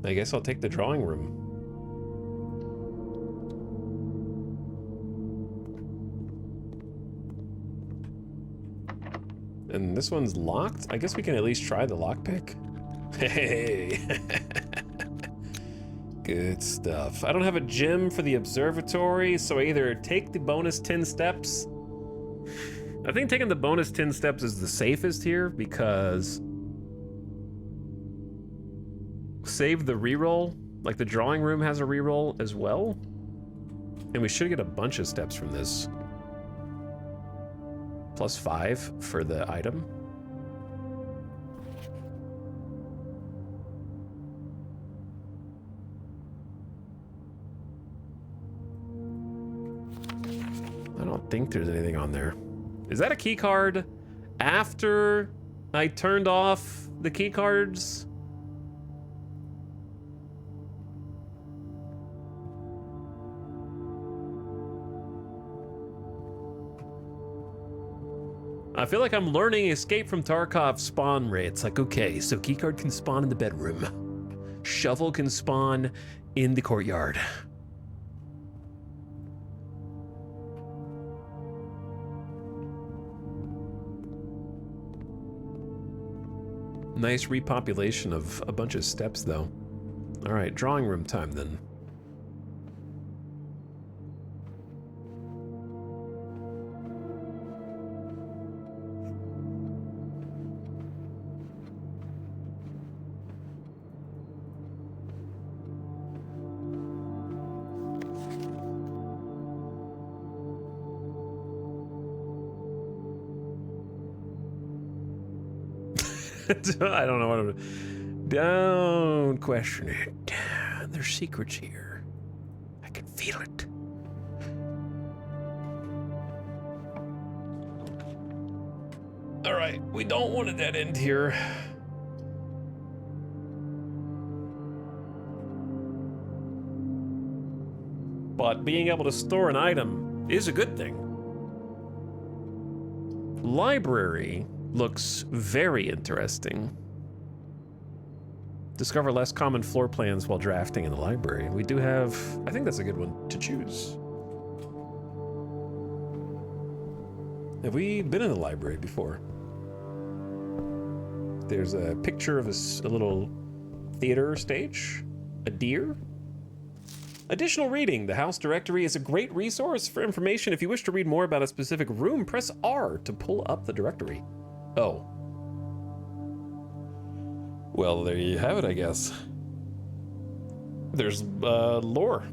S1: I guess I'll take the drawing room. And this one's locked? I guess we can at least try the lockpick. Hey! Good stuff. I don't have a gym for the observatory, so I either take the bonus 10 steps. I think taking the bonus 10 steps is the safest here because save the reroll. Like the drawing room has a reroll as well. And we should get a bunch of steps from this. +5 for the item. I don't think there's anything on there. Is that a key card after I turned off the key cards? I feel like I'm learning Escape from Tarkov spawn rates. Like, okay, so keycard can spawn in the bedroom. Shovel can spawn in the courtyard. Nice repopulation of a bunch of steps, though. All right, drawing room time, then. I don't know what I'm... Don't question it. There's secrets here. I can feel it. All right, we don't want a dead end here. But being able to store an item is a good thing. Library looks very interesting. Discover less common floor plans while drafting in the library. We do have, I think that's a good one to choose. Have we been in the library before? There's a picture of a little theater stage, a deer. Additional reading. The house directory is a great resource for information. If you wish to read more about a specific room, press R to pull up the directory. Oh. Well, there you have it, I guess. There's lore.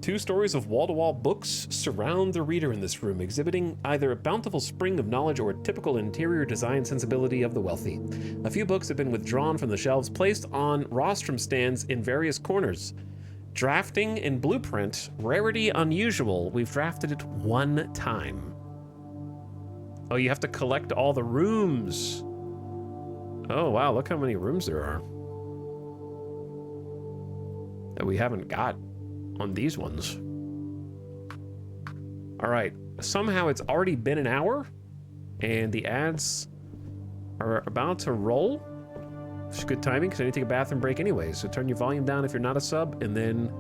S1: 2 stories of wall-to-wall books surround the reader in this room, exhibiting either a bountiful spring of knowledge or a typical interior design sensibility of the wealthy. A few books have been withdrawn from the shelves, placed on rostrum stands in various corners. Drafting and blueprint, rarity unusual. We've drafted it 1 time. Oh, you have to collect all the rooms. Oh, wow, look how many rooms there are that we haven't got on these ones. All right, somehow it's already been an hour and the ads are about to roll. It's good timing because I need to take a bathroom break anyway, so turn your volume down if you're not a sub, and then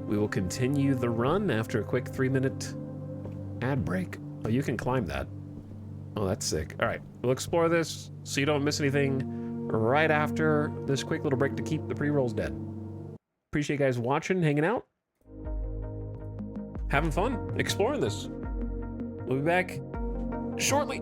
S1: we will continue the run after a quick 3-minute ad break. Oh, you can climb that. Oh, that's sick. All right, we'll explore this so you don't miss anything right after this quick little break to keep the pre-rolls dead. Appreciate you guys watching, hanging out, having fun, exploring this. We'll be back shortly.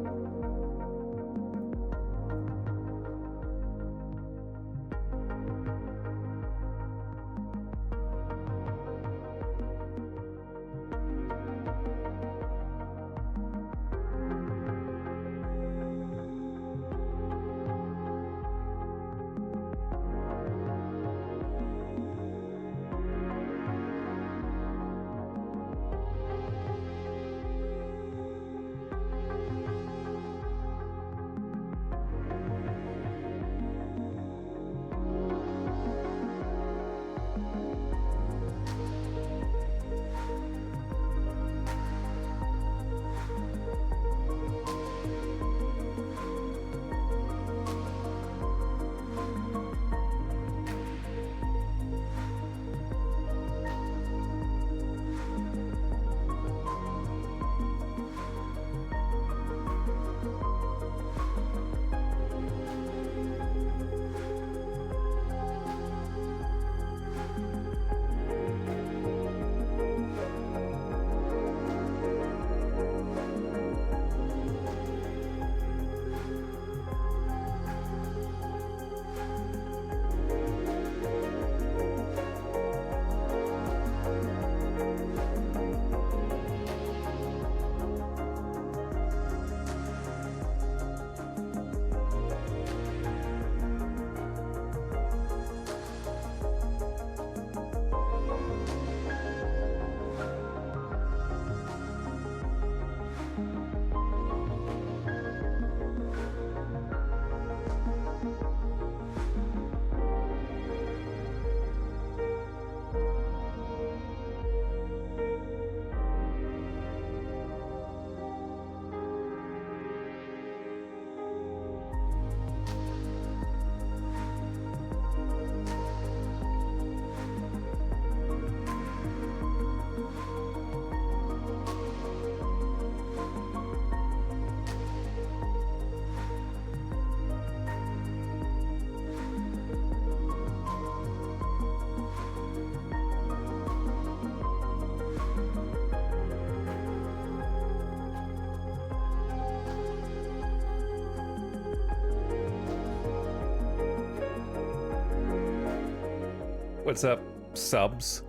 S1: What's up, subs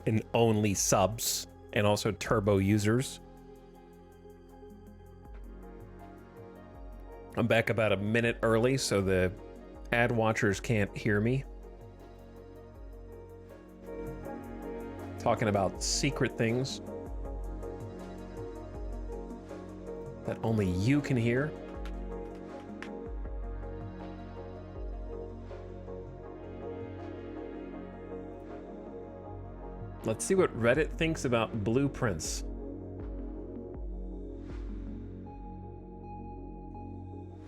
S1: and only subs, and also turbo users? I'm back about a minute early so the ad watchers can't hear me talking about secret things that only you can hear. Let's see what Reddit thinks about blueprints.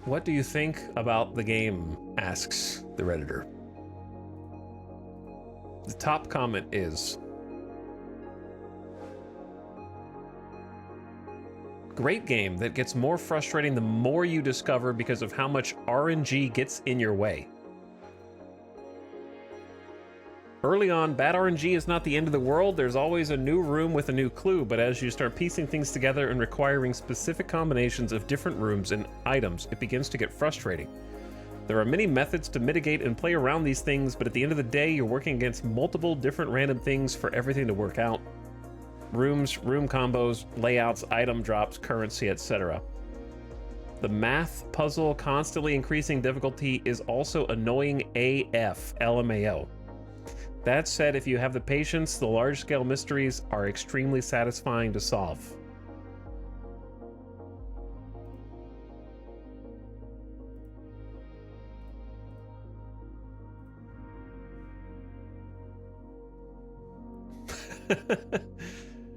S1: What do you think about the game? Asks the Redditor. The top comment is, great game that gets more frustrating the more you discover because of how much RNG gets in your way. Early on, bad RNG is not the end of the world. There's always a new room with a new clue, but as you start piecing things together and requiring specific combinations of different rooms and items, it begins to get frustrating. There are many methods to mitigate and play around these things, but at the end of the day, you're working against multiple different random things for everything to work out. Rooms, room combos, layouts, item drops, currency, etc. The math puzzle constantly increasing difficulty is also annoying AF, LMAO. That said, if you have the patience, the large-scale mysteries are extremely satisfying to solve.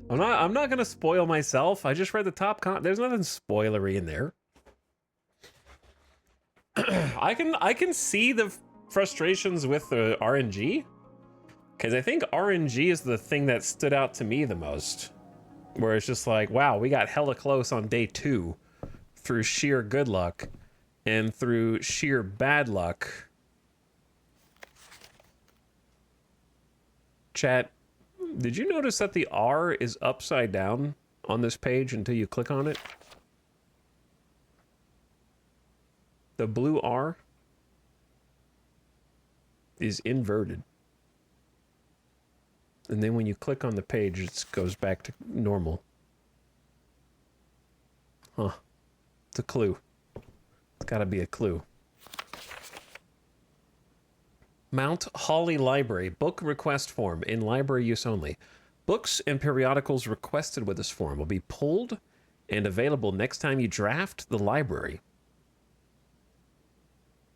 S1: I'm not gonna spoil myself. I just read the top there's nothing spoilery in there. I can see the frustrations with the RNG, because I think RNG is the thing that stood out to me the most, where it's just like, wow, we got hella close on day 2 through sheer good luck, and through sheer bad luck. Chat, did you notice that the R is upside down on this page until you click on it? The blue R is inverted. And then when you click on the page, it goes back to normal. Huh. It's a clue. It's gotta be a clue. Mount Holly Library. Book request form in library use only. Books and periodicals requested with this form will be pulled and available next time you draft the library.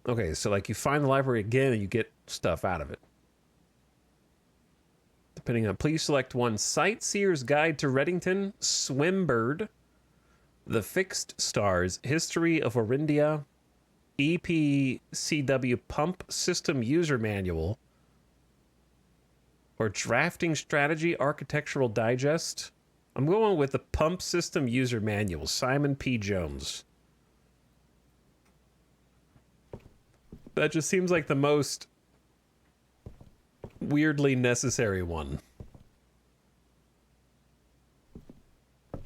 S1: Okay, so like you find the library again and you get stuff out of it. Depending on, please select one: Sightseer's Guide to Reddington, Swimbird, The Fixed Stars, History of Orindia, EPCW Pump System User Manual, or Drafting Strategy Architectural Digest. I'm going with the Pump System User Manual, Simon P. Jones. That just seems like the most weirdly necessary one. Are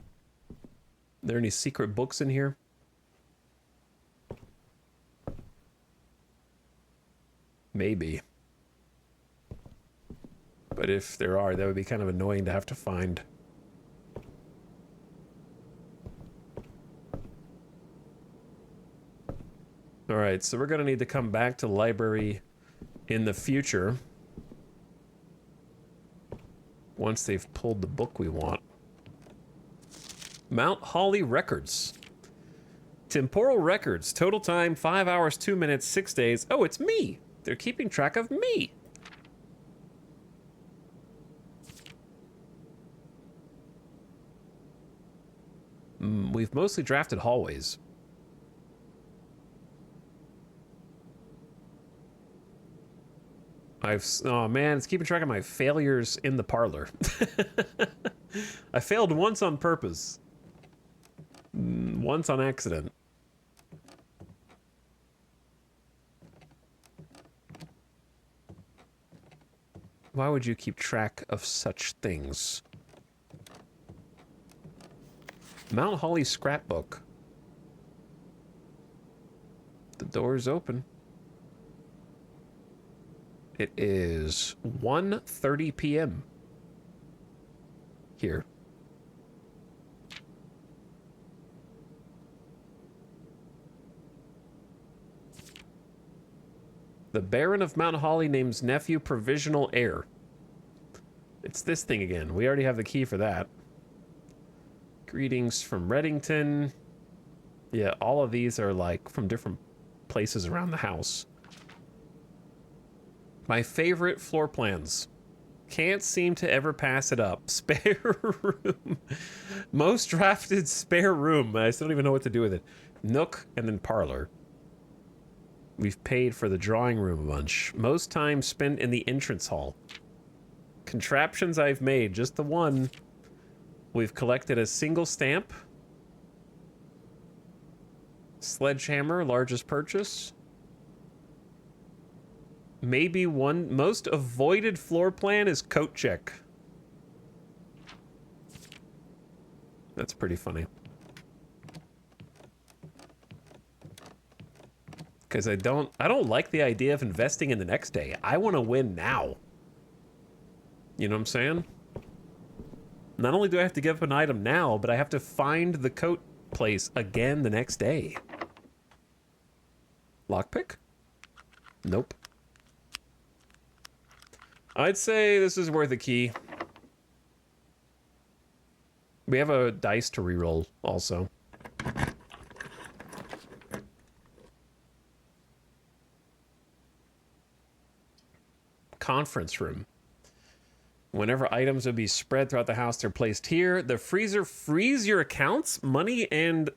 S1: there any secret books in here? Maybe. But if there are, that would be kind of annoying to have to find. All right, so we're going to need to come back to the library in the future once they've pulled the book we want. Mount Holly Records. Temporal Records. Total time, 5 hours, 2 minutes, 6 days. Oh, it's me. They're keeping track of me. We've mostly drafted hallways. Oh man, it's keeping track of my failures in the parlor. I failed once on purpose. Once on accident. Why would you keep track of such things? Mount Holly scrapbook. The door's open. It is 1:30 p.m. here. The Baron of Mount Holly names nephew provisional heir. It's this thing again. We already have the key for that. Greetings from Reddington. Yeah, all of these are like from different places around the house. My favorite floor plans. Can't seem to ever pass it up. Spare room. Most drafted spare room. I still don't even know what to do with it. Nook and then parlor. We've paid for the drawing room a bunch. Most time spent in the entrance hall. Contraptions I've made, just the one. We've collected a single stamp. Sledgehammer, largest purchase. Maybe one most avoided floor plan is coat check. That's pretty funny. Because I don't like the idea of investing in the next day. I want to win now. You know what I'm saying? Not only do I have to give up an item now, but I have to find the coat place again the next day. Lockpick? Nope. I'd say this is worth a key. We have a dice to reroll also. Conference room. Whenever items would be spread throughout the house, they're placed here. The freezer frees your accounts. Money and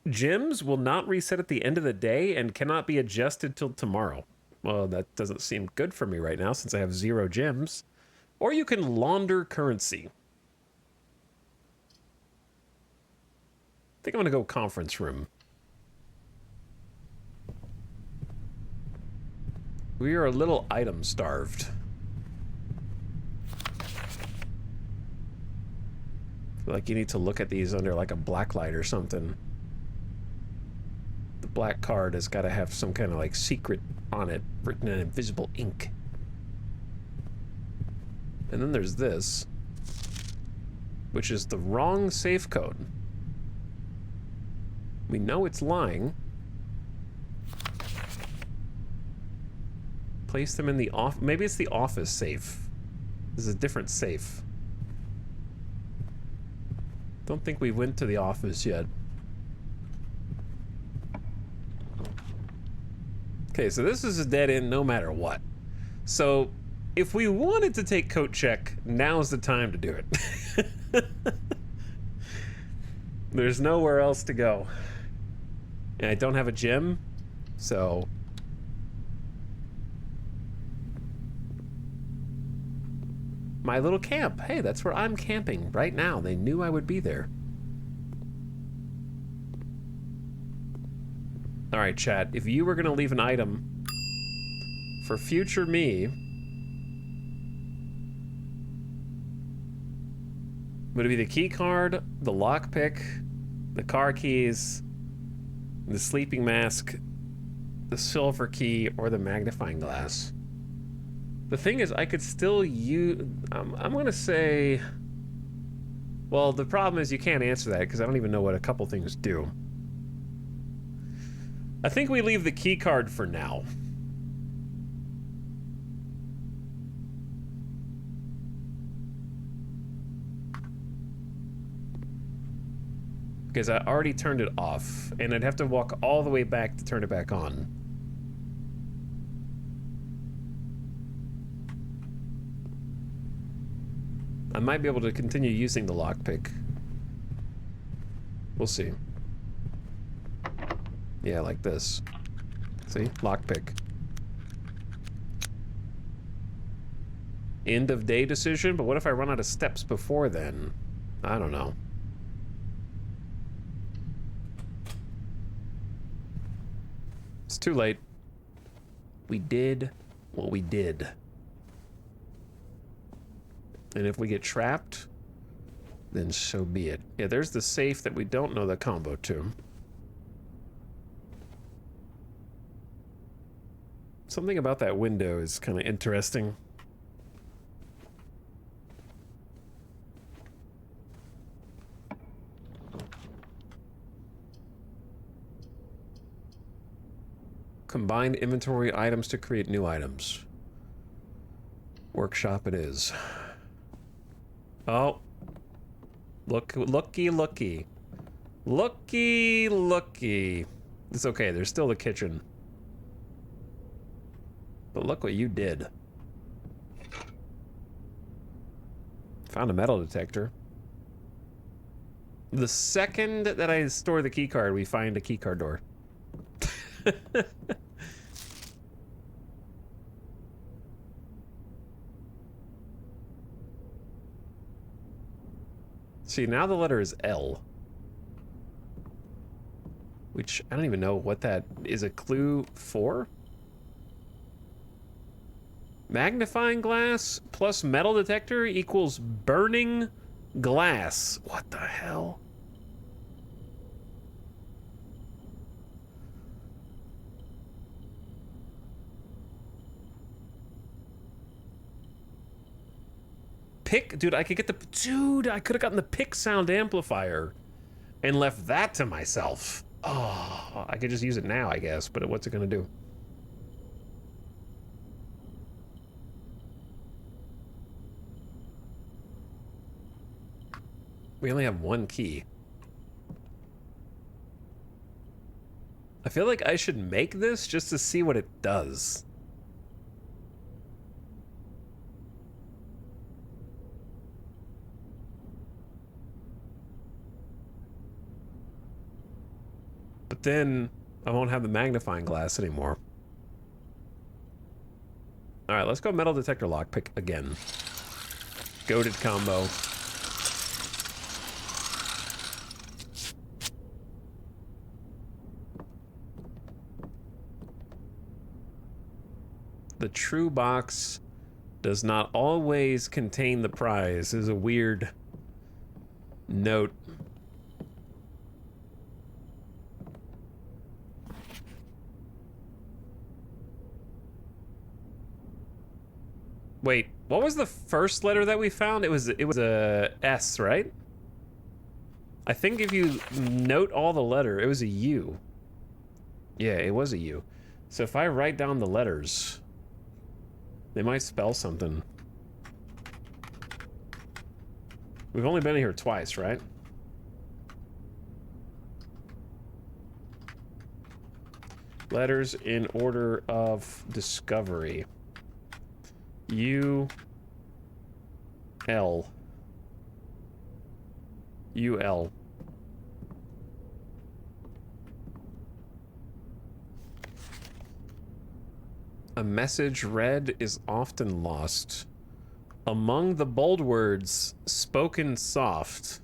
S1: gems will not reset at the end of the day and cannot be adjusted till tomorrow. Well, that doesn't seem good for me right now since I have 0 gems. Or you can launder currency. I think I'm gonna go conference room. We are a little item starved. I feel like you need to look at these under like a black light or something. The black card has got to have some kind of like secret on it written in invisible ink. And then there's this, which is the wrong safe code. We know it's lying. Place them in the off. Maybe it's the office safe. This is a different safe. Don't think we went to the office yet. Okay, so this is a dead end no matter what. So if we wanted to take coat check, now's the time to do it. There's nowhere else to go. And I don't have a gym, so... My little camp. Hey, that's where I'm camping right now. They knew I would be there. All right, chat. If you were going to leave an item for future me, would it be the key card, the lockpick, the car keys, the sleeping mask, the silver key, or the magnifying glass? The thing is, I could still use... I'm going to say... Well, the problem is you can't answer that because I don't even know what a couple things do. I think we leave the key card for now. Because I already turned it off, and I'd have to walk all the way back to turn it back on. I might be able to continue using the lockpick. We'll see. Yeah, like this. See? Lockpick. End of day decision, but what if I run out of steps before then? I don't know. It's too late. We did what we did. And if we get trapped, then so be it. Yeah, there's the safe that we don't know the combo to. Something about that window is kind of interesting. Combine inventory items to create new items. Workshop it is. Oh. Looky, looky. Looky, looky. It's okay, there's still the kitchen. But look what you did. Found a metal detector. The second that I store the key card, we find a key card door. See, now the letter is L. Which, I don't even know what that is a clue for. Magnifying glass plus metal detector equals burning glass. What the hell? pick, dude, I could get the, dude, I could have gotten the pick sound amplifier and left that to myself. Oh, I could just use it now, I guess, but what's it gonna do? We only have one key. I feel like I should make this just to see what it does. But then I won't have the magnifying glass anymore. All right, let's go metal detector lockpick again. Goated combo. The true box does not always contain the prize is a weird note. Wait, what was the first letter that we found? It was a S, right? I think if you note all the letter, it was a U. Yeah, it was a U. So if I write down the letters, they might spell something. We've only been here twice, right? Letters in order of discovery. U L U L. A message read is often lost. Among the bold words spoken soft,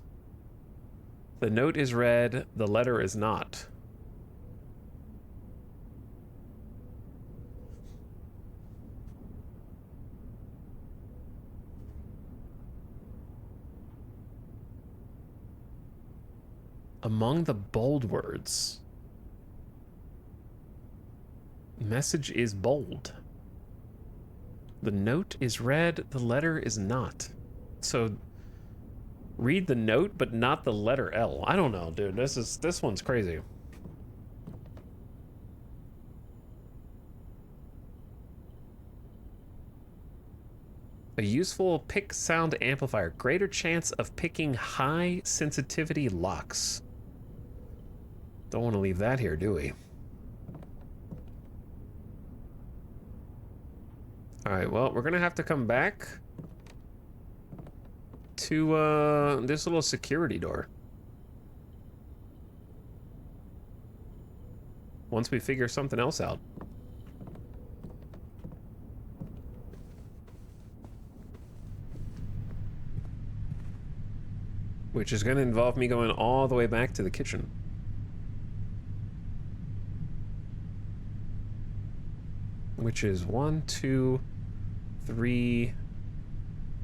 S1: the note is read, the letter is not. Among the bold words. Message is bold. The note is read, the letter is not. So read the note, but not the letter L. I don't know, dude. This one's crazy. A useful pick sound amplifier. Greater chance of picking high sensitivity locks. Don't want to leave that here, do we? Alright, well, we're gonna have to come back to this little security door. Once we figure something else out. Which is gonna involve me going all the way back to the kitchen. Which is 1, 2, 3.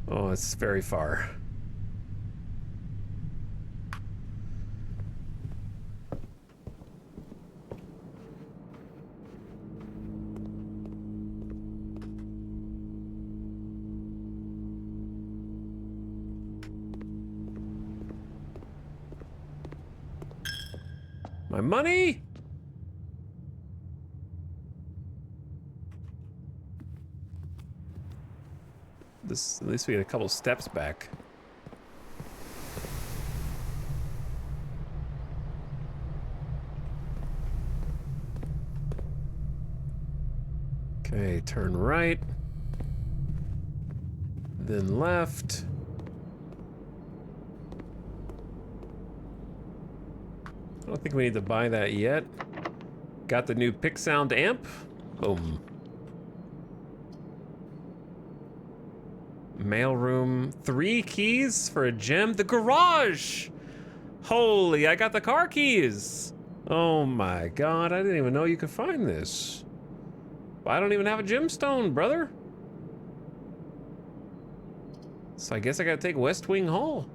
S1: Oh, it's very far. My money? This, at least we get a couple steps back. Okay, turn right. Then left. I don't think we need to buy that yet. Got the new pick sound amp. Boom. Mailroom. 3 keys for a gem. The garage! Holy, I got the car keys! Oh my god, I didn't even know you could find this. I don't even have a gemstone, brother. So I guess I gotta take West Wing Hall.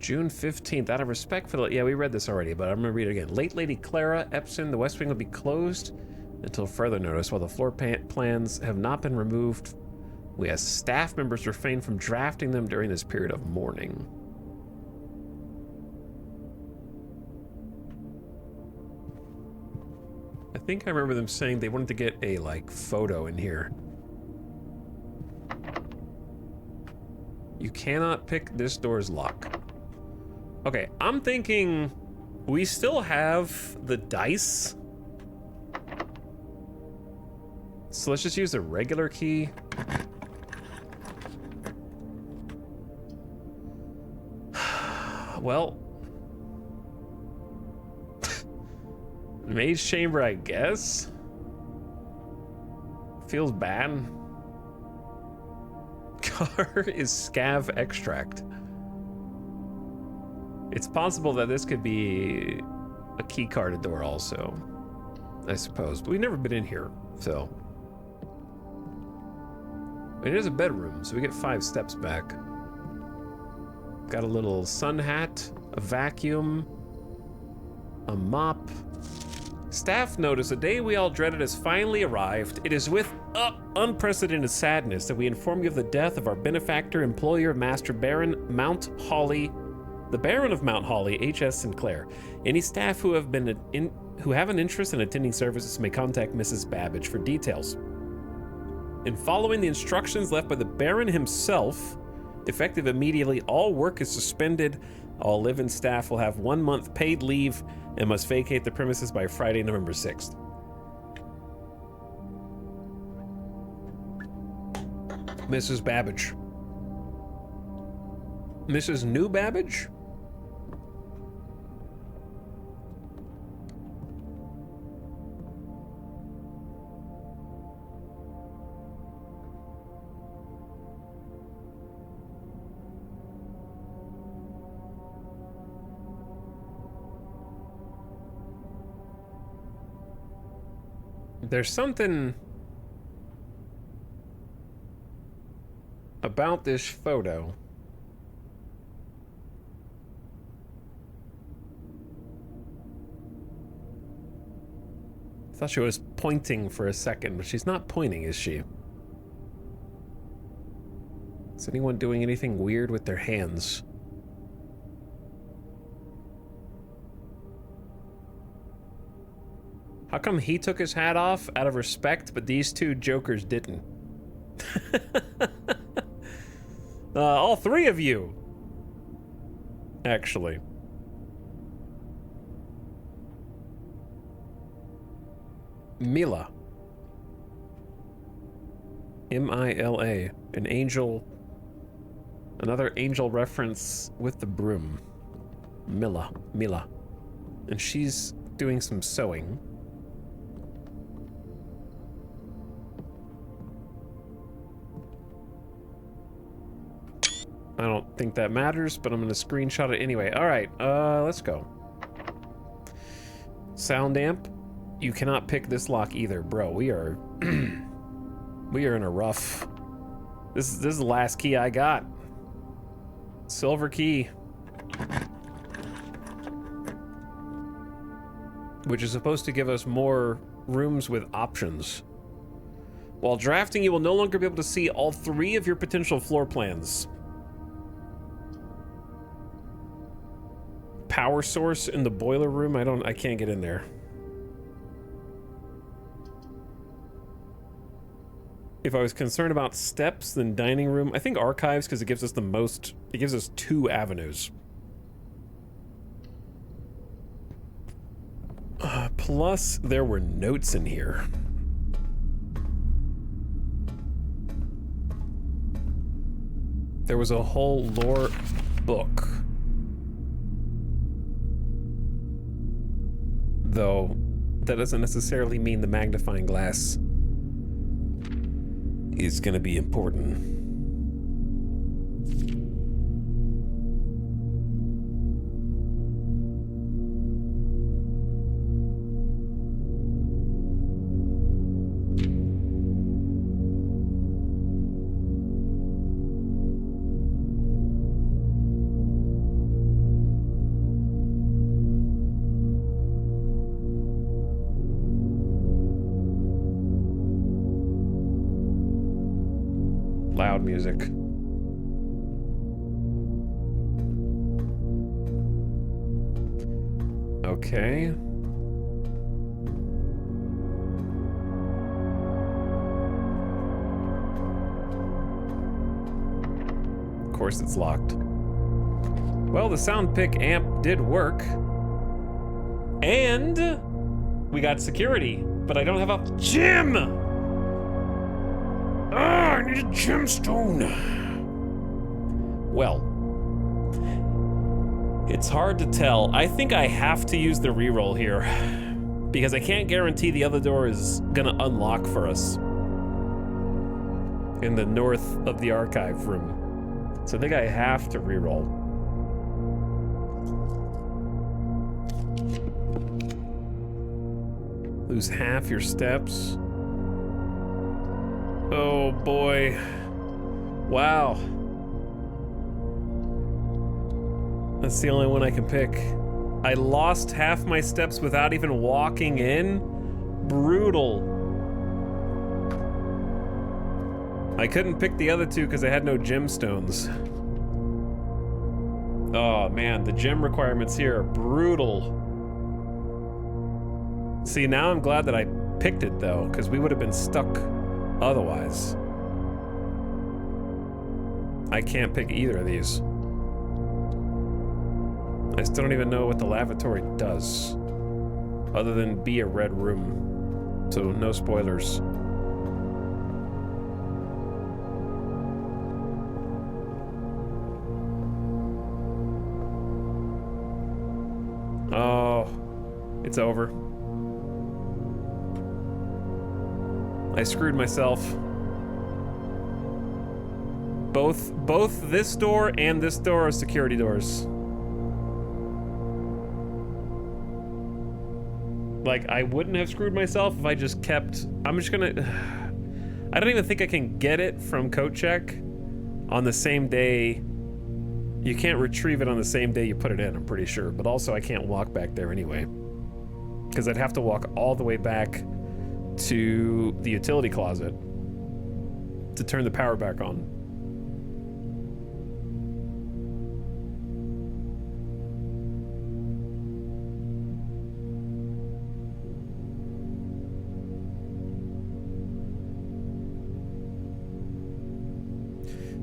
S1: June 15th, out of respect for the... Yeah, we read this already, but I'm going to read it again. Late Lady Clara Epson, the West Wing will be closed until further notice. While the floor plans have not been removed, we as staff members refrain from drafting them during this period of mourning. I think I remember them saying they wanted to get a, like, photo in here. You cannot pick this door's lock. Okay, I'm thinking we still have the dice. So let's just use the regular key. Well, Mage Chamber, I guess. Feels bad. Car is Scav Extract. It's possible that this could be a key carded door also, I suppose. But we've never been in here, so. It is a bedroom, so we get 5 steps back. Got a little sun hat, a vacuum, a mop. Staff notice a day we all dreaded has finally arrived. It is with unprecedented sadness that we inform you of the death of our benefactor, employer, Master Baron Mount Hawley, the Baron of Mount Hawley, H.S. Sinclair. Any staff who have an interest in attending services may contact Mrs. Babbage for details. In following the instructions left by the Baron himself, effective immediately, all work is suspended. All live-in staff will have 1 month paid leave and must vacate the premises by Friday, November 6th. Mrs. Babbage. Mrs. New Babbage? There's something about this photo. I thought she was pointing for a second, but she's not pointing, is she? Is anyone doing anything weird with their hands? How come he took his hat off out of respect, but these two jokers didn't? All 3 of you, actually. Mila. M-I-L-A. An angel. Another angel reference with the broom. Mila. And she's doing some sewing. I don't think that matters, but I'm going to screenshot it anyway. All right, let's go. Sound amp. You cannot pick this lock either, bro. We are we are in a rough. This is the last key I got. Silver key. Which is supposed to give us more rooms with options. While drafting, you will no longer be able to see all 3 of your potential floor plans. Power source in the boiler room. I can't get in there. If I was concerned about steps, then dining room. I think archives, because it gives us the most. It gives us 2 avenues. Plus, there were notes in here. There was a whole lore book. Though, that doesn't necessarily mean the magnifying glass is going to be important. loud music. Okay. Of course it's locked. Well, the sound pick amp did work. And we got security, but I don't have a gem! I need a gemstone. Well, it's hard to tell. I think I have to use the reroll here because I can't guarantee the other door is gonna unlock for us in the north of the archive room. So I think I have to reroll. Lose half your steps. Oh boy. Wow. That's the only one I can pick. I lost half my steps without even walking in? Brutal. I couldn't pick the other two because I had no gemstones. Oh man, the gem requirements here are brutal. See, now I'm glad that I picked it though, because we would have been stuck otherwise. I can't pick either of these. I still don't even know what the lavatory does, other than be a red room. So no spoilers. Oh, it's over. I screwed myself. Both this door and this door are security doors. Like, I wouldn't have screwed myself if I just kept... I'm just gonna... I don't even think I can get it from Coat Check on the same day. You can't retrieve it on the same day you put it in, I'm pretty sure. But also, I can't walk back there anyway. Because I'd have to walk all the way back to the utility closet to turn the power back on.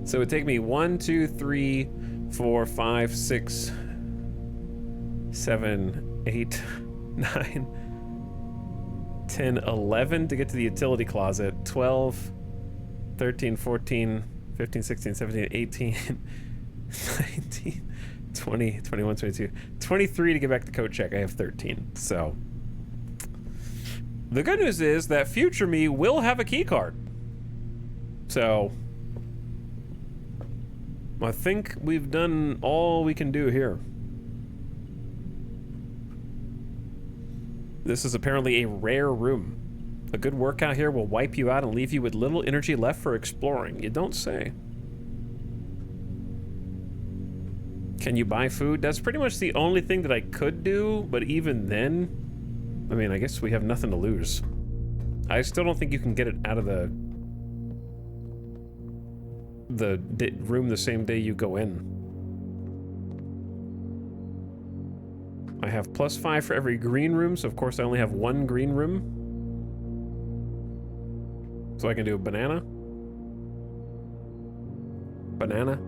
S1: So it would take me 1, 2, 3, 4, 5, 6, 7, 8, 9, 10, 11 to get to the utility closet, 12, 13, 14, 15, 16, 17, 18, 19, 20, 21, 22, 23 to get back to Coat Check. I have 13. So the good news is that future me will have a key card. So I think we've done all we can do here. This is apparently a rare room. A good workout here will wipe you out and leave you with little energy left for exploring. You don't say. Can you buy food? That's pretty much the only thing that I could do, but even then, I mean, I guess we have nothing to lose. I still don't think you can get it out of the room the same day you go in. I have +5 for every green room, so of course I only have 1 green room. So I can do a banana. Banana.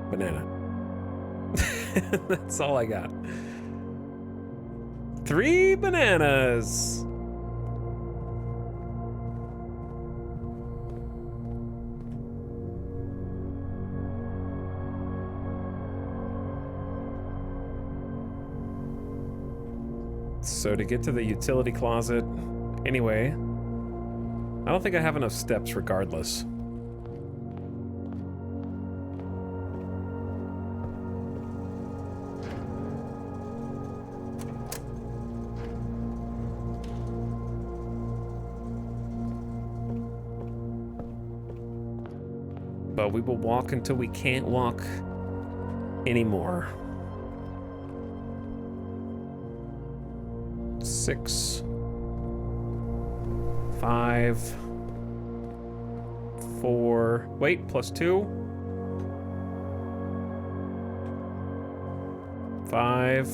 S1: Banana. That's all I got. 3 bananas. So to get to the utility closet, anyway, I don't think I have enough steps regardless. But we will walk until we can't walk anymore. 6, 5, 4, wait, +2. 5.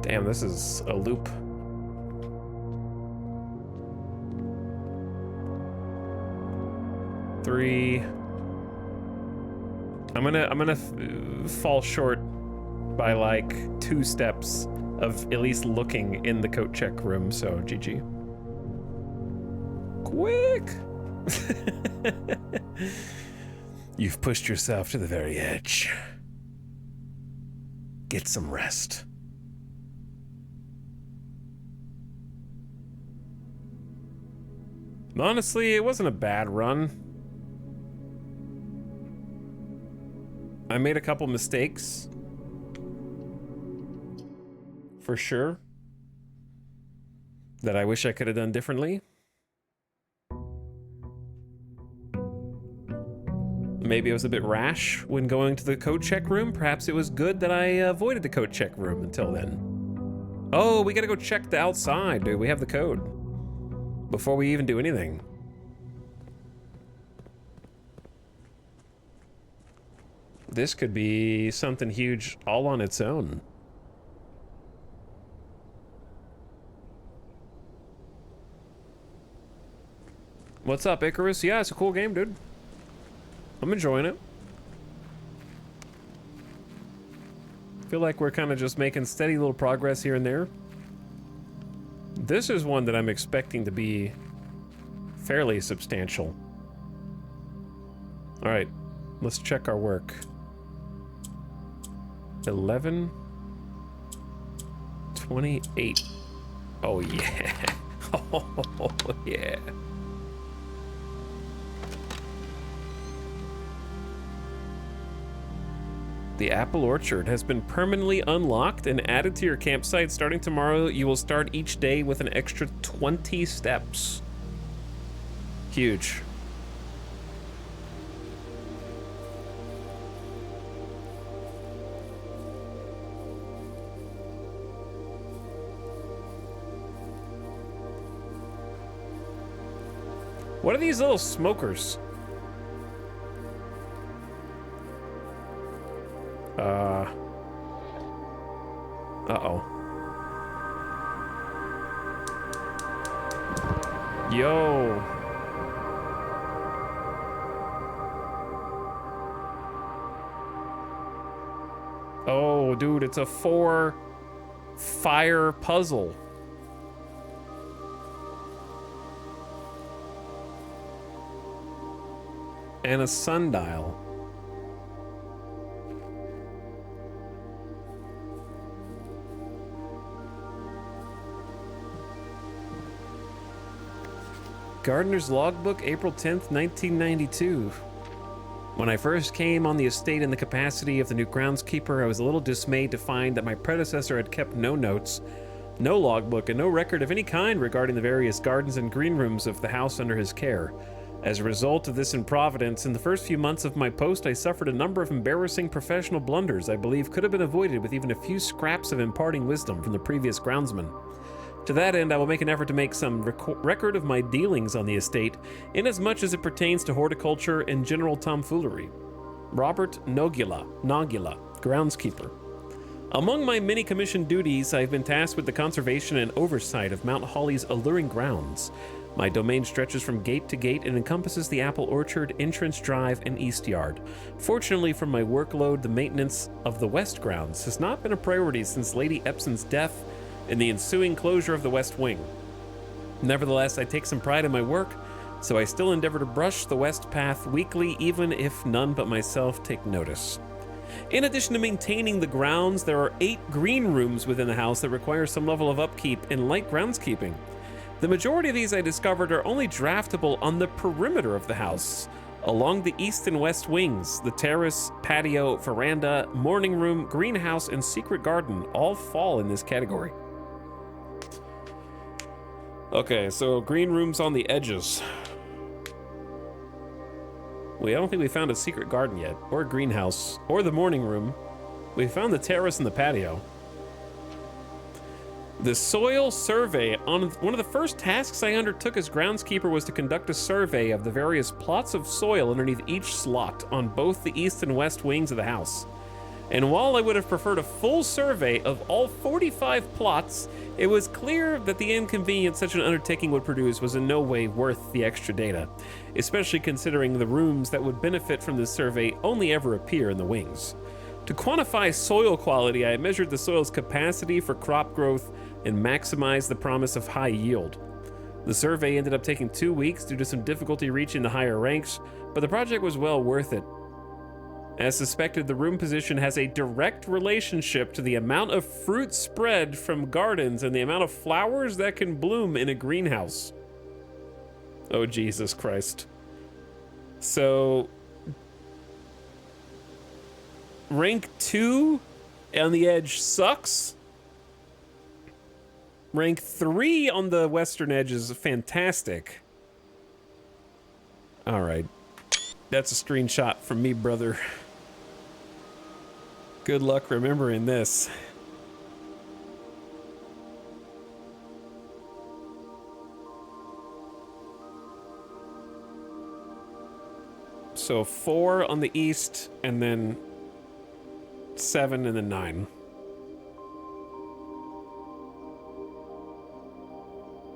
S1: Damn, this is a loop. Three. I'm gonna fall short by like 2 steps of at least looking in the coat check room, so GG. Quick! You've pushed yourself to the very edge. Get some rest. Honestly, it wasn't a bad run. I made a couple mistakes. For sure. That I wish I could have done differently. Maybe I was a bit rash when going to the code check room. Perhaps it was good that I avoided the code check room until then. Oh, we gotta go check the outside, dude. We have the code. Before we even do anything. This could be something huge all on its own. What's up, Icarus? Yeah, it's a cool game, dude. I'm enjoying it. Feel like we're kind of just making steady little progress here and there. This is one that I'm expecting to be fairly substantial. All right, let's check our work. 11, 28. Oh yeah. Oh yeah. The apple orchard has been permanently unlocked and added to your campsite. Starting tomorrow, you will start each day with an extra 20 steps. Huge. What are these little smokers? Uh-oh. Yo. Oh, dude, it's a 4-fire puzzle. And a sundial. Gardener's Logbook, April 10th, 1992. When I first came on the estate in the capacity of the new groundskeeper, I was a little dismayed to find that my predecessor had kept no notes, no logbook, and no record of any kind regarding the various gardens and green rooms of the house under his care. As a result of this improvidence, in the first few months of my post, I suffered a number of embarrassing professional blunders I believe could have been avoided with even a few scraps of imparting wisdom from the previous groundsman. To that end, I will make an effort to make some record of my dealings on the estate, inasmuch as it pertains to horticulture and general tomfoolery. Robert Nogula, groundskeeper. Among my many commissioned duties, I have been tasked with the conservation and oversight of Mount Holly's alluring grounds. My domain stretches from gate to gate and encompasses the apple orchard, entrance drive, and east yard. Fortunately for my workload, the maintenance of the west grounds has not been a priority since Lady Epson's death and the ensuing closure of the west wing. Nevertheless, I take some pride in my work, so I still endeavor to brush the west path weekly, even if none but myself take notice. In addition to maintaining the grounds, there are 8 green rooms within the house that require some level of upkeep and light groundskeeping. The majority of these I discovered are only draftable on the perimeter of the house. Along the east and west wings, the terrace, patio, veranda, morning room, greenhouse, and secret garden all fall in this category. Okay, so green rooms on the edges. I don't think we found a secret garden yet, or a greenhouse, or the morning room. We found the terrace and the patio. The soil survey. On one of the first tasks I undertook as groundskeeper was to conduct a survey of the various plots of soil underneath each slot on both the east and west wings of the house. And while I would have preferred a full survey of all 45 plots, it was clear that the inconvenience such an undertaking would produce was in no way worth the extra data, especially considering the rooms that would benefit from this survey only ever appear in the wings. To quantify soil quality, I measured the soil's capacity for crop growth and maximized the promise of high yield. The survey ended up taking 2 weeks due to some difficulty reaching the higher ranks, but the project was well worth it. As suspected, the room position has a direct relationship to the amount of fruit spread from gardens and the amount of flowers that can bloom in a greenhouse. Oh, Jesus Christ. So, rank 2 on the edge sucks. Rank 3 on the western edge is fantastic. All right. That's a screenshot from me, brother. Good luck remembering this. So 4 on the east, and then 7 and then 9.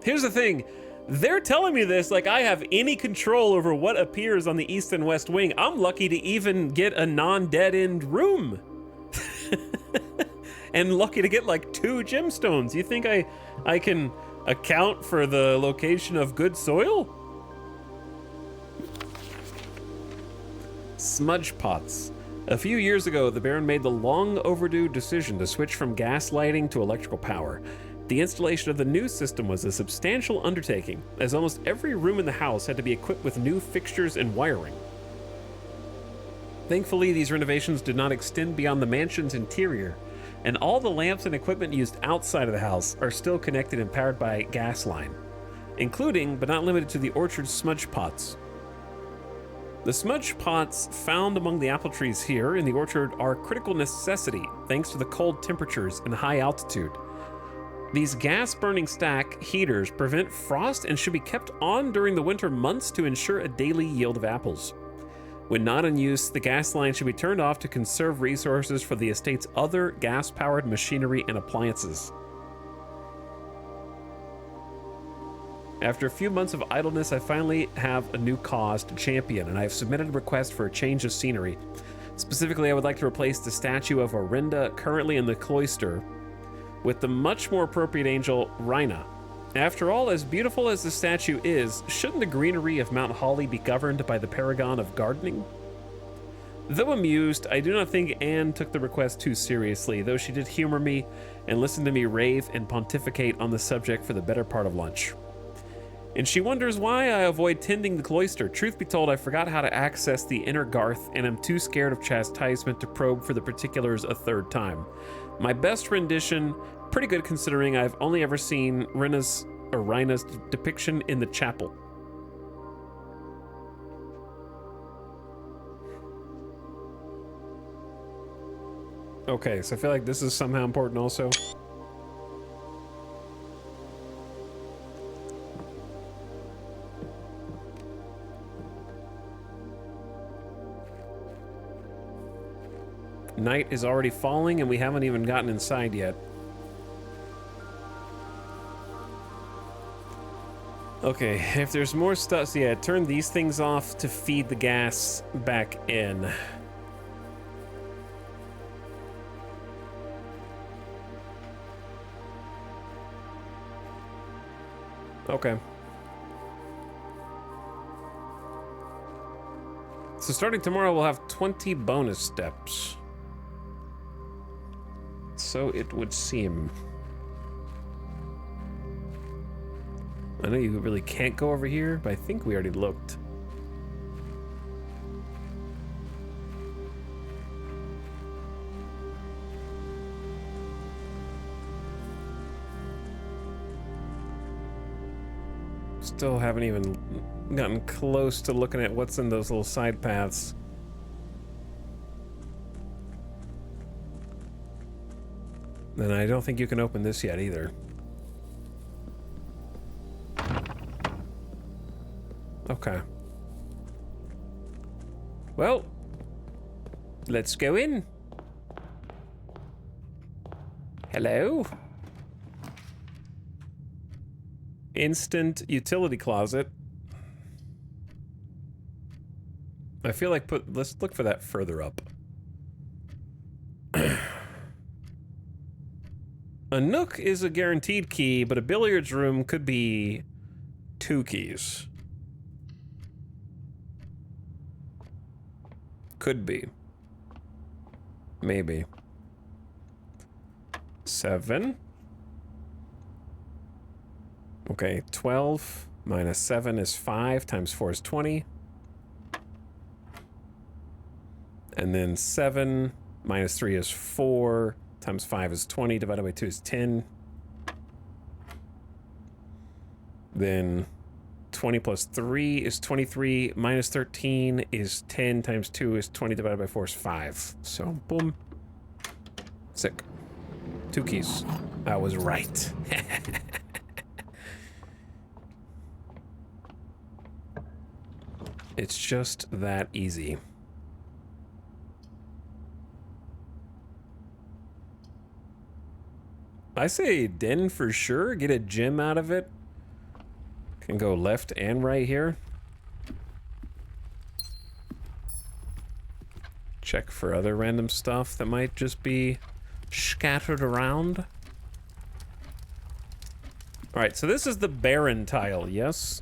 S1: Here's the thing. They're telling me this like I have any control over what appears on the east and west wing. I'm lucky to even get a non-dead-end room. And lucky to get like 2 gemstones. You think I can account for the location of good soil? Smudge pots. A few years ago, the Baron made the long overdue decision to switch from gas lighting to electrical power. The installation of the new system was a substantial undertaking, as almost every room in the house had to be equipped with new fixtures and wiring. Thankfully, these renovations did not extend beyond the mansion's interior, and all the lamps and equipment used outside of the house are still connected and powered by gas line, including, but not limited to, the orchard smudge pots. The smudge pots found among the apple trees here in the orchard are a critical necessity thanks to the cold temperatures and high altitude. These gas-burning stack heaters prevent frost and should be kept on during the winter months to ensure a daily yield of apples. When not in use, the gas line should be turned off to conserve resources for the estate's other gas-powered machinery and appliances. After a few months of idleness, I finally have a new cause to champion, and I have submitted a request for a change of scenery. Specifically, I would like to replace the statue of Orinda currently in the cloister with the much more appropriate angel, Rhina. After all, as beautiful as the statue is, shouldn't the greenery of Mount Holly be governed by the paragon of gardening? Though amused, I do not think Anne took the request too seriously, though she did humor me and listen to me rave and pontificate on the subject for the better part of lunch. And she wonders why I avoid tending the cloister. Truth be told, I forgot how to access the inner garth and am too scared of chastisement to probe for the particulars a third time. My best rendition, pretty good considering I've only ever seen Rhina's depiction in the chapel. Okay, so I feel like this is somehow important also. Night is already falling and we haven't even gotten inside yet. Okay, if there's more stuff, so yeah, turn these things off to feed the gas back in. Okay. So starting tomorrow, we'll have 20 bonus steps. So it would seem. I know you really can't go over here, but I think we already looked. Still haven't even gotten close to looking at what's in those little side paths. And I don't think you can open this yet either. Okay. Well, let's go in. Hello? Instant utility closet. I feel like let's look for that further up. A nook is a guaranteed key, but a billiards room could be 2 keys. Could be. Maybe. 7. Okay, 12 minus 7 is 5, times 4 is 20. And then 7 minus 3 is 4, times 5 is 20, divided by 2 is 10. Then 20 plus 3 is 23, minus 13 is 10, times 2 is 20, divided by 4 is 5. So, boom. Sick. 2 keys. I was right. It's just that easy. I say den for sure. Get a gem out of it. Can go left and right here. Check for other random stuff that might just be scattered around. Alright, so this is the barren tile, yes?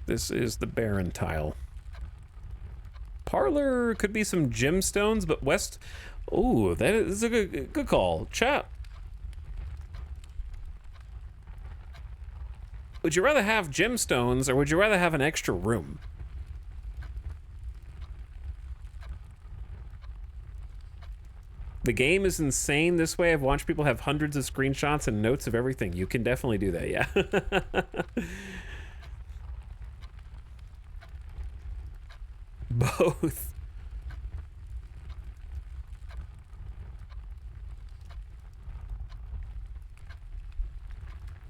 S1: This is the barren tile. Parlor could be some gemstones, but west... Ooh, that is a good call. Chat. Would you rather have gemstones, or would you rather have an extra room? The game is insane this way. I've watched people have hundreds of screenshots and notes of everything. You can definitely do that, yeah. Both.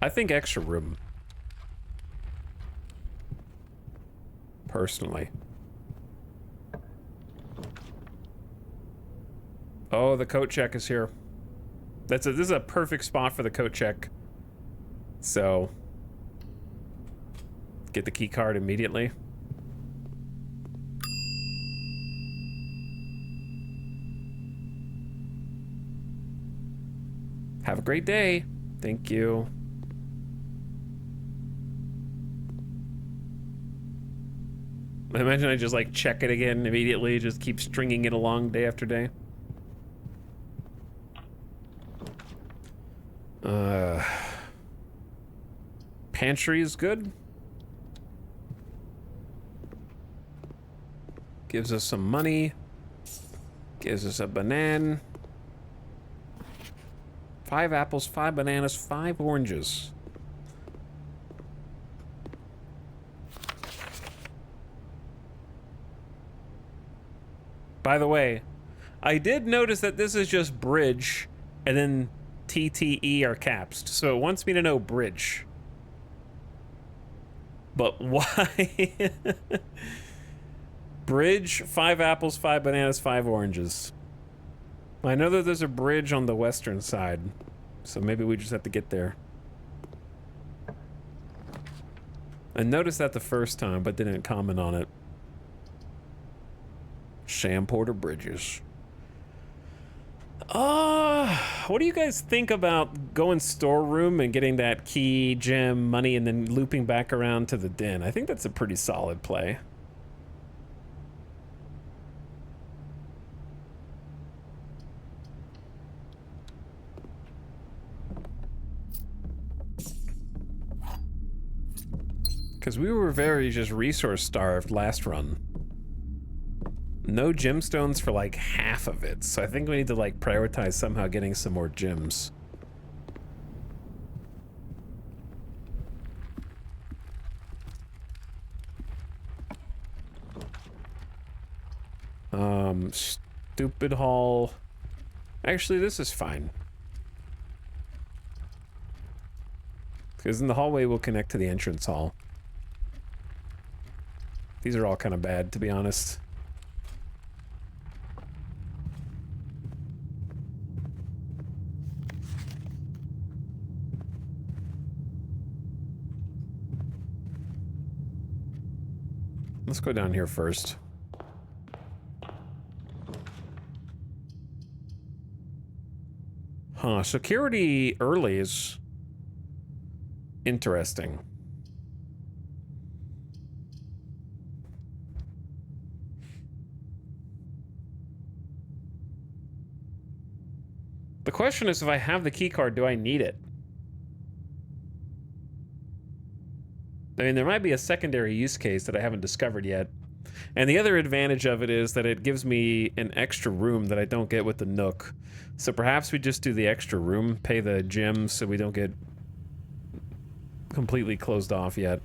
S1: I think extra room. Personally. Oh, the coat check is here. This is a perfect spot for the coat check. So, get the key card immediately. Have a great day. Thank you. I imagine I just like check it again immediately, just keep stringing it along day after day. Pantry is good. Gives us some money. Gives us a banana. 5 apples, 5 bananas, 5 oranges. By the way, I did notice that this is just bridge, and then TTE are caps, so it wants me to know bridge. But why? Bridge, 5 apples, 5 bananas, 5 oranges. I know that there's a bridge on the western side, so maybe we just have to get there. I noticed that the first time, but didn't comment on it. Sam Porter Bridges. What do you guys think about going storeroom and getting that key, gem, money, and then looping back around to the den? I think that's a pretty solid play. Because we were very just resource starved last run. No gemstones for like half of it, so I think we need to like prioritize somehow getting some more gems. Stupid hall. Actually, this is fine. Because in the hallway we'll connect to the entrance hall. These are all kind of bad, to be honest. Let's go down here first. Huh, security early is interesting. The question is, if I have the key card, do I need it? I mean, there might be a secondary use case that I haven't discovered yet. And the other advantage of it is that it gives me an extra room that I don't get with the Nook. So perhaps we just do the extra room, pay the gems so we don't get completely closed off yet.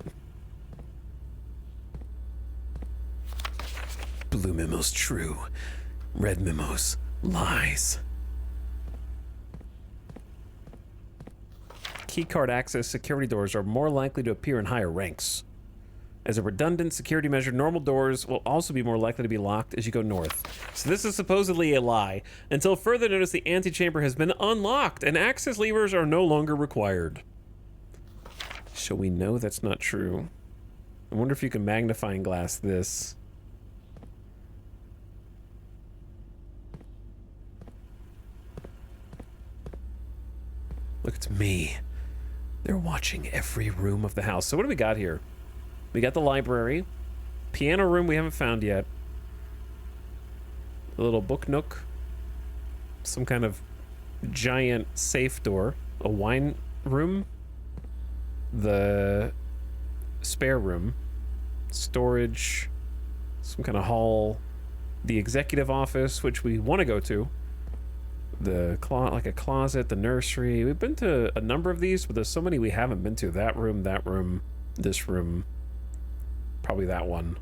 S1: Blue memo's true. Red memo's lies. Keycard access security doors are more likely to appear in higher ranks. As a redundant security measure, normal doors will also be more likely to be locked as you go north. So this is supposedly a lie. Until further notice, the antechamber has been unlocked and access levers are no longer required. So we know that's not true. I wonder if you can magnifying glass this. Look, it's me. They're watching every room of the house. So what do we got here? We got the library. Piano room we haven't found yet. A little book nook. Some kind of giant safe door. A wine room. The spare room. Storage. Some kind of hall. The executive office, which we want to go to. The like a closet, the nursery. We've been to a number of these, but there's so many we haven't been to. That room, this room. Probably that one.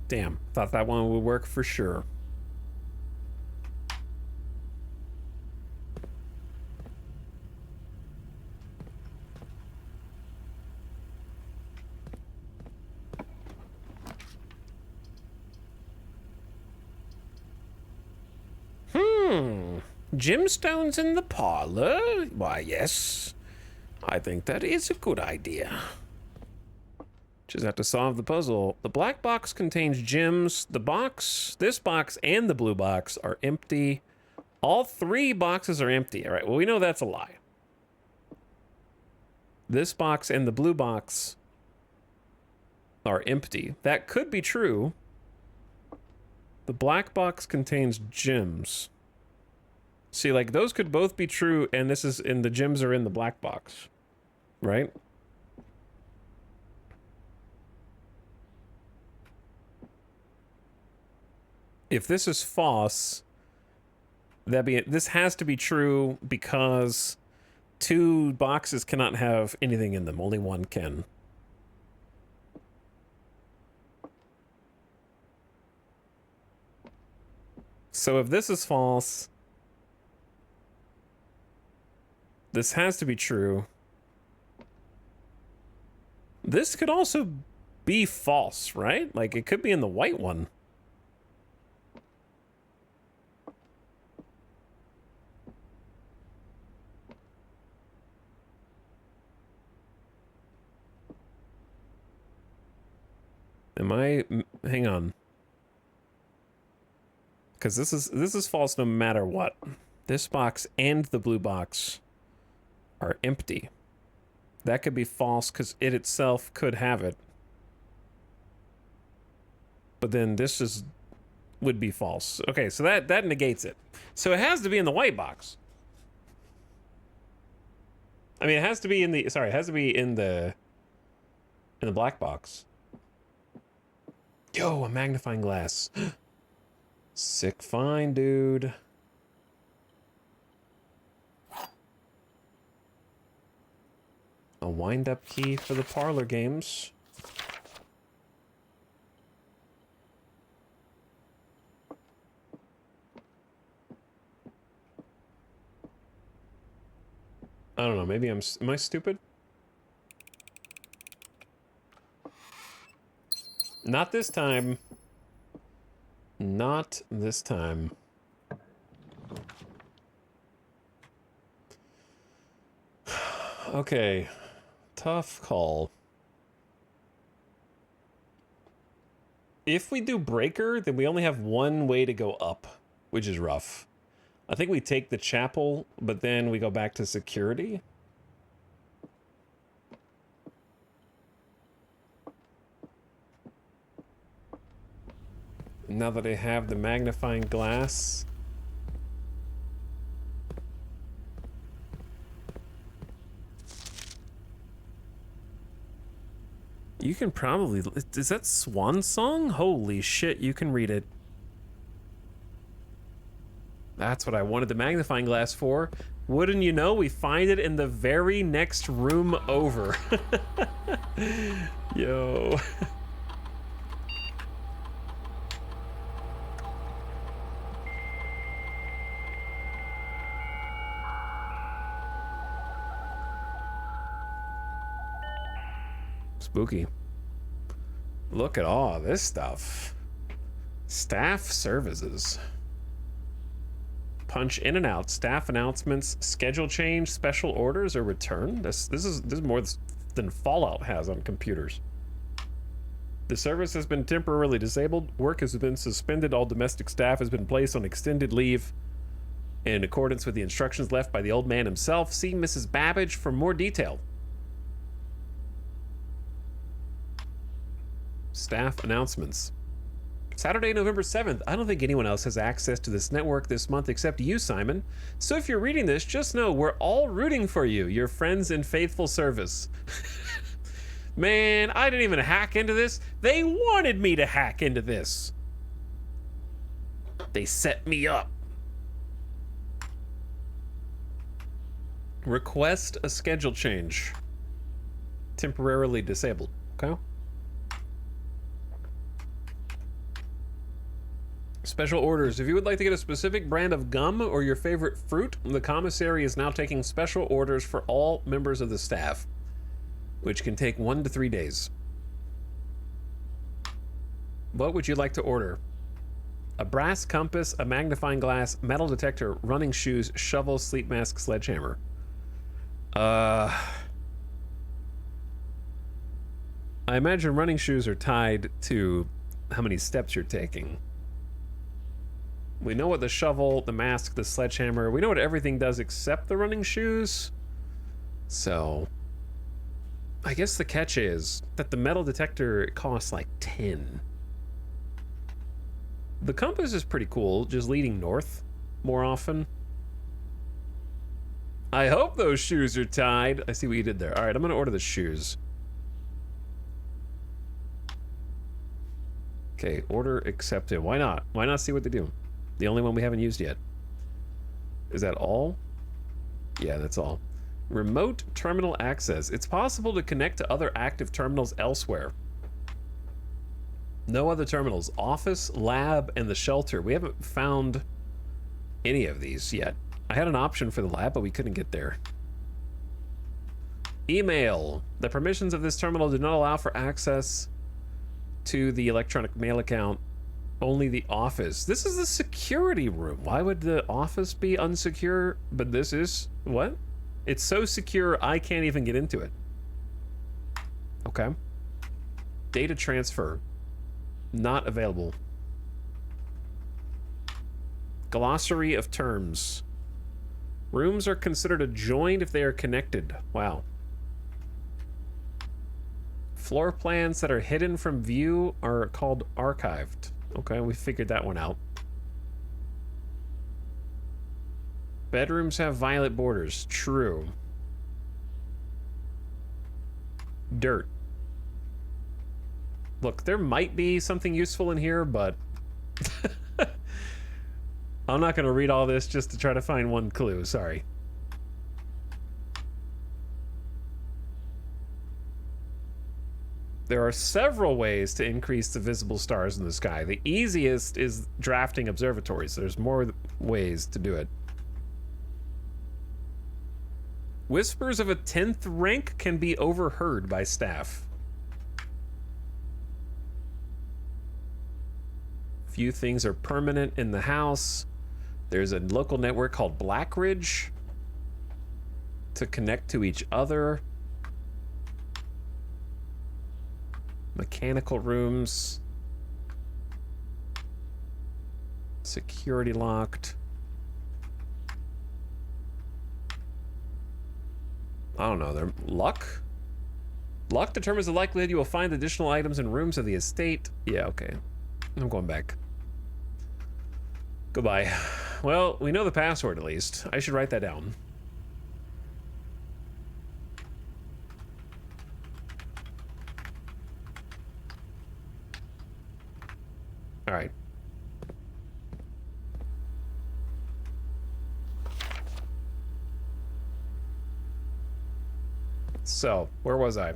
S1: Damn, thought that one would work for sure. Gemstones in the parlor? Why, yes. I think that is a good idea. Just have to solve the puzzle. The black box contains gems. The box, this box, and the blue box are empty. All three boxes are empty. All right, well, we know that's a lie. This box and the blue box are empty. That could be true. The black box contains gems. See, like, those could both be true, and the gems are in the black box, right? If this is false, this has to be true because two boxes cannot have anything in them. Only one can. So if this is false, this has to be true. This could also be false, right? Like, it could be in the white one. Hang on. Because this is false no matter what. This box and the blue box are empty. That could be false because it itself could have it. But then this would be false. Okay, so that negates it. So it has to be in the white box. I mean, it has to be in the black box. Yo, a magnifying glass. Sick find, dude. A wind-up key for the parlor games. I don't know, maybe am I stupid? Not this time. Not this time. Okay. Tough call. If we do Breaker, then we only have one way to go up, which is rough. I think we take the chapel, but then we go back to security. Now that I have the magnifying glass. You can probably... Is that Swan Song? Holy shit, you can read it. That's what I wanted the magnifying glass for. Wouldn't you know, we find it in the very next room over. Yo. Spooky. Look at all this stuff. Staff services. Punch in and out. Staff announcements. Schedule change. Special orders or return. This is more than Fallout has on computers. The service has been temporarily disabled. Work has been suspended. All domestic staff has been placed on extended leave. In accordance with the instructions left by the old man himself, see Mrs. Babbage for more detail. Staff announcements. Saturday, November 7th. I don't think anyone else has access to this network this month except you, Simon. So if you're reading this, just know we're all rooting for you, your friends in faithful service. Man, I didn't even hack into this. They wanted me to hack into this. They set me up. Request a schedule change. Temporarily disabled. Okay. Special orders. If you would like to get a specific brand of gum or your favorite fruit, the commissary is now taking special orders for all members of the staff, which can take 1 to 3 days. What would you like to order? A brass compass, a magnifying glass, metal detector, running shoes, shovel, sleep mask, sledgehammer. I imagine running shoes are tied to how many steps you're taking. We know what the shovel, the mask, the sledgehammer, we know what everything does except the running shoes. So, I guess the catch is that the metal detector costs like 10. The compass is pretty cool, just leading north more often. I hope those shoes are tied. I see what you did there. All right, I'm gonna order the shoes. Okay, order accepted. Why not? Why not see what they do? The only one we haven't used yet. Is that all? Yeah, that's all. Remote terminal access. It's possible to connect to other active terminals elsewhere. No other terminals. Office, lab, and the shelter. We haven't found any of these yet. I had an option for the lab, but we couldn't get there. Email. The permissions of this terminal do not allow for access to the electronic mail account. Only the office. This is the security room. Why would the office be unsecure? But this is... what? It's so secure, I can't even get into it. Okay. Data transfer. Not available. Glossary of terms. Rooms are considered adjoined if they are connected. Wow. Floor plans that are hidden from view are called archived. Okay, we figured that one out. Bedrooms have violet borders. True. Dirt. Look, there might be something useful in here, but I'm not gonna read all this just to try to find one clue, sorry. There are several ways to increase the visible stars in the sky. The easiest is drafting observatories. There's more ways to do it. Whispers of a 10th rank can be overheard by staff. Few things are permanent in the house. There's a local network called Blackridge to connect to each other. Mechanical rooms. Security locked. I don't know, they're luck? Luck determines the likelihood you will find additional items in rooms of the estate. Yeah, okay. I'm going back. Goodbye. Well, we know the password at least. I should write that down. All right. So, where was I?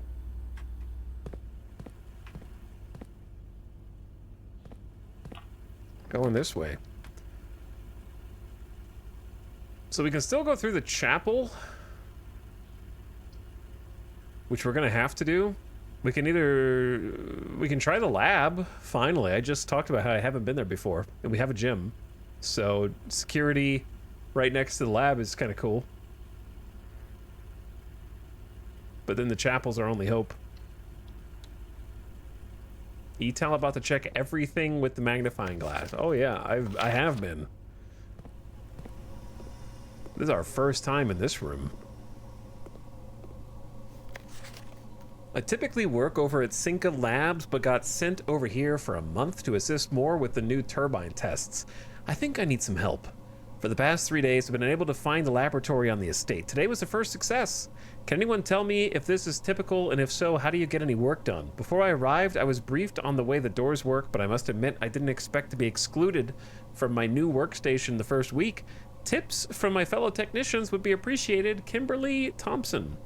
S1: Going this way. So we can still go through the chapel, which we're gonna have to do. We can try the lab, finally. I just talked about how I haven't been there before, and we have a gym. So security right next to the lab is kind of cool. But then the chapel's our only hope. E-Tal about to check everything with the magnifying glass. Oh yeah, I have been. This is our first time in this room. I typically work over at Cinca Labs, but got sent over here for a month to assist more with the new turbine tests. I think I need some help. For the past 3 days, I've been unable to find the laboratory on the estate. Today was the first success. Can anyone tell me if this is typical, and if so, how do you get any work done? Before I arrived, I was briefed on the way the doors work, but I must admit I didn't expect to be excluded from my new workstation the first week. Tips from my fellow technicians would be appreciated. Kimberly Thompson.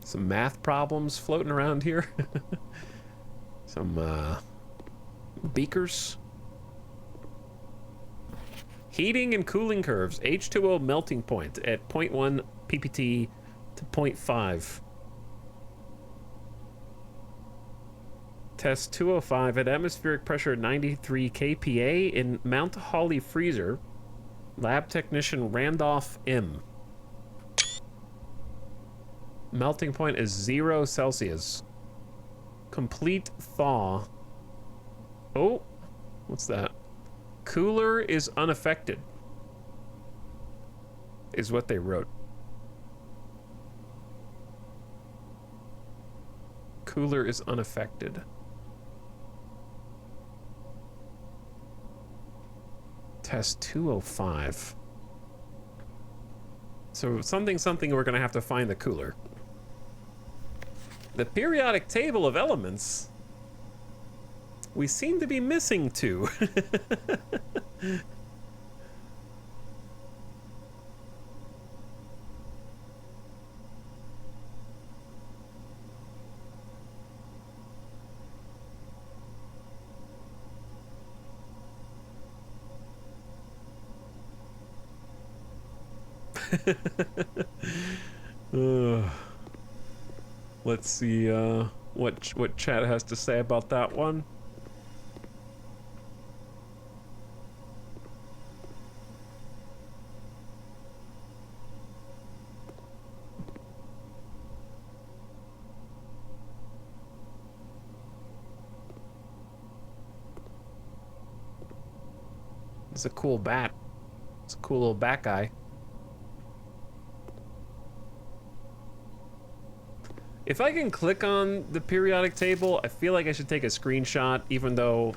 S1: Some math problems floating around here. Some beakers. Heating and cooling curves. H2O melting point at 0.1 ppt to 0.5. Test 205 at atmospheric pressure 93 kPa in Mount Holly freezer. Lab technician Randolph M. Melting point is 0 Celsius. Complete thaw. Oh, what's that? Cooler is unaffected, is what they wrote. Cooler is unaffected. Test 205. So something, we're gonna have to find the cooler. The periodic table of elements, we seem to be missing 2. Let's see what chat has to say about that one. It's a cool bat. It's a cool little bat guy. If I can click on the periodic table, I feel like I should take a screenshot, even though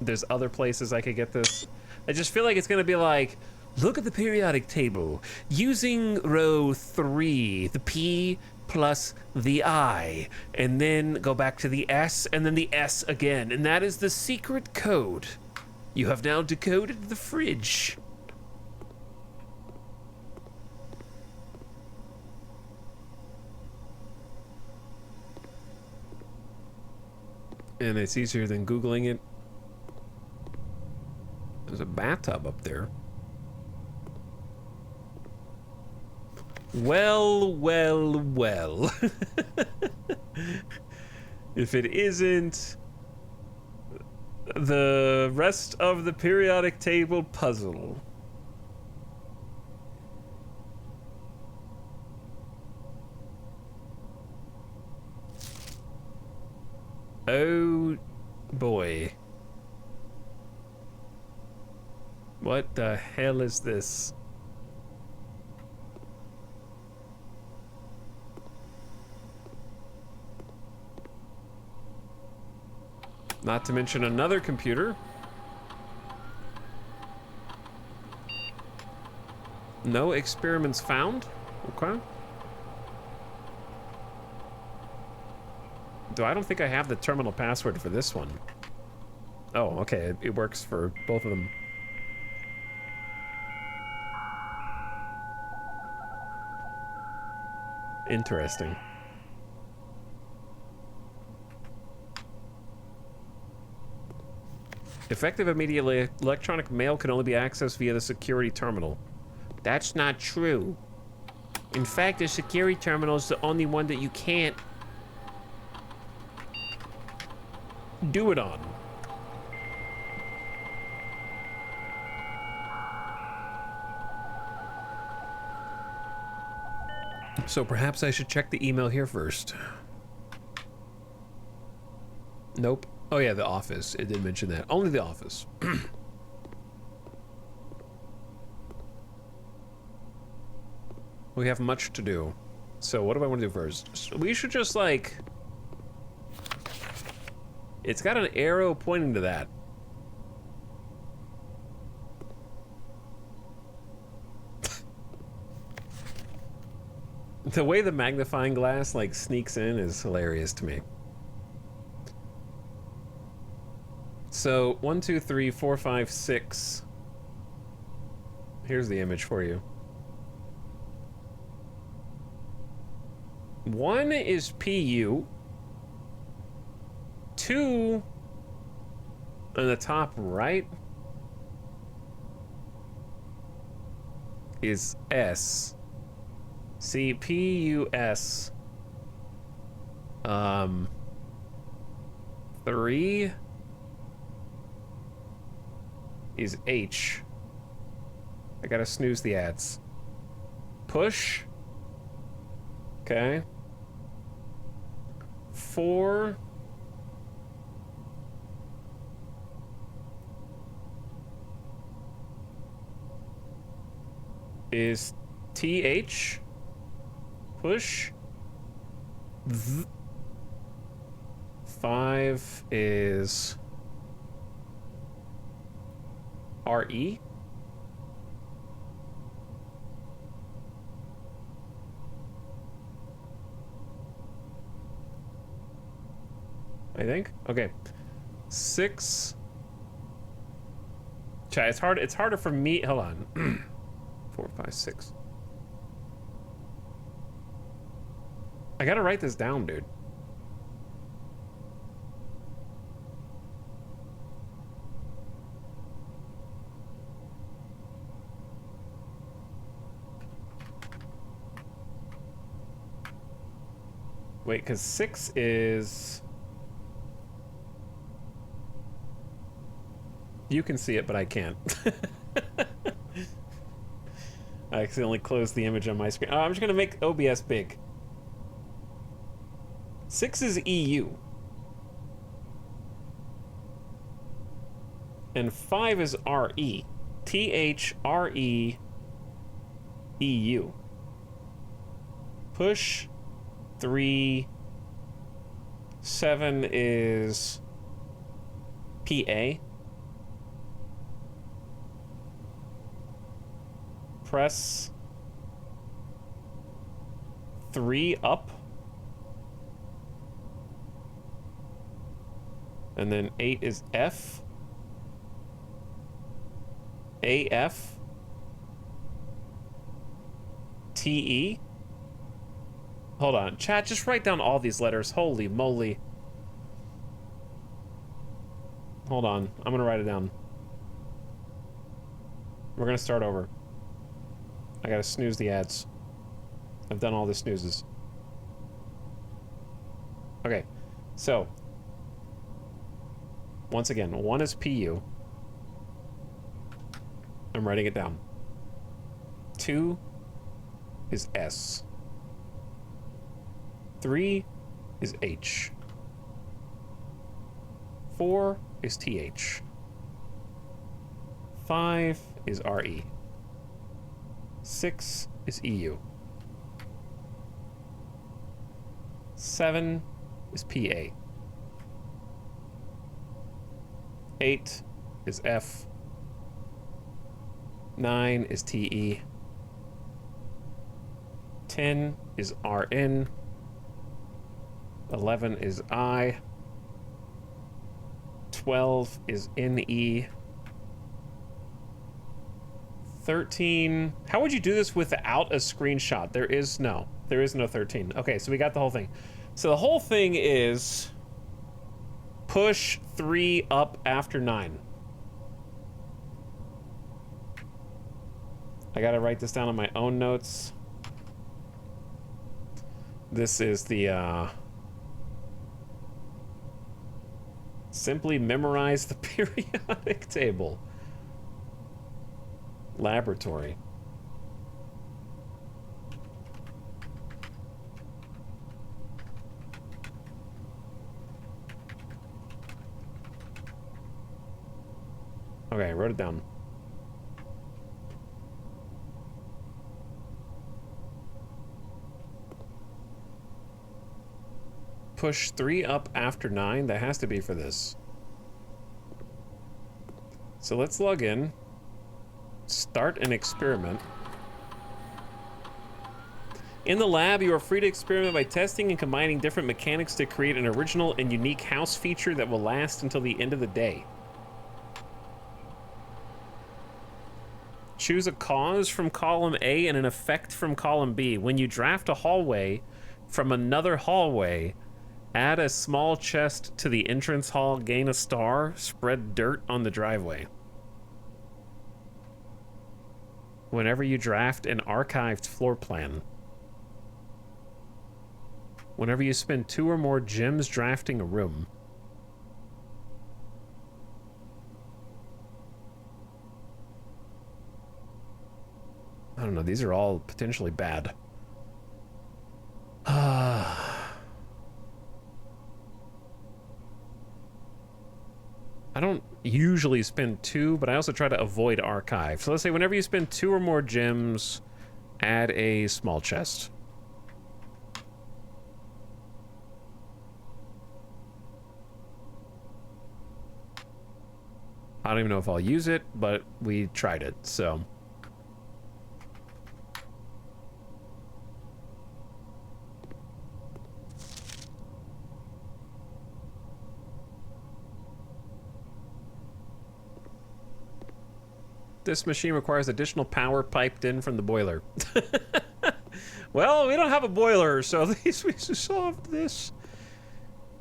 S1: there's other places I could get this. I just feel like it's gonna be like, Look at the periodic table. Using row 3, the P plus the I, and then go back to the S, and then the S again. And that is the secret code. You have now decoded the fridge. And it's easier than Googling it. There's a bathtub up there. Well, well, well. If it isn't the rest of the periodic table puzzle. Oh boy. What the hell is this? Not to mention another computer. No experiments found. Okay. I don't think I have the terminal password for this one. Oh, okay. It works for both of them. Interesting. Effective immediately, electronic mail can only be accessed via the security terminal. That's not true. In fact, the security terminal is the only one that you can't do it on. So perhaps I should check the email here first. Nope. Oh yeah, the office. It did mention that. Only the office. We have much to do. So what do I want to do first? We should just like... It's got an arrow pointing to that. The way the magnifying glass like sneaks in is hilarious to me. So 1, 2, 3, 4, 5, 6. Here's the image for you. 1 is PU. 2 on the top right is S. See, PUS. 3 is H. I gotta snooze the ads. Push. Okay. 4 is TH. Push. 5 is RE. I think. Okay. 6. Chat, it's harder for me. Hold on. 4, 5, 6. I gotta write this down, dude. Wait, because 6 is... You can see it, but I can't. I accidentally closed the image on my screen. Oh, I'm just gonna make OBS big. 6 is EU. And 5 is RE. THRE EU. Push 3. 7 is PA. press 3 up. And then 8 is F. AF. TE. Hold on. Chat, just write down all these letters. Holy moly. Hold on. I'm gonna write it down. We're gonna start over. I gotta snooze the ads. I've done all the snoozes. Okay, so once again, 1 is PU. I'm writing it down. 2 is S. 3 is H. 4 is TH. 5 is RE. 6 is EU. 7 is PA. 8 is F. 9 is TE. 10 is RN. 11 is I. 12 is NE. 13. How would you do this without a screenshot? There is no 13. Okay, so we got the whole thing. So the whole thing is push 3 up after 9. I gotta write this down on my own notes. This is the simply memorize the periodic table. Laboratory. Okay, I wrote it down. Push 3 up after 9. That has to be for this. So let's log in. Start an experiment. In the lab, you are free to experiment by testing and combining different mechanics to create an original and unique house feature that will last until the end of the day. Choose a cause from column A and an effect from column B. When you draft a hallway from another hallway, add a small chest to the entrance hall, gain a star, spread dirt on the driveway. Whenever you draft an archived floor plan. Whenever you spend 2 or more gems drafting a room. I don't know, these are all potentially bad. I don't usually spend 2, but I also try to avoid archive. So let's say whenever you spend 2 or more gems, add a small chest. I don't even know if I'll use it, but we tried it, so. This machine requires additional power piped in from the boiler. Well, we don't have a boiler, so at least we solved this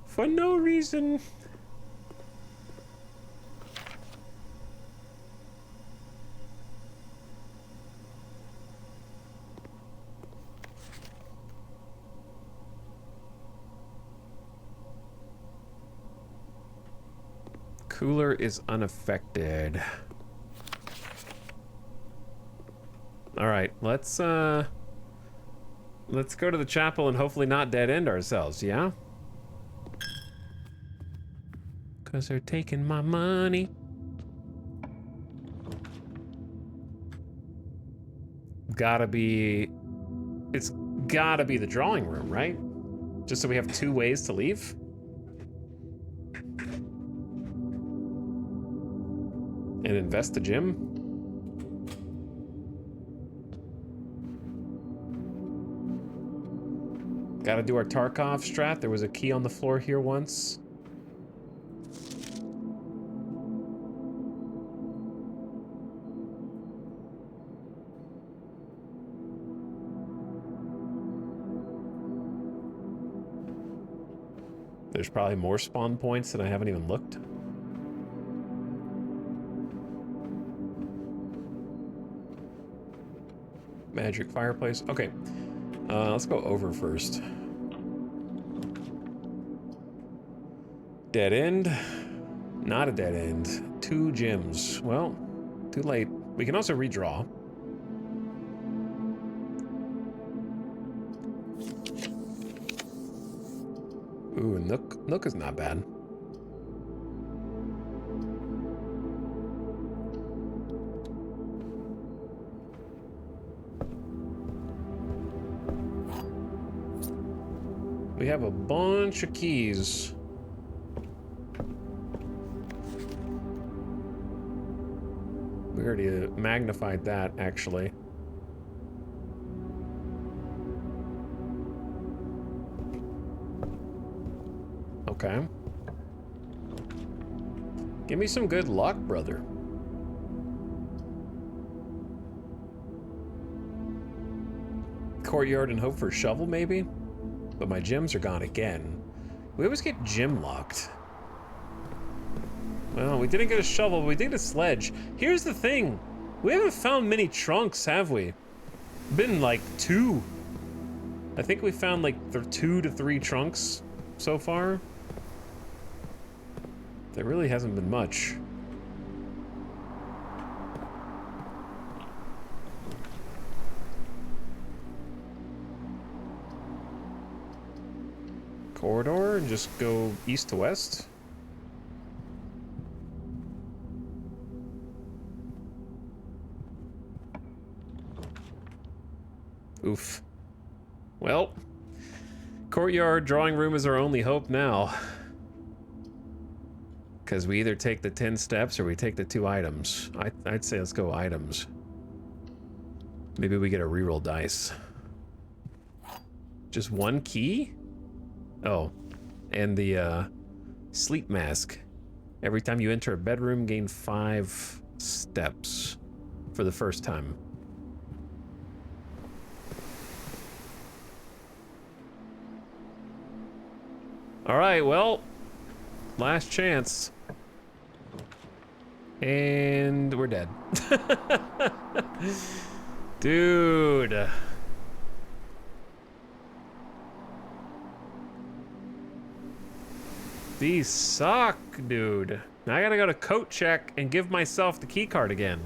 S1: for no reason. Cooler is unaffected. All right, let's go to the chapel and hopefully not dead end ourselves, yeah? Cause they're taking my money. It's gotta be the drawing room, right? Just so we have 2 ways to leave? And invest the gym? Gotta do our Tarkov strat. There was a key on the floor here once. There's probably more spawn points that I haven't even looked. Magic fireplace. Okay. Let's go over first. Dead end. Not a dead end. 2 gyms. Well, too late. We can also redraw. Ooh, Nook. Nook is not bad. We have a bunch of keys. We already magnified that, actually. Okay. Give me some good luck, brother. Courtyard and hope for a shovel, maybe? But my gems are gone again. We always get gem locked. Well, we didn't get a shovel, but we did get a sledge. Here's the thing. We haven't found many trunks, have we? Been like 2. I think we found like 2 to 3 trunks so far. There really hasn't been much. Corridor and just go east to west. Oof. Well, courtyard drawing room is our only hope now. Because we either take the 10 steps or we take the 2 items. I'd say let's go items. Maybe we get a reroll dice. Just 1 key? Oh, and the sleep mask. Every time you enter a bedroom, gain 5 steps for the first time. All right, well, last chance. And we're dead. Dude. These suck, dude. Now I gotta go to coat check and give myself the key card again.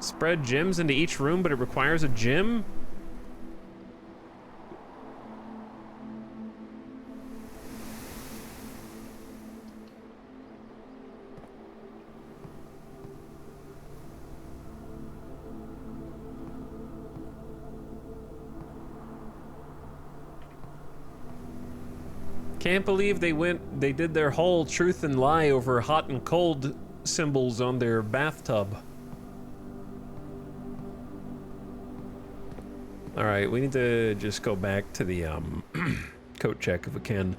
S1: Spread gems into each room, but it requires a gym? Can't believe they did their whole truth and lie over hot and cold symbols on their bathtub. All right, we need to just go back to the coat check if we can.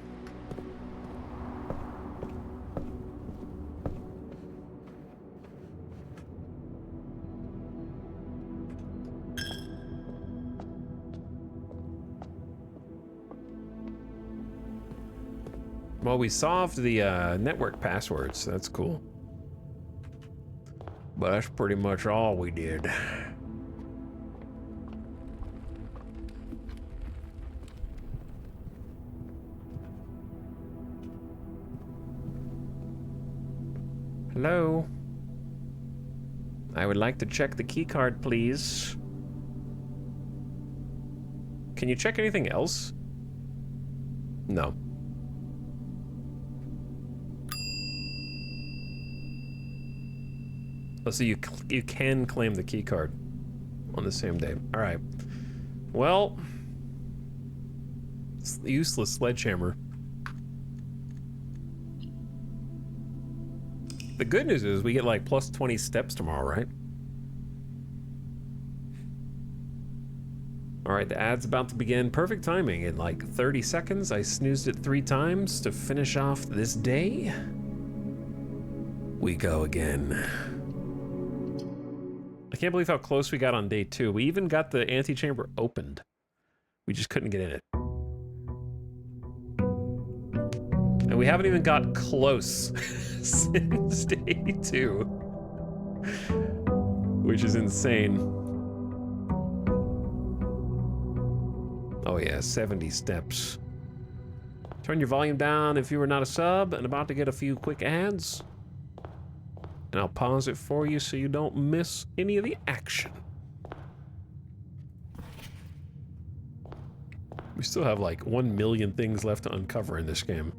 S1: Well, we solved the network passwords. That's cool. But that's pretty much all we did. Hello? I would like to check the key card, please. Can you check anything else? No. Oh, so you can claim the key card on the same day. All right. Well, it's the useless sledgehammer. The good news is we get like plus 20 steps tomorrow, right? right, the ad's about to begin. Perfect timing. In like 30 seconds, I snoozed it 3 times to finish off this day. We go again. I can't believe how close we got on day 2. We even got the antechamber opened. We just couldn't get in it. And we haven't even got close since day 2. Which is insane. Oh yeah, 70 steps. Turn your volume down if you are not a sub and about to get a few quick ads. And I'll pause it for you so you don't miss any of the action. We still have like 1 million things left to uncover in this game.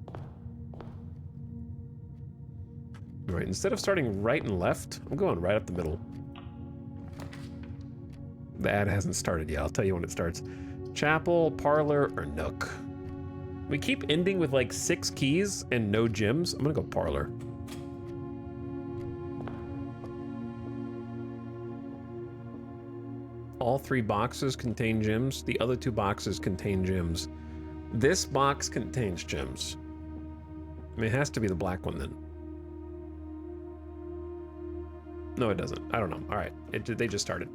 S1: All right, instead of starting right and left, I'm going right up the middle. The ad hasn't started yet. I'll tell you when it starts. Chapel, parlor, or nook. We keep ending with like 6 keys and no gems. I'm gonna go parlor. All 3 boxes contain gems. The other 2 boxes contain gems. This box contains gems. I mean, it has to be the black one then. No, it doesn't. I don't know. All right, they just started.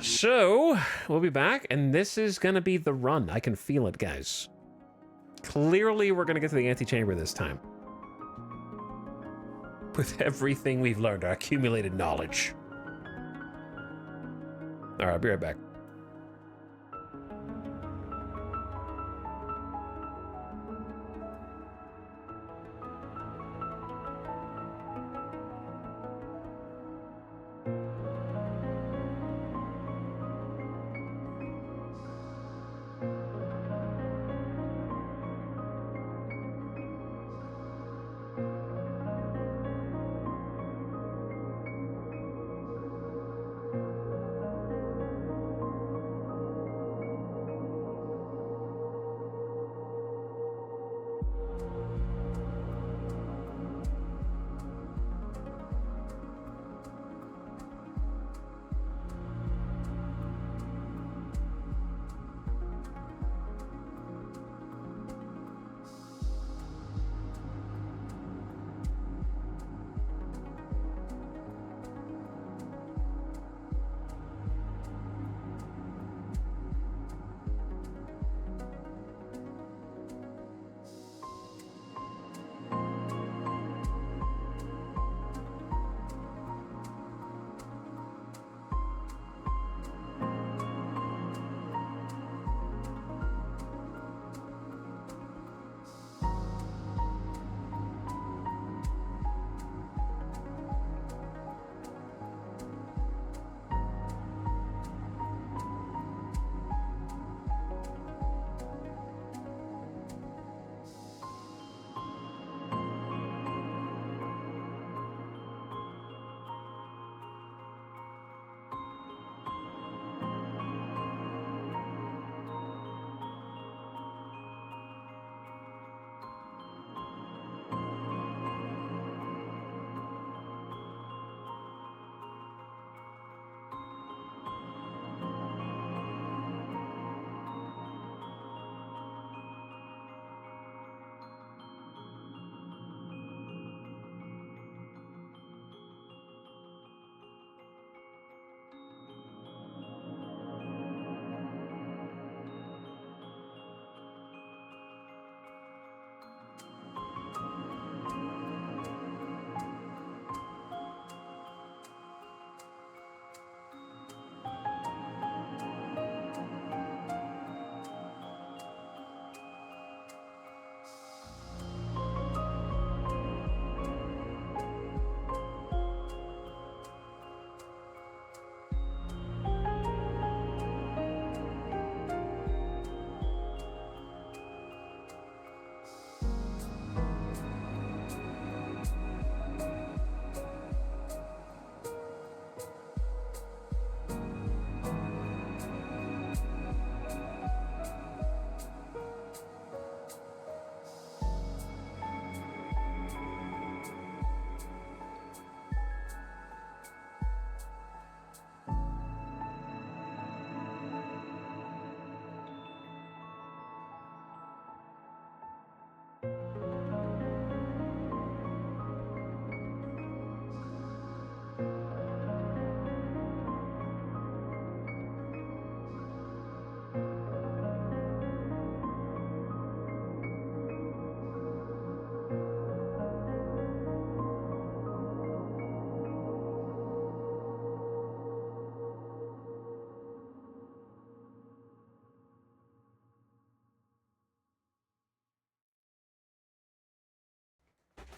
S1: So, we'll be back, and this is gonna be the run. I can feel it, guys. Clearly, we're gonna get to the antechamber this time. With everything we've learned, our accumulated knowledge. All right, I'll be right back.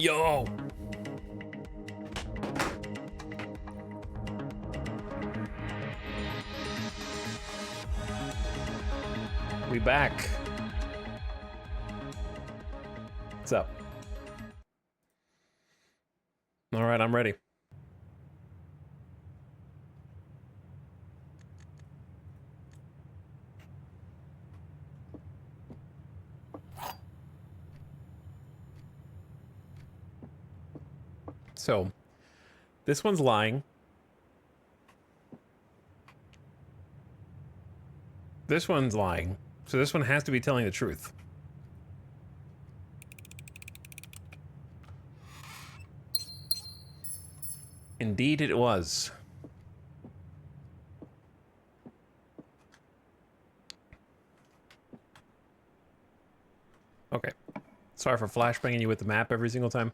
S1: Yo! We back. What's up? All right, I'm ready. So, this one's lying. This one's lying. So this one has to be telling the truth. Indeed it was. Okay. Sorry for flashbanging you with the map every single time,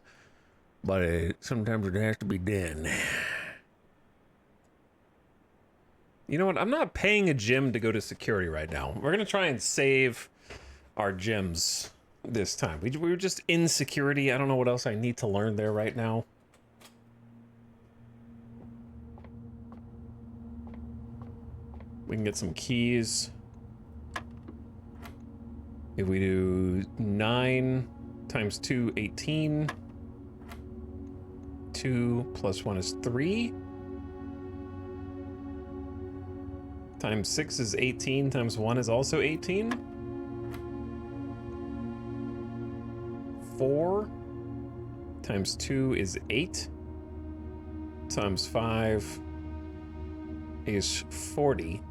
S1: but sometimes it has to be done. You know what? I'm not paying a gym to go to security right now. We're gonna try and save our gyms this time. We were just in security. I don't know what else I need to learn there right now. We can get some keys. If we do 9 times 2, 18. 2 plus 1 is 3. Times 6 is 18, times 1 is also 18. 4 times 2 is 8. Times 5 is 40.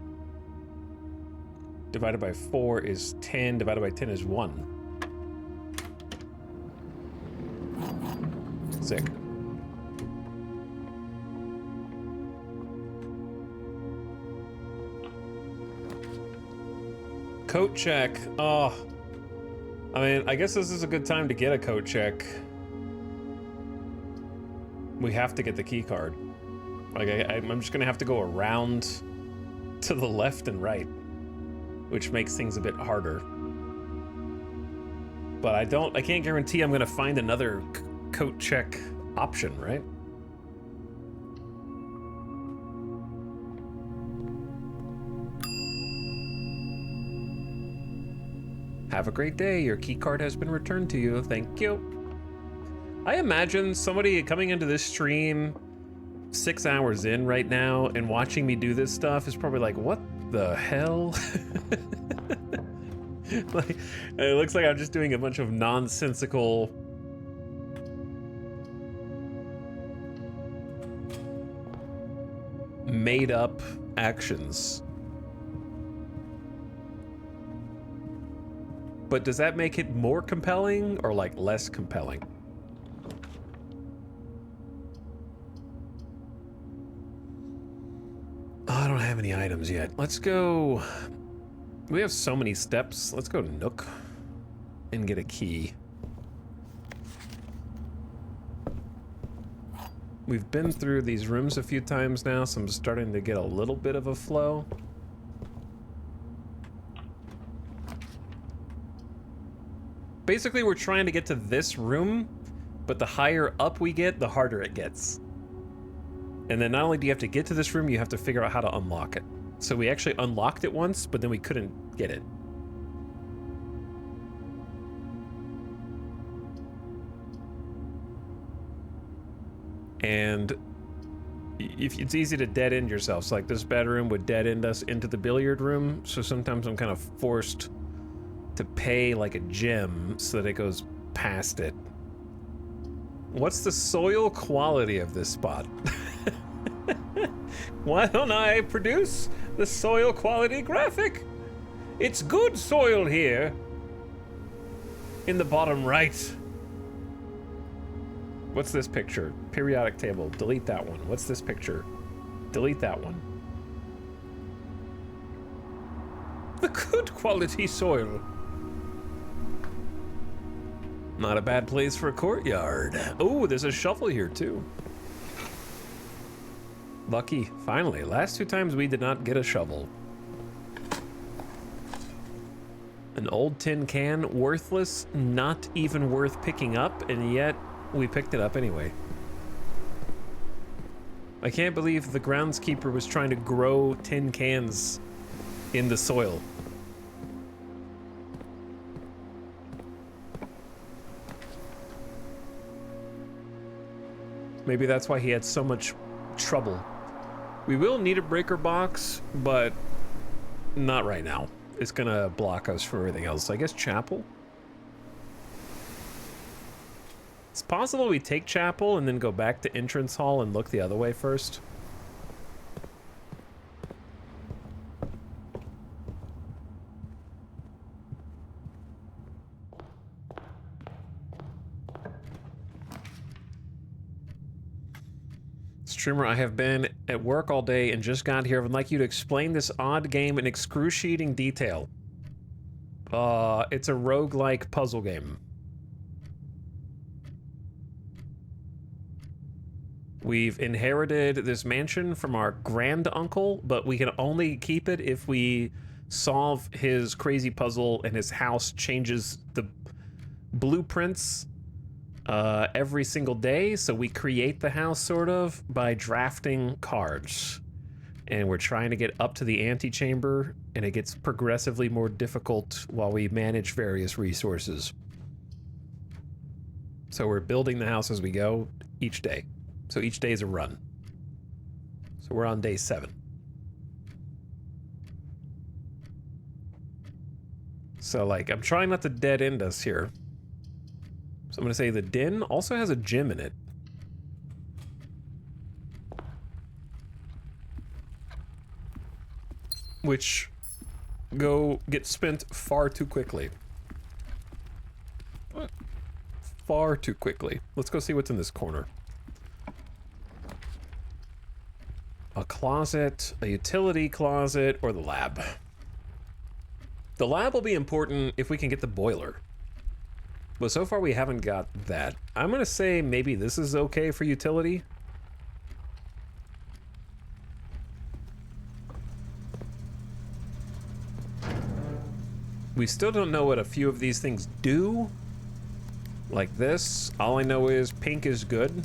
S1: Divided by 4 is 10. Divided by 10 is 1. Sick. Coat check. Oh. I mean, I guess this is a good time to get a coat check. We have to get the key card. Like, I'm just gonna have to go around to the left and right, which makes things a bit harder. But I can't guarantee I'm gonna find another coat check option, right? Have a great day. Your key card has been returned to you. Thank you. I imagine somebody coming into this stream 6 hours in right now and watching me do this stuff is probably like, what the hell? Like, it looks like I'm just doing a bunch of nonsensical made up actions. But does that make it more compelling or like less compelling? Oh, I don't have any items yet. Let's go. We have so many steps. Let's go to Nook and get a key. We've been through these rooms a few times now, so I'm starting to get a little bit of a flow. Basically, we're trying to get to this room, but the higher up we get, the harder it gets. And then not only do you have to get to this room, you have to figure out how to unlock it. So we actually unlocked it once, but then we couldn't get it. And if it's easy to dead end yourself. So like this bedroom would dead end us into the billiard room. So sometimes I'm kind of forced to pay like a gem so that it goes past it. What's the soil quality of this spot? Why don't I produce the soil quality graphic? It's good soil here. In the bottom right. What's this picture? Periodic table. Delete that one. What's this picture? Delete that one. The good quality soil. Not a bad place for a courtyard. Oh, there's a shovel here too. Lucky, finally. Last 2 times we did not get a shovel. An old tin can, worthless, not even worth picking up, and yet we picked it up anyway. I can't believe the groundskeeper was trying to grow tin cans in the soil. Maybe that's why he had so much trouble. We will need a breaker box, but not right now. It's gonna block us from everything else. I guess chapel? It's possible we take chapel and then go back to entrance hall and look the other way first. Streamer, I have been at work all day and just got here. I would like you to explain this odd game in excruciating detail. It's a roguelike puzzle game. We've inherited this mansion from our grand uncle, but we can only keep it if we solve his crazy puzzle and his house changes the blueprints every single day. So we create the house sort of by drafting cards. And we're trying to get up to the antechamber, and it gets progressively more difficult while we manage various resources. So we're building the house as we go each day. So each day is a run. So we're on day 7. So like, I'm trying not to dead end us here. So I'm gonna say the den also has a gym in it. Which get spent far too quickly. Far too quickly. Let's go see what's in this corner. A closet, a utility closet, or the lab. The lab will be important if we can get the boiler. But so far we haven't got that. I'm gonna say maybe this is okay for utility. We still don't know what a few of these things do. Like this. All I know is pink is good.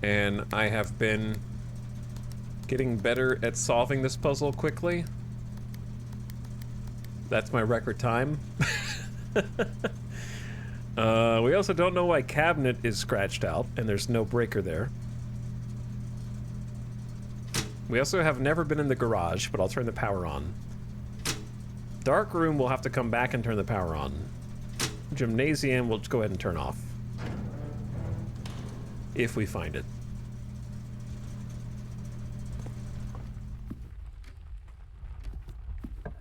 S1: And I have been getting better at solving this puzzle quickly. That's my record time. We also don't know why cabinet is scratched out and there's no breaker there. We also have never been in the garage, but I'll turn the power on. Dark room, we'll have to come back and turn the power on. Gymnasium, we'll just go ahead and turn off. If we find it.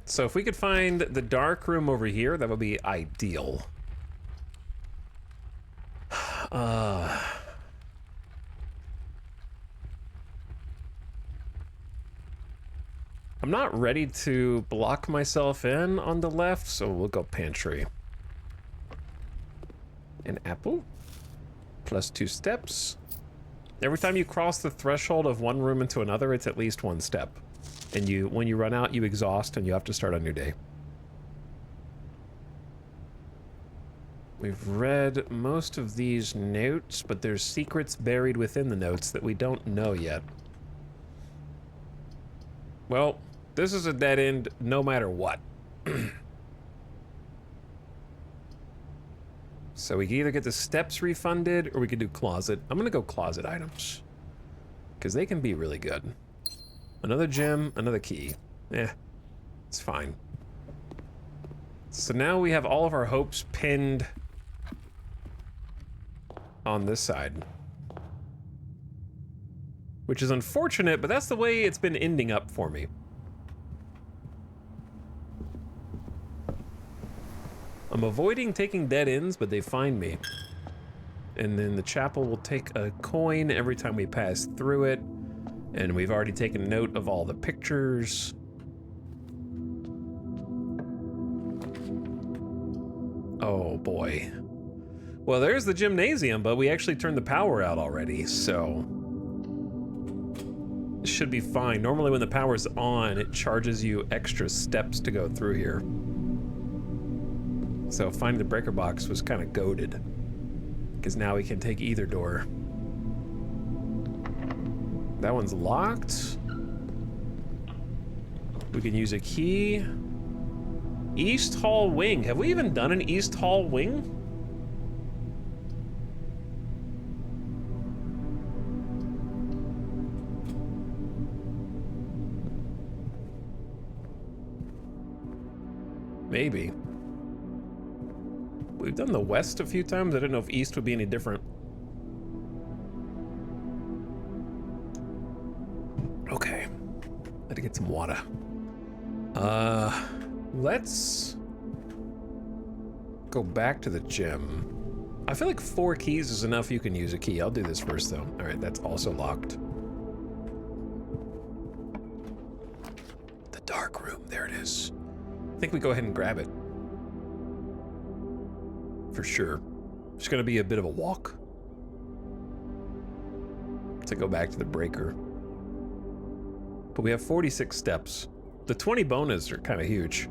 S1: So if we could find the dark room over here, that would be ideal. I'm not ready to block myself in on the left, so we'll go pantry. An apple. Plus 2 steps. Every time you cross the threshold of one room into another, it's at least 1 step. And when you run out, you exhaust and you have to start on your day. We've read most of these notes, but there's secrets buried within the notes that we don't know yet. Well, this is a dead end no matter what. So we can either get the steps refunded or we could do closet. I'm gonna go closet items, because they can be really good. Another gem, another key. It's fine. So now we have all of our hopes pinned on this side. Which is unfortunate, but that's the way it's been ending up for me. I'm avoiding taking dead ends, but they find me. And then the chapel will take a coin every time we pass through it. And we've already taken note of all the pictures. Oh boy. Well, there's the gymnasium, but we actually turned the power out already, so... should be fine. Normally when the power's on, it charges you extra steps to go through here. So finding the breaker box was kind of goated, because now we can take either door. That one's locked. We can use a key. East Hall Wing. Have we even done an East Hall Wing? Maybe. We've done the West a few times. I didn't know if East would be any different. Okay. Had to get some water. Let's go back to the gym. I feel like 4 keys is enough. You can use a key. I'll do this first, though. All right, that's also locked. The dark room. There it is. I think we go ahead and grab it. For sure. It's going to be a bit of a walk to go back to the breaker. But we have 46 steps. The 20 bonus are kind of huge.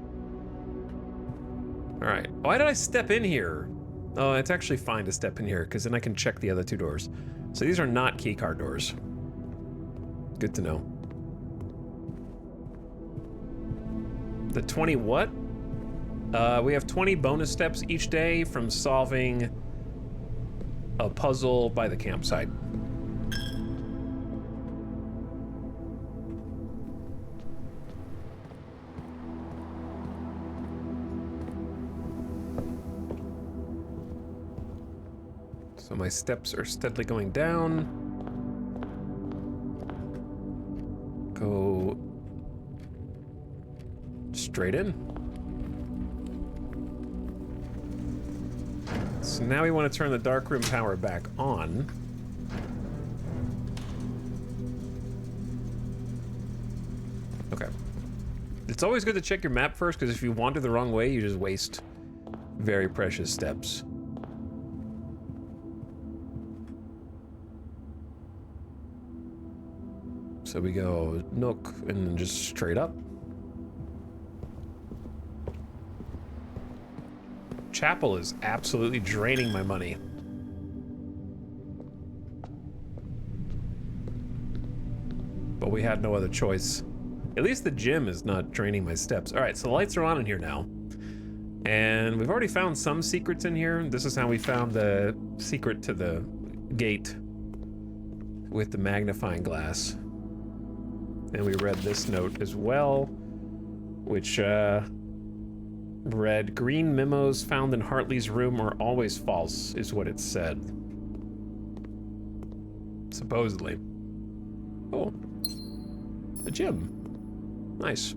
S1: All right. Why did I step in here? Oh, it's actually fine to step in here because then I can check the other 2 doors. So these are not keycard doors. Good to know. The 20 what? We have 20 bonus steps each day from solving a puzzle by the campsite. So my steps are steadily going down. Go straight in. So now we want to turn the darkroom power back on. Okay. It's always good to check your map first, because if you wander the wrong way, you just waste very precious steps. So we go nook and then just straight up. Chapel is absolutely draining my money. But we had no other choice. At least the gym is not draining my steps. All right, so the lights are on in here now. And we've already found some secrets in here. This is how we found the secret to the gate with the magnifying glass. And we read this note as well, which read, "Green memos found in Hartley's room are always false," is what it said. Supposedly. Oh. A gym. Nice.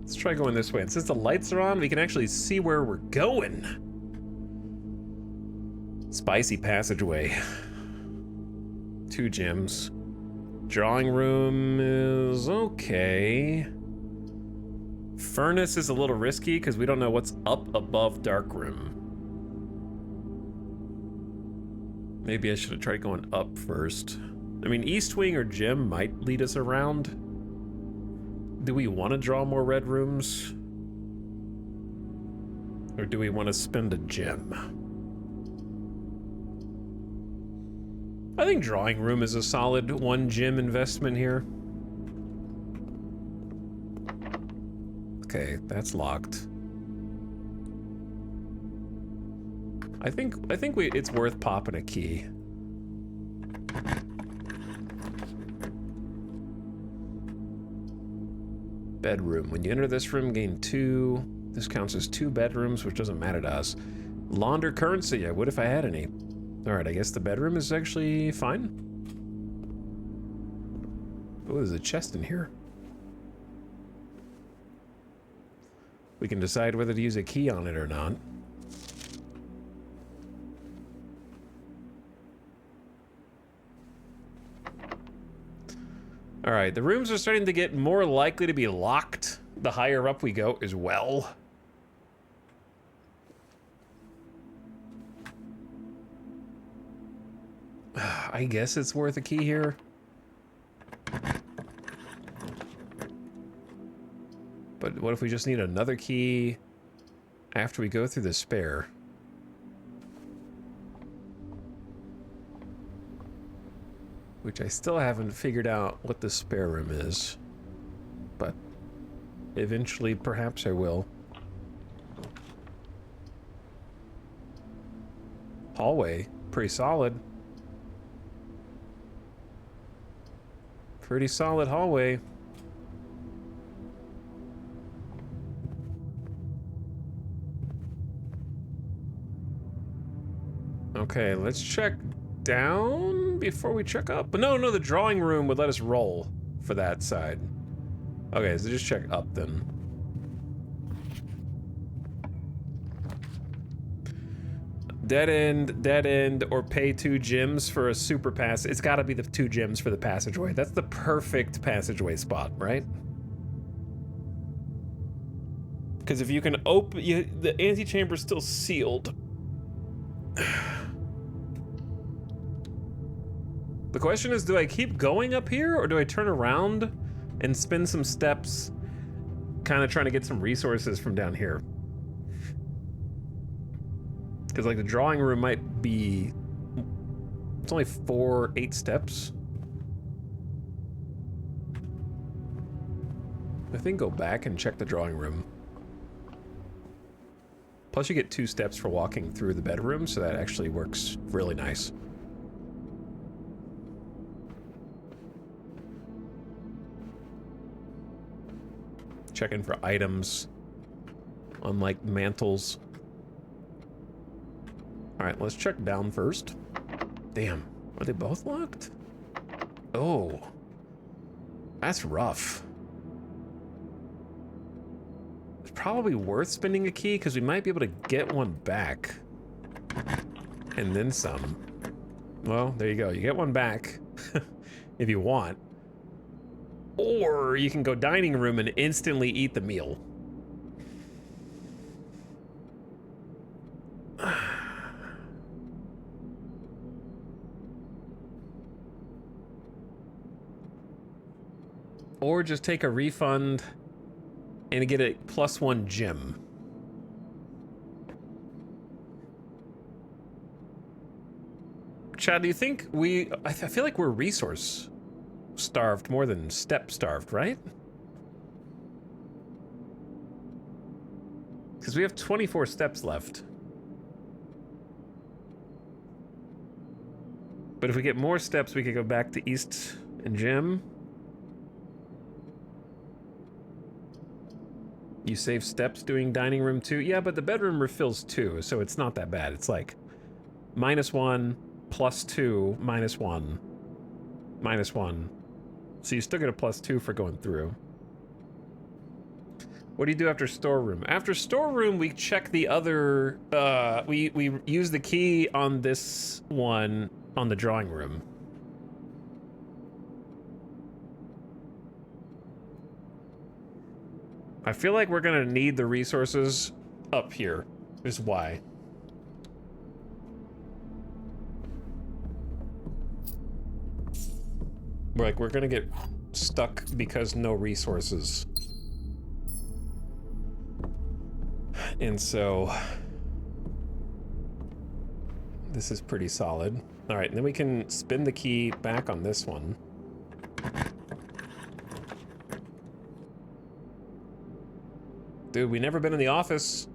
S1: Let's try going this way. And since the lights are on, we can actually see where we're going. Spicy passageway. 2 gyms. Drawing room is okay. Furnace is a little risky because we don't know what's up above dark room. Maybe I should have tried going up first. I mean, East Wing or gym might lead us around. Do we want to draw more red rooms? Or do we want to spend a gem? I think drawing room is a solid 1 gem investment here. Okay, that's locked. I think it's worth popping a key. Bedroom. When you enter this room, gain 2. This counts as 2 bedrooms, which doesn't matter to us. Launder currency. I would if I had any. All right, I guess the bedroom is actually fine. Oh, there's a chest in here. We can decide whether to use a key on it or not. All right, the rooms are starting to get more likely to be locked the higher up we go as well. I guess it's worth a key here. But what if we just need another key after we go through the spare? Which I still haven't figured out what the spare room is. But eventually, perhaps I will. Hallway, pretty solid. Pretty solid hallway. Okay, let's check down before we check up. But no, the drawing room would let us roll for that side. Okay, so just check up then. Dead end, or pay 2 gems for a super pass. It's gotta be the 2 gems for the passageway. That's the perfect passageway spot, right? Because if you can open, the antechamber's still sealed. The question is, do I keep going up here, or do I turn around and spin some steps, kind of trying to get some resources from down here? Because, like, the drawing room might be... It's only 8 steps. I think go back and check the drawing room. Plus, you get 2 steps for walking through the bedroom, so that actually works really nice. Checking for items on, like, mantles. Alright, let's check down first. Damn, are they both locked? Oh. That's rough. It's probably worth spending a key, because we might be able to get one back. And then some. Well, there you go. You get one back. If you want. Or you can go dining room and instantly eat the meal. Or just take a refund and get a +1 gem. Chad, do you think I feel like we're resource starved more than step starved, right? Because we have 24 steps left. But if we get more steps, we could go back to East and Gem. You save steps doing dining room too? Yeah, but the bedroom refills too, so it's not that bad. It's like -1, +2, -1, -1. So you still get a +2 for going through. What do you do after storeroom? After storeroom, we check the other, we use the key on this one on the drawing room. I feel like we're gonna need the resources up here, is why. We're gonna get stuck because no resources. And so this is pretty solid. All right, and then we can spin the key back on this one. Dude, we never been in the office.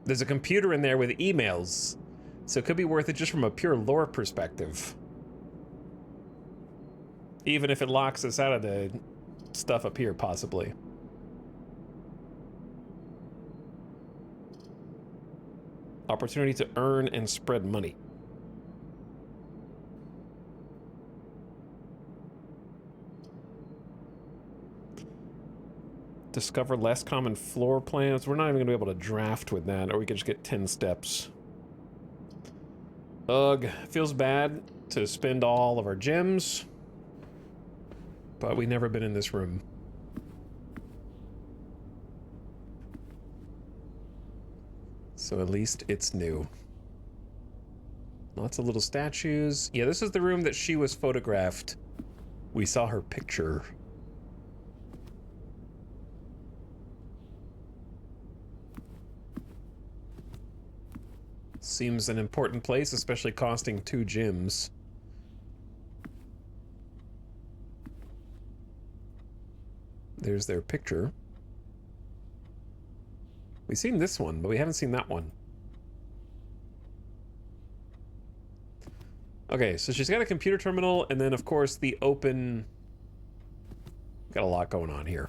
S1: There's a computer in there with emails, so it could be worth it just from a pure lore perspective. Even if it locks us out of the stuff up here, possibly. Opportunity to earn and spread money. Discover less common floor plans. We're not even gonna be able to draft with that, or we could just get 10 steps. Ugh, feels bad to spend all of our gems, but we've never been in this room. So at least it's new. Lots of little statues. Yeah, this is the room that she was photographed. We saw her picture. Seems an important place, especially costing 2 gems. There's their picture. We've seen this one, but we haven't seen that one. Okay, so she's got a computer terminal, and then, of course, the open... Got a lot going on here.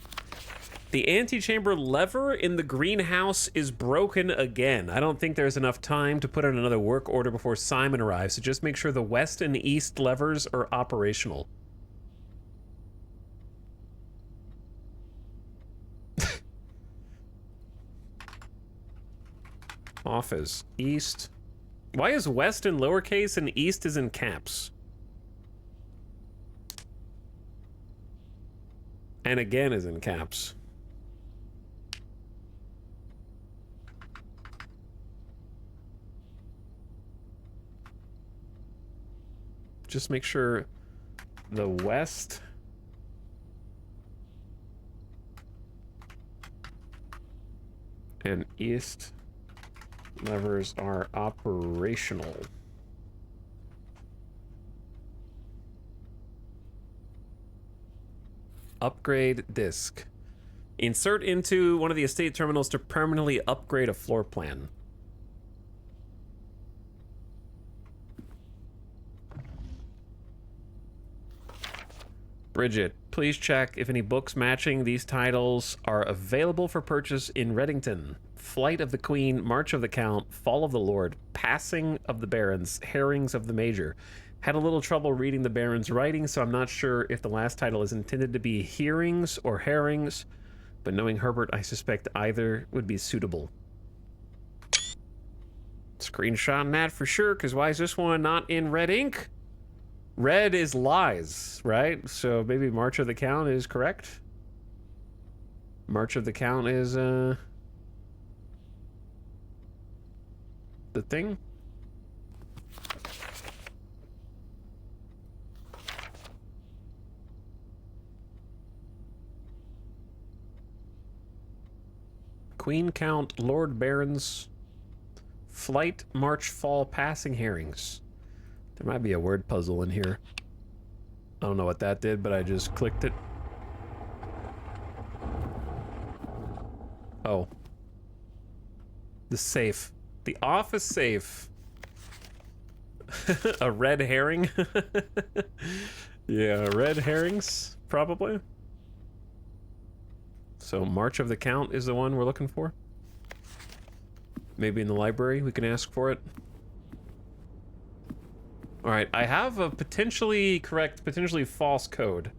S1: The antechamber lever in the greenhouse is broken again. I don't think there's enough time to put in another work order before Simon arrives, so just make sure the west and east levers are operational. Office. East. Why is west in lowercase and east is in caps? And again is in caps. Just make sure the west and east levers are operational. Upgrade disk. Insert into one of the estate terminals to permanently upgrade a floor plan. Bridget, please check if any books matching these titles are available for purchase in Reddington. Flight of the Queen, March of the Count, Fall of the Lord, Passing of the Barons, Herrings of the Major. Had a little trouble reading the Baron's writing, so I'm not sure if the last title is intended to be Hearings or Herrings, but knowing Herbert, I suspect either would be suitable. Screenshotting that for sure, because why is this one not in red ink? Red is lies, right? So maybe March of the Count is correct? March of the Count is, the thing? Queen Count, Lord Barons, Flight, March, Fall, Passing Herrings. There might be a word puzzle in here. I don't know what that did, but I just clicked it. Oh. The safe. The office safe. A red herring? Yeah, red herrings, probably. So March of the Count is the one we're looking for. Maybe in the library we can ask for it. Alright, I have a potentially correct, potentially false code.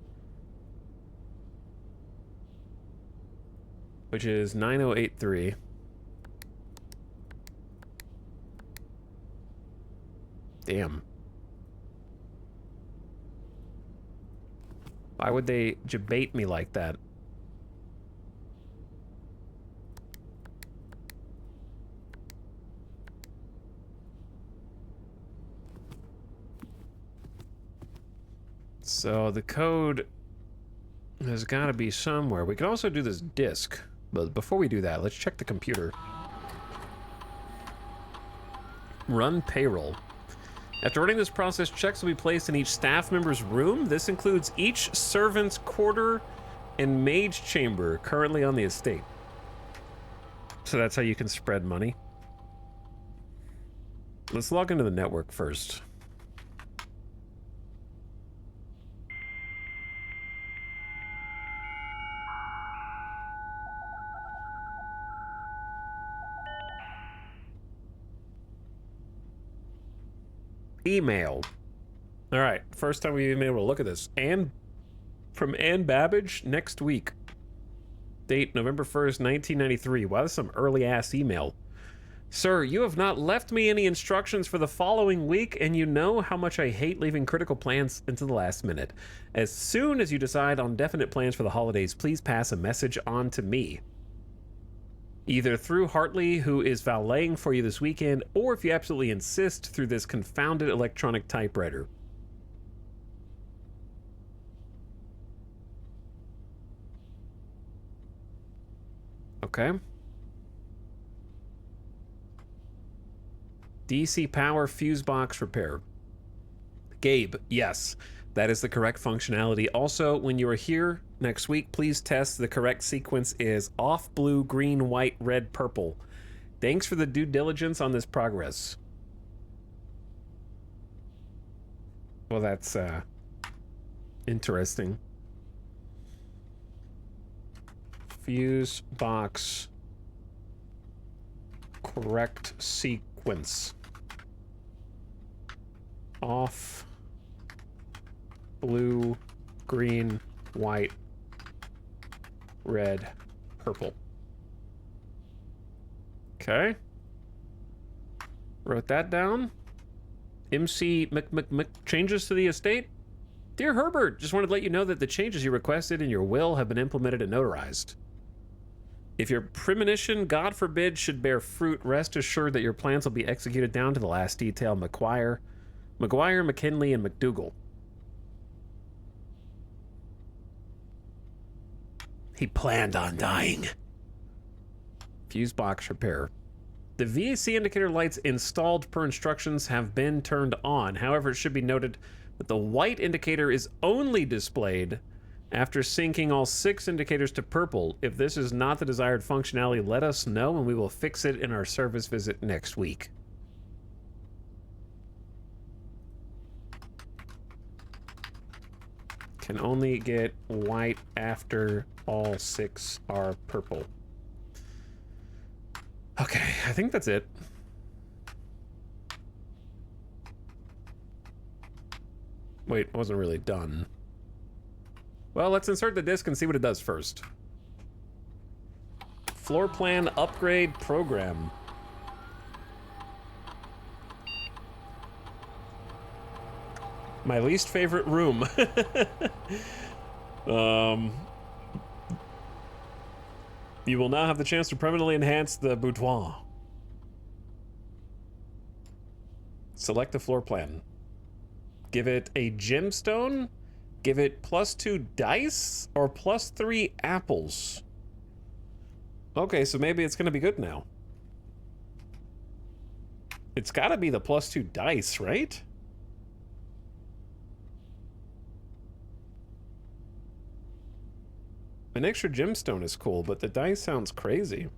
S1: Which is 9083. Damn. Why would they debate me like that? So the code has got to be somewhere. We can also do this disk, but before we do that, let's check the computer. Run payroll. After running this process, checks will be placed in each staff member's room. This includes each servant's quarter and mage chamber currently on the estate. So that's how you can spread money. Let's log into the network first. Email. All right, first time we've been able to look at this. And from Ann Babbage next week. Date November 1st, 1993. Wow, that's some early ass email. Sir, you have not left me any instructions for the following week, and you know how much I hate leaving critical plans until the last minute. As soon as you decide on definite plans for the holidays, please pass a message on to me. Either through Hartley, who is valeting for you this weekend, or if you absolutely insist, through this confounded electronic typewriter. Okay. DC power fuse box repair. Gabe, yes, that is the correct functionality. Also, when you are here next week, please test the correct sequence is off blue, green, white, red, purple. Thanks for the due diligence on this progress. Well, that's interesting. Fuse box correct sequence. Off blue, green, white, red, purple. Okay. Wrote that down. MC changes to the estate. Dear Herbert, just wanted to let you know that the changes you requested in your will have been implemented and notarized. If your premonition, God forbid, should bear fruit, rest assured that your plans will be executed down to the last detail. McGuire, McKinley, and McDougal. He planned on dying. Fuse box repair. The VAC indicator lights installed per instructions have been turned on. However, it should be noted that the white indicator is only displayed after syncing all 6 indicators to purple. If this is not the desired functionality, let us know and we will fix it in our service visit next week. Can only get white after all 6 are purple. Okay, I think that's it. Wait, I wasn't really done. Well, let's insert the disc and see what it does first. Floor plan upgrade program. My least favorite room. You will now have the chance to permanently enhance the boudoir. Select the floor plan. Give it a gemstone. Give it +2 dice or +3 apples. Okay, so maybe it's gonna be good now. It's gotta be the +2 dice, right? An extra gemstone is cool, but the dice sounds crazy.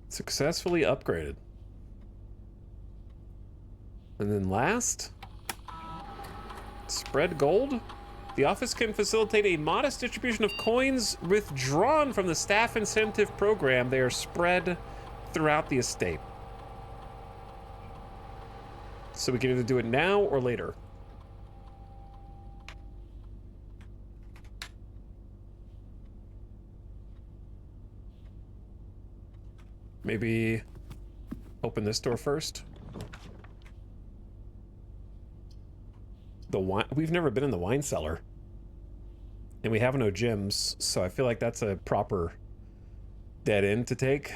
S1: Successfully upgraded. And then last, spread gold. The office can facilitate a modest distribution of coins withdrawn from the staff incentive program. They are spread throughout the estate. So we can either do it now or later. Maybe open this door first. The wine, we've never been in the wine cellar. And we have no gyms, so I feel like that's a proper dead end to take.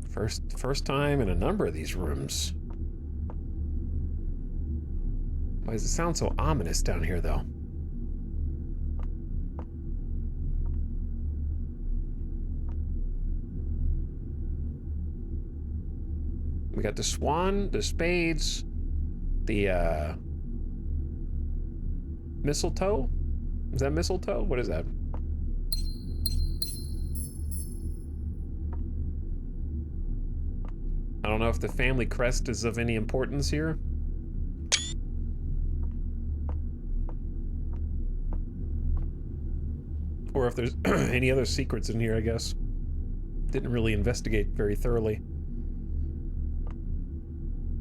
S1: First time in a number of these rooms. Why does it sound so ominous down here, though? We got the swan, the spades, the mistletoe? Is that mistletoe? What is that? I don't know if the family crest is of any importance here. Or if there's any other secrets in here, I guess. Didn't really investigate very thoroughly.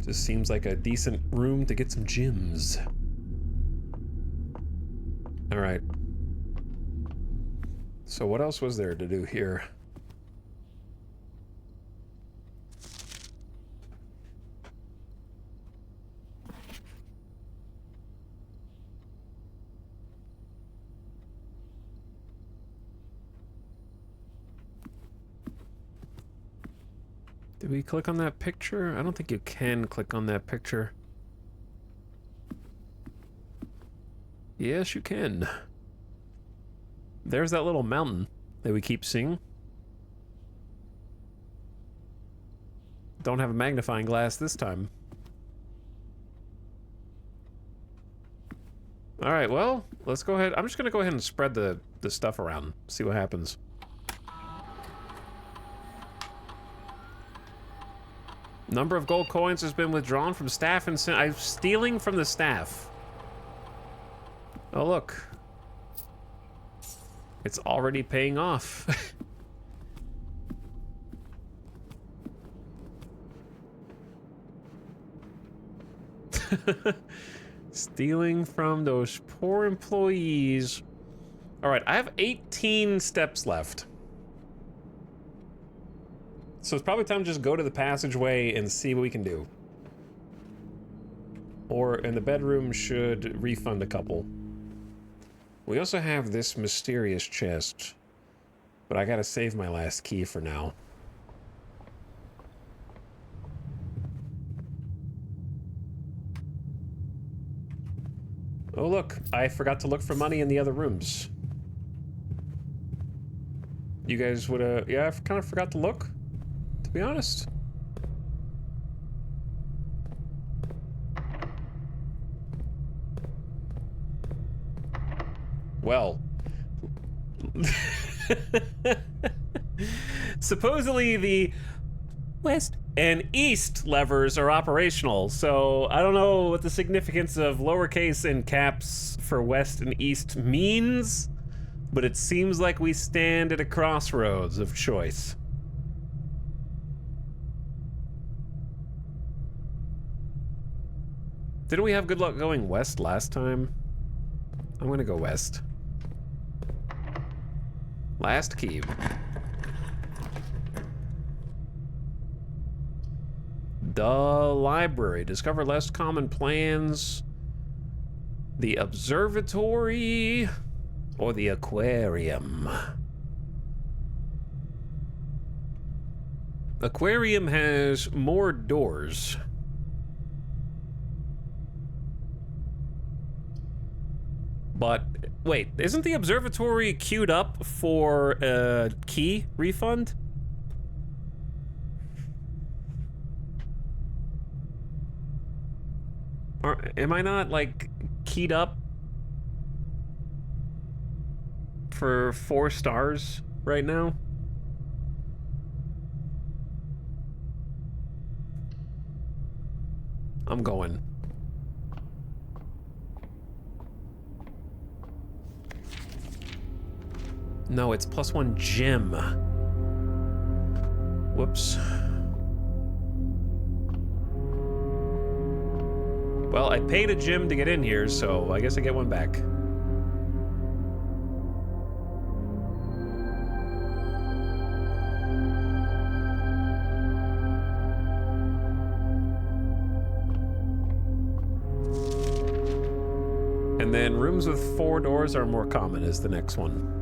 S1: Just seems like a decent room to get some gems. All right. So what else was there to do here? Did we click on that picture? I don't think you can click on that picture. Yes, you can. There's that little mountain that we keep seeing. Don't have a magnifying glass this time. Alright, well, let's go ahead. I'm just gonna go ahead and spread the stuff around. See what happens. Number of gold coins has been withdrawn from staff and I'm stealing from the staff. Oh, look. It's already paying off. Stealing from those poor employees. All right, I have 18 steps left. So it's probably time to just go to the passageway and see what we can do. And the bedroom should refund a couple. We also have this mysterious chest, but I gotta save my last key for now. Oh look, I forgot to look for money in the other rooms. You guys would, yeah, I kind of forgot to look, to be honest. Well. Supposedly the west and east levers are operational, so I don't know what the significance of lowercase and caps for west and east means, but it seems like we stand at a crossroads of choice. Didn't we have good luck going west last time? I'm gonna go west. Last key. The library. Discover less common plans. The observatory. Or the aquarium. Aquarium has more doors. But, wait, isn't the observatory queued up for a key refund? Or am I not, like, keyed up for 4 stars right now? I'm going. No, it's +1 gem. Whoops. Well, I paid a gem to get in here, so I guess I get one back. And then rooms with 4 doors are more common is the next one.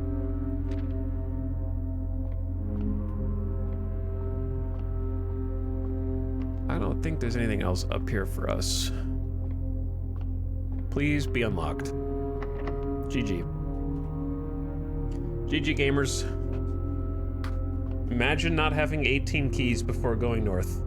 S1: I don't think there's anything else up here for us. Please be unlocked. GG. GG gamers. Imagine not having 18 keys before going north.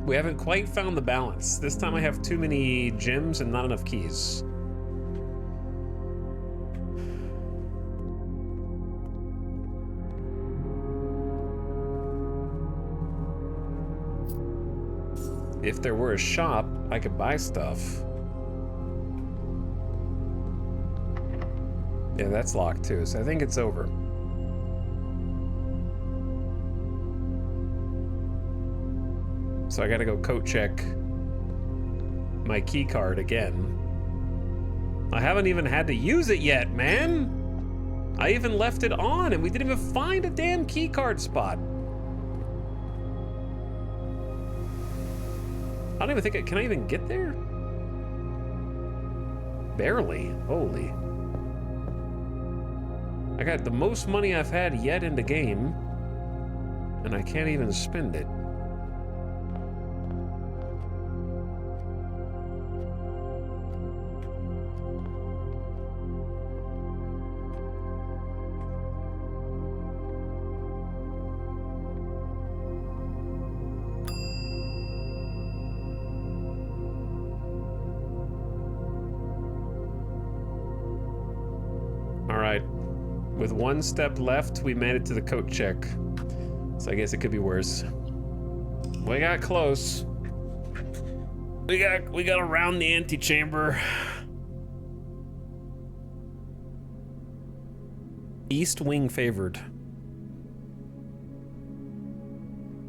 S1: We haven't quite found the balance. This time I have too many gems and not enough keys. If there were a shop, I could buy stuff. Yeah, that's locked too, so I think it's over. So I gotta go coat check my key card again. I haven't even had to use it yet, man! I even left it on and we didn't even find a damn key card spot. I don't even think can I even get there? Barely. Holy. I got the most money I've had yet in the game, and I can't even spend it. With one step left, we made it to the coat check. So I guess it could be worse. We got close. We got around the antechamber. East wing favored.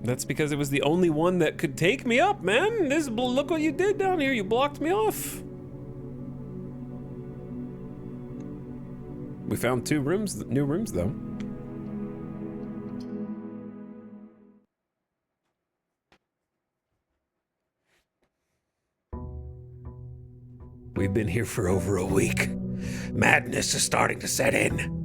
S1: That's because it was the only one that could take me up, man. Look what you did down here. You blocked me off. We found new rooms though. We've been here for over a week. Madness is starting to set in.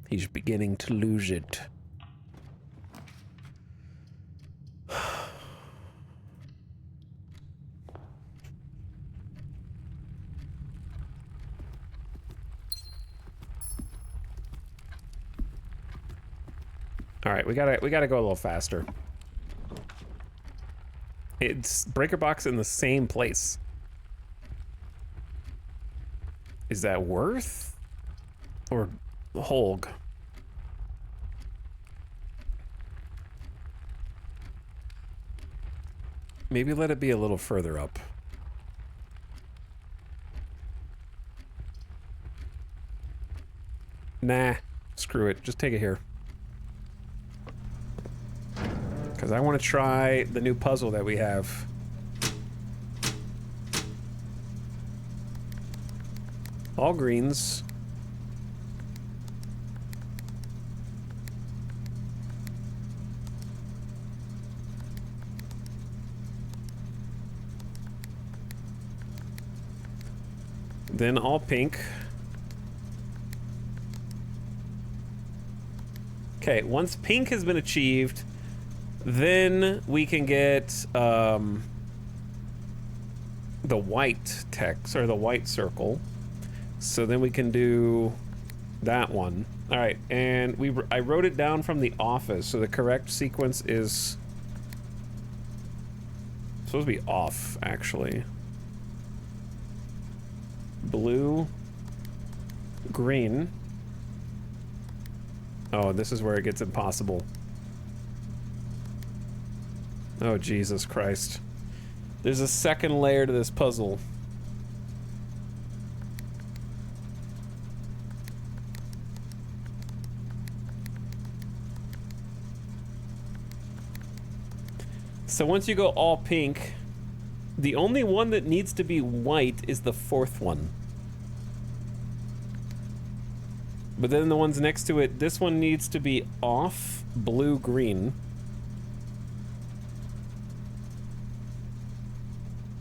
S1: He's beginning to lose it. All right, we gotta go a little faster. It's breaker box in the same place. Is that worth or Holg? Maybe let it be a little further up. Nah, screw it. Just take it here. Because I want to try the new puzzle that we have. All greens. Then all pink. Okay, once pink has been achieved, then we can get the white text, or the white circle. So then we can do that one. All right, and I wrote it down from the office, so the correct sequence is supposed to be off, actually. Blue, green. Oh, this is where it gets impossible. Oh, Jesus Christ. There's a second layer to this puzzle. So once you go all pink, the only one that needs to be white is the fourth one. But then the ones next to it, this one needs to be off, blue, green.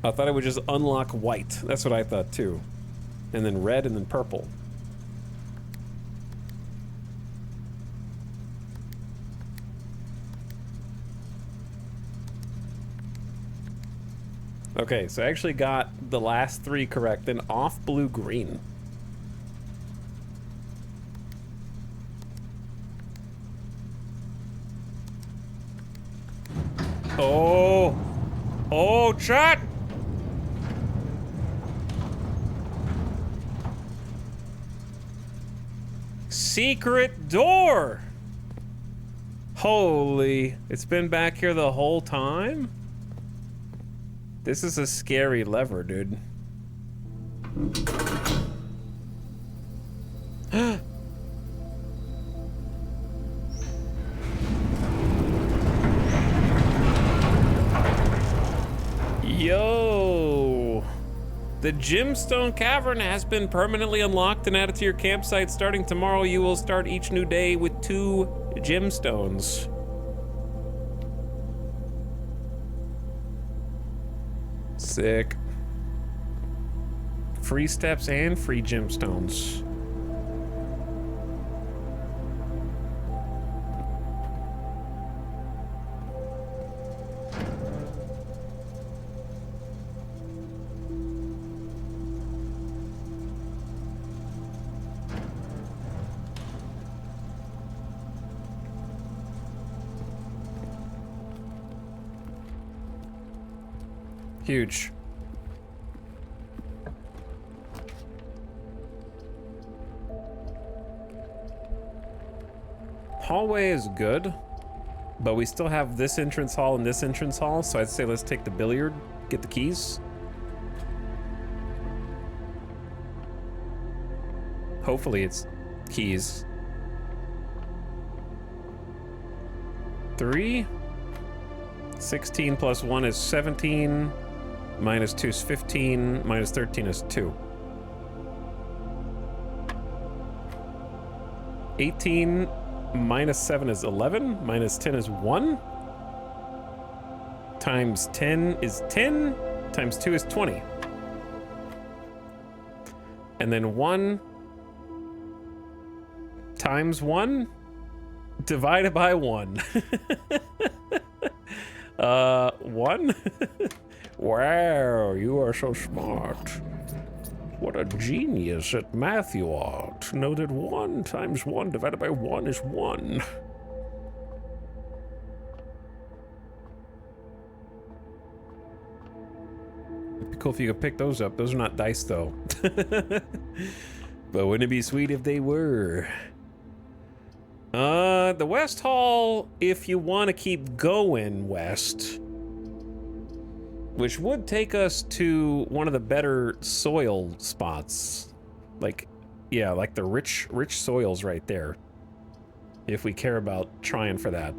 S1: I thought it would just unlock white. That's what I thought too. And then red and then purple. Okay, so I actually got the last three correct, then off, blue, green. Oh! Oh, chat! Secret door! Holy, it's been back here the whole time? This is a scary lever, dude. Yo! The Gemstone Cavern has been permanently unlocked and added to your campsite. Starting tomorrow, you will start each new day with 2 gemstones. Sick. Free steps and free gemstones. Huge. Hallway is good, but we still have this entrance hall and this entrance hall, so I'd say let's take the billiard, get the keys. Hopefully it's keys. 3. 16 plus 1 is 17. Minus 2 is 15. Minus 13 is 2. 18 minus 7 is 11. Minus 10 is 1. Times 10 is 10. Times 2 is 20. And then 1 times 1 divided by 1. 1? Wow, you are so smart. What a genius at math you are. To know that 1 times 1 divided by 1 is 1. It'd be cool if you could pick those up. Those are not dice, though. But wouldn't it be sweet if they were? The West Hall, if you want to keep going west, which would take us to one of the better soil spots. Like, yeah, like the rich soils right there. If we care about trying for that.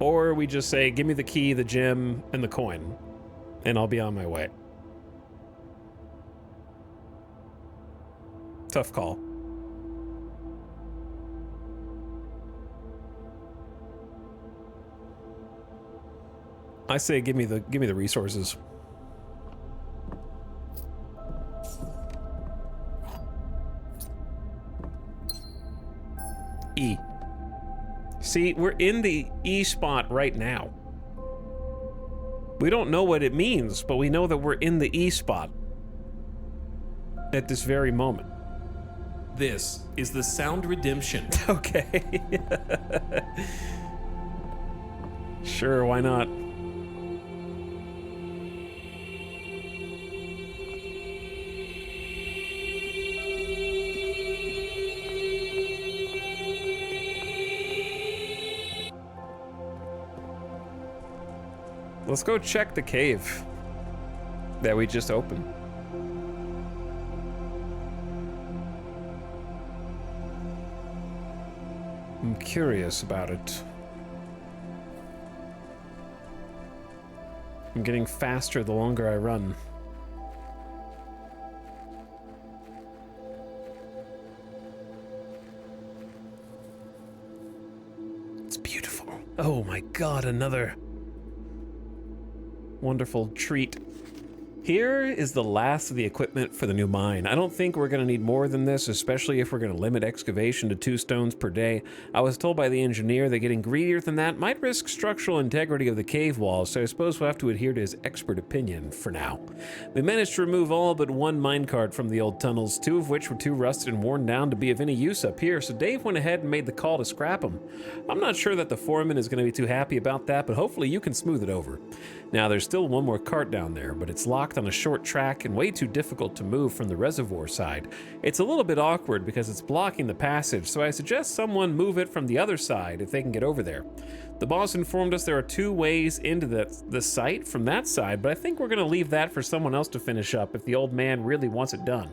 S1: Or we just say, give me the key, the gem, and the coin, and I'll be on my way. Tough call. I say give me the resources. E. See, we're in the E spot right now. We don't know what it means, but we know that we're in the E spot at this very moment. This is the Sound Redemption. Okay. Sure, why not? Let's go check the cave that we just opened. I'm curious about it. I'm getting faster the longer I run. It's beautiful. Oh my God, another wonderful treat. Here is the last of the equipment for the new mine. I don't think we're going to need more than this, especially if we're going to limit excavation to 2 stones per day. I was told by the engineer that getting greedier than that might risk structural integrity of the cave walls, so I suppose we'll have to adhere to his expert opinion for now. We managed to remove all but 1 minecart from the old tunnels, 2 of which were too rusted and worn down to be of any use up here, so Dave went ahead and made the call to scrap them. I'm not sure that the foreman is going to be too happy about that, but hopefully you can smooth it over. Now, there's still 1 more cart down there, but it's locked on a short track and way too difficult to move from the reservoir side. It's a little bit awkward because it's blocking the passage, so I suggest someone move it from the other side if they can get over there. The boss informed us there are 2 ways into the site from that side, but I think we're going to leave that for someone else to finish up if the old man really wants it done.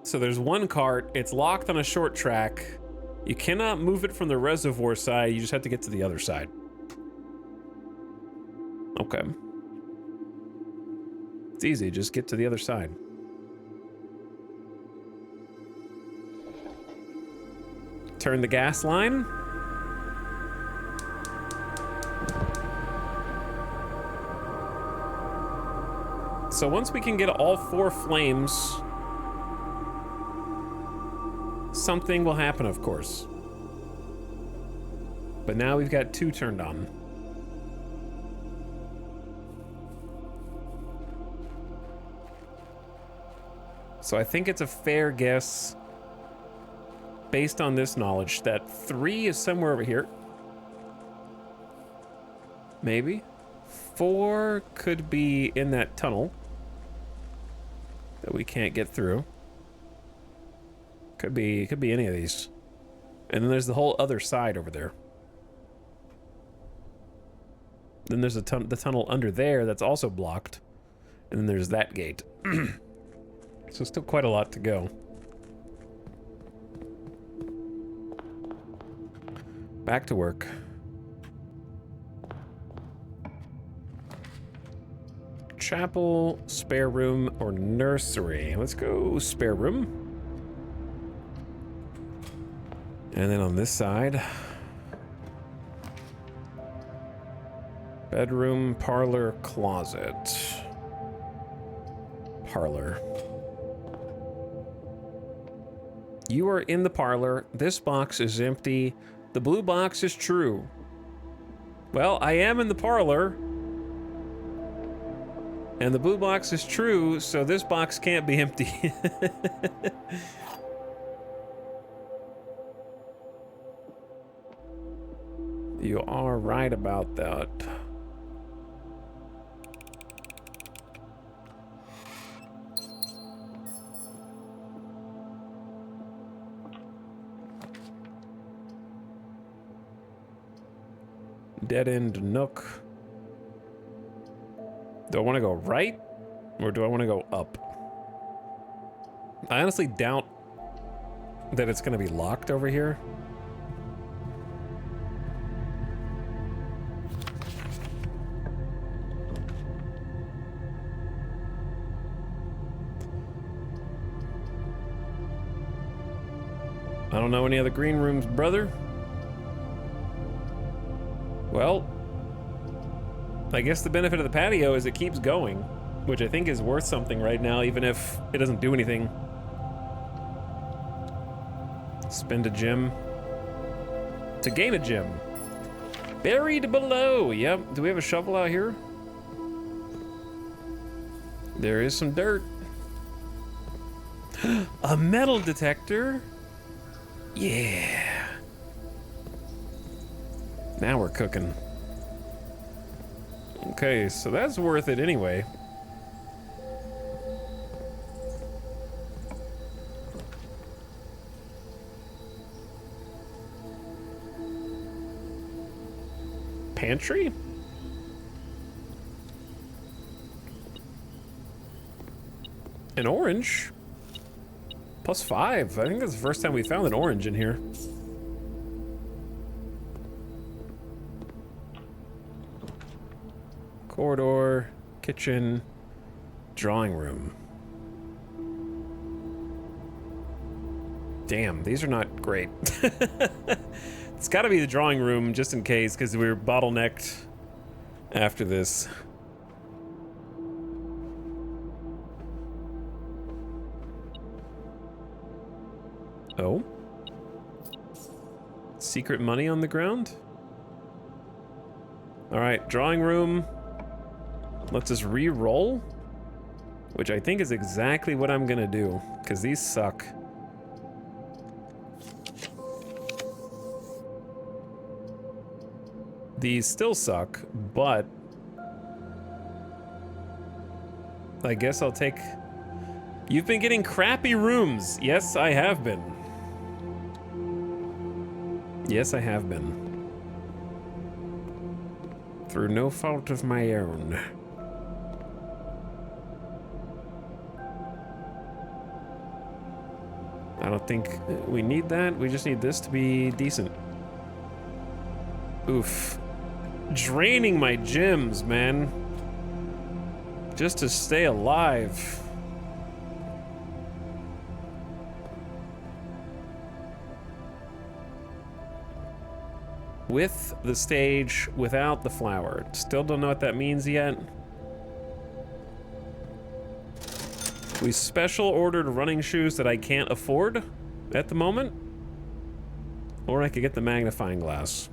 S1: So there's 1 cart, it's locked on a short track. You cannot move it from the reservoir side, you just have to get to the other side. Okay. It's easy, just get to the other side. Turn the gas line. So once we can get all 4 flames, something will happen, of course. But now we've got 2 turned on. So I think it's a fair guess, based on this knowledge, that 3 is somewhere over here. Maybe. 4 could be in that tunnel that we can't get through. Could be any of these. And then there's the whole other side over there. Then there's the tunnel under there that's also blocked. And then there's that gate. So still quite a lot to go. Back to work. Chapel, spare room, or nursery. Let's go spare room. And then on this side, bedroom, parlor, closet. Parlor. You are in the parlor. This box is empty. The blue box is true. Well, I am in the parlor. And the blue box is true, so this box can't be empty. You are right about that. Dead-end nook. Do I want to go right, or do I want to go up? I honestly doubt that it's going to be locked over here. I don't know any other green rooms, brother. Well, I guess the benefit of the patio is it keeps going, which I think is worth something right now, even if it doesn't do anything. Spend a gem to gain a gem. Buried below. Yep. Do we have a shovel out here? There is some dirt. A metal detector. Yeah. Now we're cooking. Okay, so that's worth it anyway. Pantry? An orange? +5. I think that's the first time we found an orange in here. Corridor, kitchen, drawing room. Damn, these are not great. It's got to be the drawing room just in case, because we're bottlenecked after this. Oh? Secret money on the ground? Alright, drawing room. Let's just re-roll, which I think is exactly what I'm gonna do, because these suck. These still suck, but I guess I'll take... You've been getting crappy rooms. Yes, I have been. Yes, I have been. Through no fault of my own. I don't think we need that. We just need this to be decent. Oof. draining my gems, man. Just to stay alive. With the stage, without the flower. Still don't know what that means yet. We special ordered running shoes that I can't afford at the moment. Or I could get the magnifying glass.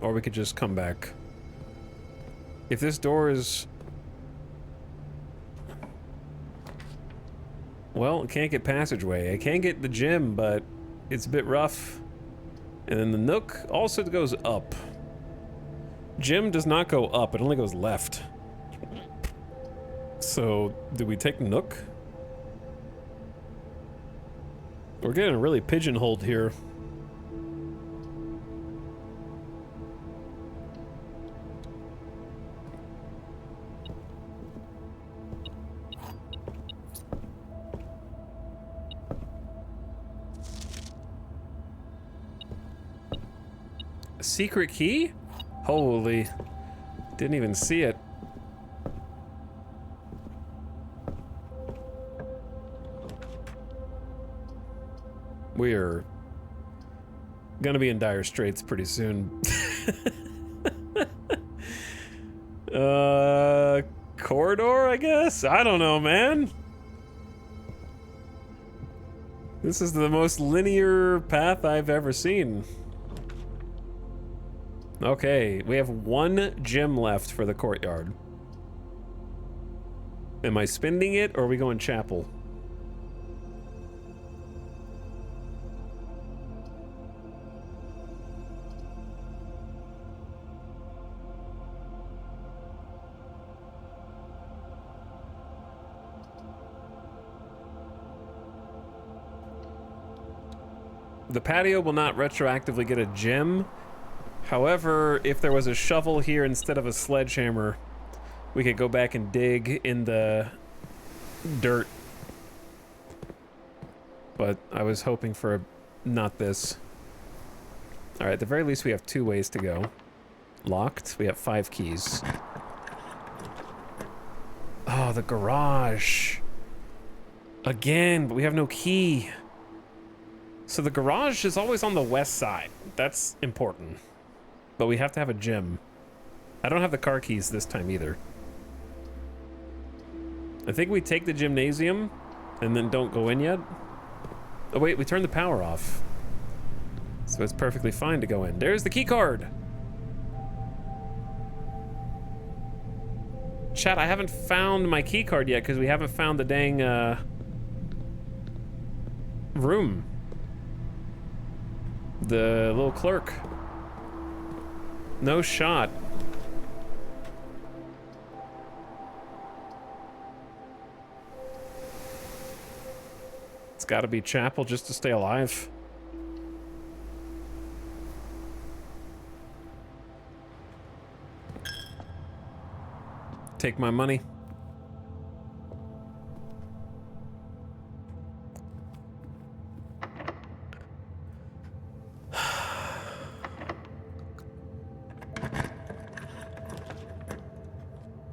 S1: Or we could just come back. If this door is... Well, can't get passageway. I can get the gym, but it's a bit rough. And then the Nook also goes up. Gym does not go up, it only goes left. So, do we take Nook? We're getting really pigeonholed here. Secret key? Holy. Didn't even see it. We're gonna be in dire straits pretty soon. Corridor, I guess? I don't know, man. This is the most linear path I've ever seen. Okay, we have one gem left for the courtyard. Am I spending it, or are we going chapel? The patio will not retroactively get a gem. However, if there was a shovel here instead of a sledgehammer, we could go back and dig in the dirt. But I was hoping for not this. Alright, at the very least we have 2 ways to go. Locked. We have 5 keys. Oh, the garage. Again, but we have no key. So the garage is always on the west side. That's important. But we have to have a gym. I don't have the car keys this time either. I think we take the gymnasium and then don't go in yet. Oh wait, we turned the power off. So it's perfectly fine to go in. There's the key card. Chat, I haven't found my key card yet because we haven't found the dang room. The little clerk. No shot. It's gotta be chapel just to stay alive. Take my money.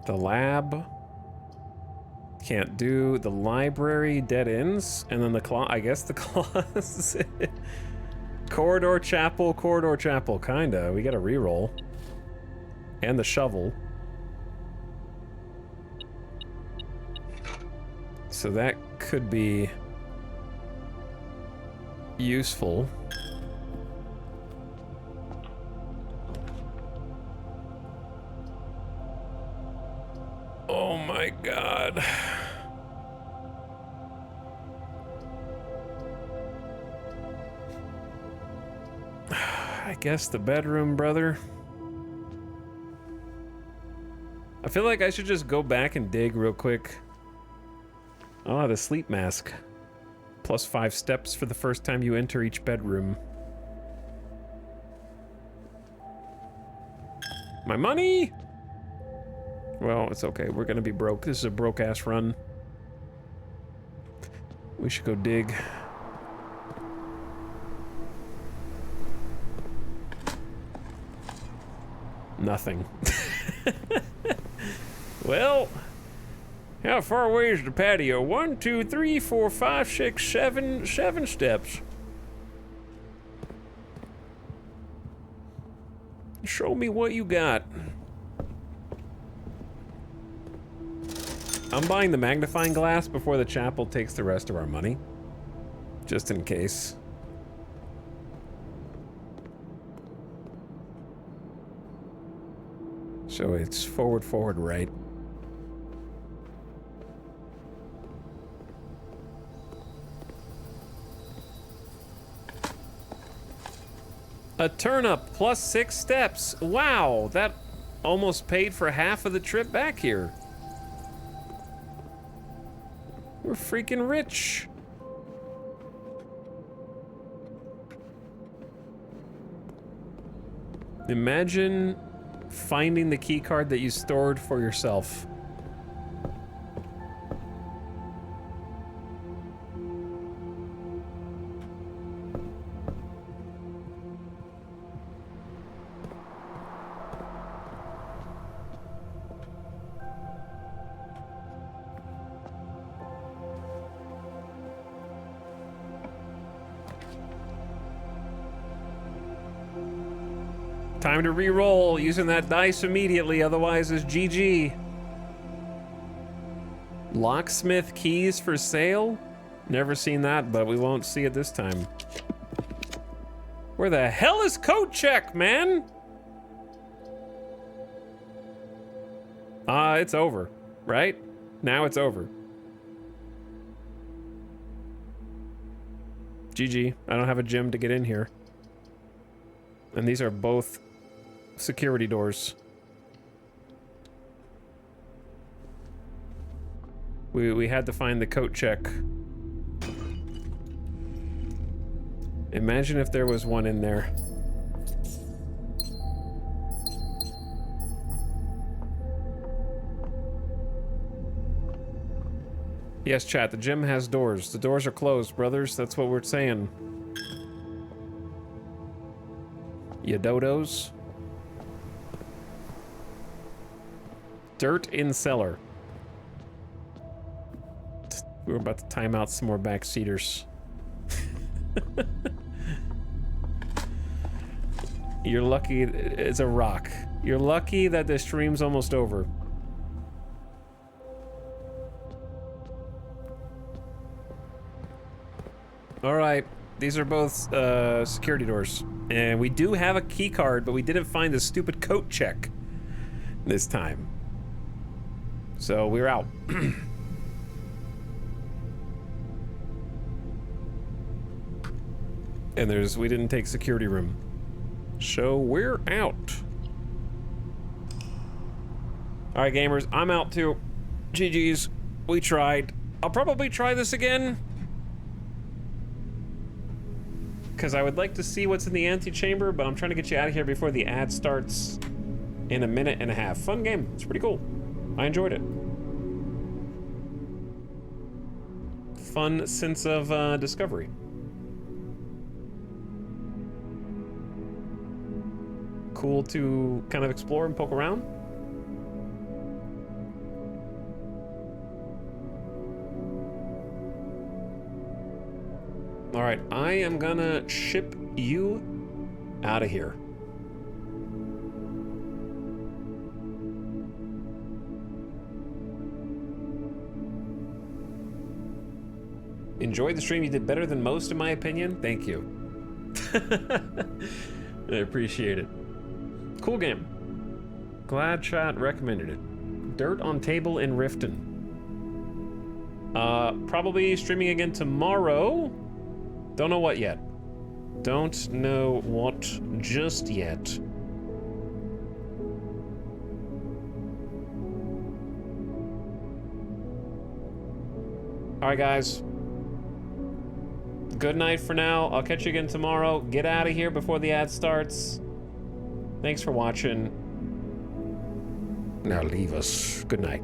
S1: The lab. Can't do. The library, dead ends. And then the I guess the closet. Corridor, chapel, kinda. We got a reroll. And the shovel. So that could be useful. Oh my god. I guess the bedroom, brother. I feel like I should just go back and dig real quick. Oh, the sleep mask. Plus 5 steps for the first time you enter each bedroom. My money! Well, it's okay. We're gonna be broke. This is a broke-ass run. We should go dig. Nothing. Well, how far away is the patio? 1, 2, 3, 4, 5, 6, 7, 7 steps. Show me what you got. I'm buying the magnifying glass before the chapel takes the rest of our money. Just in case. So it's forward, forward, right. A turnip plus 6 steps. Wow, that almost paid for half of the trip back here. We're freaking rich. Imagine finding the key card that you stored for yourself. Time to re-roll, using that dice immediately, otherwise it's GG. Locksmith keys for sale? Never seen that, but we won't see it this time. Where the hell is Coat Check, man? It's over, right? Now it's over. GG, I don't have a gym to get in here. And these are both security doors. We had to find the Coat Check. Imagine if there was one in there. Yes, chat, the gym has doors. The doors are closed, brothers. That's what we're saying. You dodos. Dirt in cellar. We're about to time out some more backseaters. You're lucky it's a rock. You're lucky that the stream's almost over. All right, these are both security doors. And we do have a key card, but we didn't find the stupid Coat Check this time. So we're out. And we didn't take security room. So we're out. All right, gamers, I'm out too. GG's, we tried. I'll probably try this again, because I would like to see what's in the antechamber, but I'm trying to get you out of here before the ad starts in a minute and a half. Fun game, it's pretty cool. I enjoyed it. Fun sense of discovery. Cool to kind of explore and poke around. All right, I am gonna ship you out of here. Enjoyed the stream. You did better than most, in my opinion. Thank you. I appreciate it. Cool game. Glad chat recommended it. Dirt on Table in Riften. Probably streaming again tomorrow. Don't know what yet. Don't know what just yet. All right, guys. Good night for now. I'll catch you again tomorrow. Get out of here before the ad starts. Thanks for watching. Now leave us. Good night.